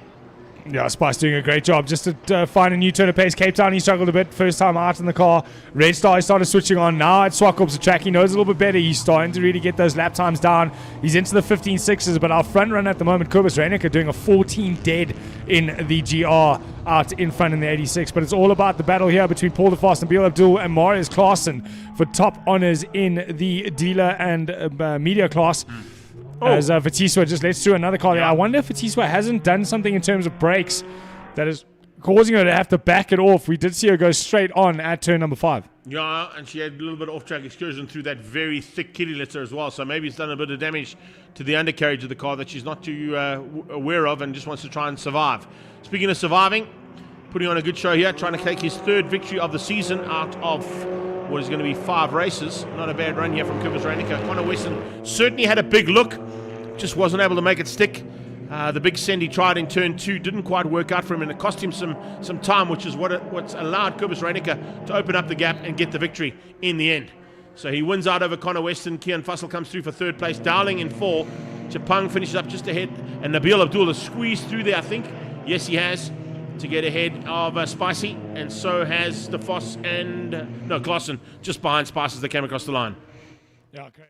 Yeah, Spice doing a great job just to find a new turn of pace. Cape Town, he struggled a bit first time out in the car. Red Star, he started switching on. Now at Zwartkops, the track, he knows a little bit better. He's starting to really get those lap times down. He's into the 15.6s, but our front runner at the moment, Kobus Reinicker, doing a 14 dead in the GR out in front in the 86. But it's all about the battle here between Paul de Vos and Biel Abdul and Marius Klaassen for top honors in the dealer and media class. As Fatiswa just lets through another car there. I wonder if Fatiswa hasn't done something in terms of brakes that is causing her to have to back it off. We did see her go straight on at turn number 5. Yeah, and she had a little bit of off-track excursion through that very thick kitty litter as well. So maybe it's done a bit of damage to the undercarriage of the car that she's not too aware of and just wants to try and survive. Speaking of surviving, putting on a good show here, trying to take his 3rd victory of the season out of what is going to be 5 races. Not a bad run here from Kobus Reinicker. Connor Weston certainly had a big look, just wasn't able to make it stick. The big send he tried in turn 2 didn't quite work out for him, and it cost him some time, which is what's allowed Kobus Reinicker to open up the gap and get the victory in the end. So he wins out over Connor Weston. Kian Fussell comes through for 3rd place. Dowling in 4. Chapang finishes up just ahead, and Nabil Abdul has squeezed through there, I think. Yes, he has, to get ahead of Spicy, and so has De Vos and Klaassen just behind Spice as they came across the line. Yeah, okay.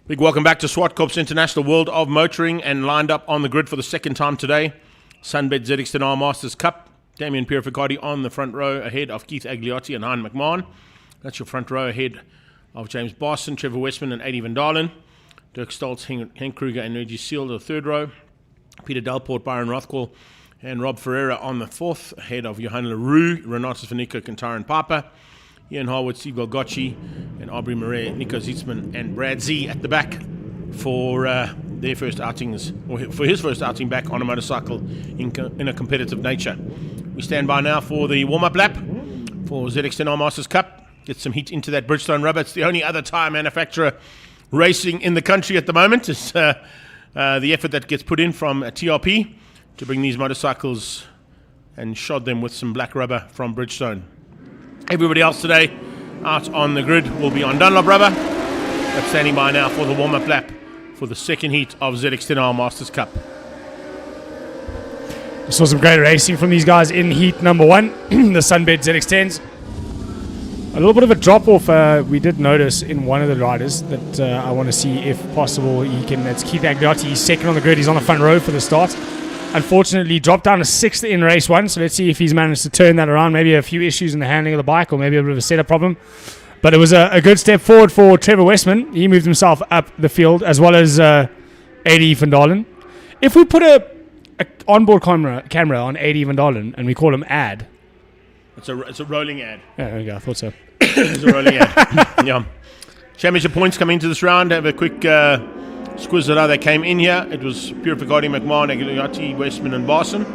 Big welcome back to Zwartkops International World of Motoring, and lined up on the grid for the second time today, Sunbed ZX10R Masters Cup. Damien Pierre-Ficardi on the front row ahead of Keith Agliotti and Hein McMahon. That's your front row ahead of James Boston, Trevor Westman and Adi van Dalen. Dirk Stoltz, Henk Kruger and Reggie Seal the third row. Peter Delport, Byron Rothwell and Rob Ferreira on the fourth, ahead of Johan Leroux, Renato Vanica, Kantaran Papa, Ian Harwood, Steve Golgocci, and Aubrey Murray, Nico Zietsman, and Brad Z at the back for their first outings, or for his first outing back on a motorcycle in a competitive nature. We stand by now for the warm-up lap for ZX10R Masters Cup. Get some heat into that Bridgestone rubber. It's the only other tyre manufacturer racing in the country at the moment. It's the effort that gets put in from TRP to bring these motorcycles and shod them with some black rubber from Bridgestone. Everybody else today out on the grid will be on Dunlop rubber. But standing by now for the warm-up lap for the second heat of ZX10R Masters Cup. We saw some great racing from these guys in heat number 1, the Sunbed ZX10s. A little bit of a drop-off we did notice in one of the riders that I want to see if possible he can. That's Keith Agliotti. He's second on the grid. He's on the front row for the start. Unfortunately, dropped down to 6th in race 1, so let's see if he's managed to turn that around. Maybe a few issues in the handling of the bike, or maybe a bit of a setup problem. But it was a good step forward for Trevor Westman. He moved himself up the field, as well as Adi van Dalen. If we put a onboard camera on Adi van Dalen and we call him Ad. It's a rolling ad. Yeah, there we go. I thought so. It's a rolling ad. Yeah. Championship points coming into this round. Have a quick squiz at how they came in here. It was Pierre-Ficardi, McMahon, Agliotti, Westman and Barson.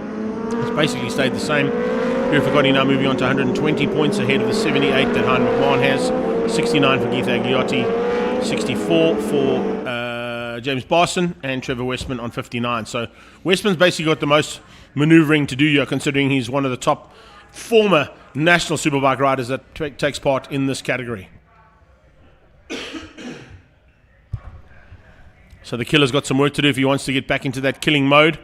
It's basically stayed the same. Pierre-Ficardi now moving on to 120 points ahead of the 78 that Hein McMahon has. 69 for Keith Agliotti. 64 for James Barson, and Trevor Westman on 59. So Westman's basically got the most manoeuvring to do here, considering he's one of the top former national superbike riders that takes part in this category. So the killer's got some work to do if he wants to get back into that killing mode.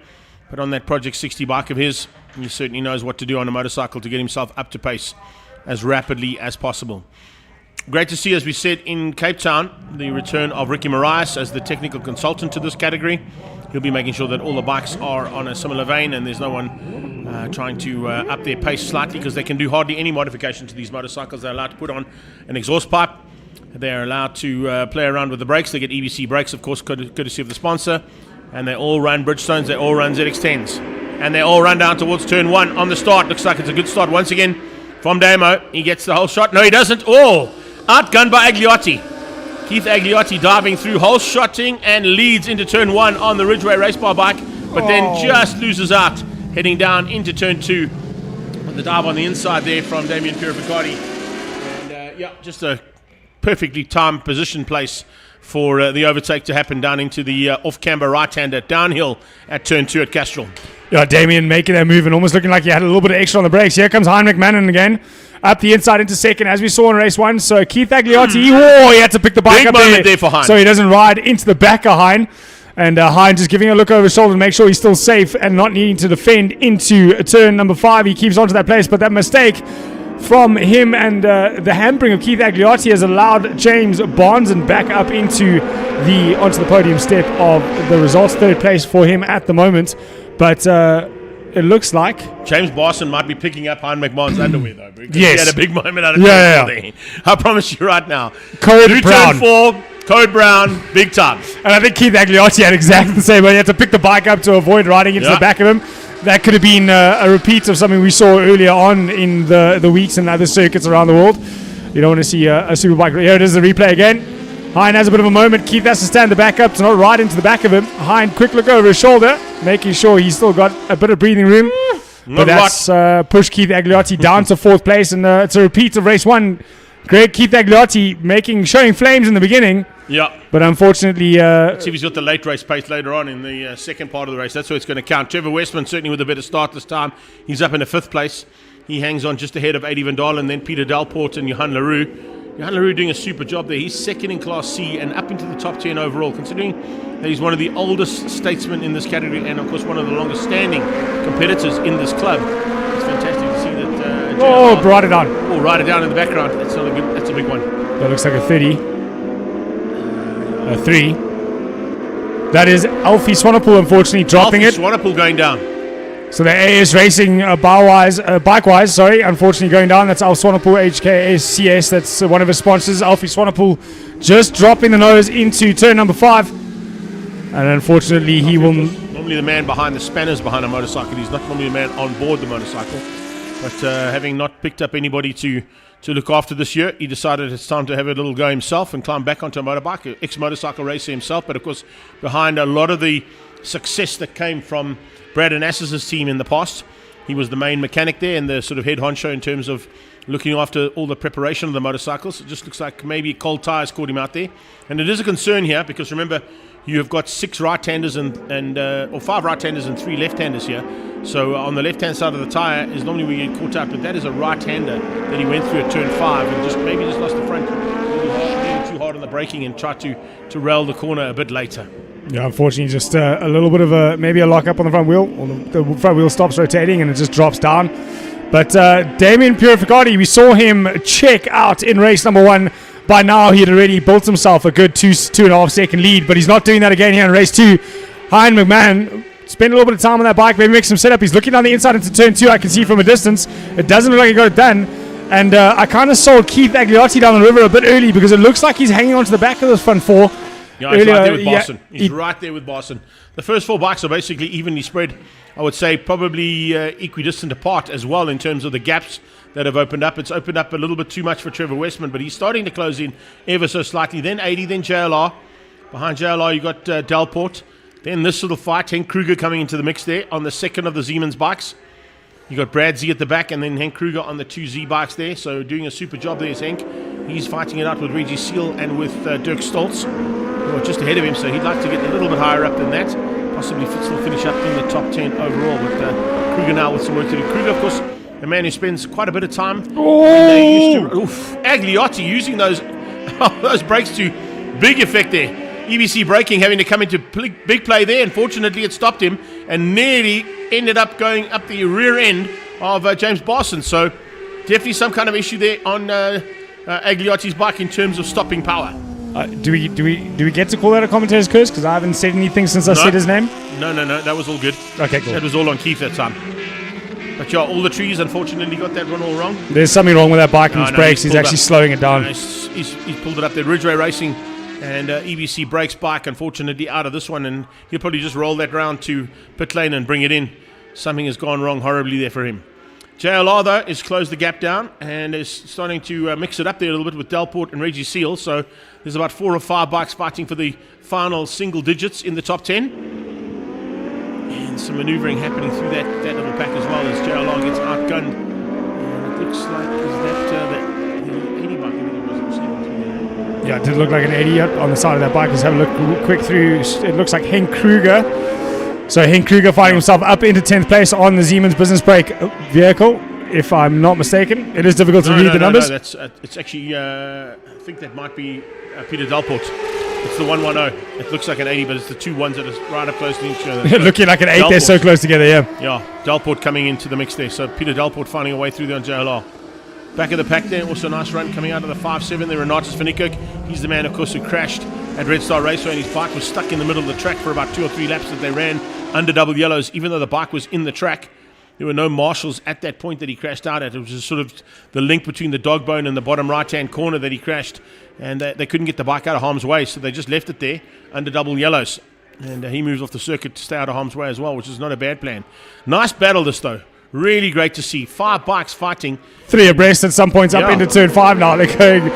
But on that Project 60 bike of his, he certainly knows what to do on a motorcycle to get himself up to pace as rapidly as possible. Great to see, as we said, in Cape Town, the return of Ricky Marias as the technical consultant to this category. He'll be making sure that all the bikes are on a similar vein and there's no one trying to up their pace slightly, because they can do hardly any modification to these motorcycles. They're allowed to put on an exhaust pipe. They're allowed to play around with the brakes. They get EBC brakes, of course, courtesy of the sponsor. And they all run Bridgestones. They all run ZX10s. And they all run down towards turn 1 on the start. Looks like it's a good start once again from Damo. He gets the whole shot. No, he doesn't. Oh, outgunned by Agliotti. Keith Agliotti diving through, whole shotting, and leads into turn 1 on the Ridgeway race bar bike, but then just loses out, heading down into turn 2 with the dive on the inside there from Damien Pierre-Ficardi. And yeah, just a perfectly timed position place for the overtake to happen down into the off-camber right-hander downhill at turn 2 at Castrol. Yeah, Damien making that move and almost looking like he had a little bit of extra on the brakes. Here comes Hein McMahon again. Up the inside into second, as we saw in race 1. So Keith Agliotti, he had to pick the bike Big up moment there for Hein. so he doesn't ride into the back of Hein. And Hein just giving a look over his shoulder to make sure he's still safe and not needing to defend into turn number 5. He keeps onto that place, but that mistake from him and the hampering of Keith Agliotti has allowed James Barnes back up onto the podium step of the results. 3rd place for him at the moment. But it looks like James Barson might be picking up Hein McMahon's underwear, though. Because yes. He had a big moment out of there. I promise you right now. Code Brown. Turn 4, Code Brown, big time. And I think Keith Agliotti had exactly the same. He had to pick the bike up to avoid riding into the back of him. That could have been a repeat of something we saw earlier on in the weeks and other circuits around the world. You don't want to see a superbike. Here it is, the replay again. Hein has a bit of a moment. Keith has to stand the back up to not ride into the back of him. Hein, quick look over his shoulder, making sure he's still got a bit of breathing room. But that's pushed Keith Agliotti down to 4th place, and it's a repeat of race 1. Great Keith Agliotti showing flames in the beginning. Yeah. But unfortunately... let's see if he's got the late race pace later on in the second part of the race. That's where it's going to count. Trevor Westman certainly with a better start this time. He's up in the 5th place. He hangs on just ahead of Adi van Dalen, then Peter Delport and Johan Leroux. Johan Leroux doing a super job there. He's 2nd in Class C and up into the top 10 overall, considering that he's one of the oldest statesmen in this category and, of course, one of the longest standing competitors in this club. It's fantastic to see that... brought it down. Oh, write it down in the background. That's a big one. That looks like a 30. 3. That is Alfie Swanepoel, unfortunately, dropping it. Swanepoel going down. So the AS Racing bike-wise, unfortunately going down. That's Alfie Swanepoel, HKSCS. That's one of his sponsors. Alfie Swanepoel just dropping the nose into turn number 5. And unfortunately, he will... Normally the man behind the spanners behind a motorcycle. He's not normally the man on board the motorcycle. But having not picked up anybody to look after this year, he decided it's time to have a little go himself and climb back onto a motorbike, ex-motorcycle racer himself. But of course, behind a lot of the success that came from Brad Anassis's team in the past, he was the main mechanic there and the sort of head honcho in terms of looking after all the preparation of the motorcycles. It just looks like maybe cold tires caught him out there. And it is a concern here because remember, you have got 6 right-handers or 5 right-handers and 3 left-handers here. So on the left-hand side of the tyre is normally where you get caught out, but that is a right-hander that he went through at turn 5 and just lost the front too hard on the braking and tried to rail the corner a bit later. Yeah, unfortunately, just a little bit of maybe a lock-up on the front wheel, or the front wheel stops rotating and it just drops down. But Damien Purificati, we saw him check out in race number 1. By now, he had already built himself a good 2.5 second lead, but he's not doing that again here in race 2. Hein McMahon spent a little bit of time on that bike, maybe make some setup. He's looking down the inside into turn 2. I can see from a distance. It doesn't look like he got it done. And I kind of saw Keith Agliotti down the river a bit early because it looks like he's hanging onto the back of this front 4. Yeah, he's right there with Boston. He's right there with Boston. The first 4 bikes are basically evenly spread. I would say probably equidistant apart as well in terms of the gaps that have opened up. It's opened up a little bit too much for Trevor Westman, but he's starting to close in ever so slightly. Then 80, then JLR. Behind JLR, you got Delport. Then this little fight, Henk Kruger coming into the mix there on the second of the Siemens bikes. You got Brad Z at the back and then Henk Kruger on the 2 Z bikes there. So doing a super job there is Henk. He's fighting it out with Reggie Seal and with Dirk Stoltz, who are just ahead of him. So he'd like to get a little bit higher up than that. Possibly still finish up in the top 10 overall. But Kruger now with some work to do. Kruger, of course, a man who spends quite a bit of time. Agliotti using those brakes to big effect there. EBC braking having to come into big play there. Unfortunately, it stopped him and nearly ended up going up the rear end of James Barson. So definitely some kind of issue there on Agliotti's bike in terms of stopping power. Do we get to call that a commentator's curse? Because I haven't said anything since I said his name. No. That was all good. Okay, cool. That was all on Keith that time. But yeah, all the trees unfortunately got that one all wrong. There's something wrong with that bike and his brakes. He's actually slowing it down. He's pulled it up there. Ridgeway Racing and EBC brakes bike unfortunately out of this one, and he'll probably just roll that round to pit lane and bring it in. Something has gone wrong horribly there for him. JLR though has closed the gap down and is starting to mix it up there a little bit with Delport and Reggie Seal. So there's about 4 or 5 bikes fighting for the final single digits in the top 10. And some manoeuvring happening through that little pack as well as JLR gets outgunned. And it looks like the 80 bike, I think it was. Yeah, it did look like an 80 on the side of that bike. Let's have a look quick through. It looks like Henk Kruger. So Henk Kruger fighting himself up into 10th place on the Siemens business brake vehicle, if I'm not mistaken. It is difficult to read the numbers. No, it's actually, I think that might be Peter Delport. It's the 110. It looks like an 80, but it's the 2 ones that are right up close to each other. Looking like an 8, they're so close together, yeah. Yeah, Delport coming into the mix there. So Peter Delport finding a way through there on JLR. Back of the pack there, also a nice run coming out of the 5.7 there, Renatus van Niekerk. He's the man, of course, who crashed at Red Star Raceway, and his bike was stuck in the middle of the track for about 2 or 3 laps that they ran under double yellows, even though the bike was in the track. There were no marshals at that point that he crashed out at. It was just sort of the link between the dog bone and the bottom right-hand corner that he crashed, and they couldn't get the bike out of harm's way, so they just left it there under double yellows. And he moves off the circuit to stay out of harm's way as well, which is not a bad plan. Nice battle this, though. Really great to see. 5 bikes fighting. 3 abreast at some points up into turn 5 now. They're going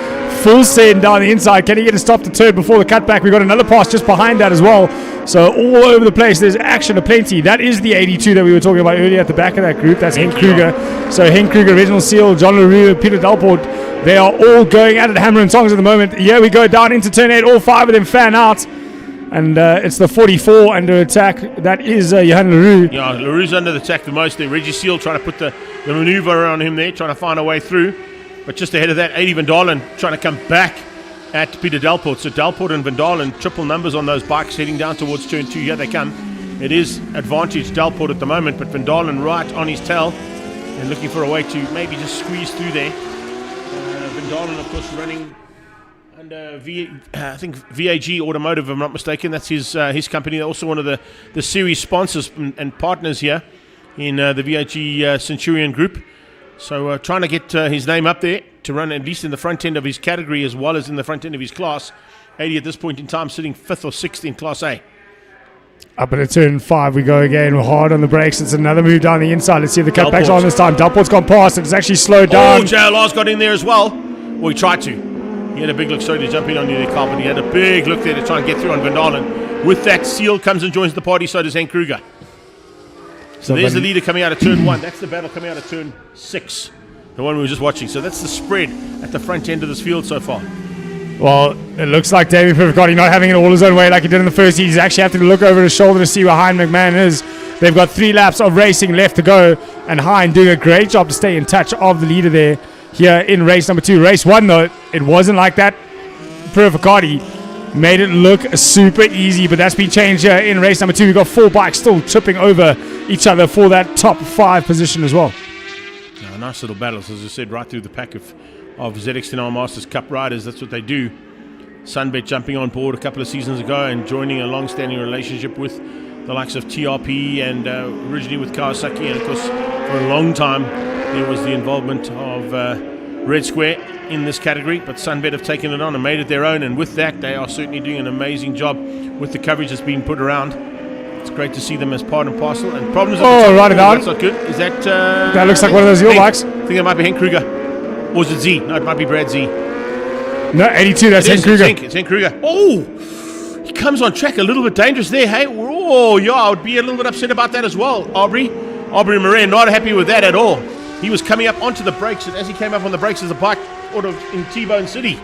full send down the inside. Can he get a stop to turn before the cutback? We've got another pass just behind that as well. So all over the place, there's action aplenty. That is the 82 that we were talking about earlier at the back of that group. That's Henk Kruger. So Henk Kruger, Reginald Seal, John LaRue, Peter Delport. They are all going at it, hammer and tongs at the moment. Here we go down into turn 8. All 5 of them fan out. And it's the 44 under attack. That is Johan LaRue. Yeah, LaRue's under the attack the most there. Reggie Seal trying to put the maneuver around him there, trying to find a way through. But just ahead of that, 80 Van Dalen trying to come back at Peter Delport. So Delport and Van Dalen, triple numbers on those bikes heading down towards turn 2. Here they come. It is advantage Delport at the moment, but Van Dalen right on his tail and looking for a way to maybe just squeeze through there. Van Dalen, of course, running under I think VAG Automotive, if I'm not mistaken. That's his company. They're also one of the series sponsors and partners here in the VAG Centurion Group. So trying to get his name up there to run at least in the front end of his category as well as in the front end of his class. 80 at this point in time, sitting 5th or 6th in Class A. Up into turn 5 we go again. We're hard on the brakes. It's another move down the inside. Let's see if the cutback's on this time. Delport's gone past. It's actually slowed down. Oh, JLR's got in there as well. Well, he tried to. He had a big look, sorry to jump in on the car, but he had a big look there to try and get through on Van Dalen. With that, Seal comes and joins the party, so does Henk Kruger. So there's the leader coming out of turn 1. That's the battle coming out of turn 6. The one we were just watching. So that's the spread at the front end of this field so far. Well, it looks like Damien Perfecati not having it all his own way like he did in the first heat. He's actually having to look over his shoulder to see where Hein McMahon is. They've got 3 laps of racing left to go, and Hein doing a great job to stay in touch of the leader there here in race number 2. Race 1, though, it wasn't like that. Perfecati made it look super easy, but that's been changed here in race number 2. We've got 4 bikes still tripping over each other for that top 5 position as well. Nice little battles, as I said, right through the pack of ZX10R Masters Cup riders. That's what they do. Sunbet jumping on board a couple of seasons ago and joining a long-standing relationship with the likes of TRP and originally with Kawasaki. And, of course, for a long time, there was the involvement of Red Square in this category. But Sunbet have taken it on and made it their own. And with that, they are certainly doing an amazing job with the coverage that's been put around. It's great to see them as part and parcel. And problems at the top. Right down. That's not good. Is that... that looks like one of those your bikes. I think that might be Henk Kruger. Or is it Z? No, it might be Brad Z. No, 82, that's Henk Kruger. It's Henk Kruger. Oh! He comes on track a little bit dangerous there, hey? Oh, yeah, I would be a little bit upset about that as well. Aubrey Moran, not happy with that at all. He was coming up onto the brakes, and as he came up on the brakes, there's a bike out of in T-Bone City.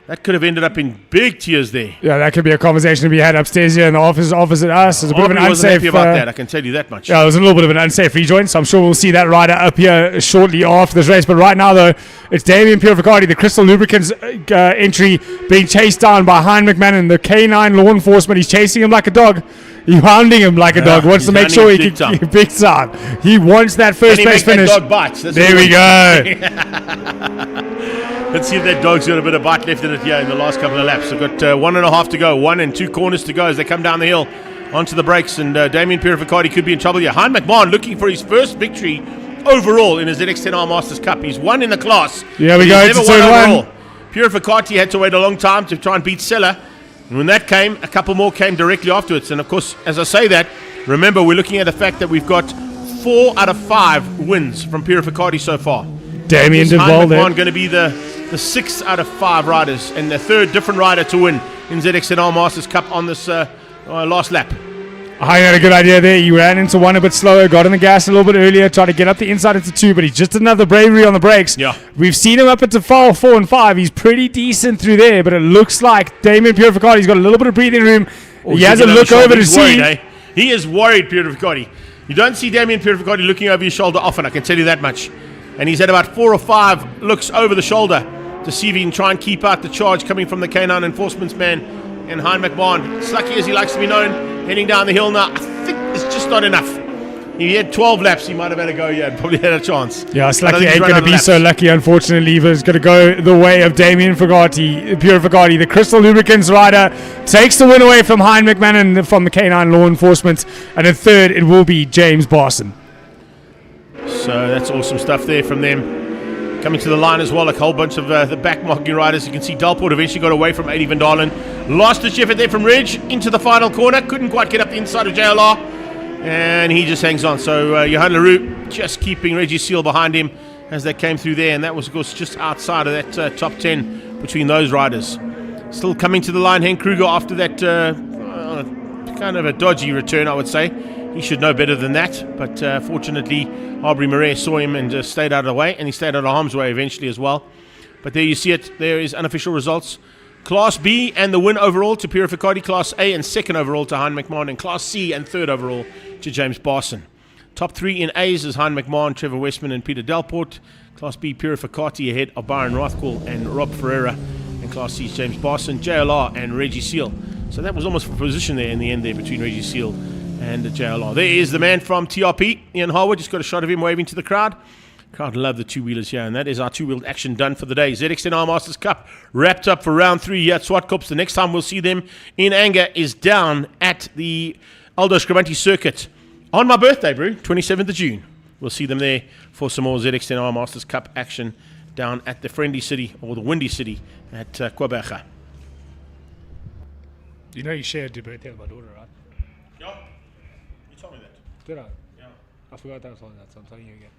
That could have ended up in big tears there. Yeah, that could be a conversation to be had upstairs here in the office at us. It's a bit of an unsafe... wasn't happy about that, I can tell you that much. Yeah, it was a little bit of an unsafe rejoin, so I'm sure we'll see that rider up here shortly after this race. But right now, though, it's Damien Purificati, the Crystal Lubricants entry, being chased down by Hein McMahon, the K9 law enforcement. He's chasing him like a dog. He's hounding him like a dog. Wants to make sure he can... Big time. He wants that first place finish. That dog bites. There we go. Let's see if that dog's got a bit of bite left in it here in the last couple of laps. We've got 1.5 to go, 1 and 2 corners to go as they come down the hill onto the brakes, and Damien Purificati could be in trouble here. Hein McMahon looking for his first victory overall in his ZX10R Masters Cup. He's won in the class. Yeah, we go into turn 1. Purificati had to wait a long time to try and beat Sella, and when that came, a couple more came directly afterwards. And of course, as I say that, remember we're looking at the fact that we've got 4 out of 5 wins from Purificati so far. Damien Duval there. Going to be the 6th out of 5 riders and the 3rd different rider to win in ZX10R Masters Cup on this last lap. I had a good idea there. He ran into 1 a bit slower, got on the gas a little bit earlier, tried to get up the inside into 2, but he's just another bravery on the brakes. Yeah. We've seen him up into 4 and 5. He's pretty decent through there, but it looks like Damien Purificati's got a little bit of breathing room. He has a look over to see. Worried, eh? He is worried, Purificati. You don't see Damien Purificati looking over his shoulder often, I can tell you that much. And he's had about 4 or 5 looks over the shoulder to see if he can try and keep out the charge coming from the K9 enforcement's man and Hein McMahon. Slucky as he likes to be known, heading down the hill now. I think it's just not enough. If he had 12 laps, he might have had a go, and probably had a chance. Yeah, Slucky ain't going to be so lucky, unfortunately. But it's going to go the way of Damien Purificati, the Crystal Lubricants rider, takes the win away from Hein McMahon and from the K9 law enforcement. And in 3rd, it will be James Barson. So that's awesome stuff there from them. Coming to the line as well, a whole bunch of the back-marking riders. You can see Dalport eventually got away from 80 Van Dalen. Lost his effort there from Reg into the final corner. Couldn't quite get up the inside of JLR. And he just hangs on. So Johan Leroux just keeping Reggie Seal behind him as they came through there. And that was, of course, just outside of that top 10 between those riders. Still coming to the line, Henk Kruger, after that kind of a dodgy return, I would say. He should know better than that, but fortunately, Aubrey Murray saw him and just stayed out of the way, and he stayed out of harm's way eventually as well. But there you see it. There is unofficial results. Class B and the win overall to Purificati. Class A and 2nd overall to Hein McMahon, and Class C and 3rd overall to James Barson. Top 3 in A's is Hein McMahon, Trevor Westman, and Peter Delport. Class B, Purificati ahead of Byron Rothkool and Rob Ferreira. And Class C is James Barson, JLR, and Reggie Seal. So that was almost a position there in the end there between Reggie Seal and the JLR. There is the man from TRP, Ian Harwood. Just got a shot of him waving to the crowd. Crowd love the two-wheelers here, and that is our two-wheeled action done for the day. ZX10R Masters Cup wrapped up for round 3 here at Zwartkops. The next time we'll see them in anger is down at the Aldo Scribanti circuit on my birthday, bro, 27th of June. We'll see them there for some more ZX10R Masters Cup action down at the Friendly City, or the Windy City, at Kwabecha. You know you shared your birthday with my daughter, right? Yeah, you told me that. Did I? Yeah. I forgot that I told you that, so I'm telling you again.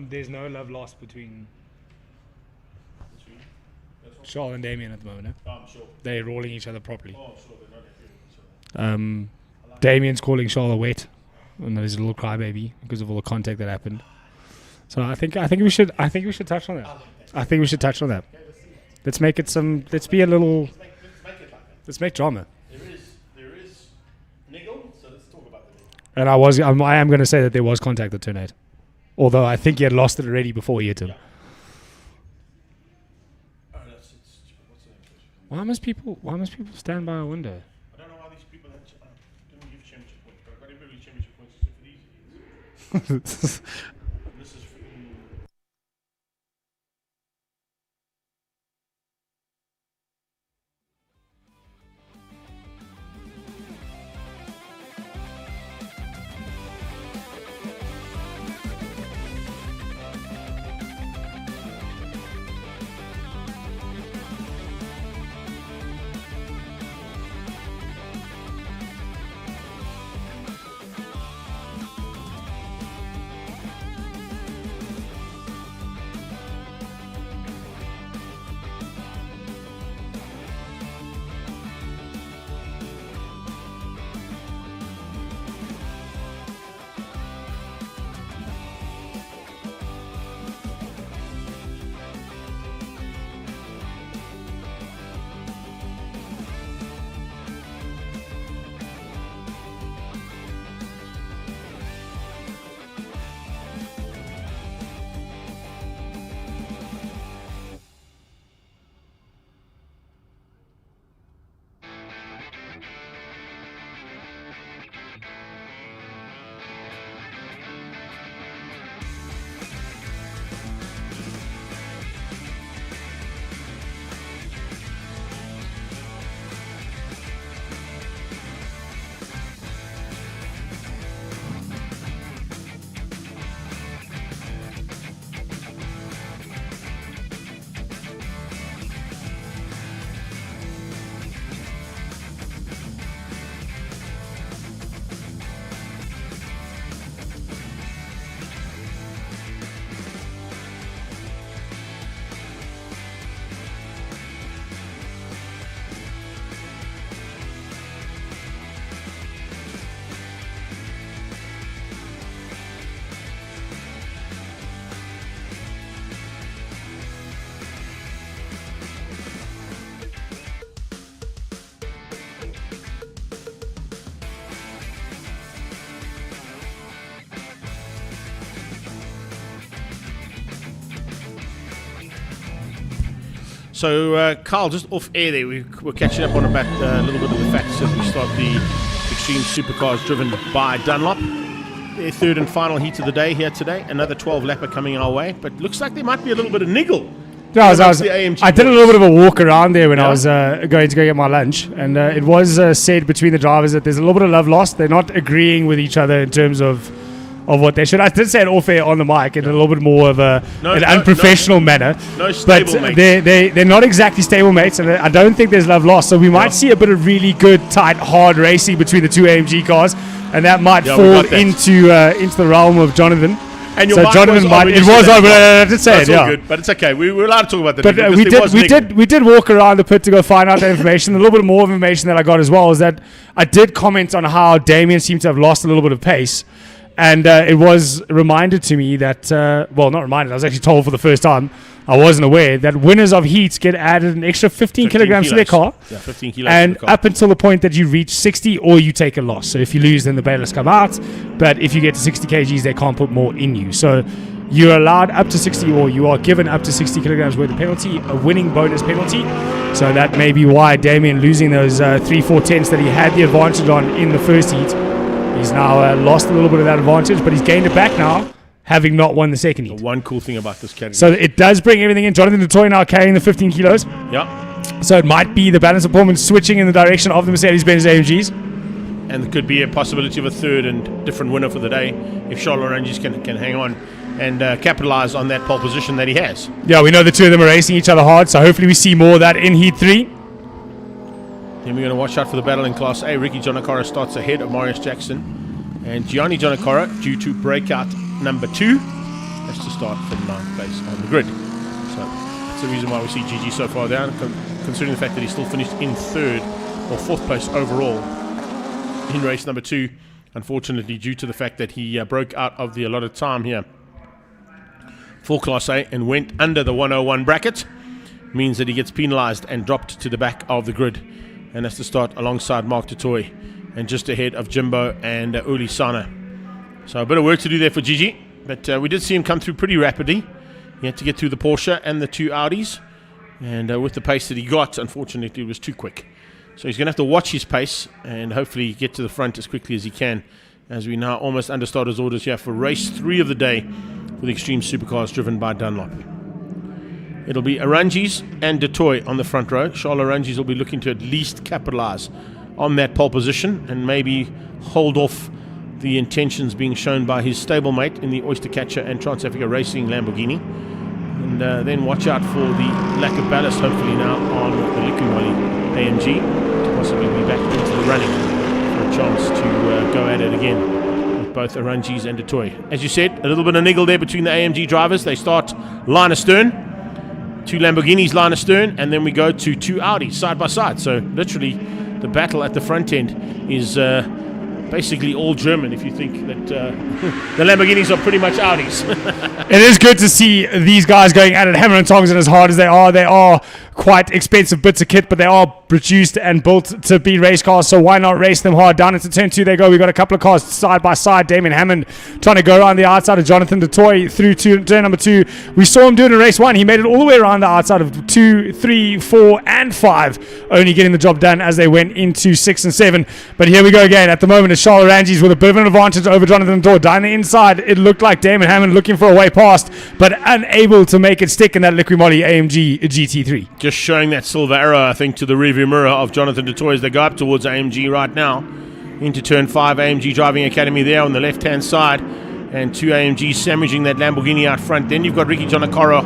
There's no love lost between Charles and Damien at the moment. I'm sure. They're rolling each other properly. Oh, sure, they're not happy with each other. Damien's calling Charles a wet, and there's a little crybaby because of all the contact that happened. So I think we should touch on that. I think we should touch on that. Let's make it some. Let's be a little. Let's make drama. There is niggle, so let's talk about the niggle. And I am going to say that there was contact at turn 8. Although I think he had lost it already before he hit him. Yeah. Oh, Why must people stand by a window? I don't know why these people didn't give championship points, but I got every championship points except for these idiots. This is freaking. So, Carl, just off air there, we're catching up on about a little bit of the facts as we start the Extreme Supercars driven by Dunlop. Their third and final heat of the day here today. Another 12-lapper coming our way, but looks like there might be a little bit of niggle. Yeah, I did a little bit of a walk around there when I was going to go get my lunch, and it was said between the drivers that there's a little bit of love lost. They're not agreeing with each other in terms of what they should. I did say it off air on the mic in a little bit more of an unprofessional manner. No stable but mates. they're not exactly stable mates, and I don't think there's love lost. So we might see a bit of really good, tight, hard racing between the two AMG cars, and that might fall into the realm of Jonathan. And so Jonathan might. It was over. I did say it. That's all good, but it's okay. We're allowed to talk about that. But we did walk around the pit to go find out the information. A little bit more of information that I got as well is that I did comment on how Damien seemed to have lost a little bit of pace. And it was reminded to me that, well, not reminded, I was actually told for the first time, I wasn't aware, that winners of heats get added an extra 15 kilograms to their car. Yeah, 15 kilos. And up until the point that you reach 60 or you take a loss. So if you lose, then the bailiffs come out. But if you get to 60 kgs, they can't put more in you. So you're allowed up to 60, or you are given up to 60 kilograms worth of penalty, a winning bonus penalty. So that may be why Damien losing those 3/4 tenths that he had the advantage on in the first heat. He's now lost a little bit of that advantage, but he's gained it back now. having not won the second heat. The one cool thing about this category. So it does bring everything in. Jonathan Dutoy now carrying the 15 kilos. Yeah. So it might be the balance of performance switching in the direction of the Mercedes-Benz AMGs. And there could be a possibility of a third and different winner for the day if Charles Oranges can hang on and capitalize on that pole position that he has. Yeah, we know the two of them are racing each other hard, so hopefully we see more of that in Heat 3. Then we're going to watch out for the battle in Class A. Ricky Jonakara starts ahead of Marius Jackson. And Gianni Jonakara, due to breakout number 2, has to start from 9th place on the grid. So that's the reason why we see GG so far down, considering the fact that he still finished in 3rd or 4th place overall in race number 2, unfortunately due to the fact that he broke out of the allotted time here for Class A and went under the 101 bracket. Means that he gets penalized and dropped to the back of the grid and has to start alongside Mark Dutoy and just ahead of Jimbo and Uli Sana. So a bit of work to do there for Gigi, but we did see him come through pretty rapidly. He had to get through the Porsche and the 2 Audis, and with the pace that he got, unfortunately it was too quick. So he's going to have to watch his pace and hopefully get to the front as quickly as he can, as we now almost under starters orders here for race 3 of the day for the Extreme Supercars driven by Dunlop. It'll be Aranjis and Dutoy on the front row. Charles Aranjis will be looking to at least capitalize on that pole position and maybe hold off the intentions being shown by his stablemate in the Oyster Catcher and Trans-Africa Racing Lamborghini. And then watch out for the lack of ballast hopefully now on the Likumali AMG to possibly be back into the running for a chance to go at it again with both Aranjis and Dutoy. As you said, a little bit of niggle there between the AMG drivers. They start line astern, 2 Lamborghinis line astern, and then we go to 2 Audis side by side. So literally the battle at the front end is basically all German, if you think that the Lamborghinis are pretty much Audis. It is good to see these guys going at it hammer and tongs, and as hard as they are quite expensive bits of kit, but they are produced and built to be race cars, so why not race them hard? Down into turn 2 they go. We've got a couple of cars side by side. Damien Hammond trying to go around the outside of Jonathan Dutoy through to turn number 2. We saw him do it in race 1. He made it all the way around the outside of 2, 3, 4 and 5, only getting the job done as they went into 6 and 7. But here we go again. At the moment it's Charles Aranjis with a bit of an advantage over Jonathan Dutoy. Down the inside it looked like Damien Hammond looking for a way past, but unable to make it stick in that Liqui AMG GT3. Just showing that silver arrow, I think, to the rearview mirror of Jonathan Dutoy as they go up towards AMG right now. Into turn 5, AMG Driving Academy there on the left-hand side. And 2 AMGs sandwiching that Lamborghini out front. Then you've got Ricky Jonakara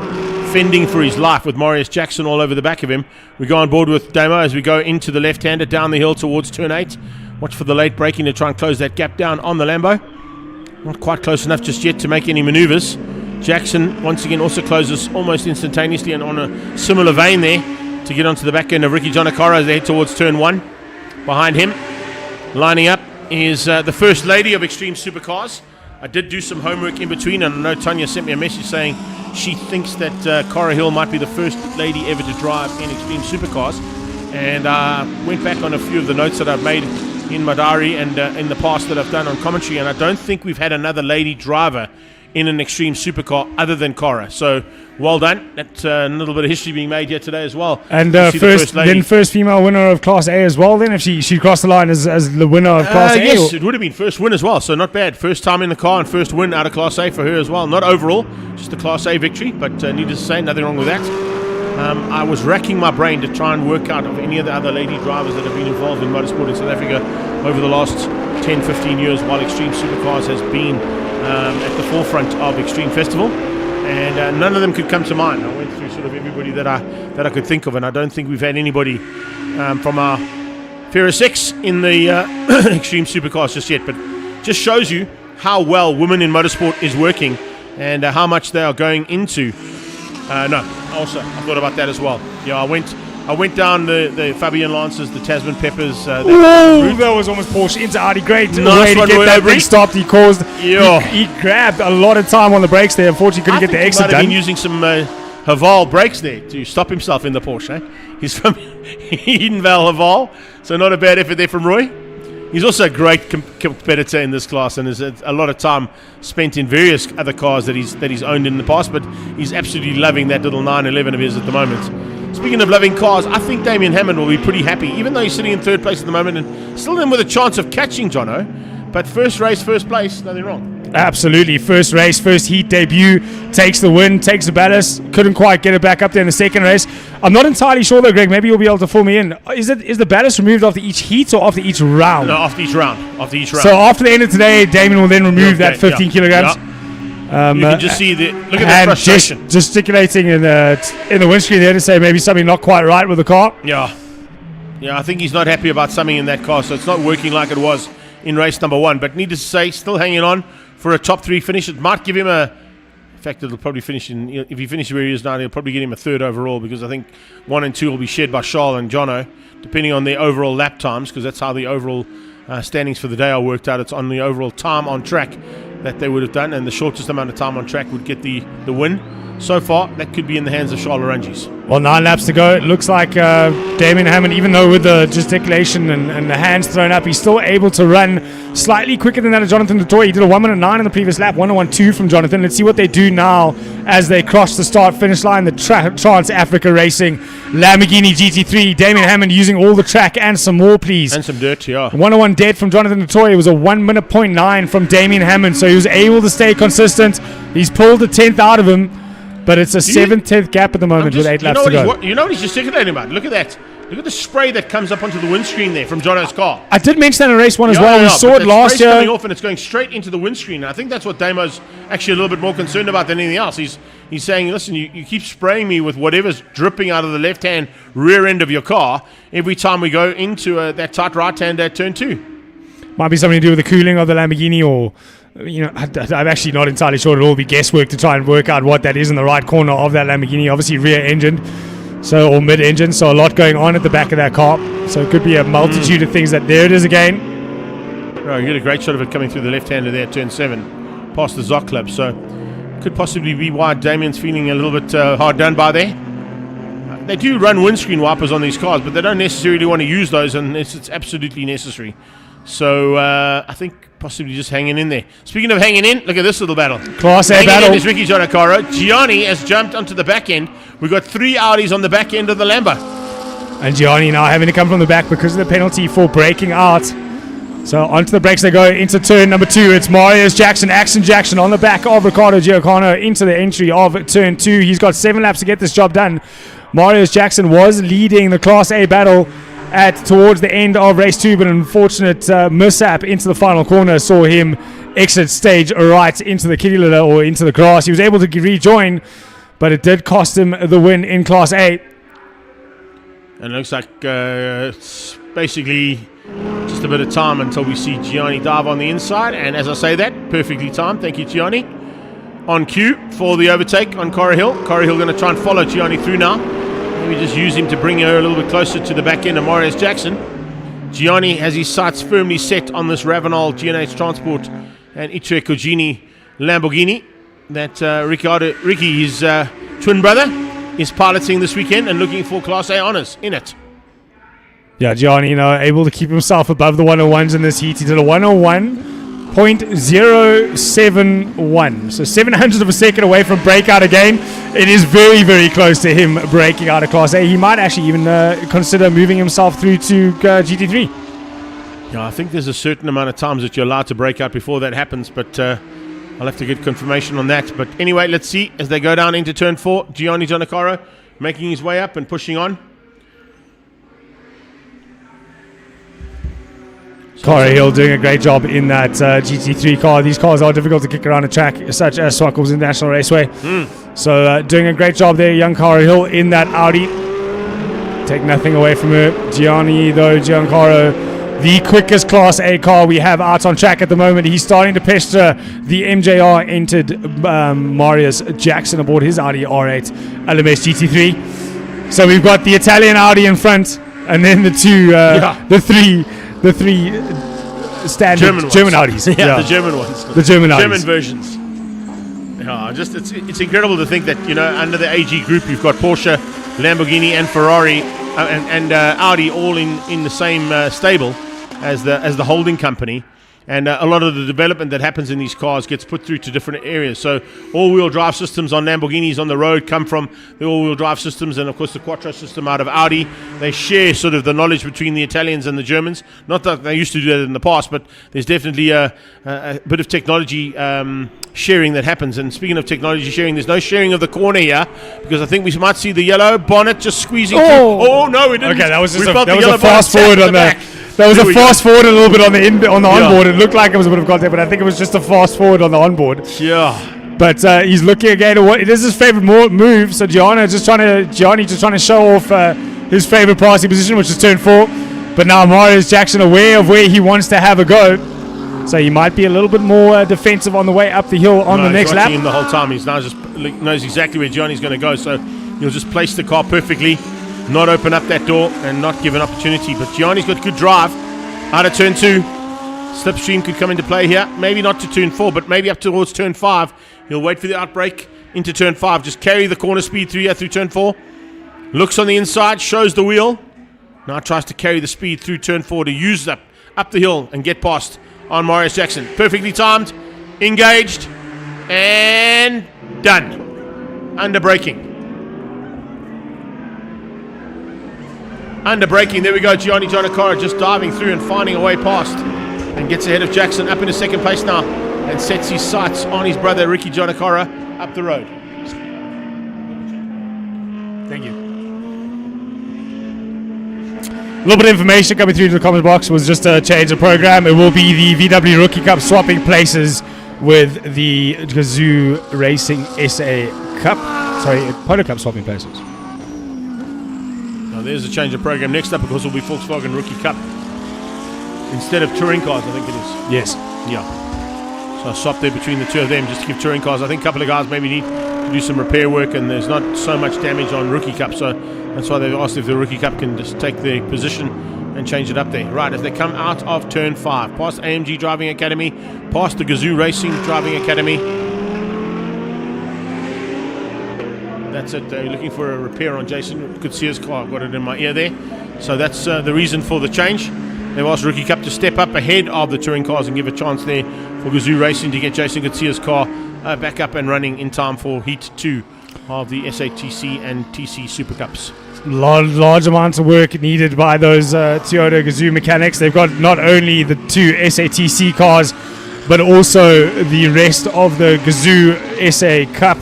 fending for his life with Marius Jackson all over the back of him. We go on board with Damo as we go into the left-hander down the hill towards turn 8. Watch for the late braking to try and close that gap down on the Lambo. Not quite close enough just yet to make any maneuvers. Jackson once again also closes almost instantaneously and on a similar vein there to get onto the back end of Ricky Jonakara as they head towards turn 1. Behind him, lining up, is the First Lady of Extreme Supercars. I did do some homework in between, and I know Tanya sent me a message saying she thinks that Cara Hill might be the first lady ever to drive in Extreme Supercars. And I went back on a few of the notes that I've made in my diary and in the past that I've done on commentary, and I don't think we've had another lady driver in an Extreme Supercar other than Cara. So well done. That's a little bit of history being made here today as well. And first female winner of Class A as well then, if she crossed the line as the winner of Class A? Yes, it would have been first win as well, so not bad. First time in the car and first win out of Class A for her as well. Not overall, just a Class A victory, but needless to say, nothing wrong with that. I was racking my brain to try and work out of any of the other lady drivers that have been involved in motorsport in South Africa over the last 10-15 years while Extreme Supercars has been at the forefront of Extreme Festival, and none of them could come to mind. I went through sort of everybody that I could think of, and I don't think we've had anybody from our Ferris 6 in the Extreme Supercars just yet, but just shows you how well women in motorsport is working and how much they are going into. I thought about that as well. Yeah, I went down the Fabian Lancers, the Tasman Peppers. That was almost Porsche into Audi. Great nice way to get that thing stopped. He grabbed a lot of time on the brakes there. Unfortunately, couldn't get the exit done. He might have been using some Haval brakes there to stop himself in the Porsche. He's from Edenvale Haval, so not a bad effort there from Roy. He's also a great competitor in this class, and there's a lot of time spent in various other cars that he's owned in the past, but he's absolutely loving that little 911 of his at the moment. Speaking of loving cars, I think Damien Hammond will be pretty happy, even though he's sitting in 3rd place at the moment and still in with a chance of catching Jono. But first race, first place, nothing wrong. Absolutely. First race, first heat debut, takes the win, takes the ballast. Couldn't quite get it back up there in the second race. I'm not entirely sure though, Greg. Maybe you'll be able to fill me in. Is the ballast removed after each heat or after each round? No, after each round. So after the end of today, Damien will then remove that 15 kilograms. You can just see look at the frustration. Gesticulating in the windscreen there to say maybe something not quite right with the car. Yeah, I think he's not happy about something in that car, so it's not working like it was in race number 1. But needless to say, still hanging on for a top 3 finish. It might give him in fact, it'll probably finish if he finishes where he is now, it'll probably get him a 3rd overall, because I think 1 and 2 will be shared by Charles and Jono, depending on their overall lap times, because that's how the overall standings for the day are worked out. It's on the overall time on track that they would have done, and the shortest amount of time on track would get the win. So far, that could be in the hands of Charles Orangis. Well, 9 laps to go. It looks like Damien Hammond, even though with the gesticulation and the hands thrown up, he's still able to run slightly quicker than that of Jonathan du Toit. He did a 1:09 in the previous lap, 1:12 from Jonathan. Let's see what they do now as they cross the start-finish line. The Trans-Africa Racing Lamborghini GT3. Damien Hammond using all the track and some more, please. And some dirt, yeah. 1:01 dead from Jonathan du Toit. It was a 1:09 from Damien Hammond, so he was able to stay consistent. He's pulled the 10th out of him. But it's a 7/10 gap at the moment with 8 laps to go. You know what he's gesticulating about? Look at that. Look at the spray that comes up onto the windscreen there from Jono's car. I did mention that in race 1 as well. We saw it last year. Coming off and it's going straight into the windscreen. And I think that's what Damo's actually a little bit more concerned about than anything else. He's saying, listen, you keep spraying me with whatever's dripping out of the left-hand rear end of your car every time we go into that tight right-hand turn 2. Might be something to do with the cooling of the Lamborghini, or I'm actually not entirely sure. It'll all be guesswork to try and work out what that is in the right corner of that Lamborghini. Obviously rear-engined, or mid-engine, so a lot going on at the back of that car. So it could be a multitude of things. There it is again. Oh, you get a great shot of it coming through the left-hander there, turn 7, past the Zoc Club. So could possibly be why Damien's feeling a little bit hard done by there. They do run windscreen wipers on these cars, but they don't necessarily want to use those unless it's absolutely necessary. So I think possibly just hanging in there. Speaking of hanging in, look at this little battle. Class A battle. Is Ricky Jonacaro. Gianni has jumped onto the back end. We've got 3 Audis on the back end of the Lambo. And Gianni now having to come from the back because of the penalty for breaking out. So onto the brakes they go into turn number 2. It's Marius Jackson, Axon Jackson on the back of Ricardo Giacono into the entry of turn 2. He's got 7 laps to get this job done. Marius Jackson was leading the Class A battle towards the end of race 2, but an unfortunate mishap into the final corner saw him exit stage right into the kitty litter or into the grass. He was able to rejoin, but it did cost him the win in Class A. And it looks like it's basically just a bit of time until we see Gianni dive on the inside. And as I say that, perfectly timed. Thank you, Gianni. On cue for the overtake on Corrie Hill. Corrie Hill going to try and follow Gianni through now. Maybe just use him to bring her a little bit closer to the back end of Marius Jackson. Gianni has his sights firmly set on this Ravenol GNH Transport and Itre Cogini Lamborghini that Ricky, his twin brother, is piloting this weekend and looking for Class A honours in it. Yeah, Gianni, able to keep himself above the 101s in this heat. He did a 101.071. So 700th of a second away from breakout again. It is very, very close to him breaking out of Class A. He might actually even consider moving himself through to GT3. Yeah, I think there's a certain amount of times that you're allowed to break out before that happens, but I'll have to get confirmation on that. But anyway, let's see as they go down into turn 4. Gianni Jonacaro making his way up and pushing on. Corey Hill doing a great job in that GT3 car. These cars are difficult to kick around a track such as Zwartkops International Raceway. So doing a great job there, young Corey Hill in that Audi. Take nothing away from her. Gianni, though, Giancarlo, the quickest Class A car we have out on track at the moment. He's starting to pester the MJR entered Marius Jackson aboard his Audi R8 LMS GT3. So we've got the Italian Audi in front, and then the three standard German Audis. Yeah, the German ones. The German Audis. German versions. Yeah, it's incredible to think that, under the AG group you've got Porsche, Lamborghini and Ferrari and Audi all in the same stable as the holding company. And a lot of the development that happens in these cars gets put through to different areas. So all-wheel drive systems on Lamborghinis on the road come from the all-wheel drive systems, and of course the Quattro system out of Audi. They share sort of the knowledge between the Italians and the Germans. Not that they used to do that in the past, but there's definitely a bit of technology sharing that happens. And speaking of technology sharing, there's no sharing of the corner here, because I think we might see the yellow bonnet just squeezing through. Oh no, we didn't. Okay, that was just We felt the a yellow fast bonnet forward tap on the the. back. That was There a we fast go. forward a little bit on the Yeah. onboard. It looked like it was a bit of contact, but I think it was just a fast forward on the onboard. Yeah. But he's looking again at what it is his favorite move. So Gianni just trying to show off his favorite passing position, which is turn 4. But now Marius Jackson aware of where he wants to have a go. So he might be a little bit more defensive on the way up the hill on the next he's lap. watching him the whole time. He's now just knows exactly where Gianni's going to go. So he'll just place the car perfectly, not open up that door, and not give an opportunity. But Gianni's got good drive out of turn 2. Slipstream could come into play here. Maybe not to turn 4, but maybe up towards turn 5. He'll wait for the outbreak into turn 5. Just carry the corner speed through here through turn 4. Looks on the inside, shows the wheel. Now tries to carry the speed through turn 4 to use up the hill and get past on Marius Jackson. Perfectly timed, engaged, and done. Under braking. Under braking, there we go. Gianni Giannacara just diving through and finding a way past, and gets ahead of Jackson up into second place now, and sets his sights on his brother Ricky Giannacara up the road. Thank you. A little bit of information coming through to the comment box was just a change of program. It will be the VW Rookie Cup swapping places with the Gazoo Racing SA Cup. Sorry, Polo Club swapping places. Now there's a change of program. Next up, of course, will be Volkswagen Rookie Cup. Instead of touring cars, I think it is. Yes. Yeah. So I'll swap there between the two of them just to give touring cars. I think a couple of guys maybe need to do some repair work, and there's not so much damage on Rookie Cup. So that's why they've asked if the Rookie Cup can just take their position and change it up there. Right, as they come out of turn 5, past AMG Driving Academy, past the Gazoo Racing Driving Academy. That's it. They're looking for a repair on Jason. You could see his car. I've got it in my ear there. So that's the reason for the change. They've asked Rookie Cup to step up ahead of the touring cars and give a chance there for Gazoo Racing to get Jason Garcia's car back up and running in time for Heat 2 of the SATC and TC Super Cups. Large amounts of work needed by those Toyota Gazoo mechanics. They've got not only the 2 SATC cars, but also the rest of the Gazoo SA Cup.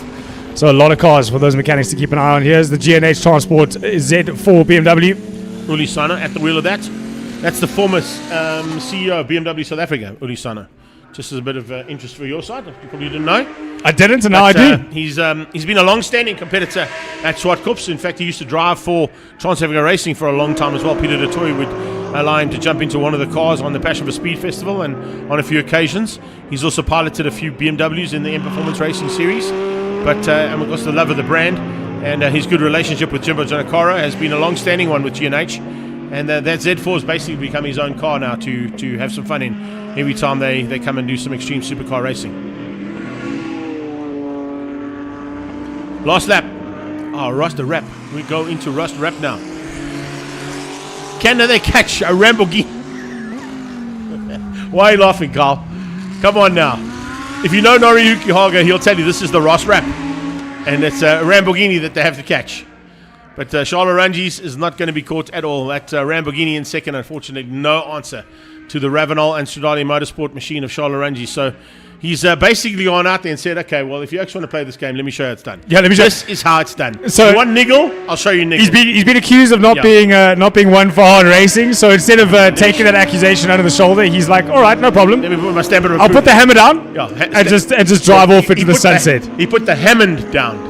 So a lot of cars for those mechanics to keep an eye on. Here's the G&H Transport Z4 BMW. Uli Sana at the wheel of that. That's the former CEO of BMW South Africa, Uli Sana. Just as a bit of interest for your side, you probably didn't know. I didn't, and now I do. He's been a long-standing competitor at Zwartkops. In fact, he used to drive for Trans-Africa Racing for a long time as well. Peter de Toy would allow him to jump into one of the cars on the Passion for Speed Festival and on a few occasions. He's also piloted a few BMWs in the M Performance Racing Series. But, and of course, the love of the brand and his good relationship with Jimbo Giannacara has been a long-standing one with G&H. And that Z4 has basically become his own car now to have some fun in every time they come and do some extreme supercar racing. Last lap. Oh, Rust the Rap. We go into Rust Rap now. Can they catch a Lamborghini? Why are you laughing, Carl? Come on now. If you know Noriyuki Haga, he'll tell you this is the Rust Rap. And it's a Lamborghini that they have to catch. But Charles Orangis is not going to be caught at all. That Lamborghini in second, unfortunately, no answer to the Ravenel and Stradale Motorsport machine of Charles Orangis. So he's basically gone out there and said, okay, well, if you actually want to play this game, let me show you how it's done. Yeah, let me show This is how it's done. So you want niggle? I'll show you niggle. He's been accused of not being one for hard racing. So instead of taking that accusation under the shoulder, he's like, all right, no problem. Let me put my stamp of I'll put the hammer down and just drive off into the sunset. He put the Hammond down.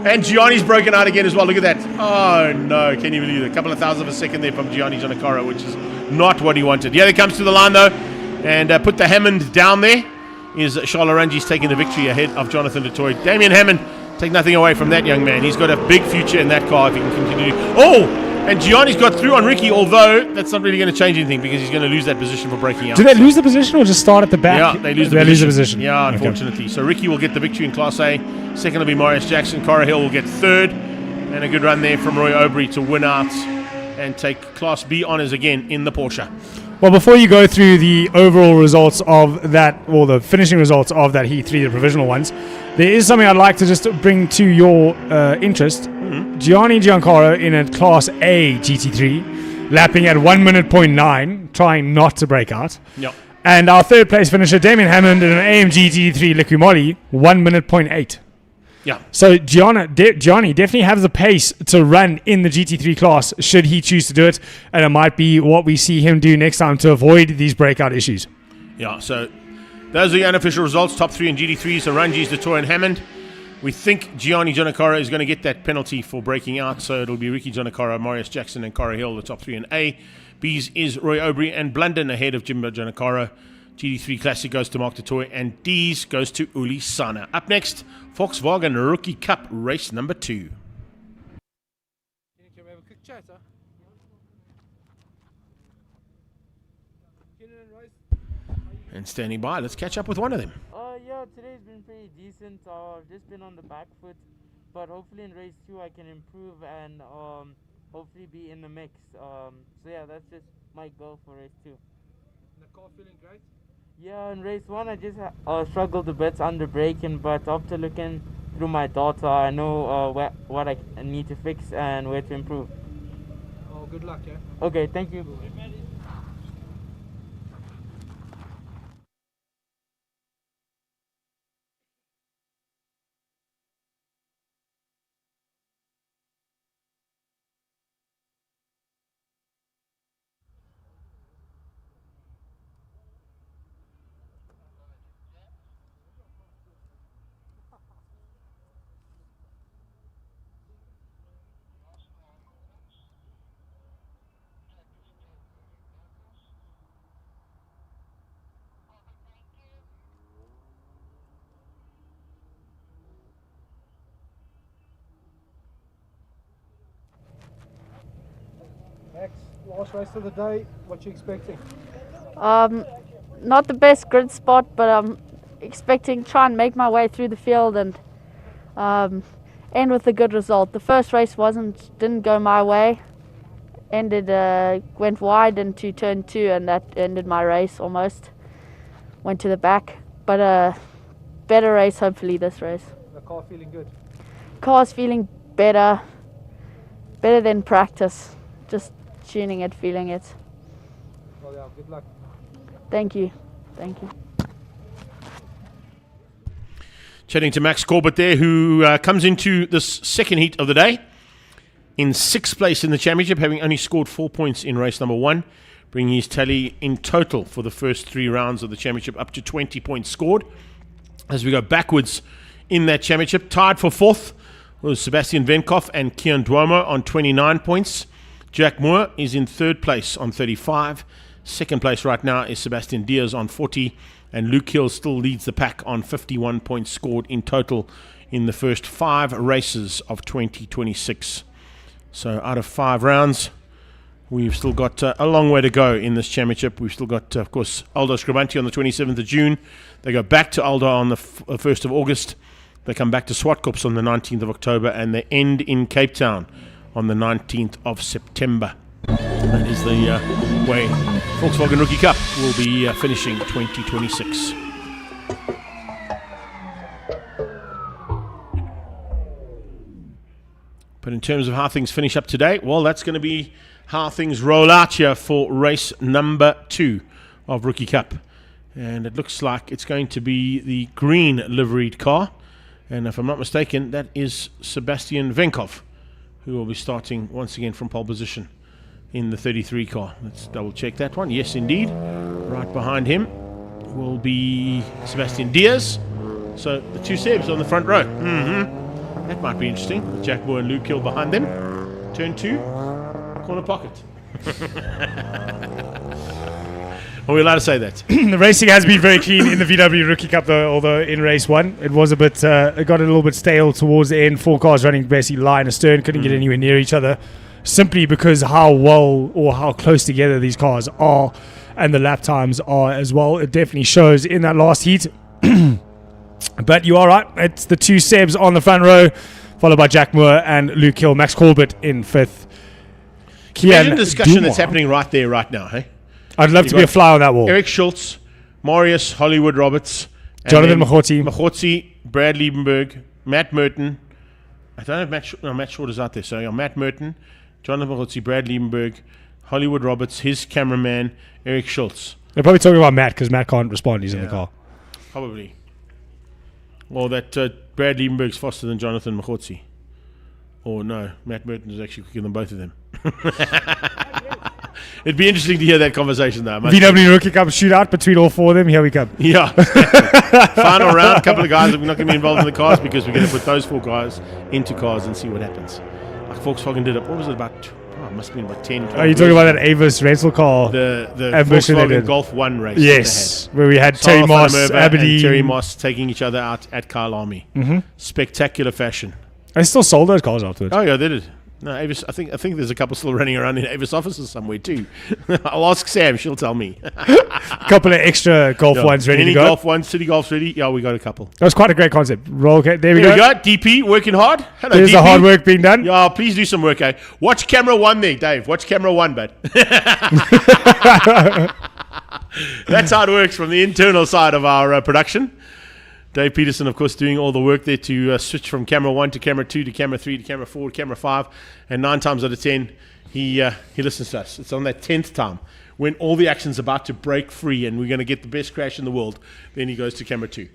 And Gianni's broken out again as well. Look at that. Oh, no. Can you believe it? A couple of thousandths of a second there from Gianni Giannacara, which is not what he wanted. Yeah, he comes to the line, though, and put the Hammond down there. Is Charles Orangis taking the victory ahead of Jonathan du Toit. Damien Hammond, take nothing away from that young man. He's got a big future in that car if he can continue. Oh! And Gianni's got through on Ricky, although that's not really going to change anything because he's going to lose that position for breaking out. Do they lose the position or just start at the back? Yeah, they lose the position. Yeah, unfortunately. Okay. So Ricky will get the victory in Class A. Second will be Marius Jackson. Cora Hill will get third. And a good run there from Roy Aubrey to win out and take Class B honours again in the Porsche. Well, before you go through the overall results of that, or the finishing results of that Heat 3, the provisional ones, there is something I'd like to just bring to your interest. Gianni Giancarlo in a Class A GT3, lapping at 1 minute .9, trying not to break out. Yep. And our third place finisher, Damien Hammond, in an AMG GT3 Liqui Moly, 1 minute .8. Yeah. So Gianni definitely has the pace to run in the GT3 class should he choose to do it, and it might be what we see him do next time to avoid these breakout issues. Yeah, so those are the unofficial results. Top 3 in GT3, so Ranjis, Detour and Hammond. We think Gianni Giancarlo is going to get that penalty for breaking out, so it'll be Ricky Giancarlo, Marius Jackson and Cara Hill, the top 3 in A. B's is Roy Aubrey and Blunden ahead of Jimbo Giancarlo. GT3 Classic goes to Mark Detour, and D's goes to Uli Sana. Up next, Volkswagen Rookie Cup race number 2. Can we have a quick chat, huh? And standing by, let's catch up with one of them. Yeah, today's been pretty decent. I've just been on the back foot, but hopefully in race 2 I can improve and hopefully be in the mix. So yeah, that's just my goal for race 2. The car feeling great? Yeah, in race 1 I just struggled a bit under braking, but after looking through my data I know what I need to fix and where to improve. Oh, good luck, yeah? Okay, thank you. Max, last race of the day, what you expecting? Not the best grid spot, but I'm expecting to try and make my way through the field and end with a good result. The first race didn't go my way. Went wide into turn 2, and that ended my race almost. Went to the back, but a better race hopefully this race. The car feeling good? Car's feeling better than practice. Just tuning it, feeling it. Well, yeah, good luck. Thank you. Chatting to Max Corbett there, who comes into this second heat of the day in 6th place in the championship, having only scored 4 points in race number 1, bringing his tally in total for the first 3 rounds of the championship up to 20 points scored. As we go backwards in that championship, tied for 4th was Sebastian Venkov and Kian Duomo on 29 points. Jack Moore is in 3rd place on 35. 2nd place right now is Sebastian Diaz on 40. And Luke Hill still leads the pack on 51 points scored in total in the first 5 races of 2026. So out of 5 rounds, we've still got a long way to go in this championship. We've still got, of course, Aldo Scribanti on the 27th of June. They go back to Aldo on the 1st of August. They come back to Zwartkops on the 19th of October, and they end in Cape Town on the 19th of September. That is the way Volkswagen Rookie Cup will be finishing 2026. But in terms of how things finish up today, well, that's going to be how things roll out here for race number 2 of Rookie Cup. And it looks like it's going to be the green liveried car. And if I'm not mistaken, that is Sebastian Venkov, who will be starting once again from pole position in the 33 car. Let's double check that one. Yes, indeed. Right behind him will be Sebastian Diaz. So the 2 Sebs on the front row. That might be interesting. With Jack Moore and Luke Hill behind them. Turn 2, corner pocket. Are we allowed to say that? The racing has been very clean in the VW Rookie Cup, though. Although in race 1, it was a bit, it got a little bit stale towards the end. 4 cars running basically line astern, couldn't get anywhere near each other, simply because how well or how close together these cars are, and the lap times are as well. It definitely shows in that last heat. But you are right. It's the 2 Sebs on the front row, followed by Jack Moore and Luke Hill. Max Corbett in 5th. Imagine the discussion that's happening right there, right now, hey? I'd love to be a fly on that wall. Eric Schultz, Marius Hollywood Roberts, and Jonathan then Mahoti, Brad Liebenberg, Matt Merton. I don't know if Matt Short is out there. So Matt Merton, Jonathan Mahoti, Brad Liebenberg, Hollywood Roberts, his cameraman, Eric Schultz. They're probably talking about Matt because Matt can't respond. He's in the car. Probably. Well, that Brad Liebenberg's faster than Jonathan Mahoti. Or no, Matt Merton is actually quicker than both of them. It'd be interesting to hear that conversation, though. VW Rookie Cup shootout between all four of them. Here we come. Yeah. Final round. A couple of guys that we're not going to be involved in the cars because we're going to put those 4 guys into cars and see what happens. Like Volkswagen did it. What was it about? It must have been about 10. Are you talking about that Avis rental car? The Volkswagen Golf 1 race. Yes. Where we had Terry Moss, Aberdeen. And Terry Moss taking each other out at Kyalami. Mm-hmm. Spectacular fashion. They still sold those cars afterwards. Oh, yeah, they did. No, Avis. I think there's a couple still running around in Avis offices somewhere too. I'll ask Sam; she'll tell me. A couple of extra golf ones ready to go. Golf ones, City Golf's ready. Yeah, we got a couple. That was quite a great concept. Roll. Okay, there we go. DP working hard. Hello, There's DP. the hard work being done. Yeah, please do some work. Eh? Watch camera 1 there, Dave. Watch camera 1, bud. That's how it works from the internal side of our production. Dave Peterson, of course, doing all the work there to switch from camera 1 to camera 2 to camera 3 to camera 4 to camera 5. And 9 times out of 10, he listens to us. It's on that 10th time when all the action's about to break free and we're going to get the best crash in the world. Then he goes to camera 2.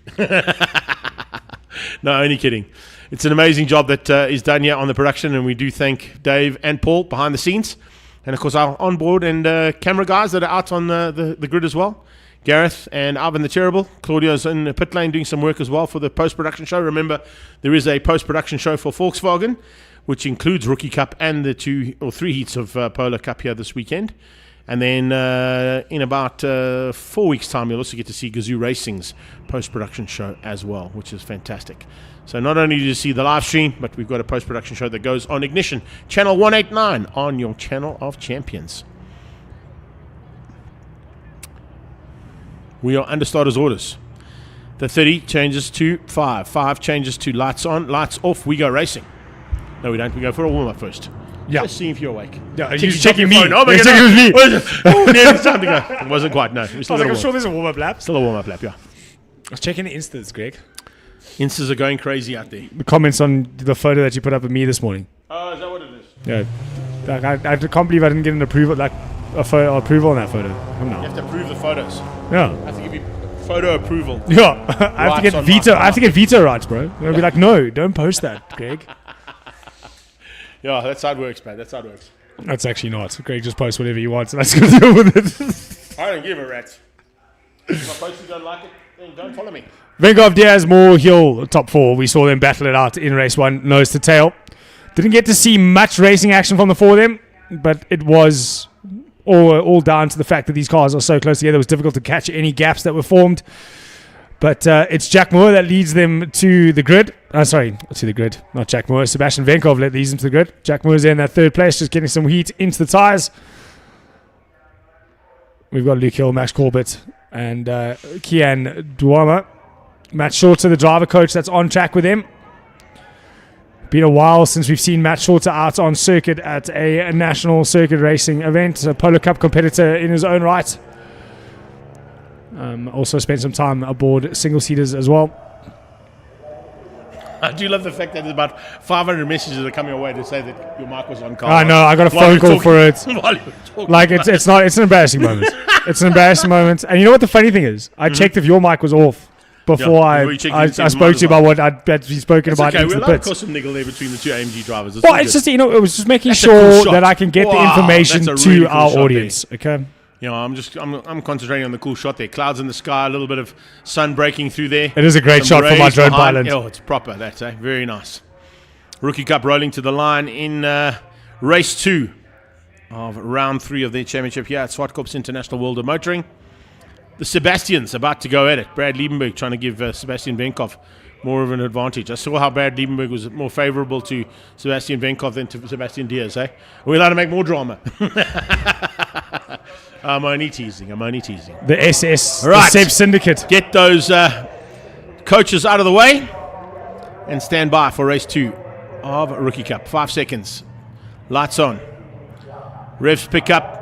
No, only kidding. It's an amazing job that is done here on the production, and we do thank Dave and Paul behind the scenes. And, of course, our onboard and camera guys that are out on the grid as well. Gareth and Ivan the Terrible. Claudio's in the pit lane doing some work as well for the post-production show. Remember, there is a post-production show for Volkswagen, which includes Rookie Cup and the 2 or 3 heats of Polo Cup here this weekend. And then in about 4 weeks' time, you'll also get to see Gazoo Racing's post-production show as well, which is fantastic. So not only do you see the live stream, but we've got a post-production show that goes on Ignition, Channel 189 on your Channel of Champions. We are under starters orders. The 30 changes to 5. 5 changes to lights on, lights off. We go racing. No, we don't. We go for a warm-up first. Yeah. Just seeing if you're awake. Yeah, you're checking me. Oh, my God. Checking me. Nearly time to go. It wasn't quite, no. I'm sure there's a warm-up lap. Still a warm-up lap, yeah. I was checking the Instas, Greg. Instas are going crazy out there. The comments on the photo that you put up of me this morning. Oh, is that what it is? Yeah. Like, I can't believe I didn't get an approval, like a photo approval on that photo. I'm You not. have to approve the photos. Yeah. I have to give you photo approval. Yeah. I have to get veto. I have to get veto rights, bro. They'll be like, no, don't post that, Greg. Yeah, that's how it works, man. That's how it works. That's actually not. Greg just posts whatever he wants, and I just go deal with it. I don't give a rat. If my posters don't like it, then don't follow me. Venkov, Diaz, Moore, Hill, top 4. We saw them battle it out in race 1, nose to tail. Didn't get to see much racing action from the 4 of them, but it was all down to the fact that these cars are so close together. It was difficult to catch any gaps that were formed. But it's Jack Moore that leads them to the grid. To the grid. Not Jack Moore. Sebastian Venkov leads them to the grid. Jack Moore's in that 3rd place, just getting some heat into the tyres. We've got Luke Hill, Max Corbett, and Kian Duama. Matt Shorter, the driver coach that's on track with him. Been a while since we've seen Matt Shorter out on circuit at a national circuit racing event, a Polo Cup competitor in his own right. Also spent some time aboard single-seaters as well. I do love the fact that there's about 500 messages that come your way to say that your mic was on car. I know, I got a phone call for it. Like, it's an embarrassing moment. It's an embarrassing moment. And you know what the funny thing is? I checked if your mic was off before I spoke to you about what I'd been spoken about. Okay, we're into the allowed to pits. cause some niggle there between the 2 AMG drivers. Well, it's just, it was just making sure that I can get the information to our audience. Okay. I'm concentrating on the cool shot there. Clouds in the sky, a little bit of sun breaking through there. It is a great shot for my drone pilot. Oh, it's proper. That's very nice. Rookie Cup rolling to the line in race 2 of round 3 of their championship here at Zwartkops International World of Motoring. The Sebastians about to go at it. Brad Liebenberg trying to give Sebastian Venkov more of an advantage. I saw how Brad Liebenberg was more favorable to Sebastian Venkov than to Sebastian Diaz. Are we allowed to make more drama? I'm only teasing. The SS, right. The Seb Syndicate. Get those coaches out of the way and stand by for race 2 of Rookie Cup. 5 seconds. Lights on. Revs pick up.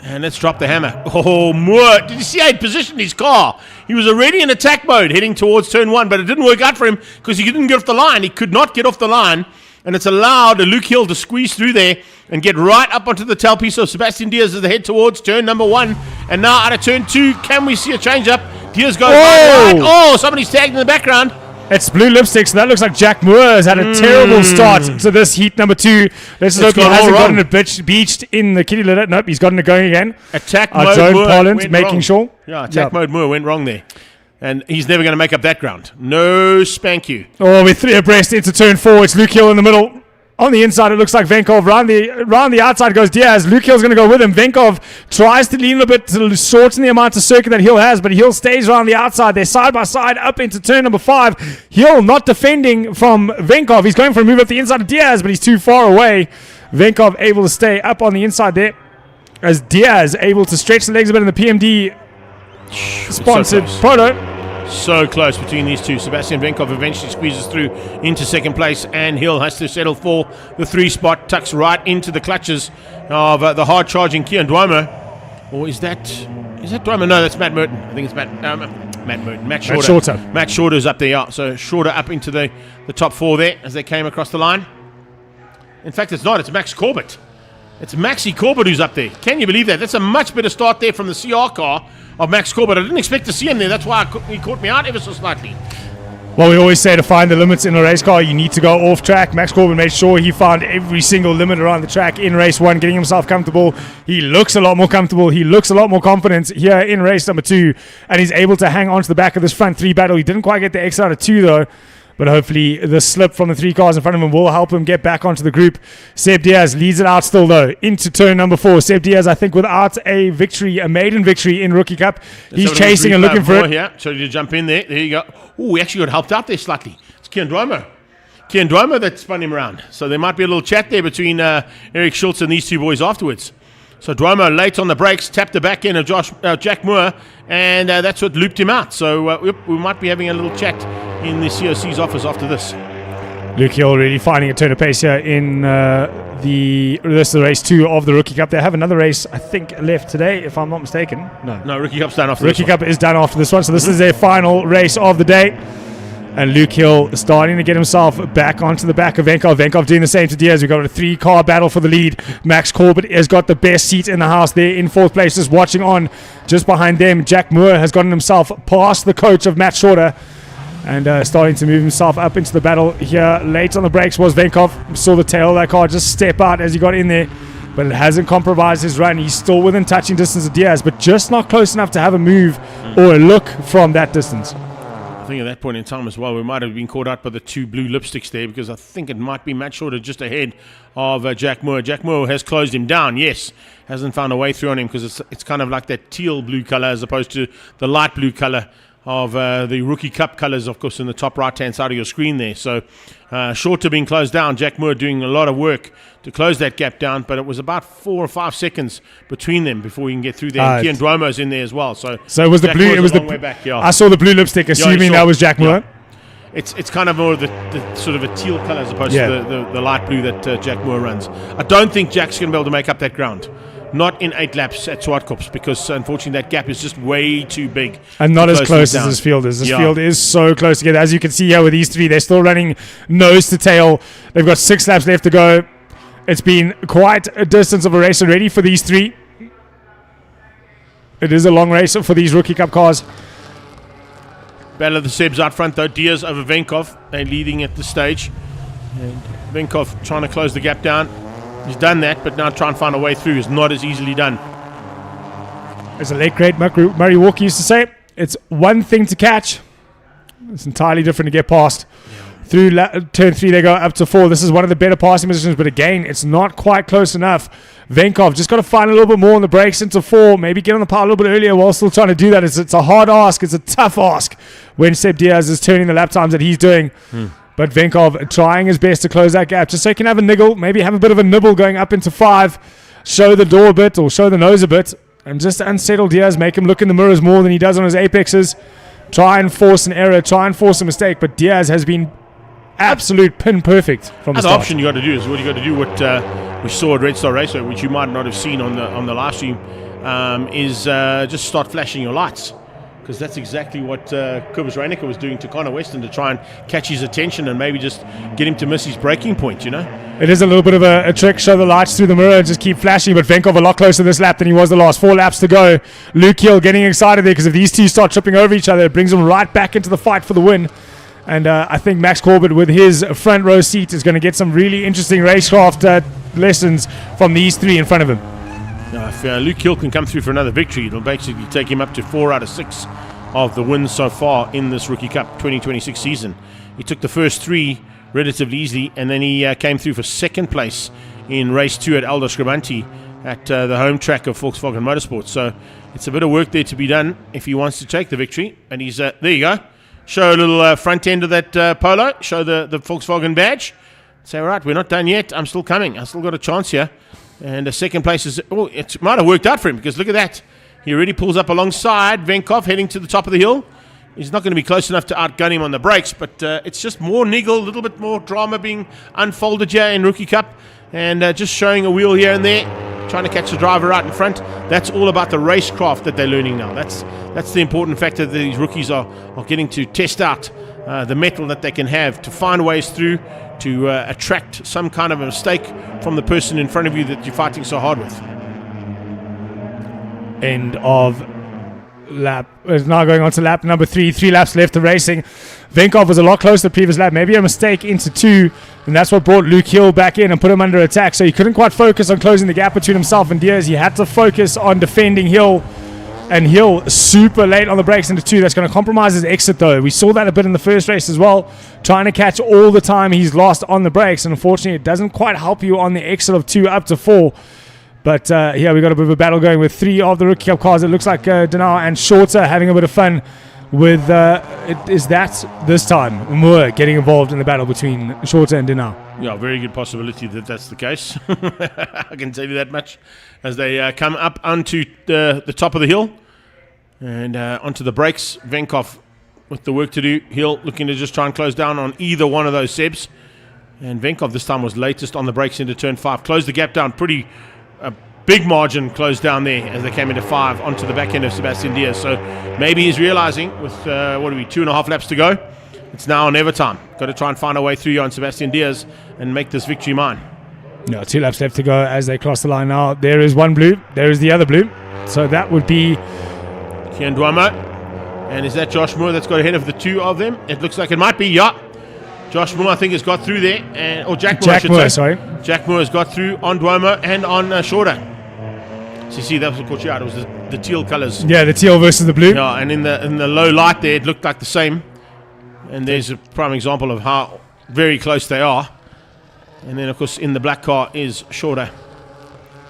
And let's drop the hammer. Oh, Moore. Did you see how he positioned his car? He was already in attack mode heading towards turn 1, but it didn't work out for him because he didn't get off the line. He could not get off the line, and it's allowed Luke Hill to squeeze through there and get right up onto the tailpiece of Sebastian Diaz as they head towards turn number 1. And now out of turn 2, can we see a change-up? Diaz goes right. Oh, somebody's tagged in the background. It's blue lipstick, so that looks like Jack Moore has had a terrible start to this heat number 2. Let's hope he hasn't gotten it beached in the kitty litter. Nope, he's gotten it going again. Attack mode Moore Poland making wrong. sure. Yeah, attack mode Moore went wrong there. And he's never going to make up that ground. No spank you. Oh, we're 3 abreast into turn 4. It's Luke Hill in the middle. On the inside, it looks like Venkov. Round the outside goes Diaz. Luke Hill's going to go with him. Venkov tries to lean a bit to shorten the amount of circuit that Hill has, but Hill stays around the outside. They're side by side up into turn number 5. Hill not defending from Venkov. He's going for a move up the inside of Diaz, but he's too far away. Venkov able to stay up on the inside there as Diaz able to stretch the legs a bit in the PMD sponsored Polo. So close between these two. Sebastian Venkov eventually squeezes through into second place, and Hill has to settle for the 3 spot. Tucks right into the clutches of the hard charging Kian Dwymer. Or is that Dwymer? No, that's Matt Merton. I think it's Matt Merton. Matt Shorter. Matt Shorter's up there. Yeah. So Shorter up into the top 4 there as they came across the line. In fact, it's not. It's Max Corbett. It's Maxi Corbett who's up there. Can you believe that? That's a much better start there from the CR car of Max Corbett. I didn't expect to see him there. That's why he caught me out ever so slightly. Well, we always say to find the limits in a race car, you need to go off track. Max Corbett made sure he found every single limit around the track in race 1, getting himself comfortable. He looks a lot more comfortable. He looks a lot more confident here in race number 2, and he's able to hang on to the back of this front 3 battle. He didn't quite get the X out of 2 though. But hopefully the slip from the 3 cars in front of him will help him get back onto the group. Seb Diaz leads it out still, though, into turn number 4. Seb Diaz, I think, without a maiden victory in Rookie Cup. He's chasing and looking for it. Yeah, so you jump in there. There you go. Oh, we actually got helped out there slightly. It's Kian Dwymer that spun him around. So there might be a little chat there between Eric Schultz and these 2 boys afterwards. So Dwymer late on the brakes, tapped the back end of Jack Moore, and that's what looped him out. So we might be having a little chat in the COC's office after this. Luke Hill really finding a turn of pace here in the rest of the race 2 of the Rookie Cup. They have another race, I think, left today, if I'm not mistaken. No, Rookie Cup's done after Rookie Cup is done after this one, so this is their final race of the day. And Luke Hill starting to get himself back onto the back of Venkov. Venkov doing the same to Diaz. We've got a 3-car battle for the lead. Max Corbett has got the best seat in the house there in 4th place, just watching on. Just behind them, Jack Moore has gotten himself past the coach of Matt Shorter and starting to move himself up into the battle here. Late on the brakes was Venkov. Saw the tail of that car just step out as he got in there, but it hasn't compromised his run. He's still within touching distance of Diaz, but just not close enough to have a move or a look from that distance. I think at that point in time as well, we might have been caught out by the 2 blue lipsticks there, because I think it might be Matt Shorter just ahead of Jack Moore. Jack Moore has closed him down, yes. Hasn't found a way through on him because it's kind of like that teal blue color as opposed to the light blue color of the Rookie Cup colors, of course, in the top right-hand side of your screen there. So Shorter being closed down, Jack Moore doing a lot of work to close that gap down, but it was about 4 or 5 seconds between them before you can get through there. And Kian Dwymer's in there as well. So it was Jack the blue. Moore's It was a long way back, yeah. I saw the blue lipstick, assuming that was Jack Moore. Yeah. It's kind of more the sort of a teal color as opposed to the light blue that Jack Moore runs. I don't think Jack's going to be able to make up that ground. Not in 8 laps at Zwartkops, because unfortunately that gap is just way too big. And not as close as this field is. This field is so close together. As you can see here with these 3, they're still running nose to tail. They've got 6 laps left to go. It's been quite a distance of a race already for these 3. It is a long race for these Rookie Cup cars. Battle of the Sebs out front though. Diaz over Venkov. They're leading at this stage. And Venkov trying to close the gap down. He's done that, but now trying to find a way through is not as easily done. As a late great Murray Walker used to say, it's one thing to catch. It's entirely different to get past. Through turn 3, they go up to 4. This is one of the better passing positions, but again, it's not quite close enough. Venkov just got to find a little bit more on the brakes into 4. Maybe get on the power a little bit earlier while still trying to do that. It's a hard ask. It's a tough ask when Seb Diaz is turning the lap times that he's doing. But Venkov trying his best to close that gap, just so he can have a niggle, maybe have a bit of a nibble going up into 5, show the door a bit or show the nose a bit, and just unsettle Diaz, make him look in the mirrors more than he does on his apexes. Try and force an error, try and force a mistake, but Diaz has been absolute pin perfect from the start. Other option you got to do is what you got to do what we saw at Red Star Raceway, which you might not have seen on the live stream. is just start flashing your lights. Because that's exactly what Kobus Reiniger was doing to Connor Weston, to try and catch his attention and maybe just get him to miss his breaking point, you know? It is a little bit of a trick. Show the lights through the mirror and just keep flashing. But Venkov a lot closer this lap than he was the last 4 laps to go. Luke Hill getting excited there because if these two start tripping over each other, it brings them right back into the fight for the win. And I think Max Corbett with his front row seat is going to get some really interesting racecraft lessons from these 3 in front of him. Now, if Luke Hill can come through for another victory, it'll basically take him up to 4 out of 6 of the wins so far in this Rookie Cup 2026 season. He took the first 3 relatively easily, and then he came through for 2nd place in race 2 at Aldo Scribanti at the home track of Volkswagen Motorsport. So it's a bit of work there to be done if he wants to take the victory. And he's there you go. Show a little front end of that Polo. Show the Volkswagen badge. Say, all right, we're not done yet. I'm still coming. I still got a chance here. And the 2nd place is, it might have worked out for him, because look at that. He already pulls up alongside Venkov, heading to the top of the hill. He's not going to be close enough to outgun him on the brakes, but it's just more niggle, a little bit more drama being unfolded here in Rookie Cup, and just showing a wheel here and there, trying to catch the driver right in front. That's all about the racecraft that they're learning now. That's the important factor that these rookies are getting to test out, the metal that they can have to find ways through to attract some kind of a mistake from the person in front of you that you're fighting so hard with. End of lap. Is now going on to lap number 3. 3 laps left of racing. Venkov was a lot closer to the previous lap. Maybe a mistake into 2, and that's what brought Luke Hill back in and put him under attack. So he couldn't quite focus on closing the gap between himself and Diaz. He had to focus on defending Hill. And Hill super late on the brakes into 2. That's going to compromise his exit, though. We saw that a bit in the first race as well, trying to catch all the time he's lost on the brakes. And unfortunately, it doesn't quite help you on the exit of 2 up to 4. But we got a bit of a battle going with 3 of the Rookie Cup cars. It looks like Denau and Shorter having a bit of fun with, is that this time Moore getting involved in the battle between Shorter and Denau. Yeah, very good possibility that that's the case. I can tell you that much. As they come up onto the top of the hill and onto the brakes, Venkov with the work to do. Hill looking to just try and close down on either one of those Sebs. And Venkov this time was latest on the brakes into turn 5. Closed the gap down pretty big margin, closed down there as they came into 5 onto the back end of Sebastian Diaz. So maybe he's realizing with 2.5 laps to go, it's now or never time. Got to try and find a way through on Sebastian Diaz and make this victory mine. No, 2 laps left to go as they cross the line now. There is one blue. There is the other blue. So that would be Kian Duamo. And is that Josh Moore that's got ahead of the 2 of them? It looks like it might be, yeah. Josh Moore, I think, has got through there. Or Jack Moore, I should say. Sorry. Jack Moore has got through on Duamo and on Shorter. So you see, that was what caught you out. It was the teal colours. Yeah, the teal versus the blue. Yeah, and in the low light there, it looked like the same. And there's a prime example of how very close they are. And then, of course, in the black car is Shorter,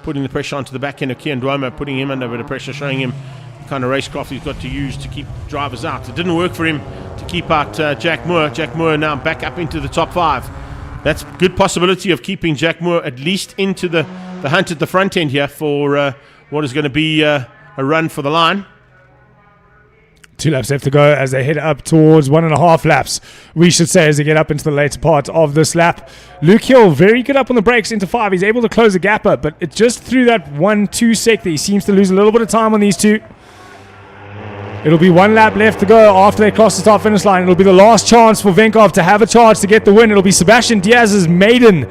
putting the pressure onto the back end of Kian Duamo, putting him under a bit of pressure, showing him the kind of racecraft he's got to use to keep drivers out. It didn't work for him to keep out Jack Moore. Jack Moore now back up into the top 5. That's a good possibility of keeping Jack Moore at least into the hunt at the front end here for what is going to be a run for the line. 2 laps left to go as they head up towards 1.5 laps, we should say, as they get up into the later part of this lap. Luke Hill, very good up on the brakes into 5. He's able to close the gap up, but it's just through that 1-2 sec that he seems to lose a little bit of time on these 2. It'll be 1 lap left to go after they cross the start-finish line. It'll be the last chance for Venkov to have a charge to get the win. It'll be Sebastian Diaz's maiden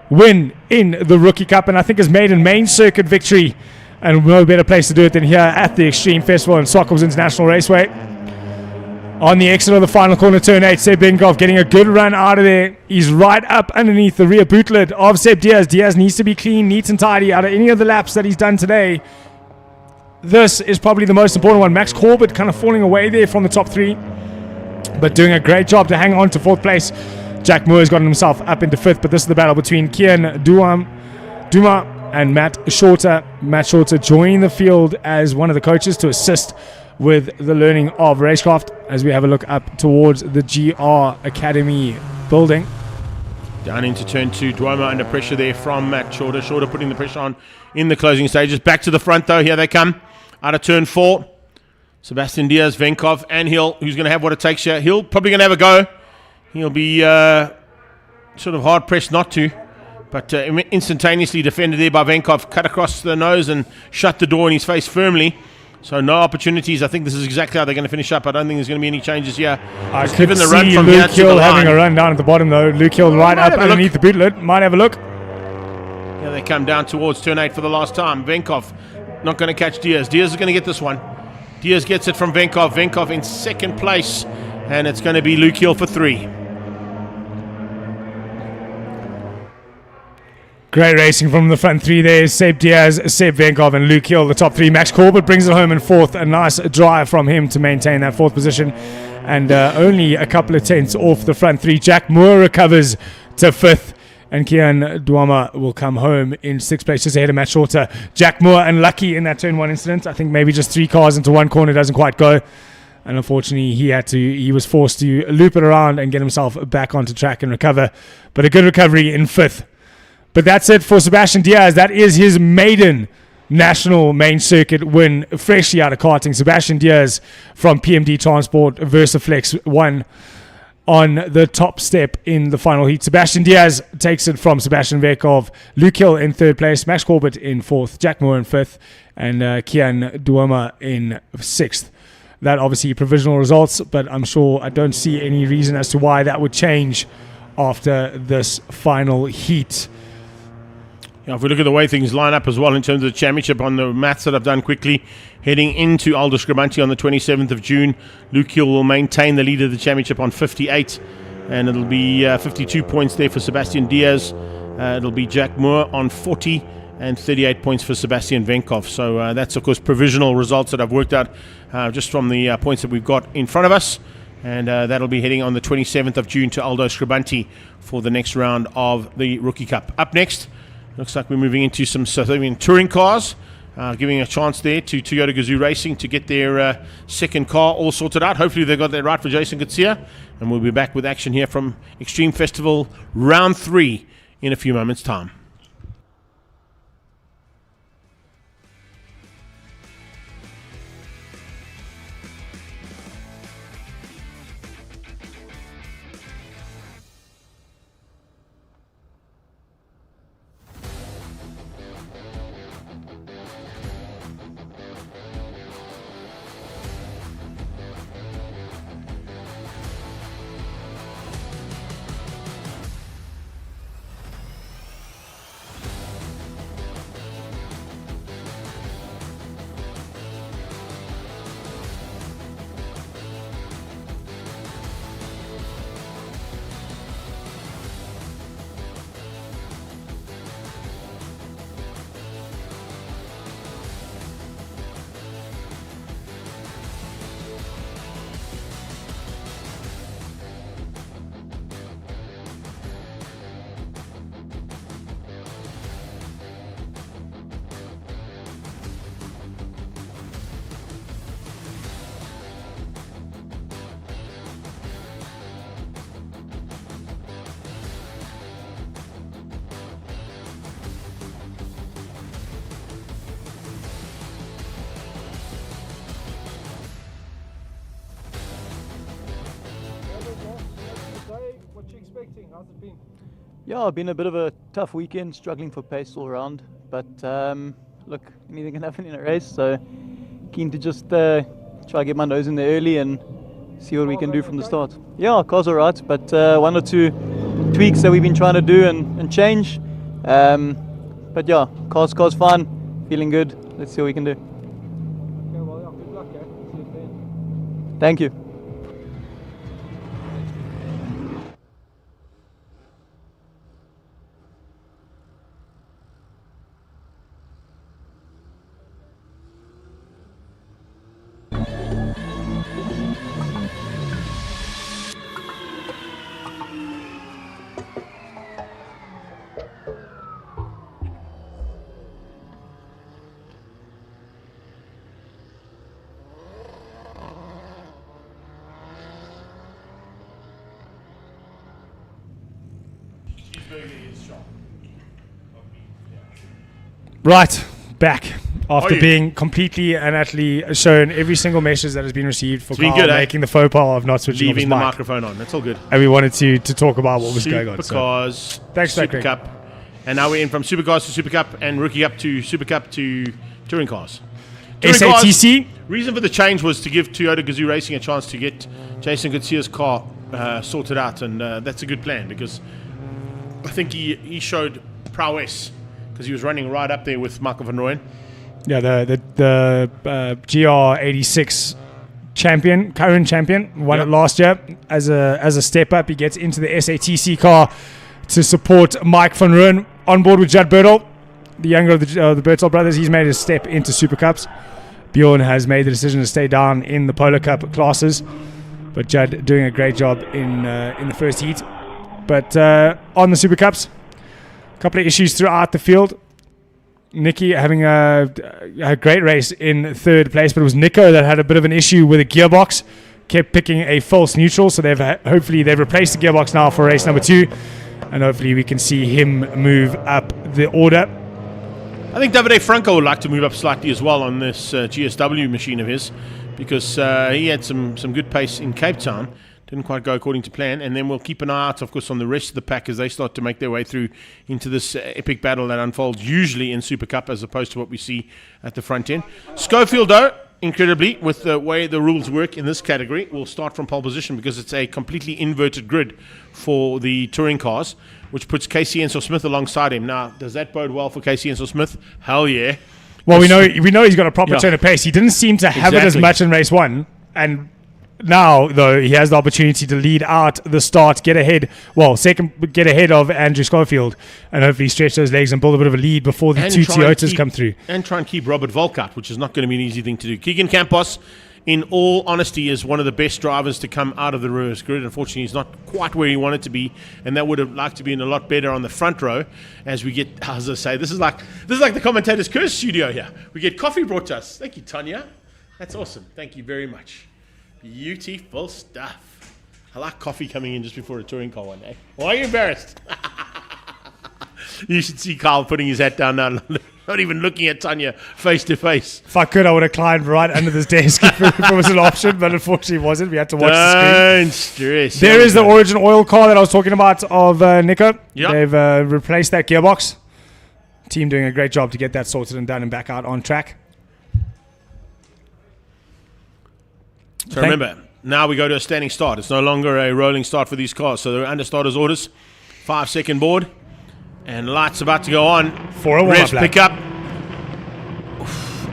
win in the Rookie Cup, and I think his maiden main circuit victory. And no better place to do it than here at the Extreme Festival in Zwartkops International Raceway. On the exit of the final corner, turn 8, Seb Venkov getting a good run out of there. He's right up underneath the rear bootlet of Seb Diaz. Diaz needs to be clean, neat and tidy out of any of the laps that he's done today. This is probably the most important one. Max Corbett kind of falling away there from the top 3, but doing a great job to hang on to 4th place. Jack Moore has gotten himself up into 5th, but this is the battle between Kian Duma and Matt Shorter. Matt Shorter joining the field as one of the coaches to assist with the learning of racecraft as we have a look up towards the GR Academy building. Down into turn 2, Duomo under pressure there from Matt Shorter. Shorter putting the pressure on in the closing stages. Back to the front though, here they come. Out of turn 4, Sebastian Diaz, Venkov and Hill, who's going to have what it takes here. Hill probably going to have a go. He'll be sort of hard pressed not to. But instantaneously defended there by Venkov, cut across the nose and shut the door in his face firmly. So no opportunities. I think this is exactly how they're going to finish up. I don't think there's going to be any changes here. I Just could given the see run from Luke here to the Hill having line. a run down at the bottom though. Luke Hill right up underneath the bootlet. Might have a look. Yeah, they come down towards turn 8 for the last time. Venkov not going to catch Diaz. Diaz is going to get this one. Diaz gets it from Venkov. Venkov in second place. And it's going to be Luke Hill for 3. Great racing from the front three there. Seb Diaz, Seb Venkov and Luke Hill, the top three. Max Corbett brings it home in fourth. A nice drive from him to maintain that fourth position. And only a couple of tenths off the front three. Jack Moore recovers to fifth. And Kian Duama will come home in sixth place, just ahead of Matt Shorter. Jack Moore unlucky in that turn 1 incident. I think maybe just 3 cars into one corner doesn't quite go. And unfortunately, he was forced to loop it around and get himself back onto track and recover. But a good recovery in fifth. But that's it for Sebastian Diaz. That is his maiden national main circuit win, freshly out of karting. Sebastian Diaz from PMD Transport, VersaFlex won on the top step in the final heat. Sebastian Diaz takes it from Sebastian Venkov. Luke Hill in third place, Max Corbett in fourth, Jack Moore in fifth, and Kian Duama in sixth. That obviously provisional results, but I don't see any reason as to why that would change after this final heat. Yeah, if we look at the way things line up as well in terms of the championship on the maths that I've done quickly, heading into Aldo Scribanti on the 27th of June, Luke Hill will maintain the lead of the championship on 58, and it'll be 52 points there for Sebastian Diaz. It'll be Jack Moore on 40 and 38 points for Sebastian Venkov. So that's, of course, provisional results that I've worked out just from the points that we've got in front of us. And that'll be heading on the 27th of June to Aldo Scribanti for the next round of the Rookie Cup. Up next, looks like we're moving into some South African touring cars, giving a chance there to Toyota Gazoo Racing to get their second car all sorted out. Hopefully they got that right for Jason Kutsia. And we'll be back with action here from Extreme Festival Round 3 in a few moments' time. What you expecting? How's it been? Yeah, been a bit of a tough weekend, struggling for pace all around. But look, anything can happen in a race. So keen to just try to get my nose in there early and see what we can do from the start. Yeah, car's all right, but 1 or 2 tweaks that we've been trying to do and change. But yeah, car's fine, feeling good. Let's see what we can do. Okay, well, yeah, good luck, eh? See you then. Thank you. Right, back after Are you? being completely and utterly shown every single message that has been received for It's been Carl good, eh? making the faux pas of not switching off his Leaving the mic. microphone on. That's all good. And we wanted to talk about what was going on. So. Supercars, Thanks, Super Craig. Cup, And now we're in from Supercars to Super Cup and Rookie Cup to Super Cup to Touring Cars. Touring SATC. Cars, reason for the change was to give Toyota Gazoo Racing a chance to get Jason Garcia's car sorted out, and that's a good plan because I think he showed prowess because he was running right up there with Michael van Rooyen. Yeah, the GR86 champion, current champion, won it last year. As a step up, he gets into the SATC car to support Mike van Rooyen on board with Judd Bertel, the younger of the Bertel brothers. He's made a step into Super Cups. Bjorn has made the decision to stay down in the Polo Cup classes, but Judd doing a great job in the first heat. But on the Super Cups, a couple of issues throughout the field. Nicky having a great race in third place, but it was Nico that had a bit of an issue with a gearbox, kept picking a false neutral, so they've replaced the gearbox now for race number 2, and hopefully we can see him move up the order. I think Davide Franco would like to move up slightly as well on this GSW machine of his, because he had some good pace in Cape Town. Didn't quite go according to plan, and then we'll keep an eye out, of course, on the rest of the pack as they start to make their way through into this epic battle that unfolds usually in Super Cup as opposed to what we see at the front end. Schofield, though, incredibly, with the way the rules work in this category, will start from pole position because it's a completely inverted grid for the touring cars, which puts Casey Enso-Smith alongside him. Now, does that bode well for Casey Enso-Smith? Hell yeah. Well, we know he's got a proper turn of pace. He didn't seem to have it as much in race 1, and now, though, he has the opportunity to lead out the start, get ahead of Andrew Schofield, and hopefully stretch those legs and build a bit of a lead before the two Toyotas come through. And try and keep Robert Volk out, which is not going to be an easy thing to do. Keegan Campos, in all honesty, is one of the best drivers to come out of the reverse grid. Unfortunately, he's not quite where he wanted to be, and that would have liked to be in a lot better on the front row as we get, as I say, this is like the commentator's curse studio here. We get coffee brought to us. Thank you, Tanya. That's awesome. Thank you very much. Beautiful stuff. I like coffee coming in just before a touring car one day. Why are you embarrassed? You should see Carl putting his hat down now, not even looking at Tanya face to face. If I could, I would have climbed right under this desk if it was an option, but unfortunately it wasn't. We had to watch the screen. Don't stress. There is the Origin Oil car that I was talking about of Nico. Yep. They've replaced that gearbox. Team doing a great job to get that sorted and done and back out on track. So remember, now we go to a standing start. It's no longer a rolling start for these cars. So they're under starters' orders. 5-second board. And lights about to go on. For a warm-up lap. Pick up.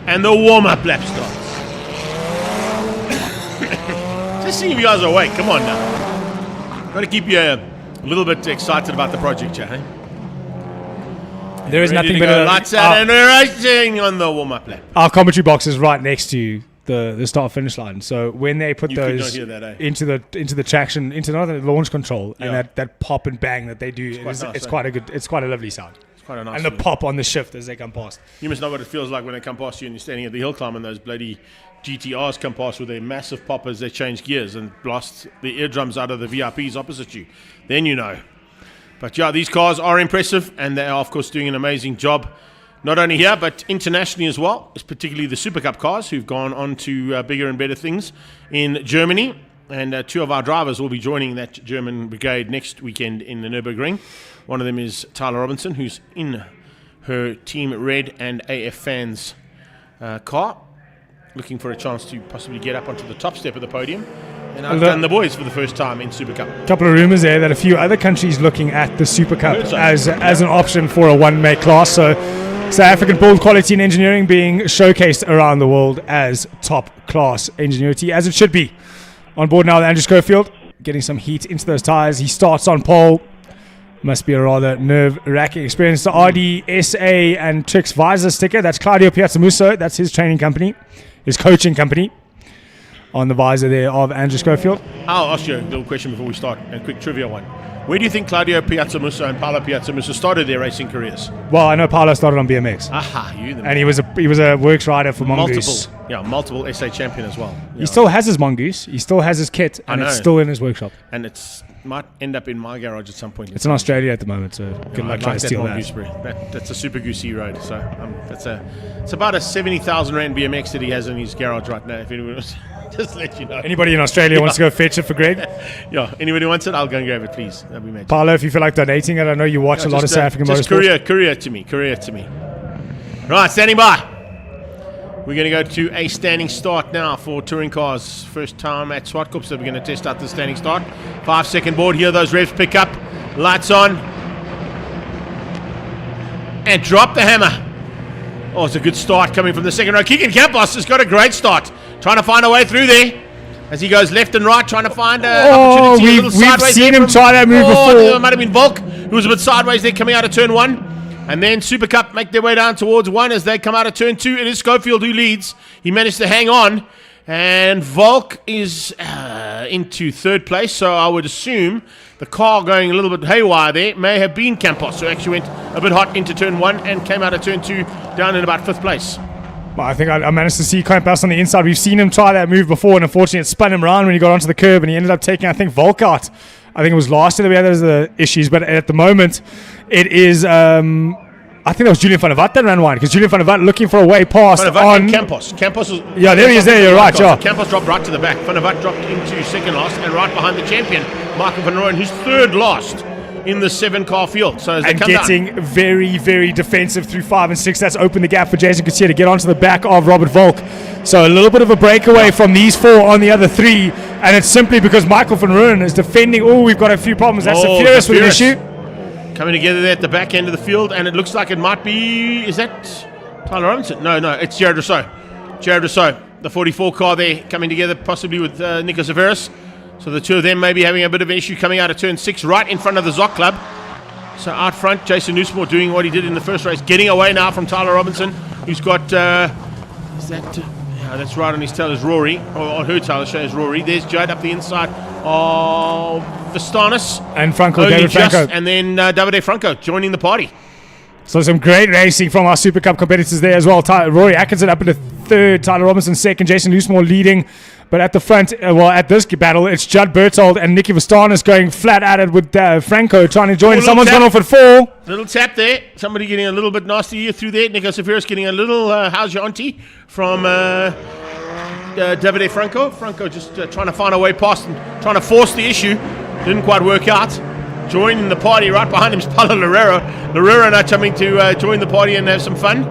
And the warm-up lap starts. Just see if you guys are awake. Come on now. Got to keep you a little bit excited about the project, yeah? There is Ready nothing to but go. Lights out and we're racing on the warm-up lap. Our commentary box is right next to the start finish line. So when they put those into the traction, into the launch control, and that pop and bang that they do, it's quite a lovely sound. It's quite a nice and the feeling. pop on the shift as they come past. You must know what it feels like when they come past you and you're standing at the hill climb and those bloody GTRs come past with their massive pop as they change gears and blast the eardrums out of the VIPs opposite you. Then you know. But yeah, these cars are impressive and they are of course doing an amazing job. Not only here, but internationally as well. It's particularly the Super Cup cars who've gone on to bigger and better things in Germany. And 2 of our drivers will be joining that German brigade next weekend in the Nürburgring. One of them is Tyler Robinson, who's in her Team Red and AF Fans car, looking for a chance to possibly get up onto the top step of the podium. And I've done the boys for the first time in Super Cup. A couple of rumours there that a few other countries looking at the Super Cup as an option for a one-make class. So South African build quality and engineering being showcased around the world as top class ingenuity, as it should be. On board now, Andrew Schofield, getting some heat into those tyres. He starts on pole. Must be a rather nerve-wracking experience. The RDSA and Trix Visor sticker, that's Claudio Piazzamuso. That's his training company, his coaching company. On the visor there of Andrew Schofield. I'll ask you a little question before we start, a quick trivia one. Where do you think Claudio Piazzamuso and Paolo Piazzamuso started their racing careers? Well, I know Paolo started on BMX. Aha, and he was a works rider for Mongoose. Multiple SA champion as well. He still has his Mongoose. He still has his kit, and it's still in his workshop. And it might end up in my garage at some point. It's in Australia at the moment, so good luck trying to steal that. That's a Super Goosey road. So it's about a 70,000 rand BMX that he has in his garage right now. If anyone was Just let you know. Anybody in Australia wants to go fetch it for Greg? Yeah, anybody wants it, I'll go and grab it, please. That'd be magic. Polo, if you feel like donating it, I know you watch a lot of South African just motorsport. courier to me. Right, standing by. We're going to go to a standing start now for touring cars. First time at Zwartkops, so we're going to test out the standing start. 5-second board here, those revs pick up. Lights on. And drop the hammer. Oh, it's a good start coming from the second row. Keegan Campos has got a great start. Trying to find a way through there. As he goes left and right, trying to find an opportunity. A little sideways we've seen there him try that move before. There might have been Volk, who was a bit sideways there coming out of turn 1. And then Super Cup make their way down towards 1 as they come out of turn 2. It is Schofield who leads. He managed to hang on. And Volk is into third place. So I would assume the car going a little bit haywire there may have been Campos, who actually went a bit hot into turn 1 and came out of turn 2 down in about 5th place. Well, I think I managed to see Campos on the inside. We've seen him try that move before, and unfortunately it spun him around when he got onto the curb, and he ended up taking, I think, Volk out. I think it was last year that we had those issues, but at the moment, it is, I think that was Julian van der Walt that ran wide, because Julian van der Walt looking for a way past Van der Walt on... and Campos. Campos was, yeah, there he is there, you're right, yeah. Campos dropped right to the back. Van der Walt dropped into second last, and right behind the champion, Michael van Rooyen, who's third last in the 7-car field. So as they and come getting down, very, very defensive through 5 and 6. That's opened the gap for Jason Garcia to get onto the back of Robert Volk. So a little bit of a breakaway from these 4 on the other 3, and it's simply because Michael van Rooyen is defending. Oh, we've got a few problems. That's the Furious with an issue. Coming together there at the back end of the field, and it looks like it might be... Is that Tyler Robinson? No, it's Jared Rousseau. Jared Rousseau, the 44 car there, coming together possibly with Nico Zaveris. So the two of them may be having a bit of an issue coming out of turn 6 right in front of the Zoc Club. So out front, Jason Newsmore doing what he did in the first race, getting away now from Tyler Robinson, who's got... is that... yeah, that's right on his tail is Rory, or on her tail is Rory. There's Judd up the inside of Vistanis. And Franco, David Franco. And then Davide Franco joining the party. So some great racing from our Super Cup competitors there as well. Rory Atkinson up into third, Tyler Robinson second, Jason Newsmore leading. But at the front, at this battle, it's Judd Berthold and Nicky Vistanis going flat at it with Franco trying to join. Someone's gone off at 4. Little tap there. Somebody getting a little bit nasty through there. Nico Safiris getting a little how's your auntie from Davide Franco. Franco just trying to find a way past and trying to force the issue. Didn't quite work out. Joining the party right behind him is Paulo Loureiro. Loureiro now coming to join the party and have some fun.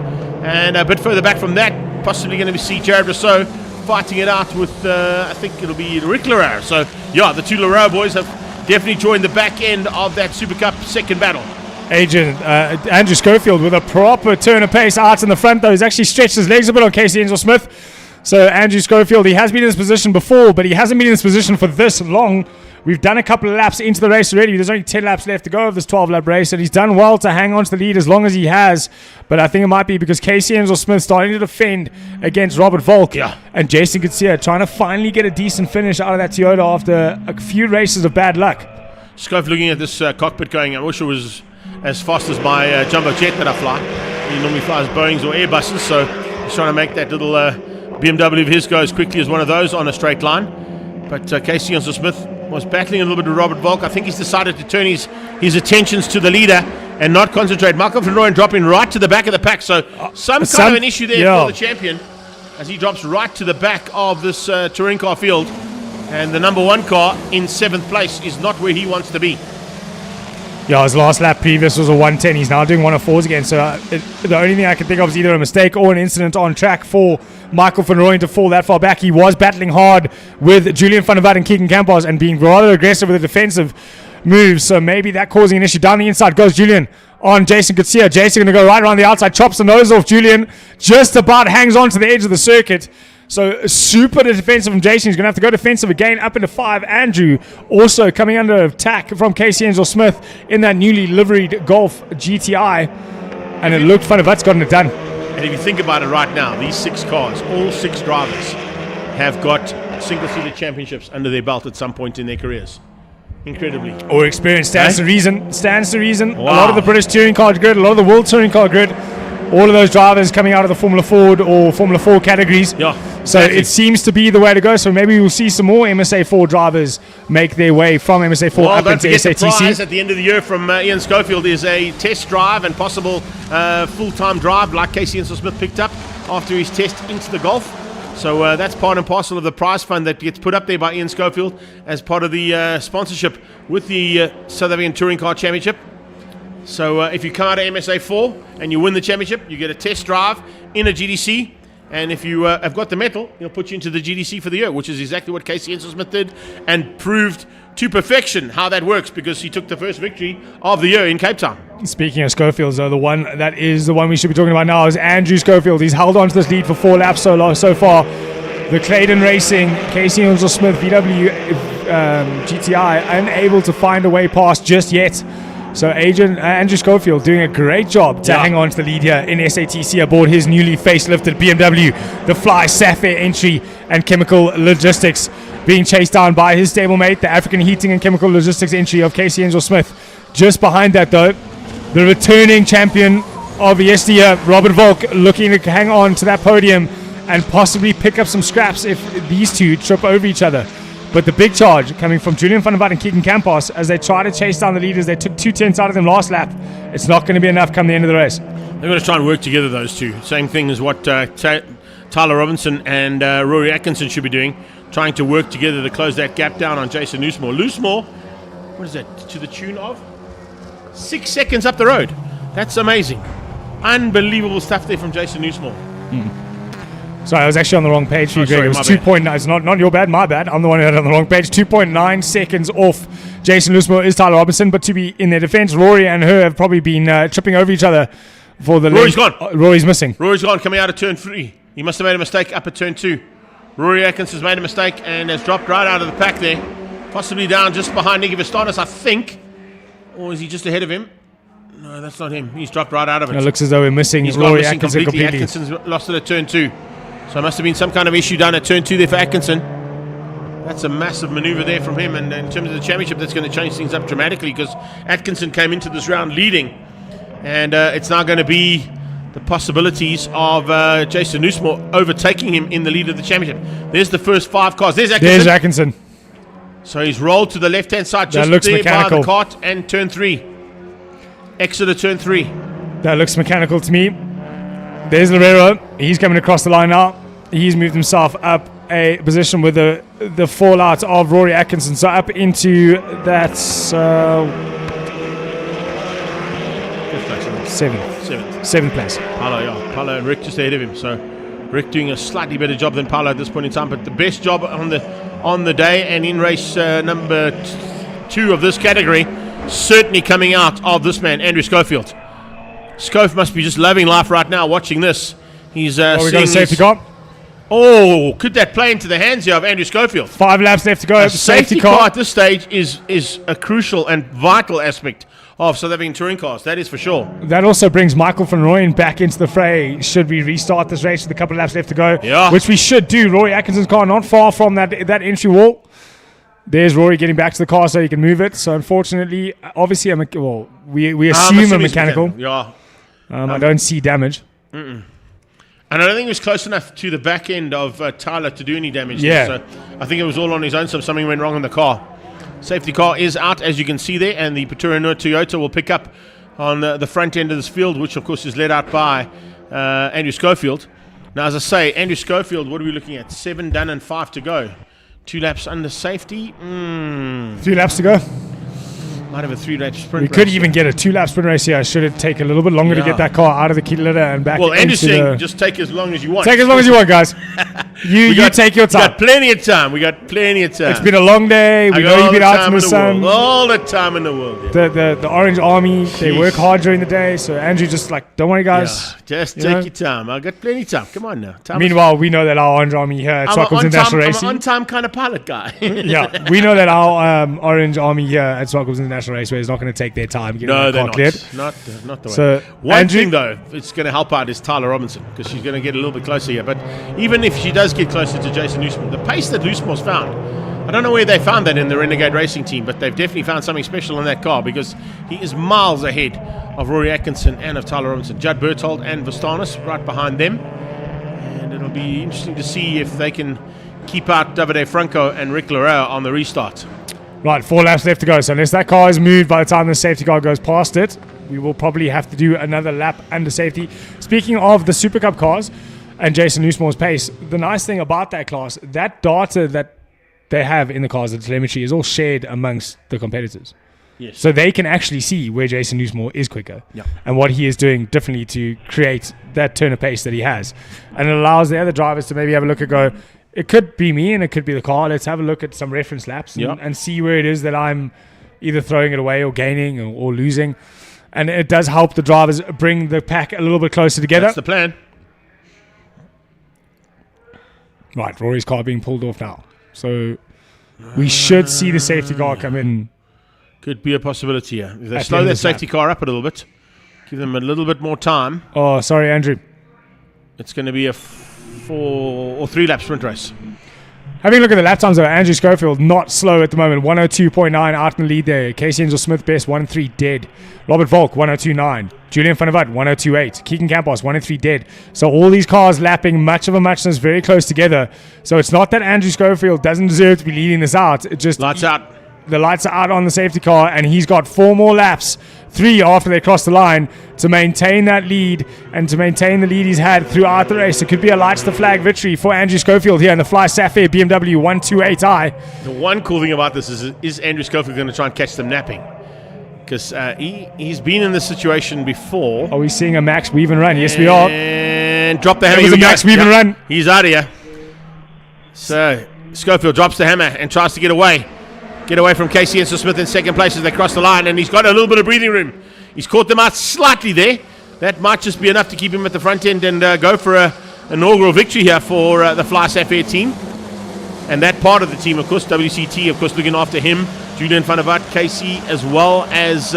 And a bit further back from that, possibly going to see Jared Rousseau fighting it out with, I think it'll be Rick Loureiro. So, yeah, the two Loureiro boys have definitely joined the back end of that Super Cup second battle. Agent Andrew Schofield with a proper turn of pace out in the front, though. He's actually stretched his legs a bit on Casey Enzel-Smith. So Andrew Schofield, he has been in this position before, but he hasn't been in this position for this long. We've done a couple of laps into the race already. There's only 10 laps left to go of this 12-lap race, and he's done well to hang on to the lead as long as he has. But I think it might be because Casey Enzel-Smith starting to defend against Robert Volk. Yeah. And Jason Garcia trying to finally get a decent finish out of that Toyota after a few races of bad luck. Schofield looking at this cockpit going, I wish it was as fast as my jumbo jet that I fly. He normally flies Boeings or Airbuses, so he's trying to make that little BMW of his go as quickly as one of those on a straight line. But Casey Enzel-Smith was battling a little bit with Robert Volk. I think he's decided to turn his attentions to the leader and not concentrate. Michael van Rooyen dropping right to the back of the pack. So some kind of an issue there for the champion as he drops right to the back of this touring car field. And the number 1 car in 7th place is not where he wants to be. Yeah, his last lap previous was a 110. He's now doing 104s again. So the only thing I can think of is either a mistake or an incident on track for Michael van Rooyen to fall that far back. He was battling hard with Julian van der Walt and Keegan Campos and being rather aggressive with the defensive moves. So maybe that causing an issue. Down the inside goes Julian on Jason Garcia. Jason going to go right around the outside, chops the nose off Julian, just about hangs on to the edge of the circuit. So super defensive from Jason. He's going to have to go defensive again up into 5. Andrew also coming under attack from Casey Enzel-Smith in that newly liveried Golf GTI. And it looked Van der Walt's gotten it done. And if you think about it right now, these 6 cars, all 6 drivers have got single-seater championships under their belt at some point in their careers. Incredibly. Or experience stands to reason. Stands to reason. Wow. A lot of the British touring car grid, a lot of the world touring car grid, all of those drivers coming out of the Formula Ford or Formula 4 categories. Yeah. So it seems to be the way to go. So maybe we'll see some more MSA4 drivers make their way from MSA4 up into SATC. The prize at the end of the year from Ian Schofield is a test drive and possible full-time drive like Casey Enzel-Smith picked up after his test into the Golf. So that's part and parcel of the prize fund that gets put up there by Ian Schofield as part of the sponsorship with the South African Touring Car Championship. So if you come out of MSA 4 and you win the championship, you get a test drive in a GDC. And if you have got the medal, he'll put you into the GDC for the year, which is exactly what Casey Hensel-Smith did and proved to perfection how that works, because he took the first victory of the year in Cape Town. Speaking of Schofield, though, the one we should be talking about now is Andrew Schofield. He's held on to this lead for 4 laps so far. The Clayton Racing, Casey Hensel-Smith, VW GTI, unable to find a way past just yet. So Andrew Schofield doing a great job to hang on to the lead here in SATC aboard his newly facelifted BMW, the Fly Sapphire entry and Chemical Logistics, being chased down by his stablemate, the African Heating and Chemical Logistics entry of Casey Hensel-Smith. Just behind that, though, the returning champion of yesteryear, Robert Volk, looking to hang on to that podium and possibly pick up some scraps if these two trip over each other. But the big charge coming from Julian van der Vaart and Keegan Campos as they try to chase down the leaders. They took 2 tenths out of them last lap. It's not going to be enough come the end of the race. They're going to try and work together, those two. Same thing as what Tyler Robinson and Rory Atkinson should be doing, trying to work together to close that gap down on Jason Loosemore. Loosemore, what is that, to the tune of 6 seconds up the road. That's amazing. Unbelievable stuff there from Jason Loosemore. Sorry, I was actually on the wrong page for you, Greg. It was 2.9. It's not your bad, my bad. I'm the one who had it on the wrong page. 2.9 seconds off Jason Loosemore is Tyler Robinson. But to be in their defense, Rory and her have probably been tripping over each other for the Rory's gone. Rory's missing. Rory's gone, coming out of turn 3. He must have made a mistake up at turn 2. Rory Atkinson's made a mistake and has dropped right out of the pack there. Possibly down just behind Nicky Vastanis, I think. Or is he just ahead of him? No, that's not him. He's dropped right out of it. It looks as though we're missing Rory Atkinson completely. Atkinson's lost it at turn 2. So it must have been some kind of issue done at turn 2 there for Atkinson. That's a massive maneuver there from him, and in terms of the championship, that's going to change things up dramatically, because Atkinson came into this round leading, and it's now going to be the possibilities of Jason Loosemore overtaking him in the lead of the championship. There's the first 5 cars. There's Atkinson. So he's rolled to the left-hand side, just looks there mechanical. by the cart, and turn 3. Exit of turn 3. That looks mechanical to me. There's Loureiro. He's coming across the line now. He's moved himself up a position with the fallout of Rory Atkinson. So up into that seventh place. Polo and Rick just ahead of him. So Rick doing a slightly better job than Polo at this point in time, but the best job on the day and in race number 2 of this category, certainly coming out of this man, Andrew Schofield. Scof must be just loving life right now watching this. He's we got a safety car. Oh, could that play into the hands here of Andrew Schofield? 5 laps left to go. A safety car at this stage is a crucial and vital aspect of South African touring cars. That is for sure. That also brings Michael van Rooyen back into the fray. Should we restart this race with a couple of laps left to go? Yeah. Which we should do. Rory Atkinson's car not far from that entry wall. There's Rory getting back to the car so he can move it. So unfortunately, obviously, we assume a mechanical. Yeah. I don't see damage. And I don't think it was close enough to the back end of Tyler to do any damage. Yeah. So I think it was all on his own, so something went wrong in the car. Safety car is out, as you can see there, and the Pretoria Toyota will pick up on the front end of this field, which of course is led out by Andrew Schofield. Now, as I say, Andrew Schofield, what are we looking at? 7 done and 5 to go. 2 laps under safety. 3 laps to go. Might have a 3-lap sprint. We could even get a 2-lap sprint race here. Should it take a little bit longer to get that car out of the key litter and back? Well, Andrew's saying just take as long as you want. Take as long as you want, guys. You take your time. We got plenty of time. It's been a long day. We know you've been out in the sun. All the time in the world. Yeah. The Orange Army, they work hard during the day. So Andrew just don't worry, guys. Yeah, just take your time. I got plenty of time. Come on now. Meanwhile, we know that our Orange Army here at Zwartkops International Racing. I'm an on-time kind of pilot guy. Yeah, we know that our Orange Army here at Zwartkops International Raceway is not going to take their time getting the car cleared. Not the way. So One thing though, it's going to help out is Tyler Robinson, because she's going to get a little bit closer here. But even if she does get closer to Jason Loosemore, the pace that Loosemore's found, I don't know where they found that in the Renegade Racing team, but they've definitely found something special in that car, because he is miles ahead of Rory Atkinson and of Tyler Robinson. Judd Berthold and Vastanis right behind them, and it'll be interesting to see if they can keep out Davide Franco and Rick Loureiro on the restart. Right, 4 laps left to go. So unless that car is moved by the time the safety car goes past it, we will probably have to do another lap under safety. Speaking of the Super Cup cars, and Jason Newsmore's pace. The nice thing about that class, that data that they have in the cars, the telemetry, is all shared amongst the competitors. Yes. So they can actually see where Jason Newsmore is quicker and what he is doing differently to create that turn of pace that he has. And it allows the other drivers to maybe have a look and go, it could be me and it could be the car. Let's have a look at some reference laps and see where it is that I'm either throwing it away or gaining or losing. And it does help the drivers bring the pack a little bit closer together. That's the plan. Right, Rory's car being pulled off now. So we should see the safety car come in. Could be a possibility here. If they slow that safety car up a little bit, give them a little bit more time. Oh, sorry, Andrew. It's going to be a 4 or 3 lap sprint race. Having a look at the lap times, though, Andrew Schofield not slow at the moment. 102.9 out in the lead there. Casey Angel Smith best 103 dead. Robert Volk 102.9. Julian Van der Vat 102.8. Keegan Campos 103 dead. So all these cars lapping much of a muchness very close together. So it's not that Andrew Schofield doesn't deserve to be leading this out. It just lights out. The lights are out on the safety car, and he's got 4 more laps, 3 after they cross the line, to maintain that lead and to maintain the lead he's had throughout the race. It could be a lights the flag victory for Andrew Schofield here in the Fly Sapphire BMW 128i. The one cool thing about this is Andrew Schofield going to try and catch them napping? Because he's been in this situation before. Are we seeing a Max Weave and run? Yes, we are. And drop the hammer. It was a Max Weave and run. He's out of here. So Schofield drops the hammer and tries to get away. Get away from Casey Enzo Smith in second place as they cross the line, and he's got a little bit of breathing room. He's caught them out slightly there. That might just be enough to keep him at the front end and go for an inaugural victory here for the Fly Sapphire team. And that part of the team, of course, WCT, of course, looking after him, Julian Van der Vat, Casey, as well as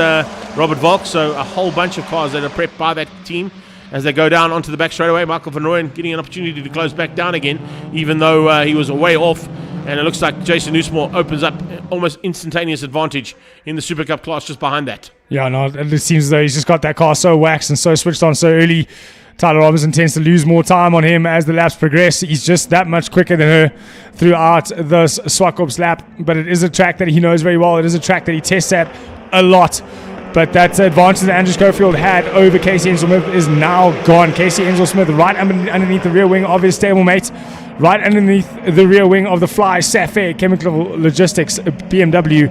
Robert Volk. So a whole bunch of cars that are prepped by that team as they go down onto the back straight away. Michael Van Rooyen getting an opportunity to close back down again, even though he was way off. And it looks like Jason Newsmore opens up almost instantaneous advantage in the Super Cup class just behind that. Yeah, no, it seems as though he's just got that car so waxed and so switched on so early. Tyler Robinson tends to lose more time on him as the laps progress. He's just that much quicker than her throughout this Zwartkops lap. But it is a track that he knows very well. It is a track that he tests at a lot. But that advantage that Andrew Schofield had over Casey Enzo Smith is now gone. Casey Enzo Smith right underneath the rear wing of his stablemate, right underneath the rear wing of the Fly Sapphire Chemical Logistics BMW.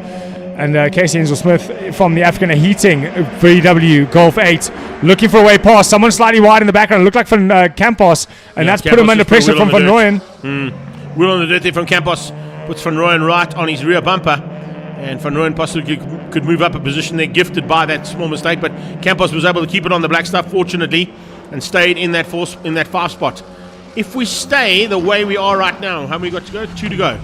And Casey Enzo Smith from the African Heating VW Golf 8 looking for a way past. Someone slightly wide in the background. It looked like from Campos, and that's put him under pressure from Van Rooyen. Wheel on the dirt there from Campos. Puts Van Rooyen right on his rear bumper. And Van Rooyen possibly could move up a position there, gifted by that small mistake. But Campos was able to keep it on the black stuff, fortunately, and stayed in that 5 spot. If we stay the way we are right now, how many got to go? 2 to go.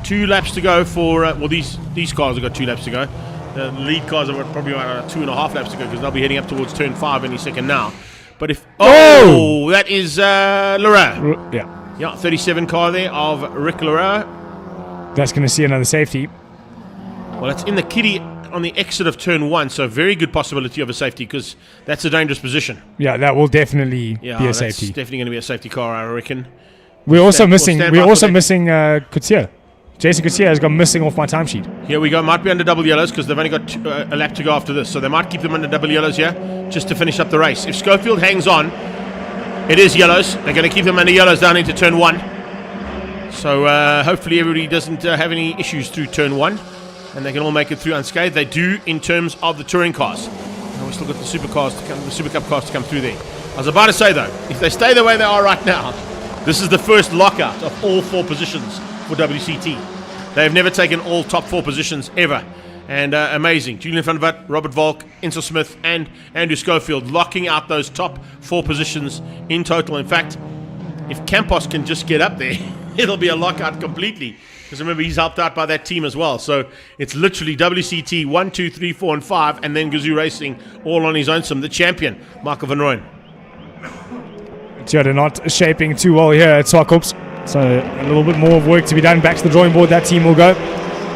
2 laps to go for, these cars have got 2 laps to go. The lead cars have got probably about 2.5 laps to go because they'll be heading up towards turn 5 any second now. But if, that is Leroux. Yeah, 37 car there of Rick Leroux. That's going to see another safety. Well, it's in the kitty on the exit of turn 1, so very good possibility of a safety because that's a dangerous position. Yeah, that will definitely be a safety. That's definitely going to be a safety car, I reckon. We're also missing Couture. Jason Couture has gone missing off my timesheet. Here we go. Might be under double yellows because they've only got a lap to go after this, so they might keep them under double yellows here just to finish up the race. If Schofield hangs on, it is yellows. They're going to keep them under yellows down into turn 1. So hopefully everybody doesn't have any issues through turn 1. And they can all make it through unscathed. They do in terms of the touring cars. And we still got the Super Cup cars to come through there. I was about to say though, if they stay the way they are right now, this is the first lockout of all 4 positions for WCT. They have never taken all top 4 positions ever. And amazing. Julian Van der Vat, Robert Volk, Enzo Smith, and Andrew Schofield locking out those top 4 positions in total. In fact, if Campos can just get up there, it'll be a lockout completely. Because remember, he's helped out by that team as well. So it's literally WCT 1, 2, 3, 4, and 5, and then Gazoo Racing all on his own. The champion, Michael Van Rooyen. They're not shaping too well here at Zwartkops. So a little bit more of work to be done. Back to the drawing board, that team will go.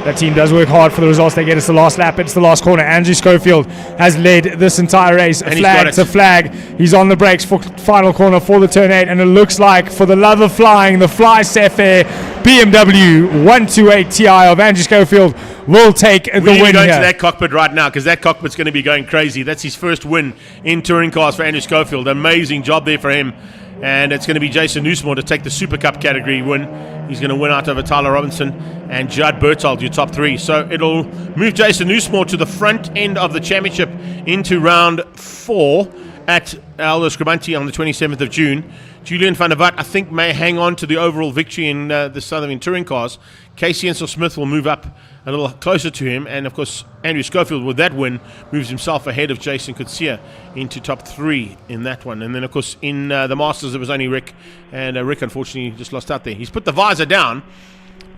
That team does work hard for the results they get. It's the last lap. It's the last corner. Andrew Schofield has led this entire race. Flag to flag. He's on the brakes for final corner for the turn 8. And it looks like, for the love of flying, the Fly Sapphire BMW 128 Ti of Andrew Schofield will take the win here. We're going to that cockpit right now because that cockpit's going to be going crazy. That's his first win in touring cars for Andrew Schofield. Amazing job there for him. and it's going to be Jason Newsmore to take the Super Cup category win. He's going to win out over Tyler Robinson and Judd Berthold, your top three. So it'll move Jason Newsmore to the front end of the championship into round 4 at Aldo Scribanti on the 27th of June. Julian van der Walt, I think, may hang on to the overall victory in the Southern Touring Cars. Casey Ensel-Smith will move up a little closer to him, and of course Andrew Schofield with that win moves himself ahead of Jason Kutsia into top 3 in that one. And then of course in the Masters it was only Rick, and Rick unfortunately just lost out there. He's put the visor down.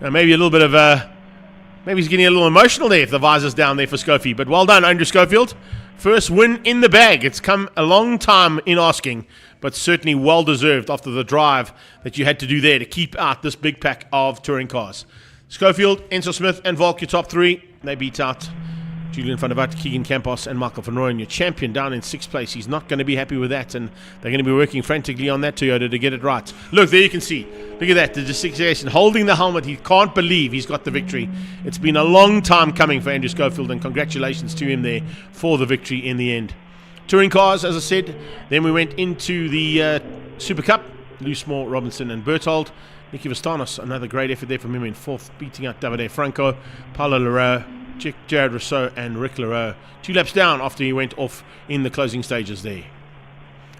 Maybe a little bit of maybe he's getting a little emotional there if the visor's down there for Scofie. But well done, Andrew Schofield. First win in the bag. It's come a long time in asking, but certainly well deserved after the drive that you had to do there to keep out this big pack of touring cars. Schofield, Ensel Smith, and Volk, your top 3. They beat out Julian van der Walt, Keegan Campos, and Michael van Rooyen. Your champion down in 6th place. He's not going to be happy with that, and they're going to be working frantically on that Toyota to get it right. Look, there you can see. Look at that. The gesticulation, holding the helmet. He can't believe he's got the victory. It's been a long time coming for Andrew Schofield, and congratulations to him there for the victory in the end. Touring cars, as I said. Then we went into the Super Cup. Loosemore, Robinson, and Berthold. Nicky Vastanos, another great effort there from him in 4th, beating out Davide Franco, Paulo Leroux, Jared Rousseau, and Rick Leroux. 2 laps down after he went off in the closing stages there.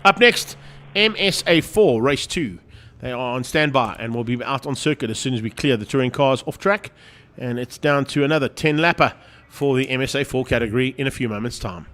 Up next, MSA4 Race 2. They are on standby and will be out on circuit as soon as we clear the touring cars off track. And it's down to another 10-lapper for the MSA4 category in a few moments' time.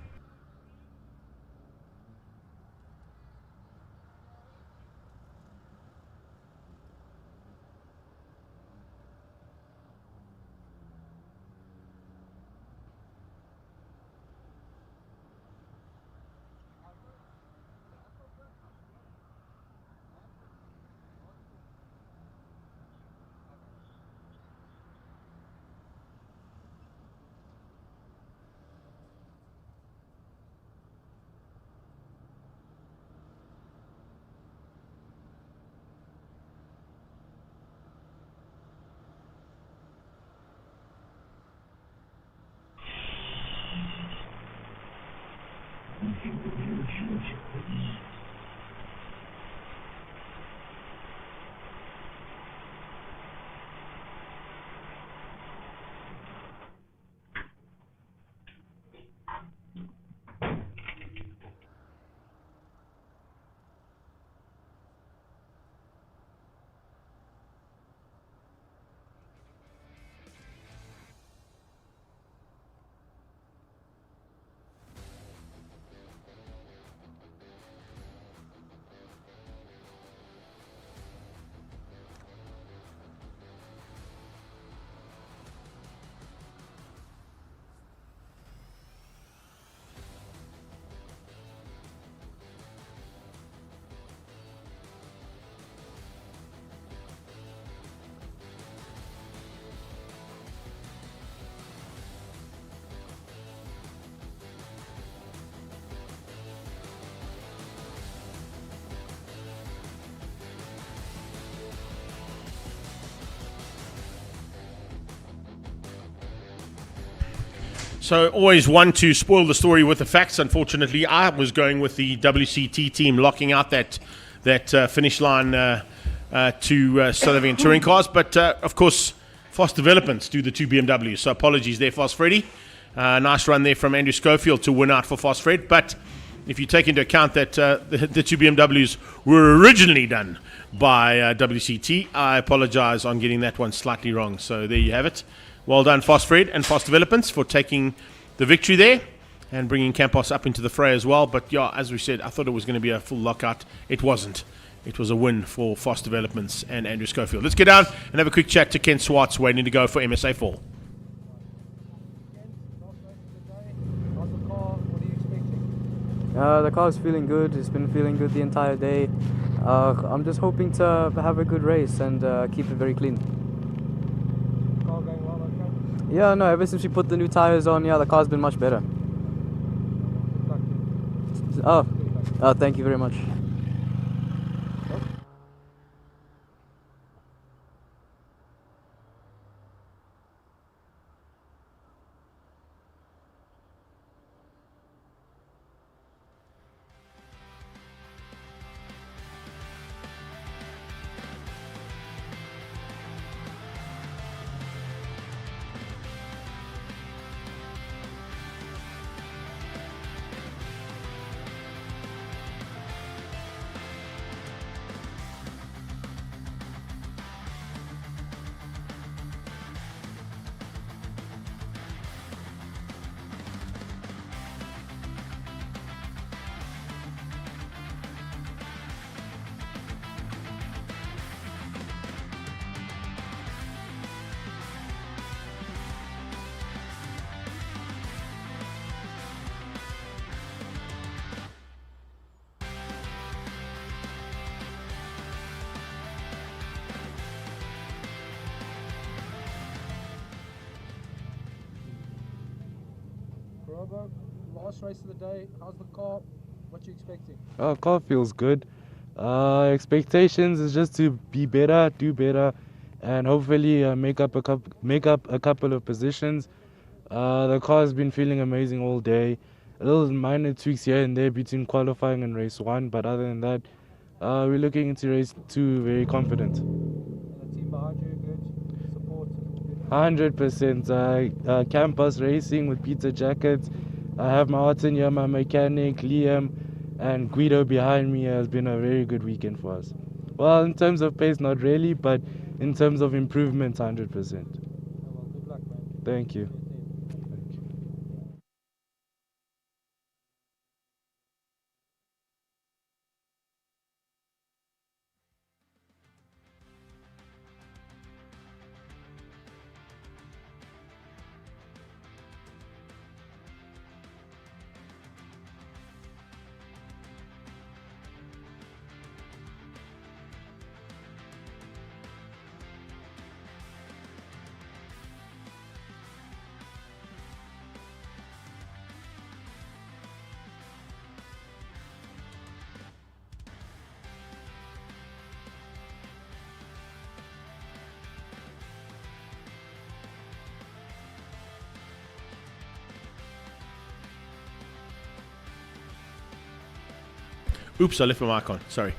So always one to spoil the story with the facts. Unfortunately, I was going with the WCT team locking out that finish line to South African touring cars. But of course, Fast Developments do the 2 BMWs. So apologies there, Fast Freddy. Nice run there from Andrew Schofield to win out for Fast Fred. But if you take into account that the 2 BMWs were originally done by WCT, I apologize on getting that one slightly wrong. So there you have it. Well done, Fast Fred and Fast Developments, for taking the victory there and bringing Campos up into the fray as well. But yeah, as we said, I thought it was going to be a full lockout. It wasn't. It was a win for Fast Developments and Andrew Schofield. Let's get down and have a quick chat to Ken Swartz, waiting to go for MSA4. The car's feeling good. It's been feeling good the entire day. I'm just hoping to have a good race and keep it very clean. Car going well, okay? Yeah, no, ever since we put the new tires on, yeah, the car's been much better. Oh, thank you very much. Robo, last race of the day. How's the car? What you expecting? Car feels good. Expectations is just to be better, do better, and hopefully make up a couple of positions. The car has been feeling amazing all day. A little minor tweaks here and there between qualifying and race 1, but other than that, we're looking into race 2 very confident. And the team behind you, good support? 100%. Campus Racing with Pizza Jackets. I have Martin here, my mechanic, Liam, and Guido behind me. Has been a very good weekend for us. Well, in terms of pace, not really, but in terms of improvement, 100%. Well, good luck, man. Thank you. Oops, I left my mic on. Sorry.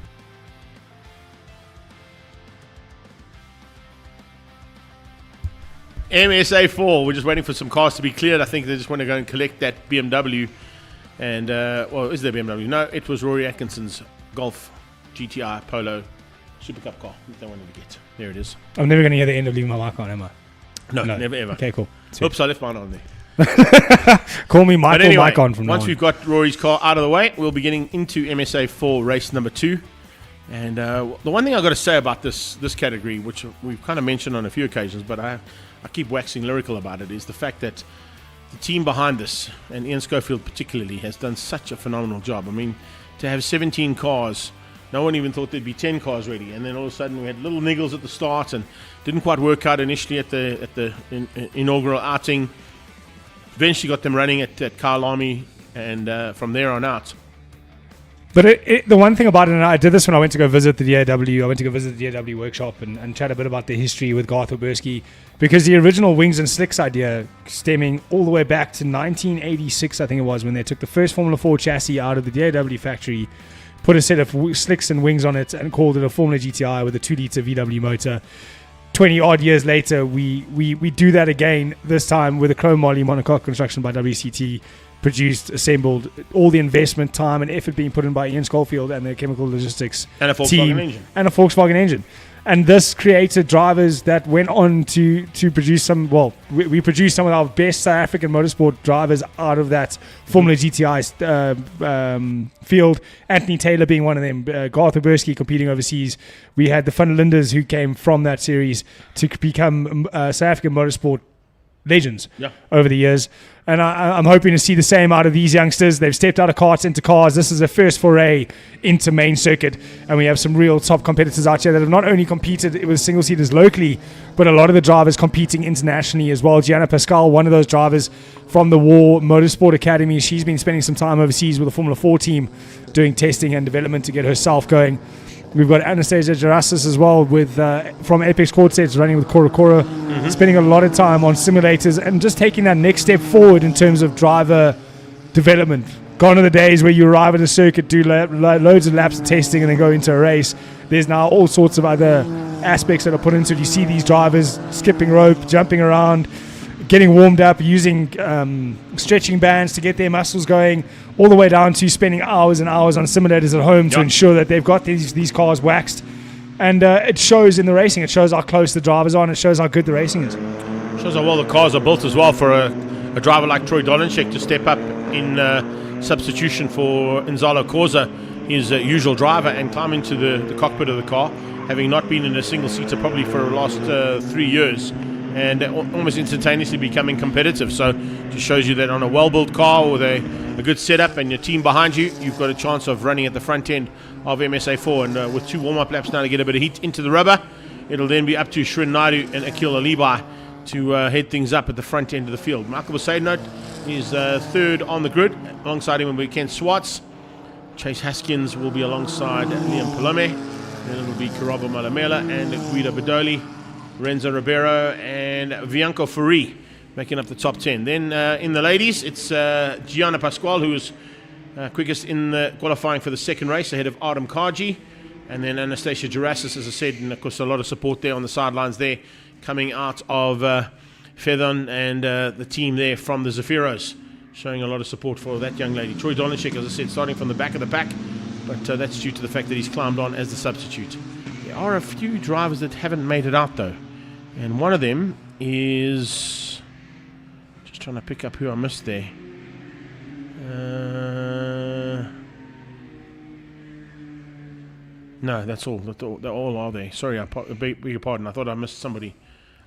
MSA4. We're just waiting for some cars to be cleared. I think they just want to go and collect that BMW. And, well, is there BMW? No, it was Rory Atkinson's Golf GTI Polo Super Cup car that they wanted to get. There it is. I'm never going to hear the end of leaving my mic on, am I? No, never ever. Okay, cool. Sweet. Oops, I left mine on there. Call me Michael Anyway, Mic on from now once on. we've got Rory's car out of the way, we'll be getting into MSA4 race number 2. And the one thing I've got to say about this category, which we've kind of mentioned on a few occasions, but I keep waxing lyrical about it, is the fact that the team behind this, and Ian Schofield particularly, has done such a phenomenal job. I mean, to have 17 cars, no one even thought there'd be 10 cars ready, and then all of a sudden we had little niggles at the start and didn't quite work out initially at the inaugural outing. Eventually got them running at Kyle Army, and from there on out. But the one thing about it, and I did this when I went to go visit the DAW, I went to go visit the DAW workshop and chat a bit about the history with Garth Oberski, because the original Wings and Slicks idea stemming all the way back to 1986, I think it was, when they took the first Formula 4 chassis out of the DAW factory, put a set of slicks and wings on it and called it a Formula GTI with a 2-litre VW motor. 20 odd years later, we do that again, this time with a chrome moly monocoque construction by WCT, produced, assembled, all the investment, time and effort being put in by Ian Schofield and the chemical logistics and a Volkswagen team engine. And a Volkswagen engine. And this created drivers that went on to produce some, well, we produced some of our best South African motorsport drivers out of that Formula GTI field. Anthony Taylor being one of them, Garth Oberski competing overseas. We had the Van Linders who came from that series to become South African motorsport legends over the years. And I'm hoping to see the same out of these youngsters. They've stepped out of karts into cars. This is their first foray into main circuit. And we have some real top competitors out here that have not only competed with single-seaters locally, but a lot of the drivers competing internationally as well. Gianna Pascal, one of those drivers from the War Motorsport Academy. She's been spending some time overseas with the Formula 4 team doing testing and development to get herself going. We've got Anastasia Gerassis as well with from Apex Court Sets, running with Cora Cora, spending a lot of time on simulators and just taking that next step forward in terms of driver development. Gone are the days where you arrive at a circuit, do loads of laps of testing and then go into a race. There's now all sorts of other aspects that are put into it. You see these drivers skipping rope, jumping around, getting warmed up, using stretching bands to get their muscles going, all the way down to spending hours and hours on simulators at home to ensure that they've got these cars waxed. And it shows in the racing. It shows how close the drivers are, and it shows how good the racing is. Shows how well the cars are built as well for a driver like Troy Dolenchek to step up in substitution for Inzalo Corsa, his usual driver, and climb into the cockpit of the car, having not been in a single-seater probably for the last 3 years, and almost instantaneously becoming competitive. So it just shows you that on a well-built car with a good setup and your team behind you, you've got a chance of running at the front end of MSA4. And with 2 warm-up laps now to get a bit of heat into the rubber, it'll then be up to Shrin Naidu and Akil Alibai to head things up at the front end of the field. Markable side note, is third on the grid. Alongside him will be Ken Swartz. Chase Haskins will be alongside Liam Palome. Then it will be Karabo Malamela and Guido Bedoli, Renzo Ribeiro and Bianco Furi making up the top 10. Then in the ladies, it's Gianna Pasquale, who was quickest in the qualifying for the second race ahead of Adam Kaji. And then Anastasia Jurasis, as I said, and of course a lot of support there on the sidelines there, coming out of Fedon and the team there from the Zafiros, showing a lot of support for that young lady. Troy Dolanchik, as I said, starting from the back of the pack, but that's due to the fact that he's climbed on as the substitute. There are a few drivers that haven't made it out though, and one of them is, just trying to pick up who I missed there. No, that's all. They all are there. Sorry, I beg your pardon. I thought I missed somebody.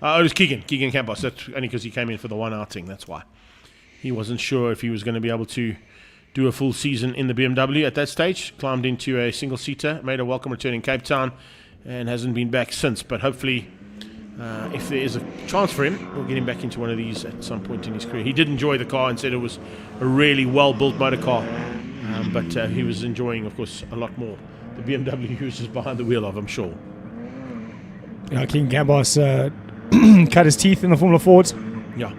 It was Keegan Campos. That's only because he came in for the one outing. That's why. He wasn't sure if he was going to be able to do a full season in the BMW at that stage. Climbed into a single-seater, made a welcome return in Cape Town, and hasn't been back since. But hopefully, if there is a chance for him, we'll get him back into one of these at some point in his career. He did enjoy the car and said it was a really well-built motor car. But he was enjoying, of course, a lot more the BMW he was just behind the wheel of, I'm sure. King Gambos cut his teeth in the Formula Fords. Yeah.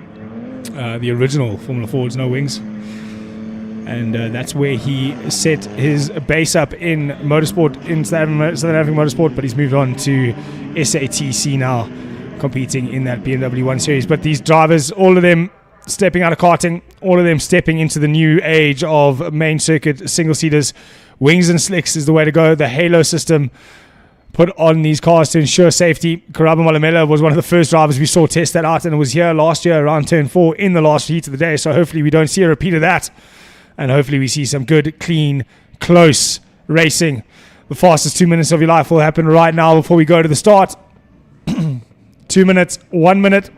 The original Formula Fords, no wings. And that's where he set his base up in motorsport, in Southern African Motorsport, but he's moved on to SATC now, competing in that BMW 1 Series. But these drivers, all of them stepping out of karting, all of them stepping into the new age of main circuit single-seaters. Wings and slicks is the way to go. The Halo system put on these cars to ensure safety. Karabo Malamela was one of the first drivers we saw test that out, and it was here last year around turn 4 in the last heat of the day. So hopefully we don't see a repeat of that, and hopefully we see some good, clean, close racing. The fastest 2 minutes of your life will happen right now before we go to the start. 2 minutes, 1 minute.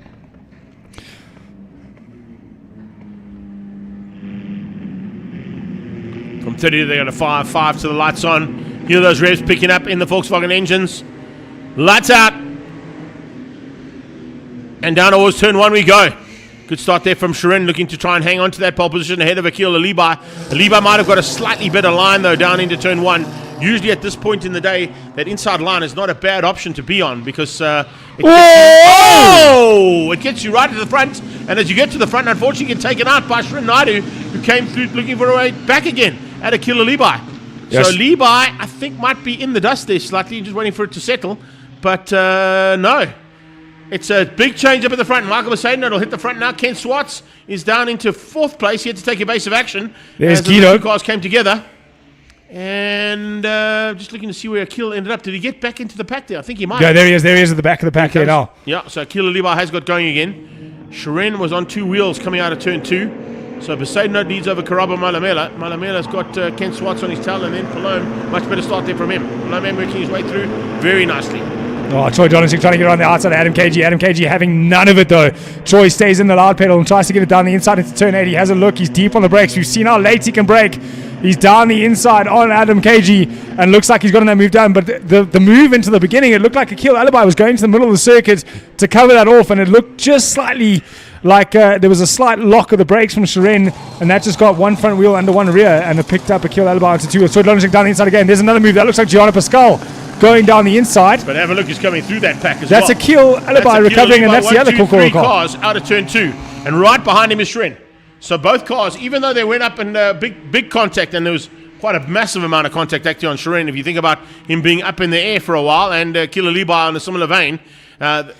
From 30 they go to 5 to the lights on. Hear those revs picking up in the Volkswagen engines. Lights out. And down towards turn 1 we go. Good start there from Shirin, looking to try and hang on to that pole position ahead of Akil Alibai. Alibai might have got a slightly better line though down into turn 1. Usually at this point in the day, that inside line is not a bad option to be on, because it gets you right to the front. And as you get to the front, unfortunately you get taken out by Shirin Naidu, who came through looking for a way back again at Akil Alibai. Yes. So Alibai, I think, might be in the dust there slightly, just waiting for it to settle. But no. It's a big change up at the front. Michael Mercedes will hit the front now. Ken Swartz is down into 4th place. He had to take a base of action. There's as Guido. The two cars came together. And just looking to see where Akil ended up. Did he get back into the pack there? I think he might. Yeah, there he is. There he is at the back of the pack here now. Yeah, so Akil Alibai has got going again. Shirin was on 2 wheels coming out of turn 2. So Besaidnot leads over Karabo Malamela. Malamela's got Ken Swartz on his tail, and then Palome. Much better start there from him. Palome working his way through very nicely. Oh, Troy Dolanchik trying to get around the outside of Adam KG. Adam KG having none of it though. Troy stays in the loud pedal and tries to get it down the inside into turn 8. He has a look. He's deep on the brakes. We've seen how late he can brake. He's down the inside on Adam KG and looks like he's got that move down. But the move into the beginning, it looked like Akil Alibai was going to the middle of the circuit to cover that off, and it looked just slightly like there was a slight lock of the brakes from Shirin, and that just got one front wheel under one rear, and it picked up Akil Alibai onto 2. Troy Dolanchik down the inside again. There's another move. That looks like Gianna Pascal going down the inside. But have a look, he's coming through that pack as that's well. Akil Alibai recovering, and that's the other Kokoro car. Cars out of turn 2, and right behind him is Shirin. So both cars, even though they went up in big contact, and there was quite a massive amount of contact actually on Shirin, if you think about him being up in the air for a while, and Akil Alibai on a similar vein.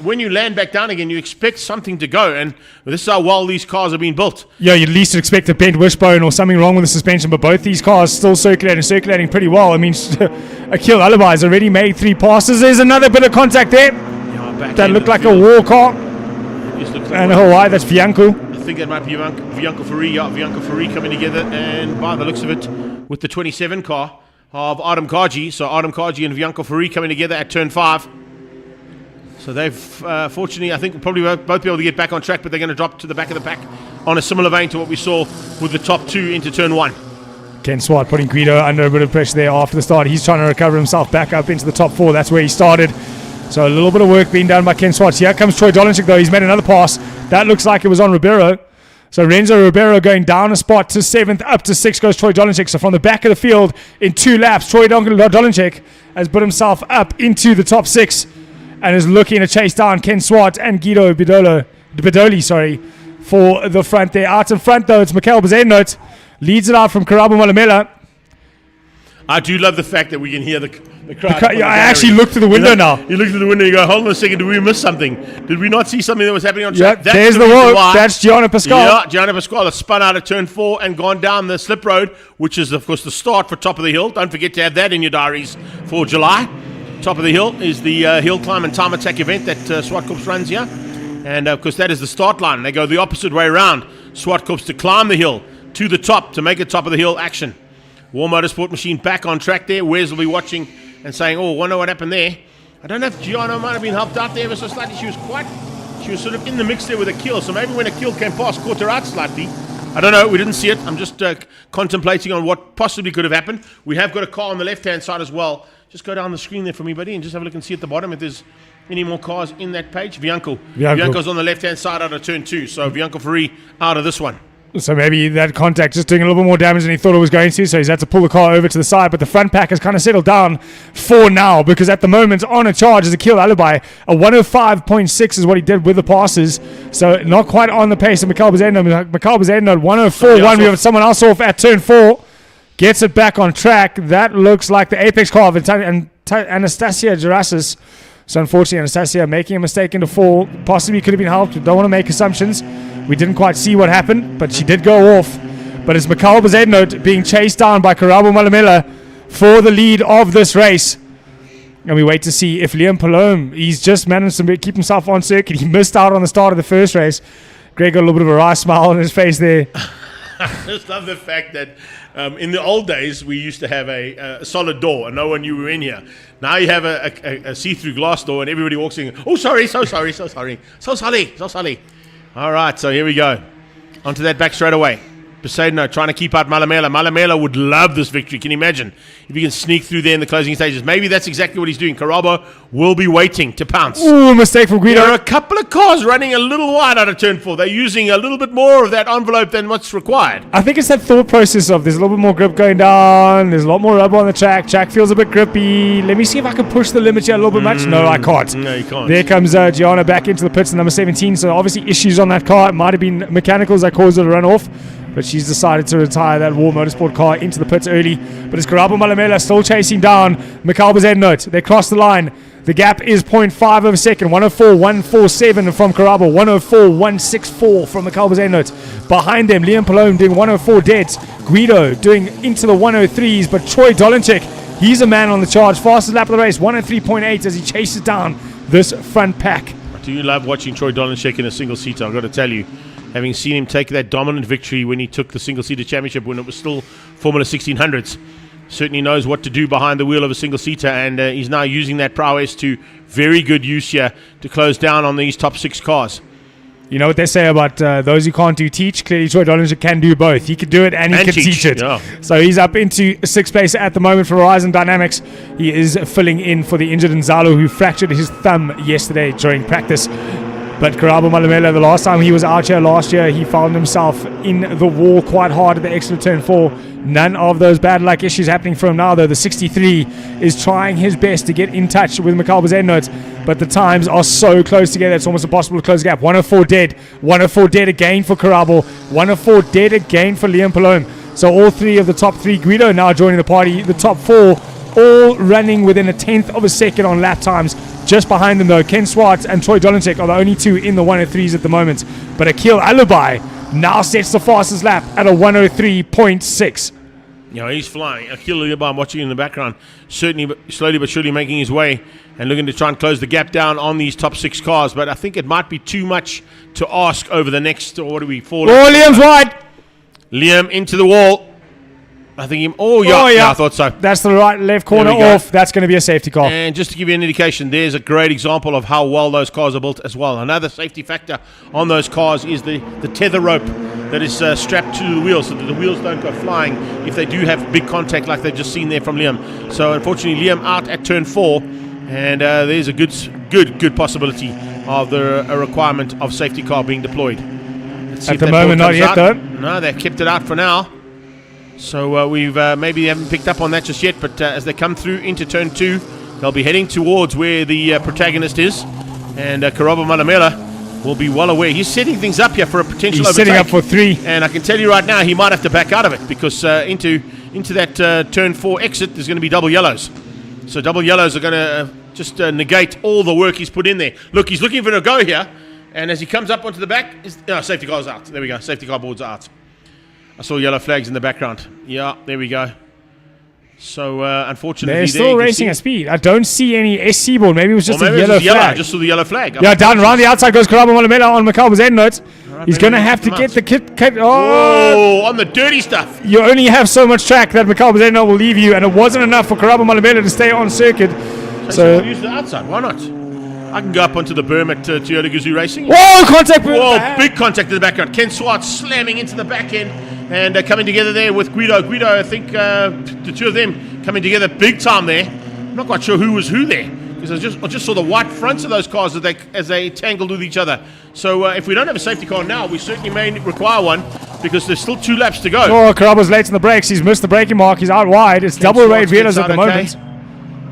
When you land back down again, you expect something to go, and this is how well these cars are being built. Yeah, you'd at least expect a bent wishbone or something wrong with the suspension, but both these cars still circulating pretty well. I mean, Akil Alibai has already made 3 passes. There's another bit of contact there. Yeah, that looked like a war car. And Hawaii, that's Bianco. I think that might be Bianco Furi. Yeah, Bianco Furi coming together, and by the looks of it, with the 27 car of Adam Kaji. So Adam Kaji and Bianco Furi coming together at turn 5. So they've, fortunately, I think will probably both be able to get back on track, but they're going to drop to the back of the pack on a similar vein to what we saw with the top 2 into turn 1. Ken Swart putting Guido under a bit of pressure there after the start. He's trying to recover himself back up into the top 4. That's where he started. So a little bit of work being done by Ken Swart. Here comes Troy Dolanchik though. He's made another pass. That looks like it was on Ribeiro. So Renzo Ribeiro going down a spot to 7th, up to 6th goes Troy Dolinchik. So from the back of the field in 2 laps, Troy Dolinchik has put himself up into the top 6 and is looking to chase down Ken Swart and Guido Bedoli, for the front there. Out in front though, it's Michael Bezenot. Leads it out from Karabo Malamela. I do love the fact that we can hear the crowd. I actually looked through the window now. You look through the window and you go, hold on a second, did we miss something? Did we not see something that was happening on track? Yeah, there's the road. That's Gianna Pascal. Yeah, Gianna Pascal has spun out of turn 4 and gone down the slip road, which is, of course, the start for Top of the Hill. Don't forget to have that in your diaries for July. Top of the Hill is the hill climb and time attack event that Zwartkops runs here. And, of course, that is the start line. They go the opposite way around. Zwartkops to climb the hill to the top to make it Top of the Hill action. War Motorsport machine back on track there. Wes will be watching and saying, oh, wonder what happened there. I don't know if Gianna might have been helped out there ever so slightly. She was sort of in the mix there with a kill. So maybe when a kill came past, caught her out slightly. I don't know. We didn't see it. I'm just contemplating on what possibly could have happened. We have got a car on the left-hand side as well. Just go down the screen there for me, buddy, and just have a look and see at the bottom if there's any more cars in that page. Bianco's on the left-hand side out of turn 2. So Bianco Ferri out of this one. So maybe that contact just doing a little bit more damage than he thought it was going to. So he's had to pull the car over to the side. But the front pack has kind of settled down for now, because at the moment on a charge is a kill alibi. A 105.6 is what he did with the passes. So not quite on the pace of Mikhail Bezedno. Mikhail Bezedno at 104.1. We have someone else off at turn 4. Gets it back on track. That looks like the apex car of Anastasia Gerasis. So unfortunately, Anastasia making a mistake into fall. Possibly could have been helped. We don't want to make assumptions. We didn't quite see what happened, but she did go off. But it's Mikhail Bezednot being chased down by Karabo Malamela for the lead of this race. And we wait to see if Liam Palome, he's just managed to keep himself on circuit. He missed out on the start of the first race. Greg got a little bit of a wry smile on his face there. I just love the fact that in the old days, we used to have a solid door and no one knew we were in here. Now you have a see-through glass door and everybody walks in. Oh, sorry, so sorry. All right, so here we go. Onto that back straight away. Poseidon trying to keep out Malamela. Malamela would love this victory. Can you imagine if he can sneak through there in the closing stages? Maybe that's exactly what he's doing. Karabo will be waiting to pounce. Ooh, mistake from Guido. There are a couple of cars running a little wide out of turn 4. They're using a little bit more of that envelope than what's required. I think it's that thought process of there's a little bit more grip going down. There's a lot more rubber on the track. Track feels a bit grippy. Let me see if I can push the limit here a little bit much. No, I can't. No, you can't. There comes Gianna back into the pits, number 17. So obviously issues on that car. It might have been mechanicals that caused it to run off. But she's decided to retire that War Motorsport car into the pits early. But it's Karabo Malamela still chasing down Mikhail Bezednot. They cross the line. The gap is 0.5 of a second. 104.147 from Karabo. 104.164 from Mikhail Bezednot. Behind them, Liam Palome doing 104 deads. Guido doing into the 103s. But Troy Dolinchik, he's a man on the charge. Fastest lap of the race, 103.8 as he chases down this front pack. I do love watching Troy Dolinchik in a single seater, I've got to tell you. Having seen him take that dominant victory when he took the single-seater championship when it was still Formula 1600s. Certainly knows what to do behind the wheel of a single-seater, and he's now using that prowess to very good use here to close down on these top 6 cars. You know what they say about those who can't do teach? Clearly, Troy Dolinchik can do both. He can do it and he can teach it. Yeah. So he's up into 6th place at the moment for Horizon Dynamics. He is filling in for the injured Nzalo, who fractured his thumb yesterday during practice. But Karabo Malamela, the last time he was out here last year, he found himself in the wall quite hard at the extra turn 4. None of those bad luck issues happening for him now, though. The 63 is trying his best to get in touch with Mikhail Bezednot, but the times are so close together, it's almost impossible to close the gap. 104 dead. 104 dead again for Karabo. 104 dead again for Liam Palome. So all 3 of the top 3, Guido now joining the party. The top 4 all running within a 1/10 of a second on lap times. Just behind them, though, Ken Swart and Troy Dolinchik are the only 2 in the 103s at the moment. But Akil Alibi now sets the fastest lap at a 103.6. You know, he's flying. Akil Alibi, I'm watching in the background, certainly slowly but surely making his way and looking to try and close the gap down on these top 6 cars. But I think it might be too much to ask over the next, or what do we fall? Oh, Liam's wide. Liam into the wall. I think him. Oh, yeah, I thought so. That's the left corner off. That's going to be a safety car. And just to give you an indication, there's a great example of how well those cars are built as well. Another safety factor on those cars is the tether rope that is strapped to the wheels so that the wheels don't go flying if they do have big contact like they've just seen there from Liam. So unfortunately, Liam out at turn 4, and there's a good possibility of a requirement of safety car being deployed. See At if the that moment, ball not comes yet, out. though. No, they've kept it out for now. So maybe they haven't picked up on that just yet, but as they come through into turn 2, they'll be heading towards where the protagonist is, and Karabo Malamela will be well aware. He's setting things up here for a potential overtake. He's setting up for 3. And I can tell you right now, he might have to back out of it, because into that turn 4 exit, there's going to be double yellows. So double yellows are going to just negate all the work he's put in there. Look, he's looking for a go here, and as he comes up onto the back, safety car's out. There we go, safety car boards are out. I saw yellow flags in the background. Yeah, there we go. So, unfortunately, they're still racing at speed. I don't see any SC board. Maybe it was just a yellow flag. I just saw the yellow flag. Yeah, down around the outside goes Karabo Malamela on McCallum's end note. He's going to have to get the kit. Oh, on the dirty stuff. You only have so much track that McCallum's end note will leave you, and it wasn't enough for Karabo Malamela to stay on circuit. So I'll use the outside. Why not? I can go up onto the berm at Toyota Gazoo Racing. Whoa, contact! Whoa, big contact in the background. Ken Swart slamming into the back end and coming together there with Guido. Guido, I think the two of them coming together big time there. I'm not quite sure who was who there, because I just saw the white fronts of those cars as they tangled with each other. So if we don't have a safety car now, we certainly may require one, because there's still 2 laps to go. Oh, Karabo's late in the brakes. He's missed the braking mark. He's out wide. It's double rate wheelers at the moment.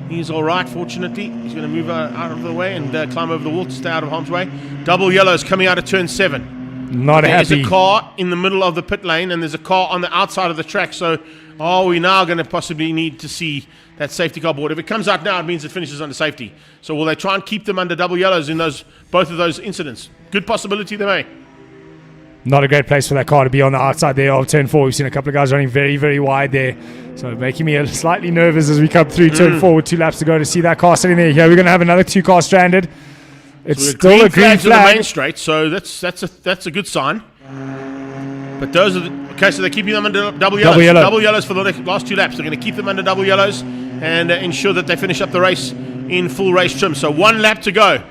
He's all right, fortunately. He's going to move out of the way and climb over the wall to stay out of harm's way. Double yellows coming out of turn 7. Not happy. There's a car in the middle of the pit lane, and there's a car on the outside of the track. So are we now going to possibly need to see that safety car board? If it comes out now, it means it finishes under safety. So will they try and keep them under double yellows in both of those incidents? Good possibility they may. Not a great place for that car to be on the outside there of turn 4. We've seen a couple of guys running very, very wide there. So making me slightly nervous as we come through turn 4 with 2 laps to go to see that car sitting there. Here we're going to have another 2 cars stranded. It's So still a green on the flag. main straight, so that's a good sign. But those are okay. So they're keeping them under double yellows. Double yellow. For the last 2 laps. They're going to keep them under double yellows and ensure that they finish up the race in full race trim. So 1 lap to go.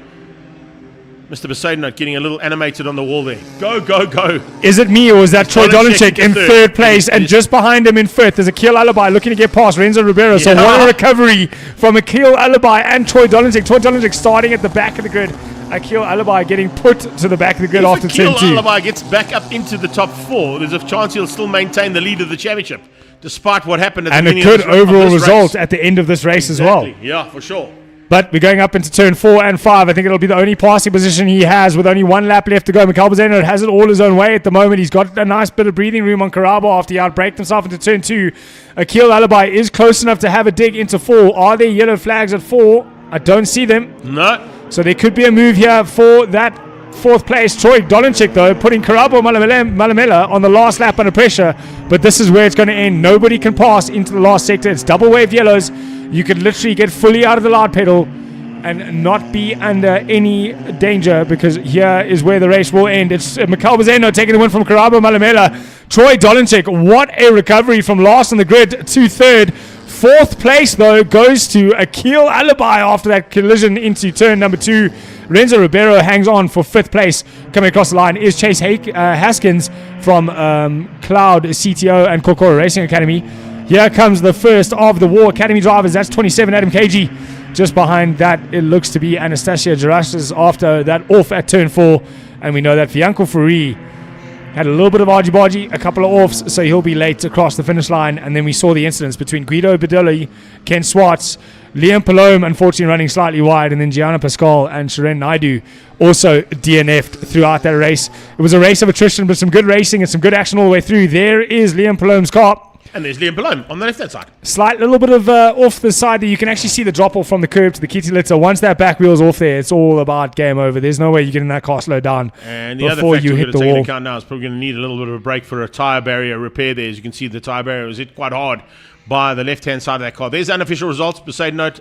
Mr. Besaidenote getting a little animated on the wall there. Go, go, go. Is it me, or is that Troy Dolenchik in third place? It And is. just behind him in fifth, there's Akil Alibi looking to get past Renzo Ribeiro. So Yeah. what a recovery from Akil Alibi and Troy Dolenchik. Troy Dolenchik starting at the back of the grid. Akil Alibi getting put to the back of the grid after turn 2. Alibi gets back up into the top 4. There's a chance he'll still maintain the lead of the championship, despite what happened at And the a beginning good of this overall race. result at the end of this race as well. Yeah, for sure. But we're going up into turn 4 and 5. I think it'll be the only passing position he has with only 1 lap left to go. Mikhail Bazeno has it all his own way at the moment. He's got a nice bit of breathing room on Karabo after he outbraked himself into turn 2. Akil Alibi is close enough to have a dig into 4. Are there yellow flags at 4? I don't see them. No. So there could be a move here for that 4th place. Troy Dolenchik, though, putting Karabo Malamela on the last lap under pressure. But this is where it's going to end. Nobody can pass into the last sector. It's double waved yellows. You could literally get fully out of the loud pedal and not be under any danger, because here is where the race will end. It's Mikhail Bazeno taking the win from Karabo Malamela. Troy Dolenchik, what a recovery from last on the grid to third. 4th place, though, goes to Akil Alibi after that collision into turn number 2. Renzo Ribeiro hangs on for 5th place. Coming across the line is Chase Haskins from Cloud CTO and Kokoro Racing Academy. Here comes the first of the War Academy drivers. That's 27 Adam KG. Just behind that, it looks to be Anastasia Jarashas after that off at turn 4. And we know that Fianco Furi had a little bit of argy-bargy, a couple of offs, so he'll be late across the finish line. And then we saw the incidents between Guido Bedilli, Ken Swartz, Liam Palome, unfortunately running slightly wide, and then Gianna Pascal and Sharon Naidu also DNF'd throughout that race. It was a race of attrition, but some good racing and some good action all the way through. There is Liam Palome's car. And there's Liam Palome on the left-hand side. Slight little bit of off the side there. You can actually see the drop-off from the curb to the Kitty Litter. Once that back wheel's off there, it's all about game over. There's no way you're getting that car slowed down And the before other factor you we're hit going to the take into wall. account now is probably going to need a little bit of a break for a tyre barrier repair there. As you can see, the tyre barrier was hit quite hard by the left-hand side of that car. There's unofficial results. Besaidenote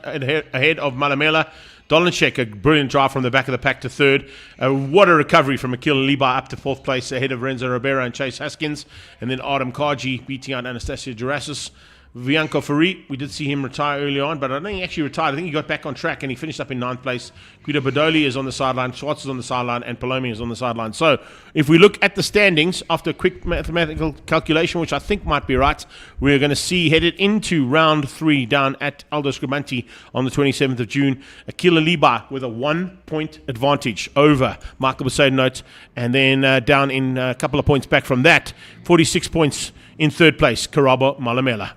ahead of Malamela. Dolenchik, a brilliant drive from the back of the pack to third. What a recovery from Akil Alibi up to 4th place ahead of Renzo Ribeiro and Chase Haskins. And then Adam Kaji beating out Anastasia Jurasis Bianco Ferri, we did see him retire early on, but I don't think he actually retired. I think he got back on track and he finished up in 9th place. Guido Badoli is on the sideline, Schwartz is on the sideline, and Palomi is on the sideline. So if we look at the standings, after a quick mathematical calculation, which I think might be right, we're going to see headed into round 3 down at Aldo Scribanti on the 27th of June, Akila Liba with a 1-point advantage over Michael Besaidenote, and then down in a couple of points back from that, 46 points in 3rd place, Karabo Malamela.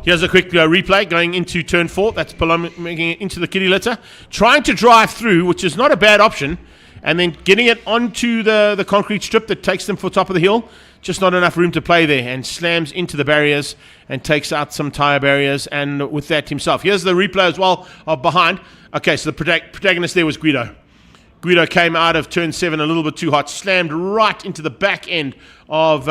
Here's a quick replay going into turn 4. That's Paloma making it into the kiddie litter. Trying to drive through, which is not a bad option, and then getting it onto the concrete strip that takes them for top of the hill. Just not enough room to play there, and slams into the barriers and takes out some tyre barriers, and with that himself. Here's the replay as well of behind. Okay, so the protagonist there was Guido. Guido came out of turn 7 a little bit too hot, slammed right into the back end of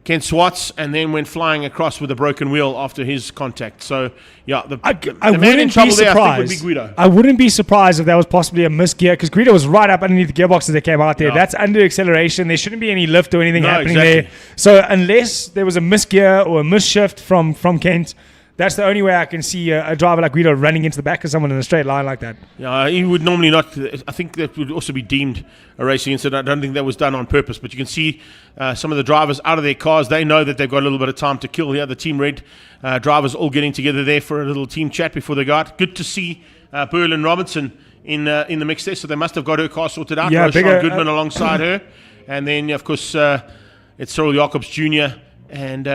Ken Swartz, and then went flying across with a broken wheel after his contact. So, yeah, the man in trouble there, I think, would be Guido. I wouldn't be surprised if that was possibly a misgear, because Guido was right up underneath the gearbox as they came out there. Yeah. That's under acceleration. There shouldn't be any lift or anything happening there. So unless there was a misgear or a misshift from Kent, that's the only way I can see a driver like Guido running into the back of someone in a straight line like that. Yeah, he would normally not. I think that would also be deemed a racing incident. I don't think that was done on purpose, but you can see some of the drivers out of their cars. They know that they've got a little bit of time to kill here. The Team Red drivers all getting together there for a little team chat before they go out. Good to see Berlin Robinson in the mix there, so they must have got her car sorted out. Yeah, Roshan Goodman alongside her. And then, of course, it's Cyril Jacobs Jr. and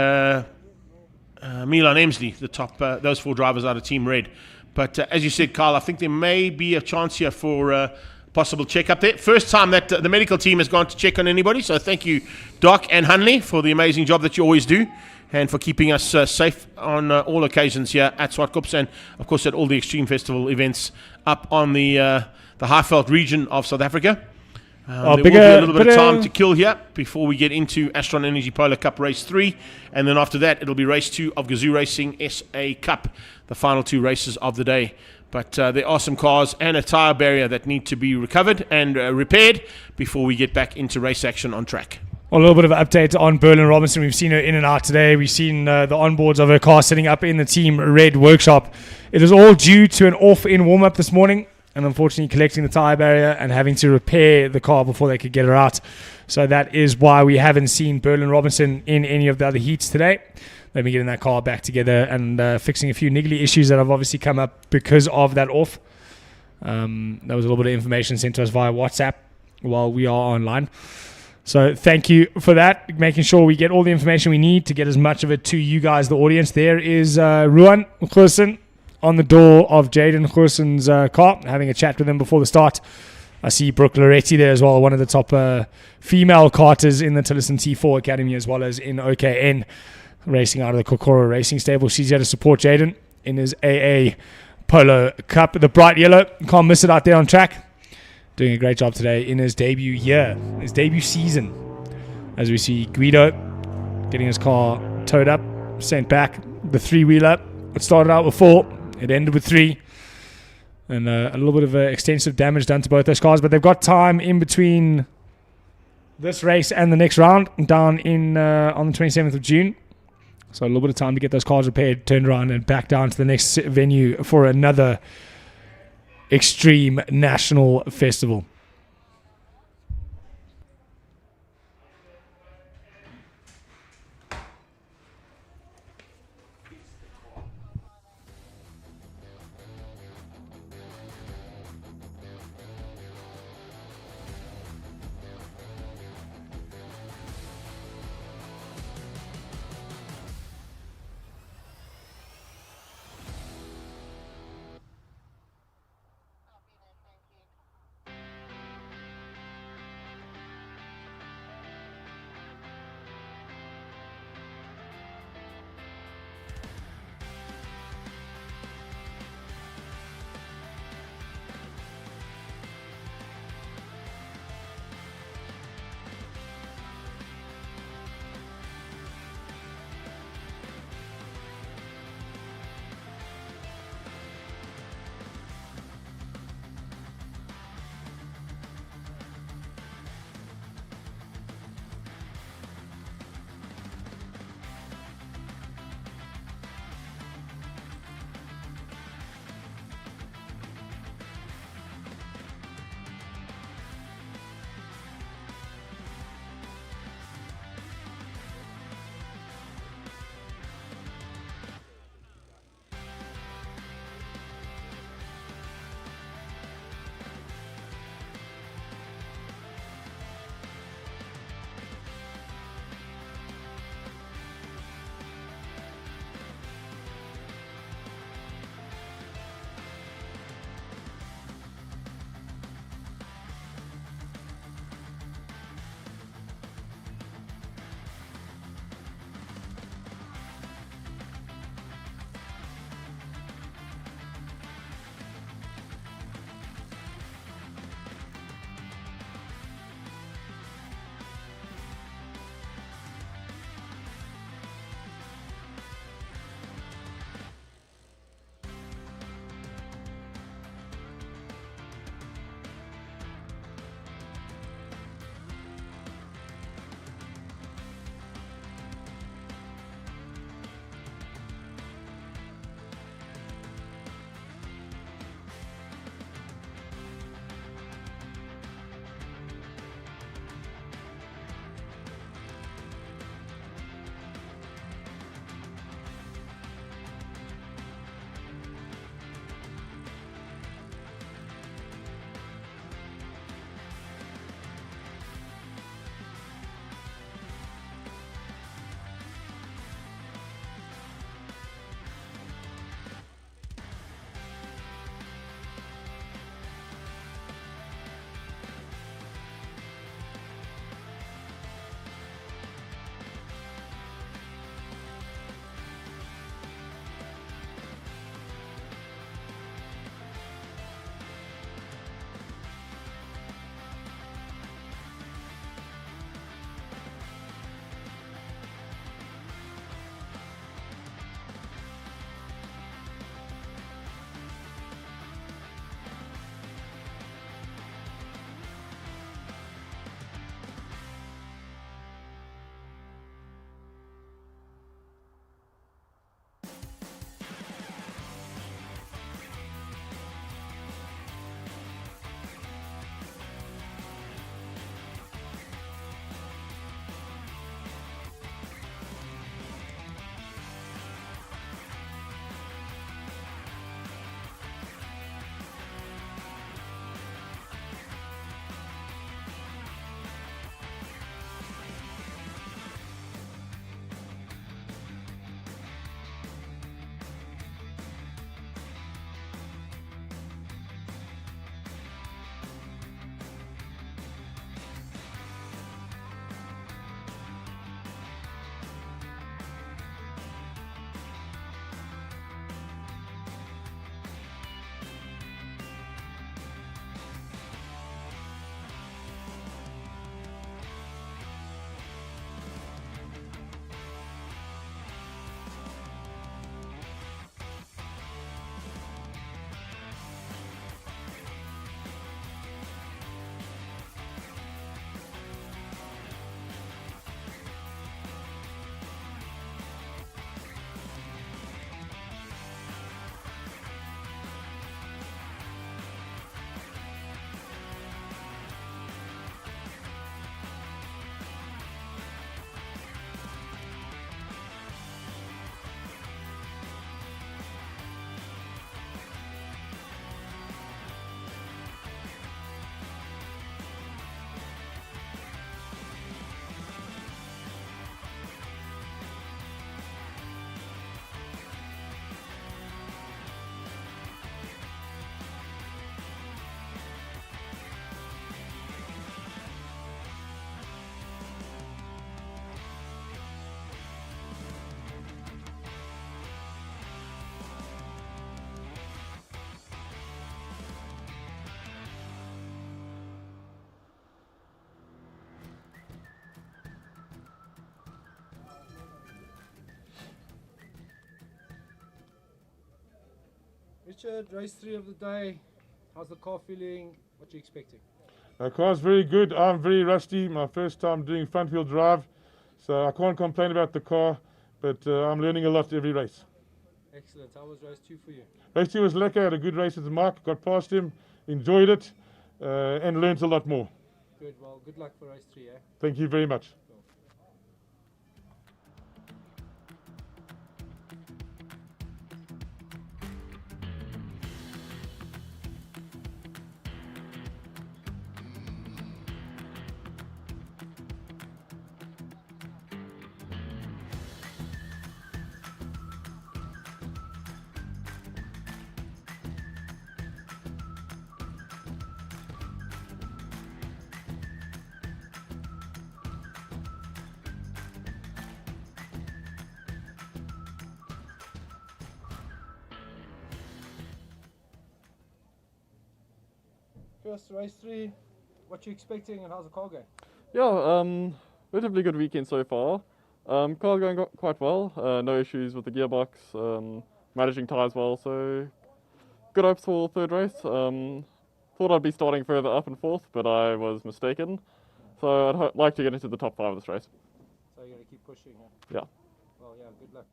Milan Emsley, the top, those 4 drivers out of Team Red. But as you said, Carl, I think there may be a chance here for possible check-up there. First time that the medical team has gone to check on anybody, so thank you, Doc and Hunley, for the amazing job that you always do, and for keeping us safe on all occasions here at Zwartkops, and of course at all the Extreme Festival events up on the Highveld region of South Africa. There will be a little bit of time to kill here before we get into Astron Energy Polo Cup Race 3, and then after that it'll be Race 2 of Gazoo Racing SA Cup, the final 2 races of the day. But there are some cars and a tyre barrier that need to be recovered and repaired before we get back into race action on track. A little bit of an update on Berlin Robinson. We've seen her in and out today. We've seen the onboards of her car sitting up in the Team Red workshop. It is all due to an off-in warm-up this morning, and unfortunately collecting the tyre barrier and having to repair the car before they could get her out. So that is why we haven't seen Berlin Robinson in any of the other heats today. They've been getting that car back together and fixing a few niggly issues that have obviously come up because of that off. There was a little bit of information sent to us via WhatsApp while we are online. So thank you for that, making sure we get all the information we need to get as much of it to you guys, the audience. There is Ruan Khurson on the door of Jaden Khursen's car, having a chat with him before the start. I see Brooke Loretti there as well, one of the top female karters in the Tillison T4 Academy, as well as in OKN, racing out of the Kokoro Racing Stable. She's here to support Jaden in his AA Polo Cup. The bright yellow, can't miss it out there on track. Doing a great job today in his debut year, his debut season. As we see Guido getting his car towed up, sent back. The 3-wheeler, it started out with 4, it ended with 3. And a little bit of extensive damage done to both those cars, but they've got time in between this race and the next round down in on the 27th of June. So a little bit of time to get those cars repaired, turned around, and back down to the next venue for another Extreme National Festival. Richard, race 3 of the day. How's the car feeling? What are you expecting? The car's very good. I'm very rusty. My first time doing front wheel drive. So I can't complain about the car. But I'm learning a lot every race. Excellent. How was race 2 for you? Race 2 was lekker. I had a good race with Mark. Got past him. Enjoyed it. And learned a lot more. Good. Well, good luck for race 3, eh? Thank you very much. First race 3, what you expecting and how's the car going? Yeah, relatively good weekend so far. Car's going quite well. No issues with the gearbox. Managing tyres well, so good hopes for third race. Thought I'd be starting further up and fourth, but I was mistaken. So I'd like to get into the top 5 of this race. So you're going to keep pushing, huh? Yeah. Well, yeah, good luck.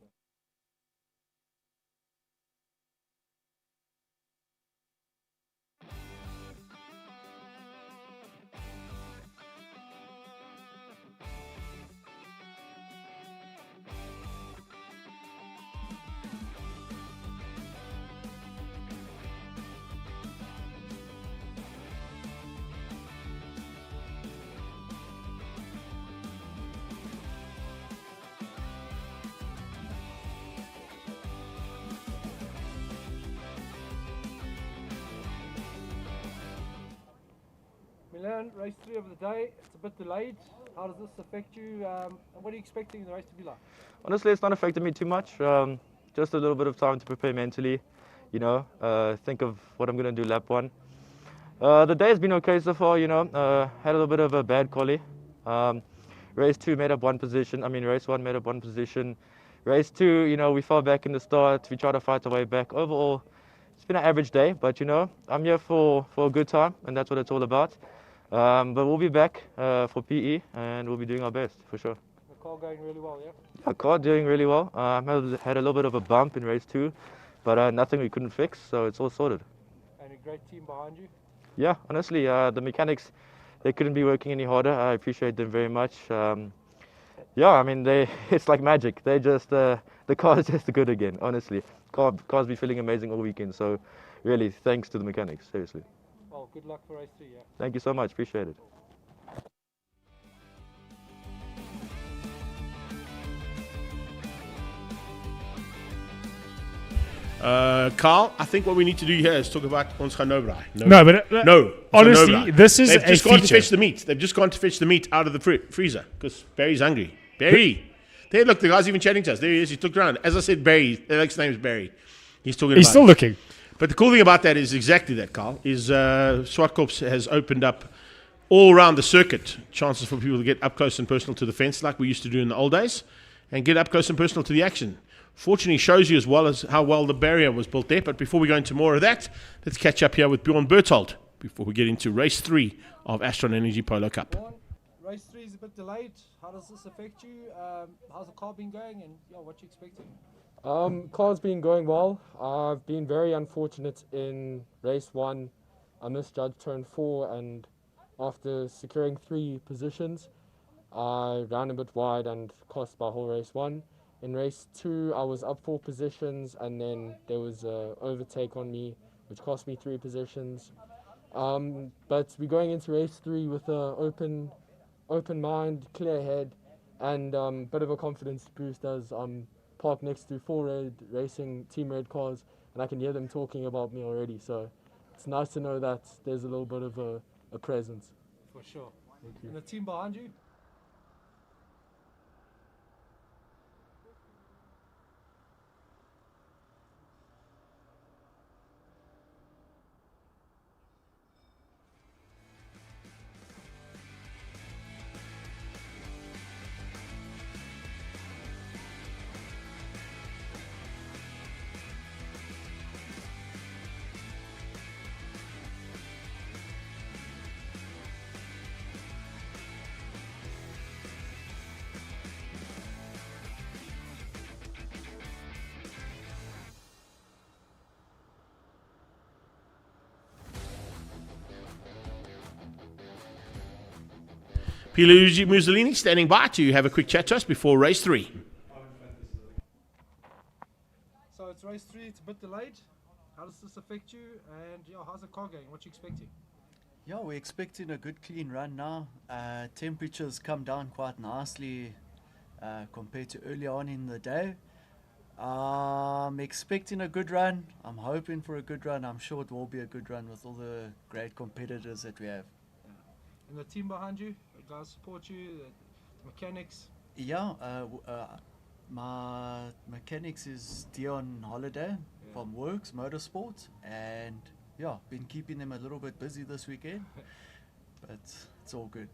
Milan, race 3 of the day. It's a bit delayed. How does this affect you? And what are you expecting the race to be like? Honestly, it's not affected me too much. Just a little bit of time to prepare mentally, think of what I'm going to do lap 1. The day has been okay so far, had a little bit of a bad quali. Race 2 made up 1 position. Race 1 made up 1 position. Race 2, we fell back in the start. We tried to fight our way back. Overall, it's been an average day, but I'm here for a good time, and that's what it's all about. But we'll be back for PE, and we'll be doing our best, for sure. The car going really well, yeah? Yeah, car doing really well. Had a little bit of a bump in race 2, but nothing we couldn't fix, so it's all sorted. And a great team behind you? Yeah, honestly, the mechanics, they couldn't be working any harder. I appreciate them very much. It's like magic. They just, the car is just good again, honestly. Car's been feeling amazing all weekend, so really, thanks to the mechanics, seriously. Well, good luck for race 3, yeah? Thank you so much, appreciate it. Carl, I think what we need to do here is talk about ons gaan nou braai. No, honestly, this is They've just a gone to feature. fetch the meat. They've just gone to fetch the meat out of the freezer because Barry's hungry. Barry! There, look, the guy's even chatting to us. There he is. He looked around. As I said, Barry. Alex's name is Barry. He's talking. He's still looking. But the cool thing about that is exactly that, Carl. Is Zwartkops has opened up all around the circuit chances for people to get up close and personal to the fence, like we used to do in the old days, and get up close and personal to the action. Fortunately, shows you as well as how well the barrier was built there. But before we go into more of that, let's catch up here with Bjorn Berthold before we get into race 3 of Astron Energy Polo Cup. Race 3 is a bit delayed. How does this affect you? How's the car been going, and what you expecting? Car's been going well. I've been very unfortunate in race 1. I misjudged turn 4, and after securing 3 positions, I ran a bit wide and cost my whole race 1. In race 2, I was up 4 positions, and then there was an overtake on me, which cost me 3 positions. But we're going into race 3 with an open mind, clear head, and a bit of a confidence boost as I'm parked next to 4 red racing team red cars, and I can hear them talking about me already. So it's nice to know that there's a little bit of a presence. For sure. And the team behind you? Pierluigi Mussolini standing by to have a quick chat to us before race 3. So it's race 3, it's a bit delayed. How does this affect you? And yeah, how's the car going? What you expecting? Yeah, we're expecting a good clean run now. Temperatures come down quite nicely compared to earlier on in the day. I'm expecting a good run. I'm hoping for a good run. I'm sure it will be a good run with all the great competitors that we have. And the team behind you, the guys support you, the mechanics? Yeah, my mechanics is Dion Holiday from Works Motorsport, and yeah, been keeping them a little bit busy this weekend, but it's all good.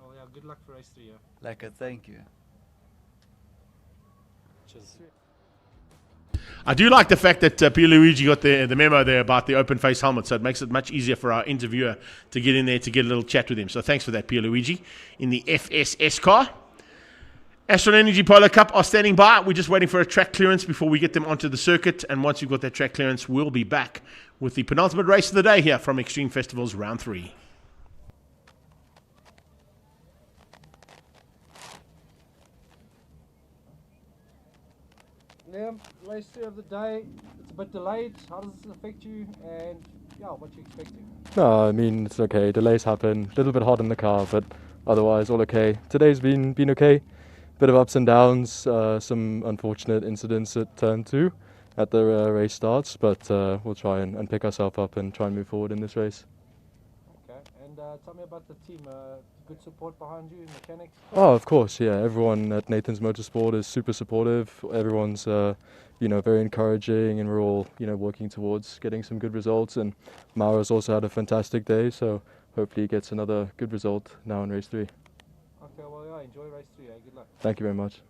Well, yeah, good luck for race 3. Like thank you. Cheers. I do like the fact that Pierluigi got the memo there about the open face helmet, so it makes it much easier for our interviewer to get in there to get a little chat with him. So thanks for that, Pierluigi. In the FSS car, Astron Energy Polo Cup are standing by. We're just waiting for a track clearance before we get them onto the circuit, and once we've got that track clearance, we'll be back with the penultimate race of the day here from Extreme Festivals Round 3. Liam, race 3 of the day, it's a bit delayed. How does this affect you? And yeah, what you expecting? No, I mean, it's okay. Delays happen. A little bit hot in the car, but otherwise all okay. Today's been okay. Bit of ups and downs, some unfortunate incidents at turn 2 at the race starts, but we'll try and pick ourselves up and try and move forward in this race. Okay, and tell me about the team. Good support behind you, mechanics? Oh, of course, yeah. Everyone at Nathan's Motorsport is super supportive. Everyone's, very encouraging, and we're all, working towards getting some good results. And Maura's also had a fantastic day, so hopefully he gets another good result now in race 3. Okay, well, yeah, enjoy race 3. Good luck. Thank you very much.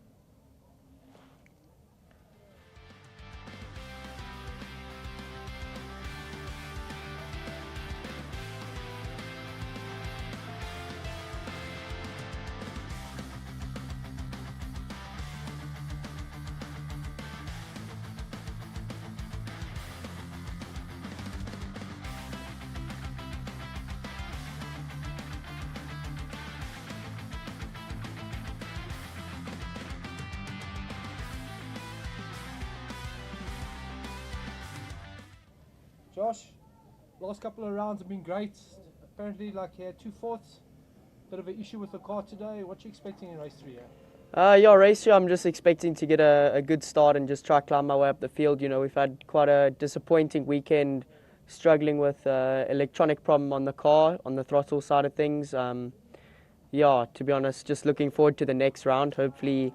Josh, last couple of rounds have been great. Apparently, he had 2 fourths. Bit of an issue with the car today. What you expecting in race 3? Race 3, I'm just expecting to get a good start and just try to climb my way up the field. We've had quite a disappointing weekend, struggling with electronic problem on the car, on the throttle side of things. To be honest, just looking forward to the next round. Hopefully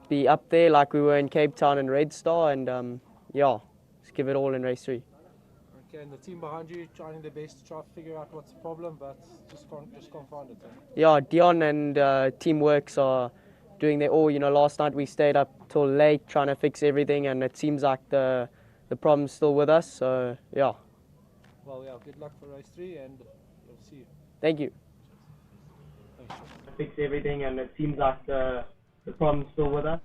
be up there like we were in Cape Town and Red Star, and just give it all in race 3. Okay, and the team behind you trying their best to try to figure out what's the problem, but just can't find it. Dion and Team Works are doing their all. Last night we stayed up till late trying to fix everything, and it seems like the problem's still with us. So Well, good luck for race 3, and we'll see you. Thank you. Thanks. Fix everything, and it seems like the problem's still with us.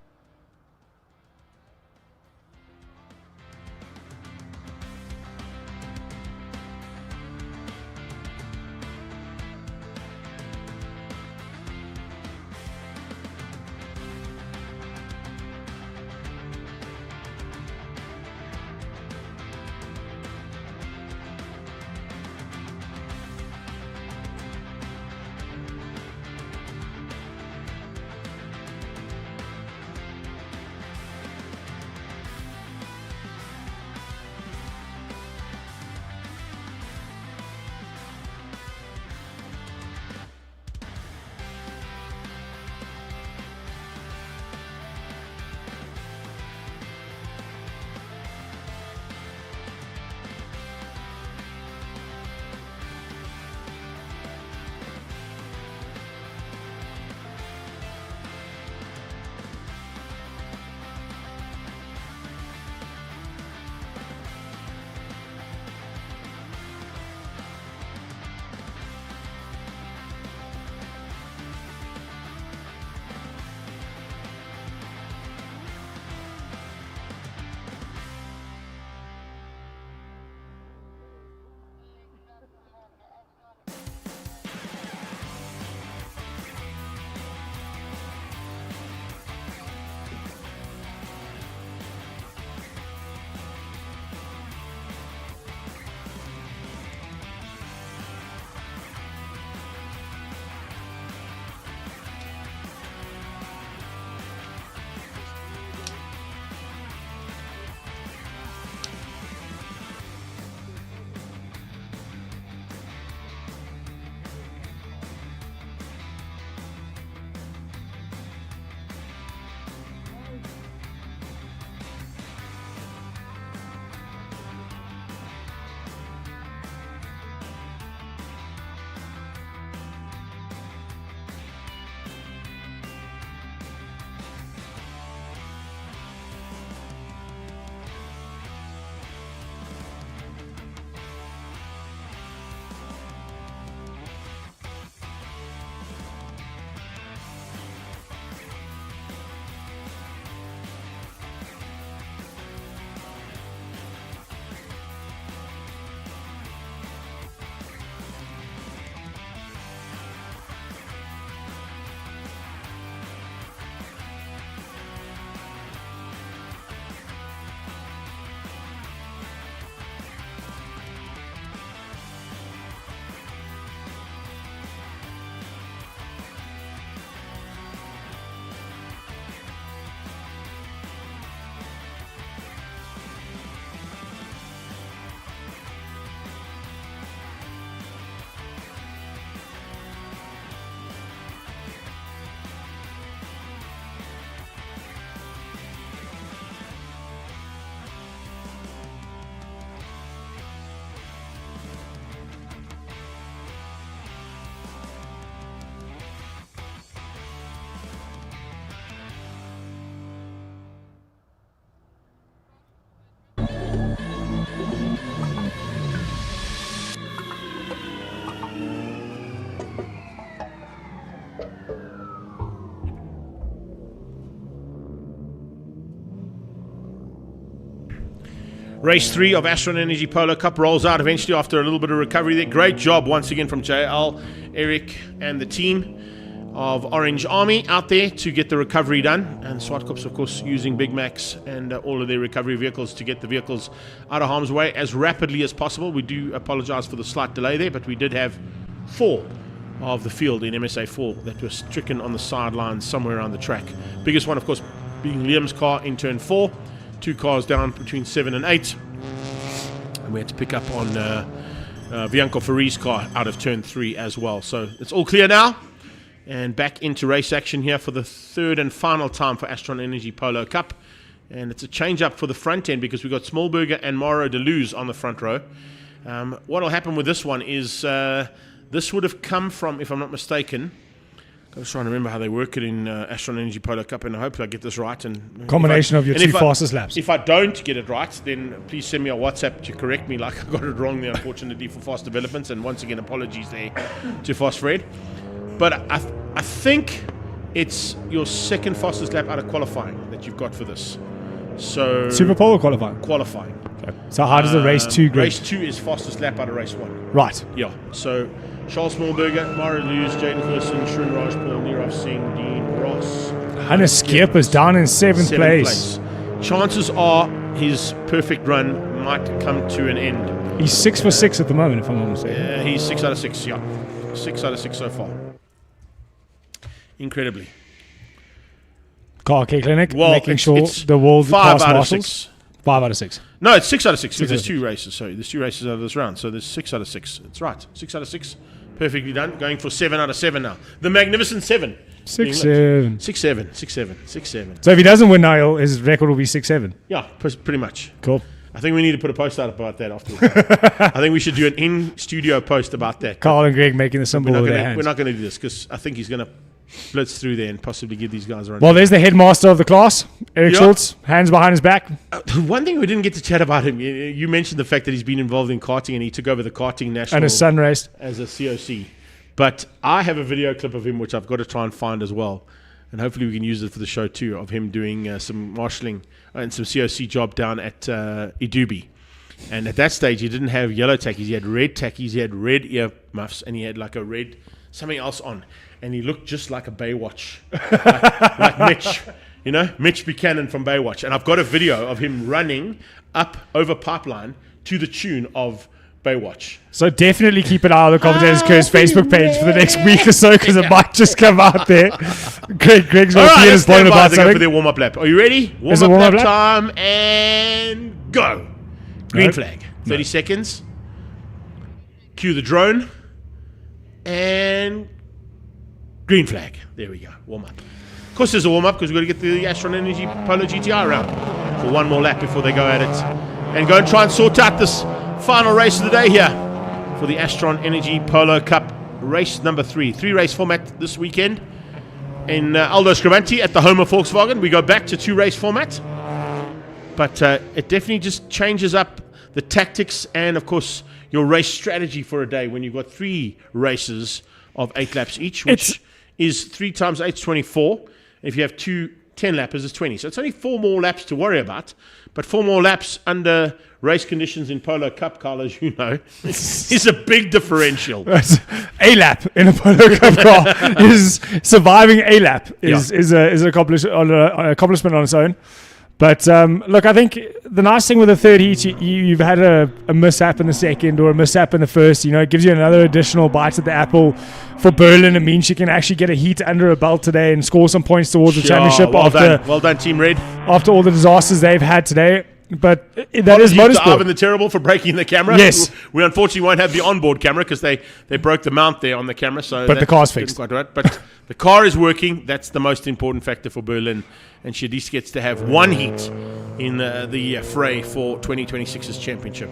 Race 3 of Astron Energy Polo Cup rolls out eventually after a little bit of recovery there. Great job once again from JL, Eric, and the team of Orange Army out there to get the recovery done. And Zwartkops, of course, using Big Macs and all of their recovery vehicles to get the vehicles out of harm's way as rapidly as possible. We do apologize for the slight delay there, but we did have 4 of the field in MSA4 that were stricken on the sidelines somewhere around the track. Biggest one, of course, being Liam's car in turn 4. 2 cars down between 7 and 8. And we had to pick up on Bianco Ferri's car out of turn 3 as well. So it's all clear now. And back into race action here for the third and final time for Astron Energy Polo Cup. And it's a change up for the front end because we've got Smallberger and Mauro Deleuze on the front row. What will happen with this one is this would have come from, if I'm not mistaken, I was trying to remember how they work it in Astron Energy Polo Cup, and I hope I get this right. And combination of your 2 fastest laps. If I don't get it right, then please send me a WhatsApp to correct me like I got it wrong there, unfortunately, for fast developments. And once again, apologies there to Fast Fred. But I think it's your second fastest lap out of qualifying that you've got for this. So Super Polo qualifying? Qualifying. Okay. So how does the race 2 go? Race 2 is fastest lap out of race 1. Right. Yeah. So Charles Smallberger, Mauro Deleuze, Jaden Thurston, Shrun Raj Paul, Nirav Singh, Dean Ross. Hannes Skeepers down in 7th place. Chances are his perfect run might come to an end. He's 6 for 6 at the moment, if I'm not mistaken. He's 6 out of 6, yeah. 6 out of 6 so far. Incredibly. Car Care Clinic, well, making sure the world 5 class out marshals. of 6. 5 out of 6. No, it's 6 out of 6. 6 There's 2 races. Sorry, there's 2 races out of this round. So there's 6 out of 6. It's right. 6 out of 6. Perfectly done. Going for 7 out of 7 now. The magnificent 7. 6-7. 6-7. 6-7. 6-7. So if he doesn't win now, his record will be 6-7. Yeah, pretty much. Cool. I think we need to put a post out about that afterwards. I think we should do an in-studio post about that. Carl and Greg making the symbol with their hands. We're not going to do this because I think he's going to blitz through there and possibly give these guys a run. Well, there's the headmaster of the class, Eric Schultz, hands behind his back. One thing we didn't get to chat about him, you mentioned the fact that he's been involved in karting and he took over the karting national. And his son raced. As a COC. But I have a video clip of him which I've got to try and find as well. And hopefully we can use it for the show too, of him doing some marshalling and some COC job down at Idubi. And at that stage, he didn't have yellow tackies. He had red tackies. He had red ear muffs. And he had like a red, something else on. And he looked just like a Baywatch. like Mitch. You know, Mitch Buchanan from Baywatch. And I've got a video of him running up over pipeline to the tune of Baywatch. So definitely keep an eye on the Commentators Curse Facebook page for the next week or so, because it might just come out there. Greg's going to be in his point about something. For their warm-up lap. Are you ready? Warm-up lap time and go. Green flag. 30 seconds. Cue the drone. And green flag. There we go. Warm-up. Of course there's a warm-up because we've got to get the Astron Energy Polo GTI around for one more lap before they go at it. And go and try and sort out this final race of the day here for the Astron Energy Polo Cup. Race number 3. 3-race format this weekend in Aldo Scrivanti at the home of Volkswagen. We go back to 2-race format. But it definitely just changes up the tactics and, of course, your race strategy for a day when you've got 3 races of 8 laps each, which is 3 times 8 is 24. If you have 2 10-lappers, it's 20. So it's only 4 more laps to worry about. But 4 more laps under race conditions in Polo Cup, Carl, as you know, is a big differential. A lap in a Polo Cup car is surviving a lap is an accomplishment on its own. But look, I think the nice thing with the third heat, you've had a mishap in the second or a mishap in the first. You know, it gives you another additional bite at the apple for Berlin. It means you can actually get a heat under a belt today and score some points towards the championship. Well done, Team Red. After all the disasters they've had today. But that Apologies is motorsport. to Ivan the Terrible for breaking the camera. Yes. We unfortunately won't have the onboard camera because they broke the mount there on the camera. So but the car's fixed. Quite right. But the car is working. That's the most important factor for Berlin. And she at least gets to have one heat in the fray for 2026's championship.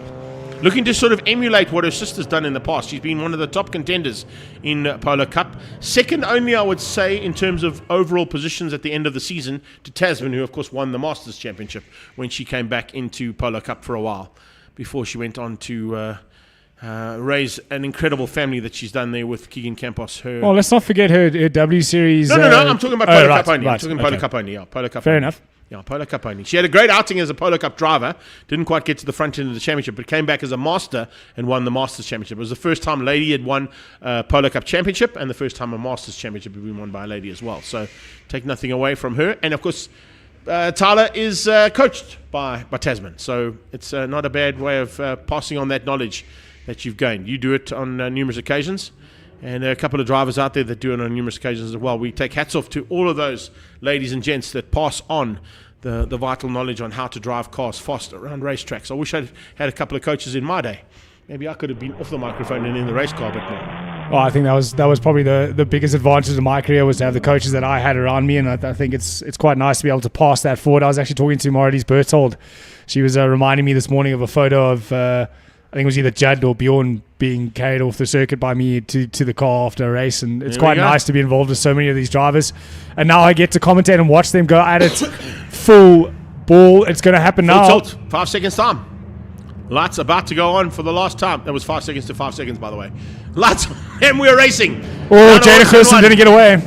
Looking to sort of emulate what her sister's done in the past. She's been one of the top contenders in Polo Cup. Second only, I would say, in terms of overall positions at the end of the season to Tasman, who, of course, won the Masters Championship when she came back into Polo Cup for a while before she went on to raise an incredible family that she's done there with Keegan Campos. Let's not forget her W Series. No, I'm talking about Polo Cup only. I'm talking Polo Cup only, yeah. Polo Cup Fair only. enough. Yeah, Polo Cup only. She had a great outing as a Polo Cup driver. Didn't quite get to the front end of the championship, but came back as a master and won the Masters Championship. It was the first time a lady had won Polo Cup Championship and the first time a Masters Championship had been won by a lady as well. So take nothing away from her. And of course, Tyler is coached by Tasman. So it's not a bad way of passing on that knowledge that you've gained. You do it on numerous occasions. And there are a couple of drivers out there that do it on numerous occasions as well. We take hats off to all of those ladies and gents that pass on the vital knowledge on how to drive cars fast around racetracks. I wish I'd had a couple of coaches in my day. Maybe I could have been off the microphone and in the race car a bit more. Well, I think that was probably the biggest advantage of my career, was to have the coaches that I had around me, and I think it's quite nice to be able to pass that forward. I was actually talking to Marilise Berthold. She was reminding me this morning of a photo of I think it was either Judd or Bjorn being carried off the circuit by me to the car after a race, and it's quite nice to be involved with so many of these drivers. And now I get to commentate and watch them go at it full ball. It's going to happen now. Full tilt, 5 seconds time. Lights about to go on for the last time. That was 5 seconds to 5 seconds, by the way. Lights, and we're racing. Oh, Jada Kirsten didn't get away.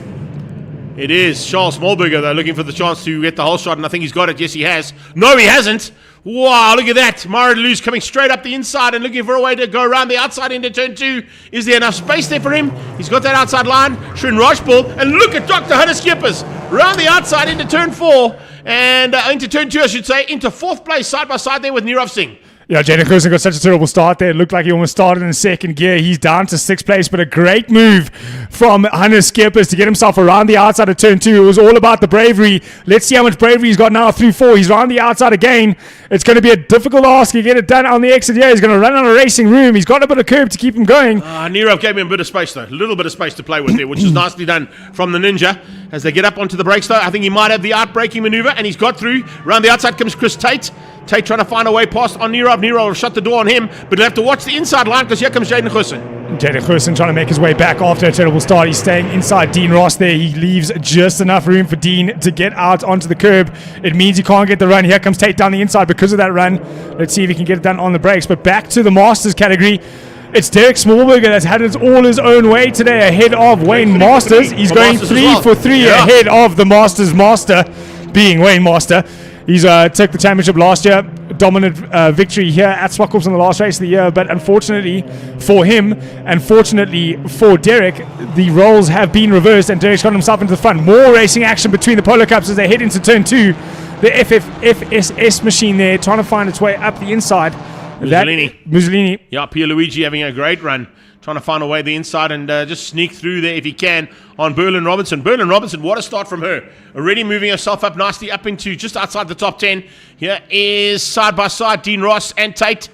It is Charles Smallberger, though, looking for the chance to get the whole shot, and I think he's got it. Yes, he has. No, he hasn't. Wow, look at that. Mara Deleuze coming straight up the inside and looking for a way to go around the outside into turn 2. Is there enough space there for him? He's got that outside line. Shren Rajpal, and look at Dr. Hunter Skippers. Around the outside into turn 4, and into turn 2, I should say, into 4th place, side by side there with Nirav Singh. Yeah, Jaden Kirsten got such a terrible start there. It looked like he almost started in second gear. He's down to 6th place, but a great move from Hunter Skippers to get himself around the outside of turn 2. It was all about the bravery. Let's see how much bravery he's got now through 4. He's around the outside again. It's going to be a difficult ask to get it done on the exit here. He's going to run out of racing room. He's got a bit of curb to keep him going. Nirav gave him a bit of space, though. A little bit of space to play with there, which is nicely done from the Ninja. As they get up onto the brakes, though, I think he might have the out-braking maneuver, and he's got through. Around the outside comes Chris Tate. Tate trying to find a way past on Nirav. Nirav will shut the door on him, but he'll have to watch the inside line because here comes Jaden Goosen. Jaden Goosen trying to make his way back after a terrible start. He's staying inside Dean Ross there. He leaves just enough room for Dean to get out onto the curb. It means he can't get the run. Here comes Tate down the inside because of that run. Let's see if he can get it done on the brakes. But back to the Masters category. It's Derek Smallberger that's had it all his own way today ahead of Wayne Masters. He's going 3 for 3 ahead of the Masters master, being Wayne Master. He's took the championship last year. Dominant victory here at Zwartkops in the last race of the year. But unfortunately for him, and fortunately for Derek, the roles have been reversed and Derek's got himself into the front. More racing action between the Polo Cups as they head into turn 2. The FSS machine there trying to find its way up the inside. Mussolini. Yeah, Pierluigi having a great run. Trying to find a way the inside and just sneak through there if he can on Berlin Robinson. Berlin Robinson, what a start from her. Already moving herself up nicely up into just outside the top 10. Here is side by side Dean Ross and Tate.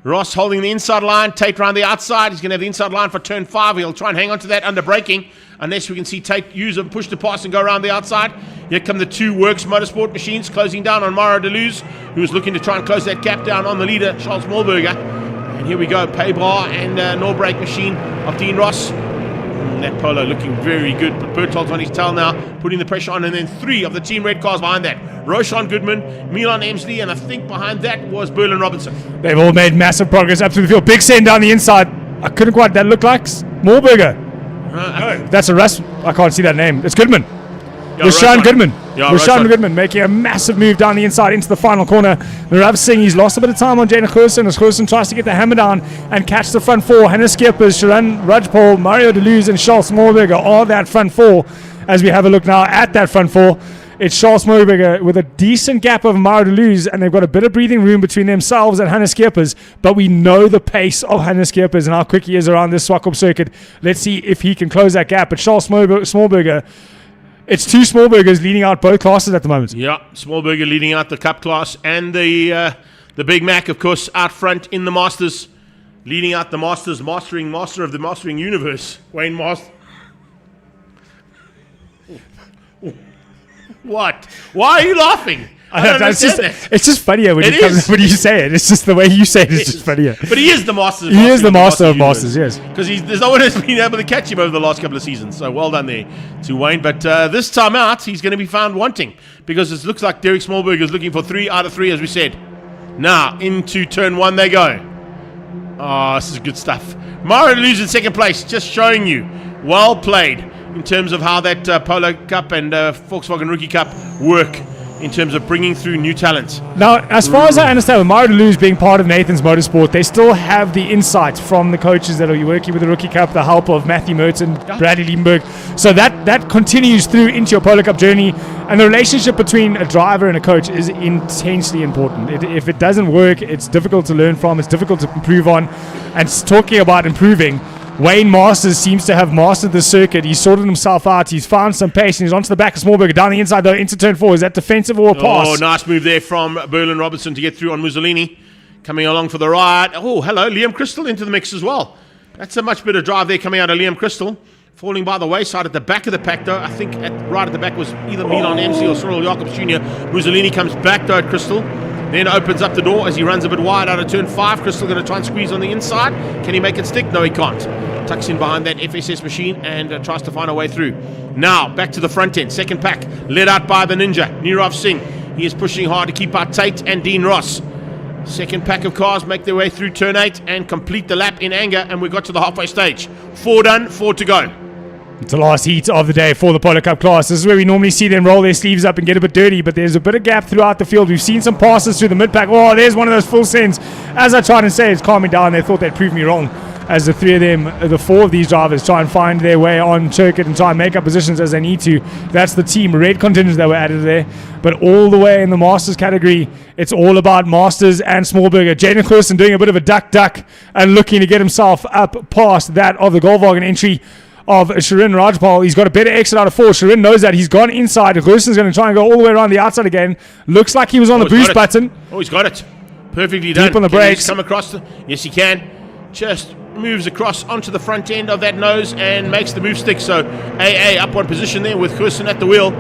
Ross holding the inside line. Tate around the outside. He's going to have the inside line for turn 5. He'll try and hang on to that under braking unless we can see Tate use and push the pass and go around the outside. Here come the 2 Works Motorsport machines closing down on Mara Deleuze, who's looking to try and close that gap down on the leader, Charles Smallberger. And here we go, Paybar and no brake machine of Dean Ross. And that Polo looking very good. But Berthold's on his tail now, putting the pressure on. And then 3 of the Team Red cars behind that. Roshan Goodman, Milan Emsley, and I think behind that was Berlin Robinson. They've all made massive progress up through the field. Big send down the inside. I couldn't quite, that looked like Smallberger. No, that's a Russ. I can't see that name. It's Goodman. Roshan Goodman. Roshan Goodman making a massive move down the inside into the final corner. Nirav Singh, he's lost a bit of time on Jaden Goosen as Goosen tries to get the hammer down and catch the front 4. Hannes Skippers, Shren Rajpal, Mario Deleuze and Charles Smallberger are that front 4. As we have a look now at that front 4, it's Charles Smallberger with a decent gap of Mario Deleuze, and they've got a bit of breathing room between themselves and Hannes Skippers, but we know the pace of Hannes Skippers and how quick he is around this Zwartkops circuit. Let's see if he can close that gap. But Charles Smallberger, it's 2 Smallbergers leading out both classes at the moment. Yeah, Smallberger leading out the Cup class and the Big Mac, of course, out front in the Masters, leading out the Masters, master of the Mastering Universe, Wayne Master. What? Why are you laughing? I don't understand that. It's just funnier when you say it. It's just the way you say it. It's just funnier. But he is the master. He is the master of masters, yes. Because there's no one who's been able to catch him over the last couple of seasons. So well done there to Wayne. But this time out, he's going to be found wanting because it looks like Derek Smallberger is looking for 3 out of 3, as we said. Now into turn 1 they go. Oh, this is good stuff. Mara Deleuze in second place, just showing you. Well played in terms of how that Polo Cup and Volkswagen Rookie Cup work. in terms of bringing through new talent. Now, as far as I understand, with Mario Deleuze being part of Nathan's Motorsport, they still have the insight from the coaches that are working with the Rookie Cup, the help of Matthew Merton, Bradley Liebenberg. So that continues through into your Polo Cup journey. And the relationship between a driver and a coach is intensely important. If it doesn't work, it's difficult to learn from, it's difficult to improve on. And talking about improving, Wayne Masters seems to have mastered the circuit. He's sorted himself out. He's found some pace, and he's onto the back of Smallberger. Down the inside, though, into turn 4. Is that defensive or a pass? Oh, nice move there from Berlin Robertson to get through on Mussolini. Coming along for the ride. Oh, hello, Liam Crystal into the mix as well. That's a much better drive there coming out of Liam Crystal. Falling by the wayside at the back of the pack, though. I think right at the back was either Milan MC or Cyril Jacobs Jr. Mussolini comes back, though, at Crystal. Then opens up the door as he runs a bit wide out of turn 5. Crystal going to try and squeeze on the inside. Can he make it stick? No, he can't. Tucks in behind that FSS machine and tries to find a way through. Now, back to the front end. Second pack, led out by the Ninja, Nirav Singh. He is pushing hard to keep out Tate and Dean Ross. Second pack of cars make their way through turn 8 and complete the lap in anger, and we got to the halfway stage. 4 done, 4 to go. It's the last heat of the day for the Polo Cup class. This is where we normally see them roll their sleeves up and get a bit dirty, but there's a bit of gap throughout the field. We've seen some passes through the mid-pack. Oh, there's one of those full sends. As I tried to say, it's calming down. They thought they'd prove me wrong. As the 4 of these drivers try and find their way on circuit and try and make up positions as they need to. That's the team red contingents that were added there. But all the way in the Masters category, it's all about Masters and Smallberger. Jaden Goosen doing a bit of a duck and looking to get himself up past that of the Goldwagen entry of Sharin Rajpal. He's got a better exit out of 4. Sharin knows that. He's gone inside. Goosen's going to try and go all the way around the outside again. Looks like he was on the boost button. Oh, he's got it. Perfectly done. Deep on the brakes. Come across. Yes, he can. Just moves across onto the front end of that nose and makes the move stick. So AA up one position there with Goosen at the wheel.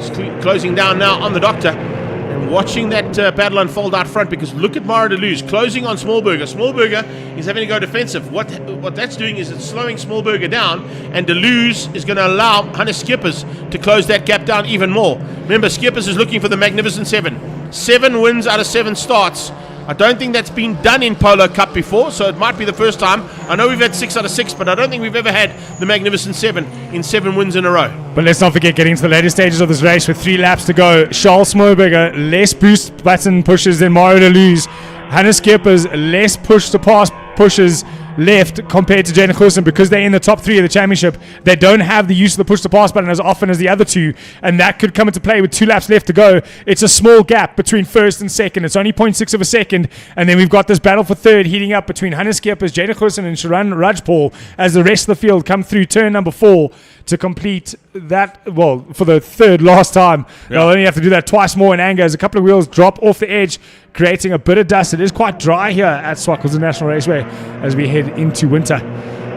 He's closing down now on the Doctor. And watching that battle unfold out front, because look at Mario Deleuze closing on Smallberger. Smallberger is having to go defensive. What that's doing is it's slowing Smallberger down, and Deleuze is going to allow Hannes Skippers to close that gap down even more. Remember, Skippers is looking for the Magnificent 7. 7 wins out of 7 starts. I don't think that's been done in Polo Cup before, so it might be the first time. I know we've had 6 out of 6, but I don't think we've ever had the Magnificent 7 in 7 wins in a row. But let's not forget, getting to the later stages of this race with 3 laps to go. Charles Smallberger, less boost button pushes than Mario Deleuze. Hannes Skippers, less push to pass pushes left compared to Jaden Goosen, because they're in the top 3 of the championship. They don't have the use of the push to pass button as often as the other 2, and that could come into play with 2 laps left to go. It's a small gap between first and second. It's only 0.6 of a second, and then we've got this battle for third heating up between Hannes Skippers, Jaden Goosen and Sharan Rajpal as the rest of the field come through turn number 4 to complete that, well, for the third last time. Yeah. They'll only have to do that twice more in anger as a couple of wheels drop off the edge, creating a bit of dust. It is quite dry here at Zwartkops National Raceway as we head into winter.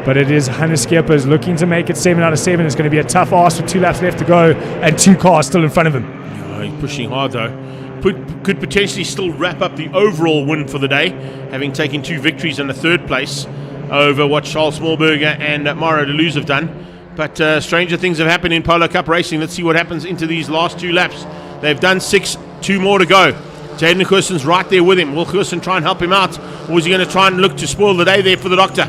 But it is Hannes Skippers looking to make it 7 out of 7. It's going to be a tough ask with 2 laps left to go and 2 cars still in front of him. Oh, he's pushing hard though. Could potentially still wrap up the overall win for the day, having taken 2 victories and a 3rd place over what Charles Smallberger and Mario Deleuze have done. But stranger things have happened in Polo Cup racing. Let's see what happens into these last 2 laps. They've done 6, 2 more to go. Jaden Goosen's right there with him. Will Goosen try and help him out, or is he going to try and look to spoil the day there for the Doctor?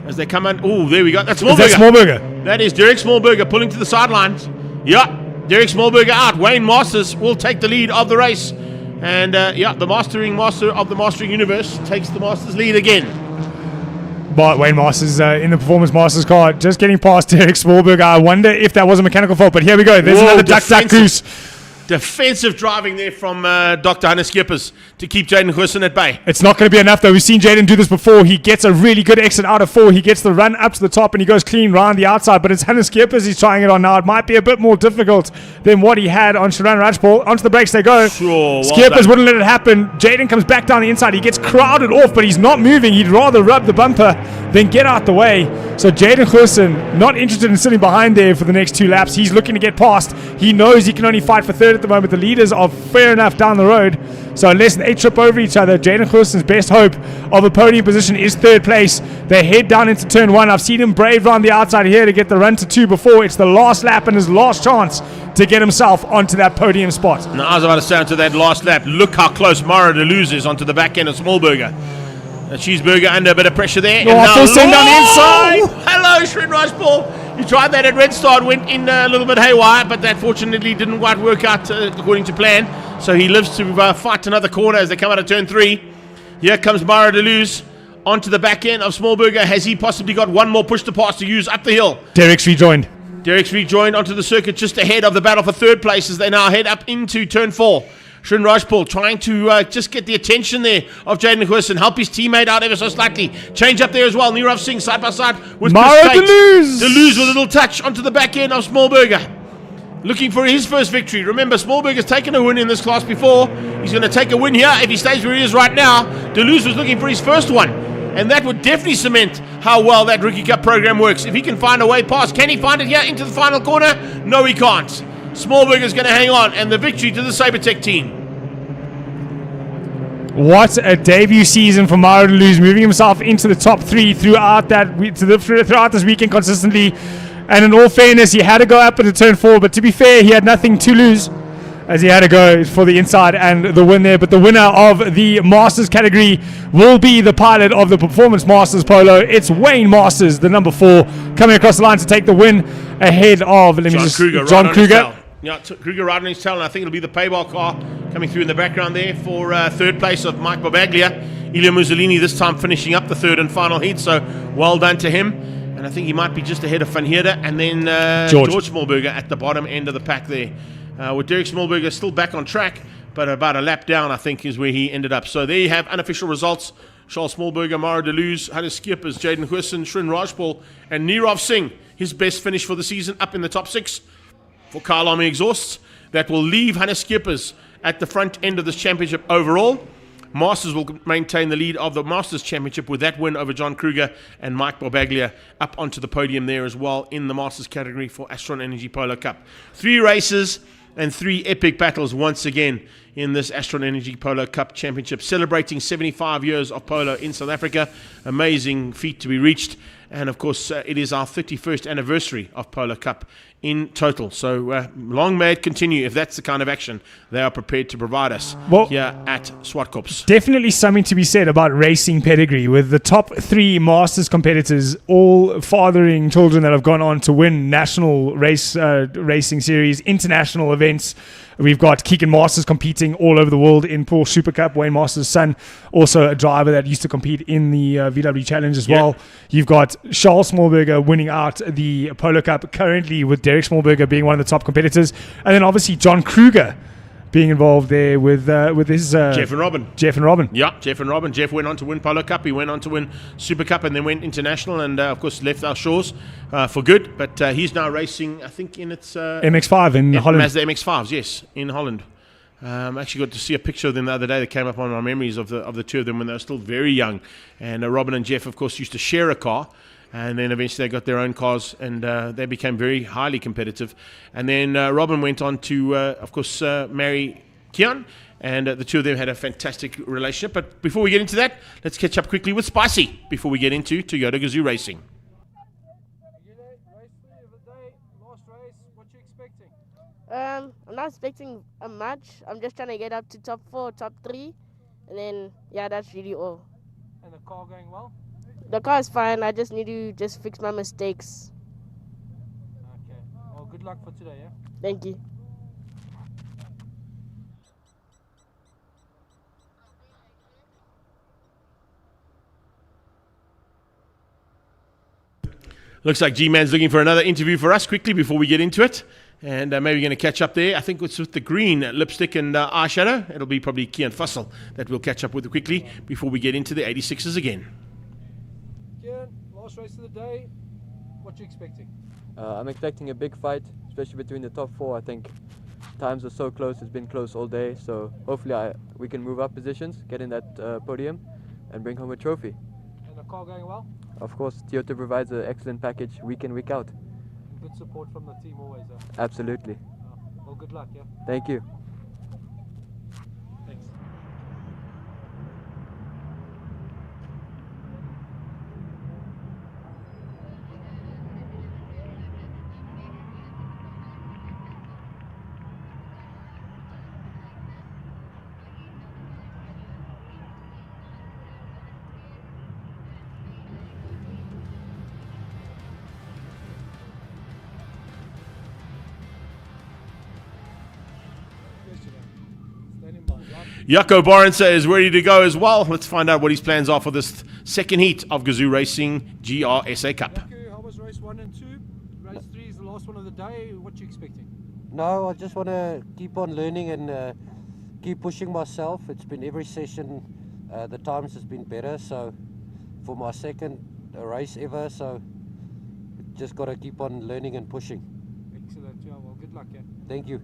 As they come in, oh, there we go. That's Smallberger. Is that Smallberger? That is Derek Smallberger pulling to the sidelines. Yeah, Derek Smallberger out. Wayne Masters will take the lead of the race. And the master of the Mastering Universe takes the Masters lead again. But Wayne Masters in the Performance Masters car, just getting past Derek Smallberger. I wonder if that was a mechanical fault, but here we go. There's another duck goose. Defensive driving there from Dr. Hannes Skippers to keep Jaden Goosen at bay. It's not going to be enough though. We've seen Jaden do this before. He gets a really good exit out of 4. He gets the run up to the top and he goes clean round the outside. But it's Hannes Skippers he's trying it on now. It might be a bit more difficult than what he had on Sharan Rajpal. Onto the brakes they go. Sure, Skippers wouldn't let it happen. Jaden comes back down the inside. He gets crowded off, but he's not moving. He'd rather rub the bumper than get out the way. So Jaden Goosen not interested in sitting behind there for the next 2 laps. He's looking to get past. He knows he can only fight for 3rd at the moment. The leaders are fair enough down the road. So unless they trip over each other, Jaden Goosen's best hope of a podium position is 3rd place. They head down into turn 1. I've seen him brave around the outside here to get the run to 2 before. It's the last lap and his last chance to get himself onto that podium spot. Now, I was about to say onto that last lap, look how close Mario Deleuze is onto the back end of Smallberger. Cheeseburger under a bit of pressure there. Oh, and now full send down the inside. Hello, Shred Rajpal. You tried that at Red Star, went in a little bit haywire, but that fortunately didn't quite work out according to plan. So he lives to fight another corner as they come out of turn 3. Here comes Mara Deleuze onto the back end of Smallberger. Has he possibly got one more push to pass to use up the hill? Derek's rejoined. Derek's rejoined onto the circuit just ahead of the battle for third place as they now head up into turn 4. Shin Rajpal trying to just get the attention there of Jaden Huisson, help his teammate out ever so slightly. Change up there as well. Nirav Singh side by side with Mara Chris Tate. Deleuze. Deleuze with a little touch onto the back end of Smallberger. Looking for his first victory. Remember, Smallberger's taken a win in this class before. He's going to take a win here if he stays where he is right now. Deleuze was looking for his first one. And that would definitely cement how well that Rookie Cup program works. If he can find a way past, can he find it here into the final corner? No, he can't. Smallberger's going to hang on, and the victory to the Sabertech team. What a debut season for Mara Deleuze, moving himself into the top 3 throughout this weekend consistently. And in all fairness, he had to go up into turn 4, but to be fair, he had nothing to lose, as he had to go for the inside and the win there. But the winner of the Masters category will be the pilot of the Performance Masters Polo. It's Wayne Masters, the number 4, coming across the line to take the win ahead of John Kruger. Yeah, Kruger right on his tail, and I think it'll be the payball car coming through in the background there for third place of Mike Barbaglia. Ilya Mussolini this time finishing up the third and final heat, so well done to him. And I think he might be just ahead of Van Heerden, and then George Smallberger at the bottom end of the pack there. With Derek Smallberger still back on track, but about a lap down, I think, is where he ended up. So there you have unofficial results. Charles Smallberger, Mara Deleuze, Hannes Skippers, Jaden Huisson, Srin Rajpal, and Nirav Singh, his best finish for the season, up in the top 6 for Kyle Army Exhausts. That will leave Hannes Skippers at the front end of this championship overall. Masters will maintain the lead of the Masters Championship with that win over John Kruger and Mike Barbaglia up onto the podium there as well in the Masters category for Astron Energy Polo Cup. 3 races and 3 epic battles once again in this Astron Energy Polo Cup Championship, celebrating 75 years of polo in South Africa. Amazing feat to be reached. And of course, it is our 31st anniversary of Polo Cup in total. So long may it continue if that's the kind of action they are prepared to provide us here at Zwartkops. Definitely something to be said about racing pedigree, with the top 3 Masters competitors all fathering children that have gone on to win national racing series, international events. We've got Keegan Masters competing all over the world in Pool Super Cup. Wayne Masters' son, also a driver that used to compete in the VW Challenge as well. You've got Charles Smallberger winning out the Polo Cup currently, with Derek Smallberger being one of the top competitors. And then obviously John Kruger being involved there with his Jeff and Robin. Yeah, Jeff and Robin. Jeff went on to win Polo Cup. He went on to win Super Cup and then went international and, of course, left our shores for good. But he's now racing, I think, in its... MX-5 in Holland. Mazda MX-5s, yes, in Holland. I actually got to see a picture of them the other day that came up on my memories of the two of them when they were still very young. And Robin and Jeff, of course, used to share a car. And then eventually they got their own cars, and they became very highly competitive. And then Robin went on to, of course, marry Kian, and the two of them had a fantastic relationship. But before we get into that, let's catch up quickly with Spicy before we get into Toyota Gazoo Racing. I'm not expecting much. I'm just trying to get up to top 4, top 3, and then, yeah, that's really all. And the car going well? The car is fine. I just need to just fix my mistakes. Okay. Well, good luck for today, yeah? Thank you. Looks like G-Man's looking for another interview for us quickly before we get into it. And maybe we're going to catch up there. I think it's with the green lipstick and eyeshadow. It'll be probably Kian Fussell that we'll catch up with quickly before we get into the 86s again. Kian, last race of the day. What you expecting? I'm expecting a big fight, especially between the top 4. I think times are so close. It's been close all day. So hopefully we can move up positions, get in that podium, and bring home a trophy. And the car going well? Of course, Toyota provides an excellent package week in, week out. Good support from the team always. Absolutely. Well, good luck, yeah? Thank you. Thanks. Jaco Barnsa is ready to go as well. Let's find out what his plans are for this second heat of Gazoo Racing GRSA Cup. How was race 1 and 2? Race 3 is the last one of the day. What you expecting? No, I just want to keep on learning and keep pushing myself. It's been every session, the times has been better. So for my second race ever, so just got to keep on learning and pushing. Excellent. Yeah, well, good luck. Yeah. Thank you.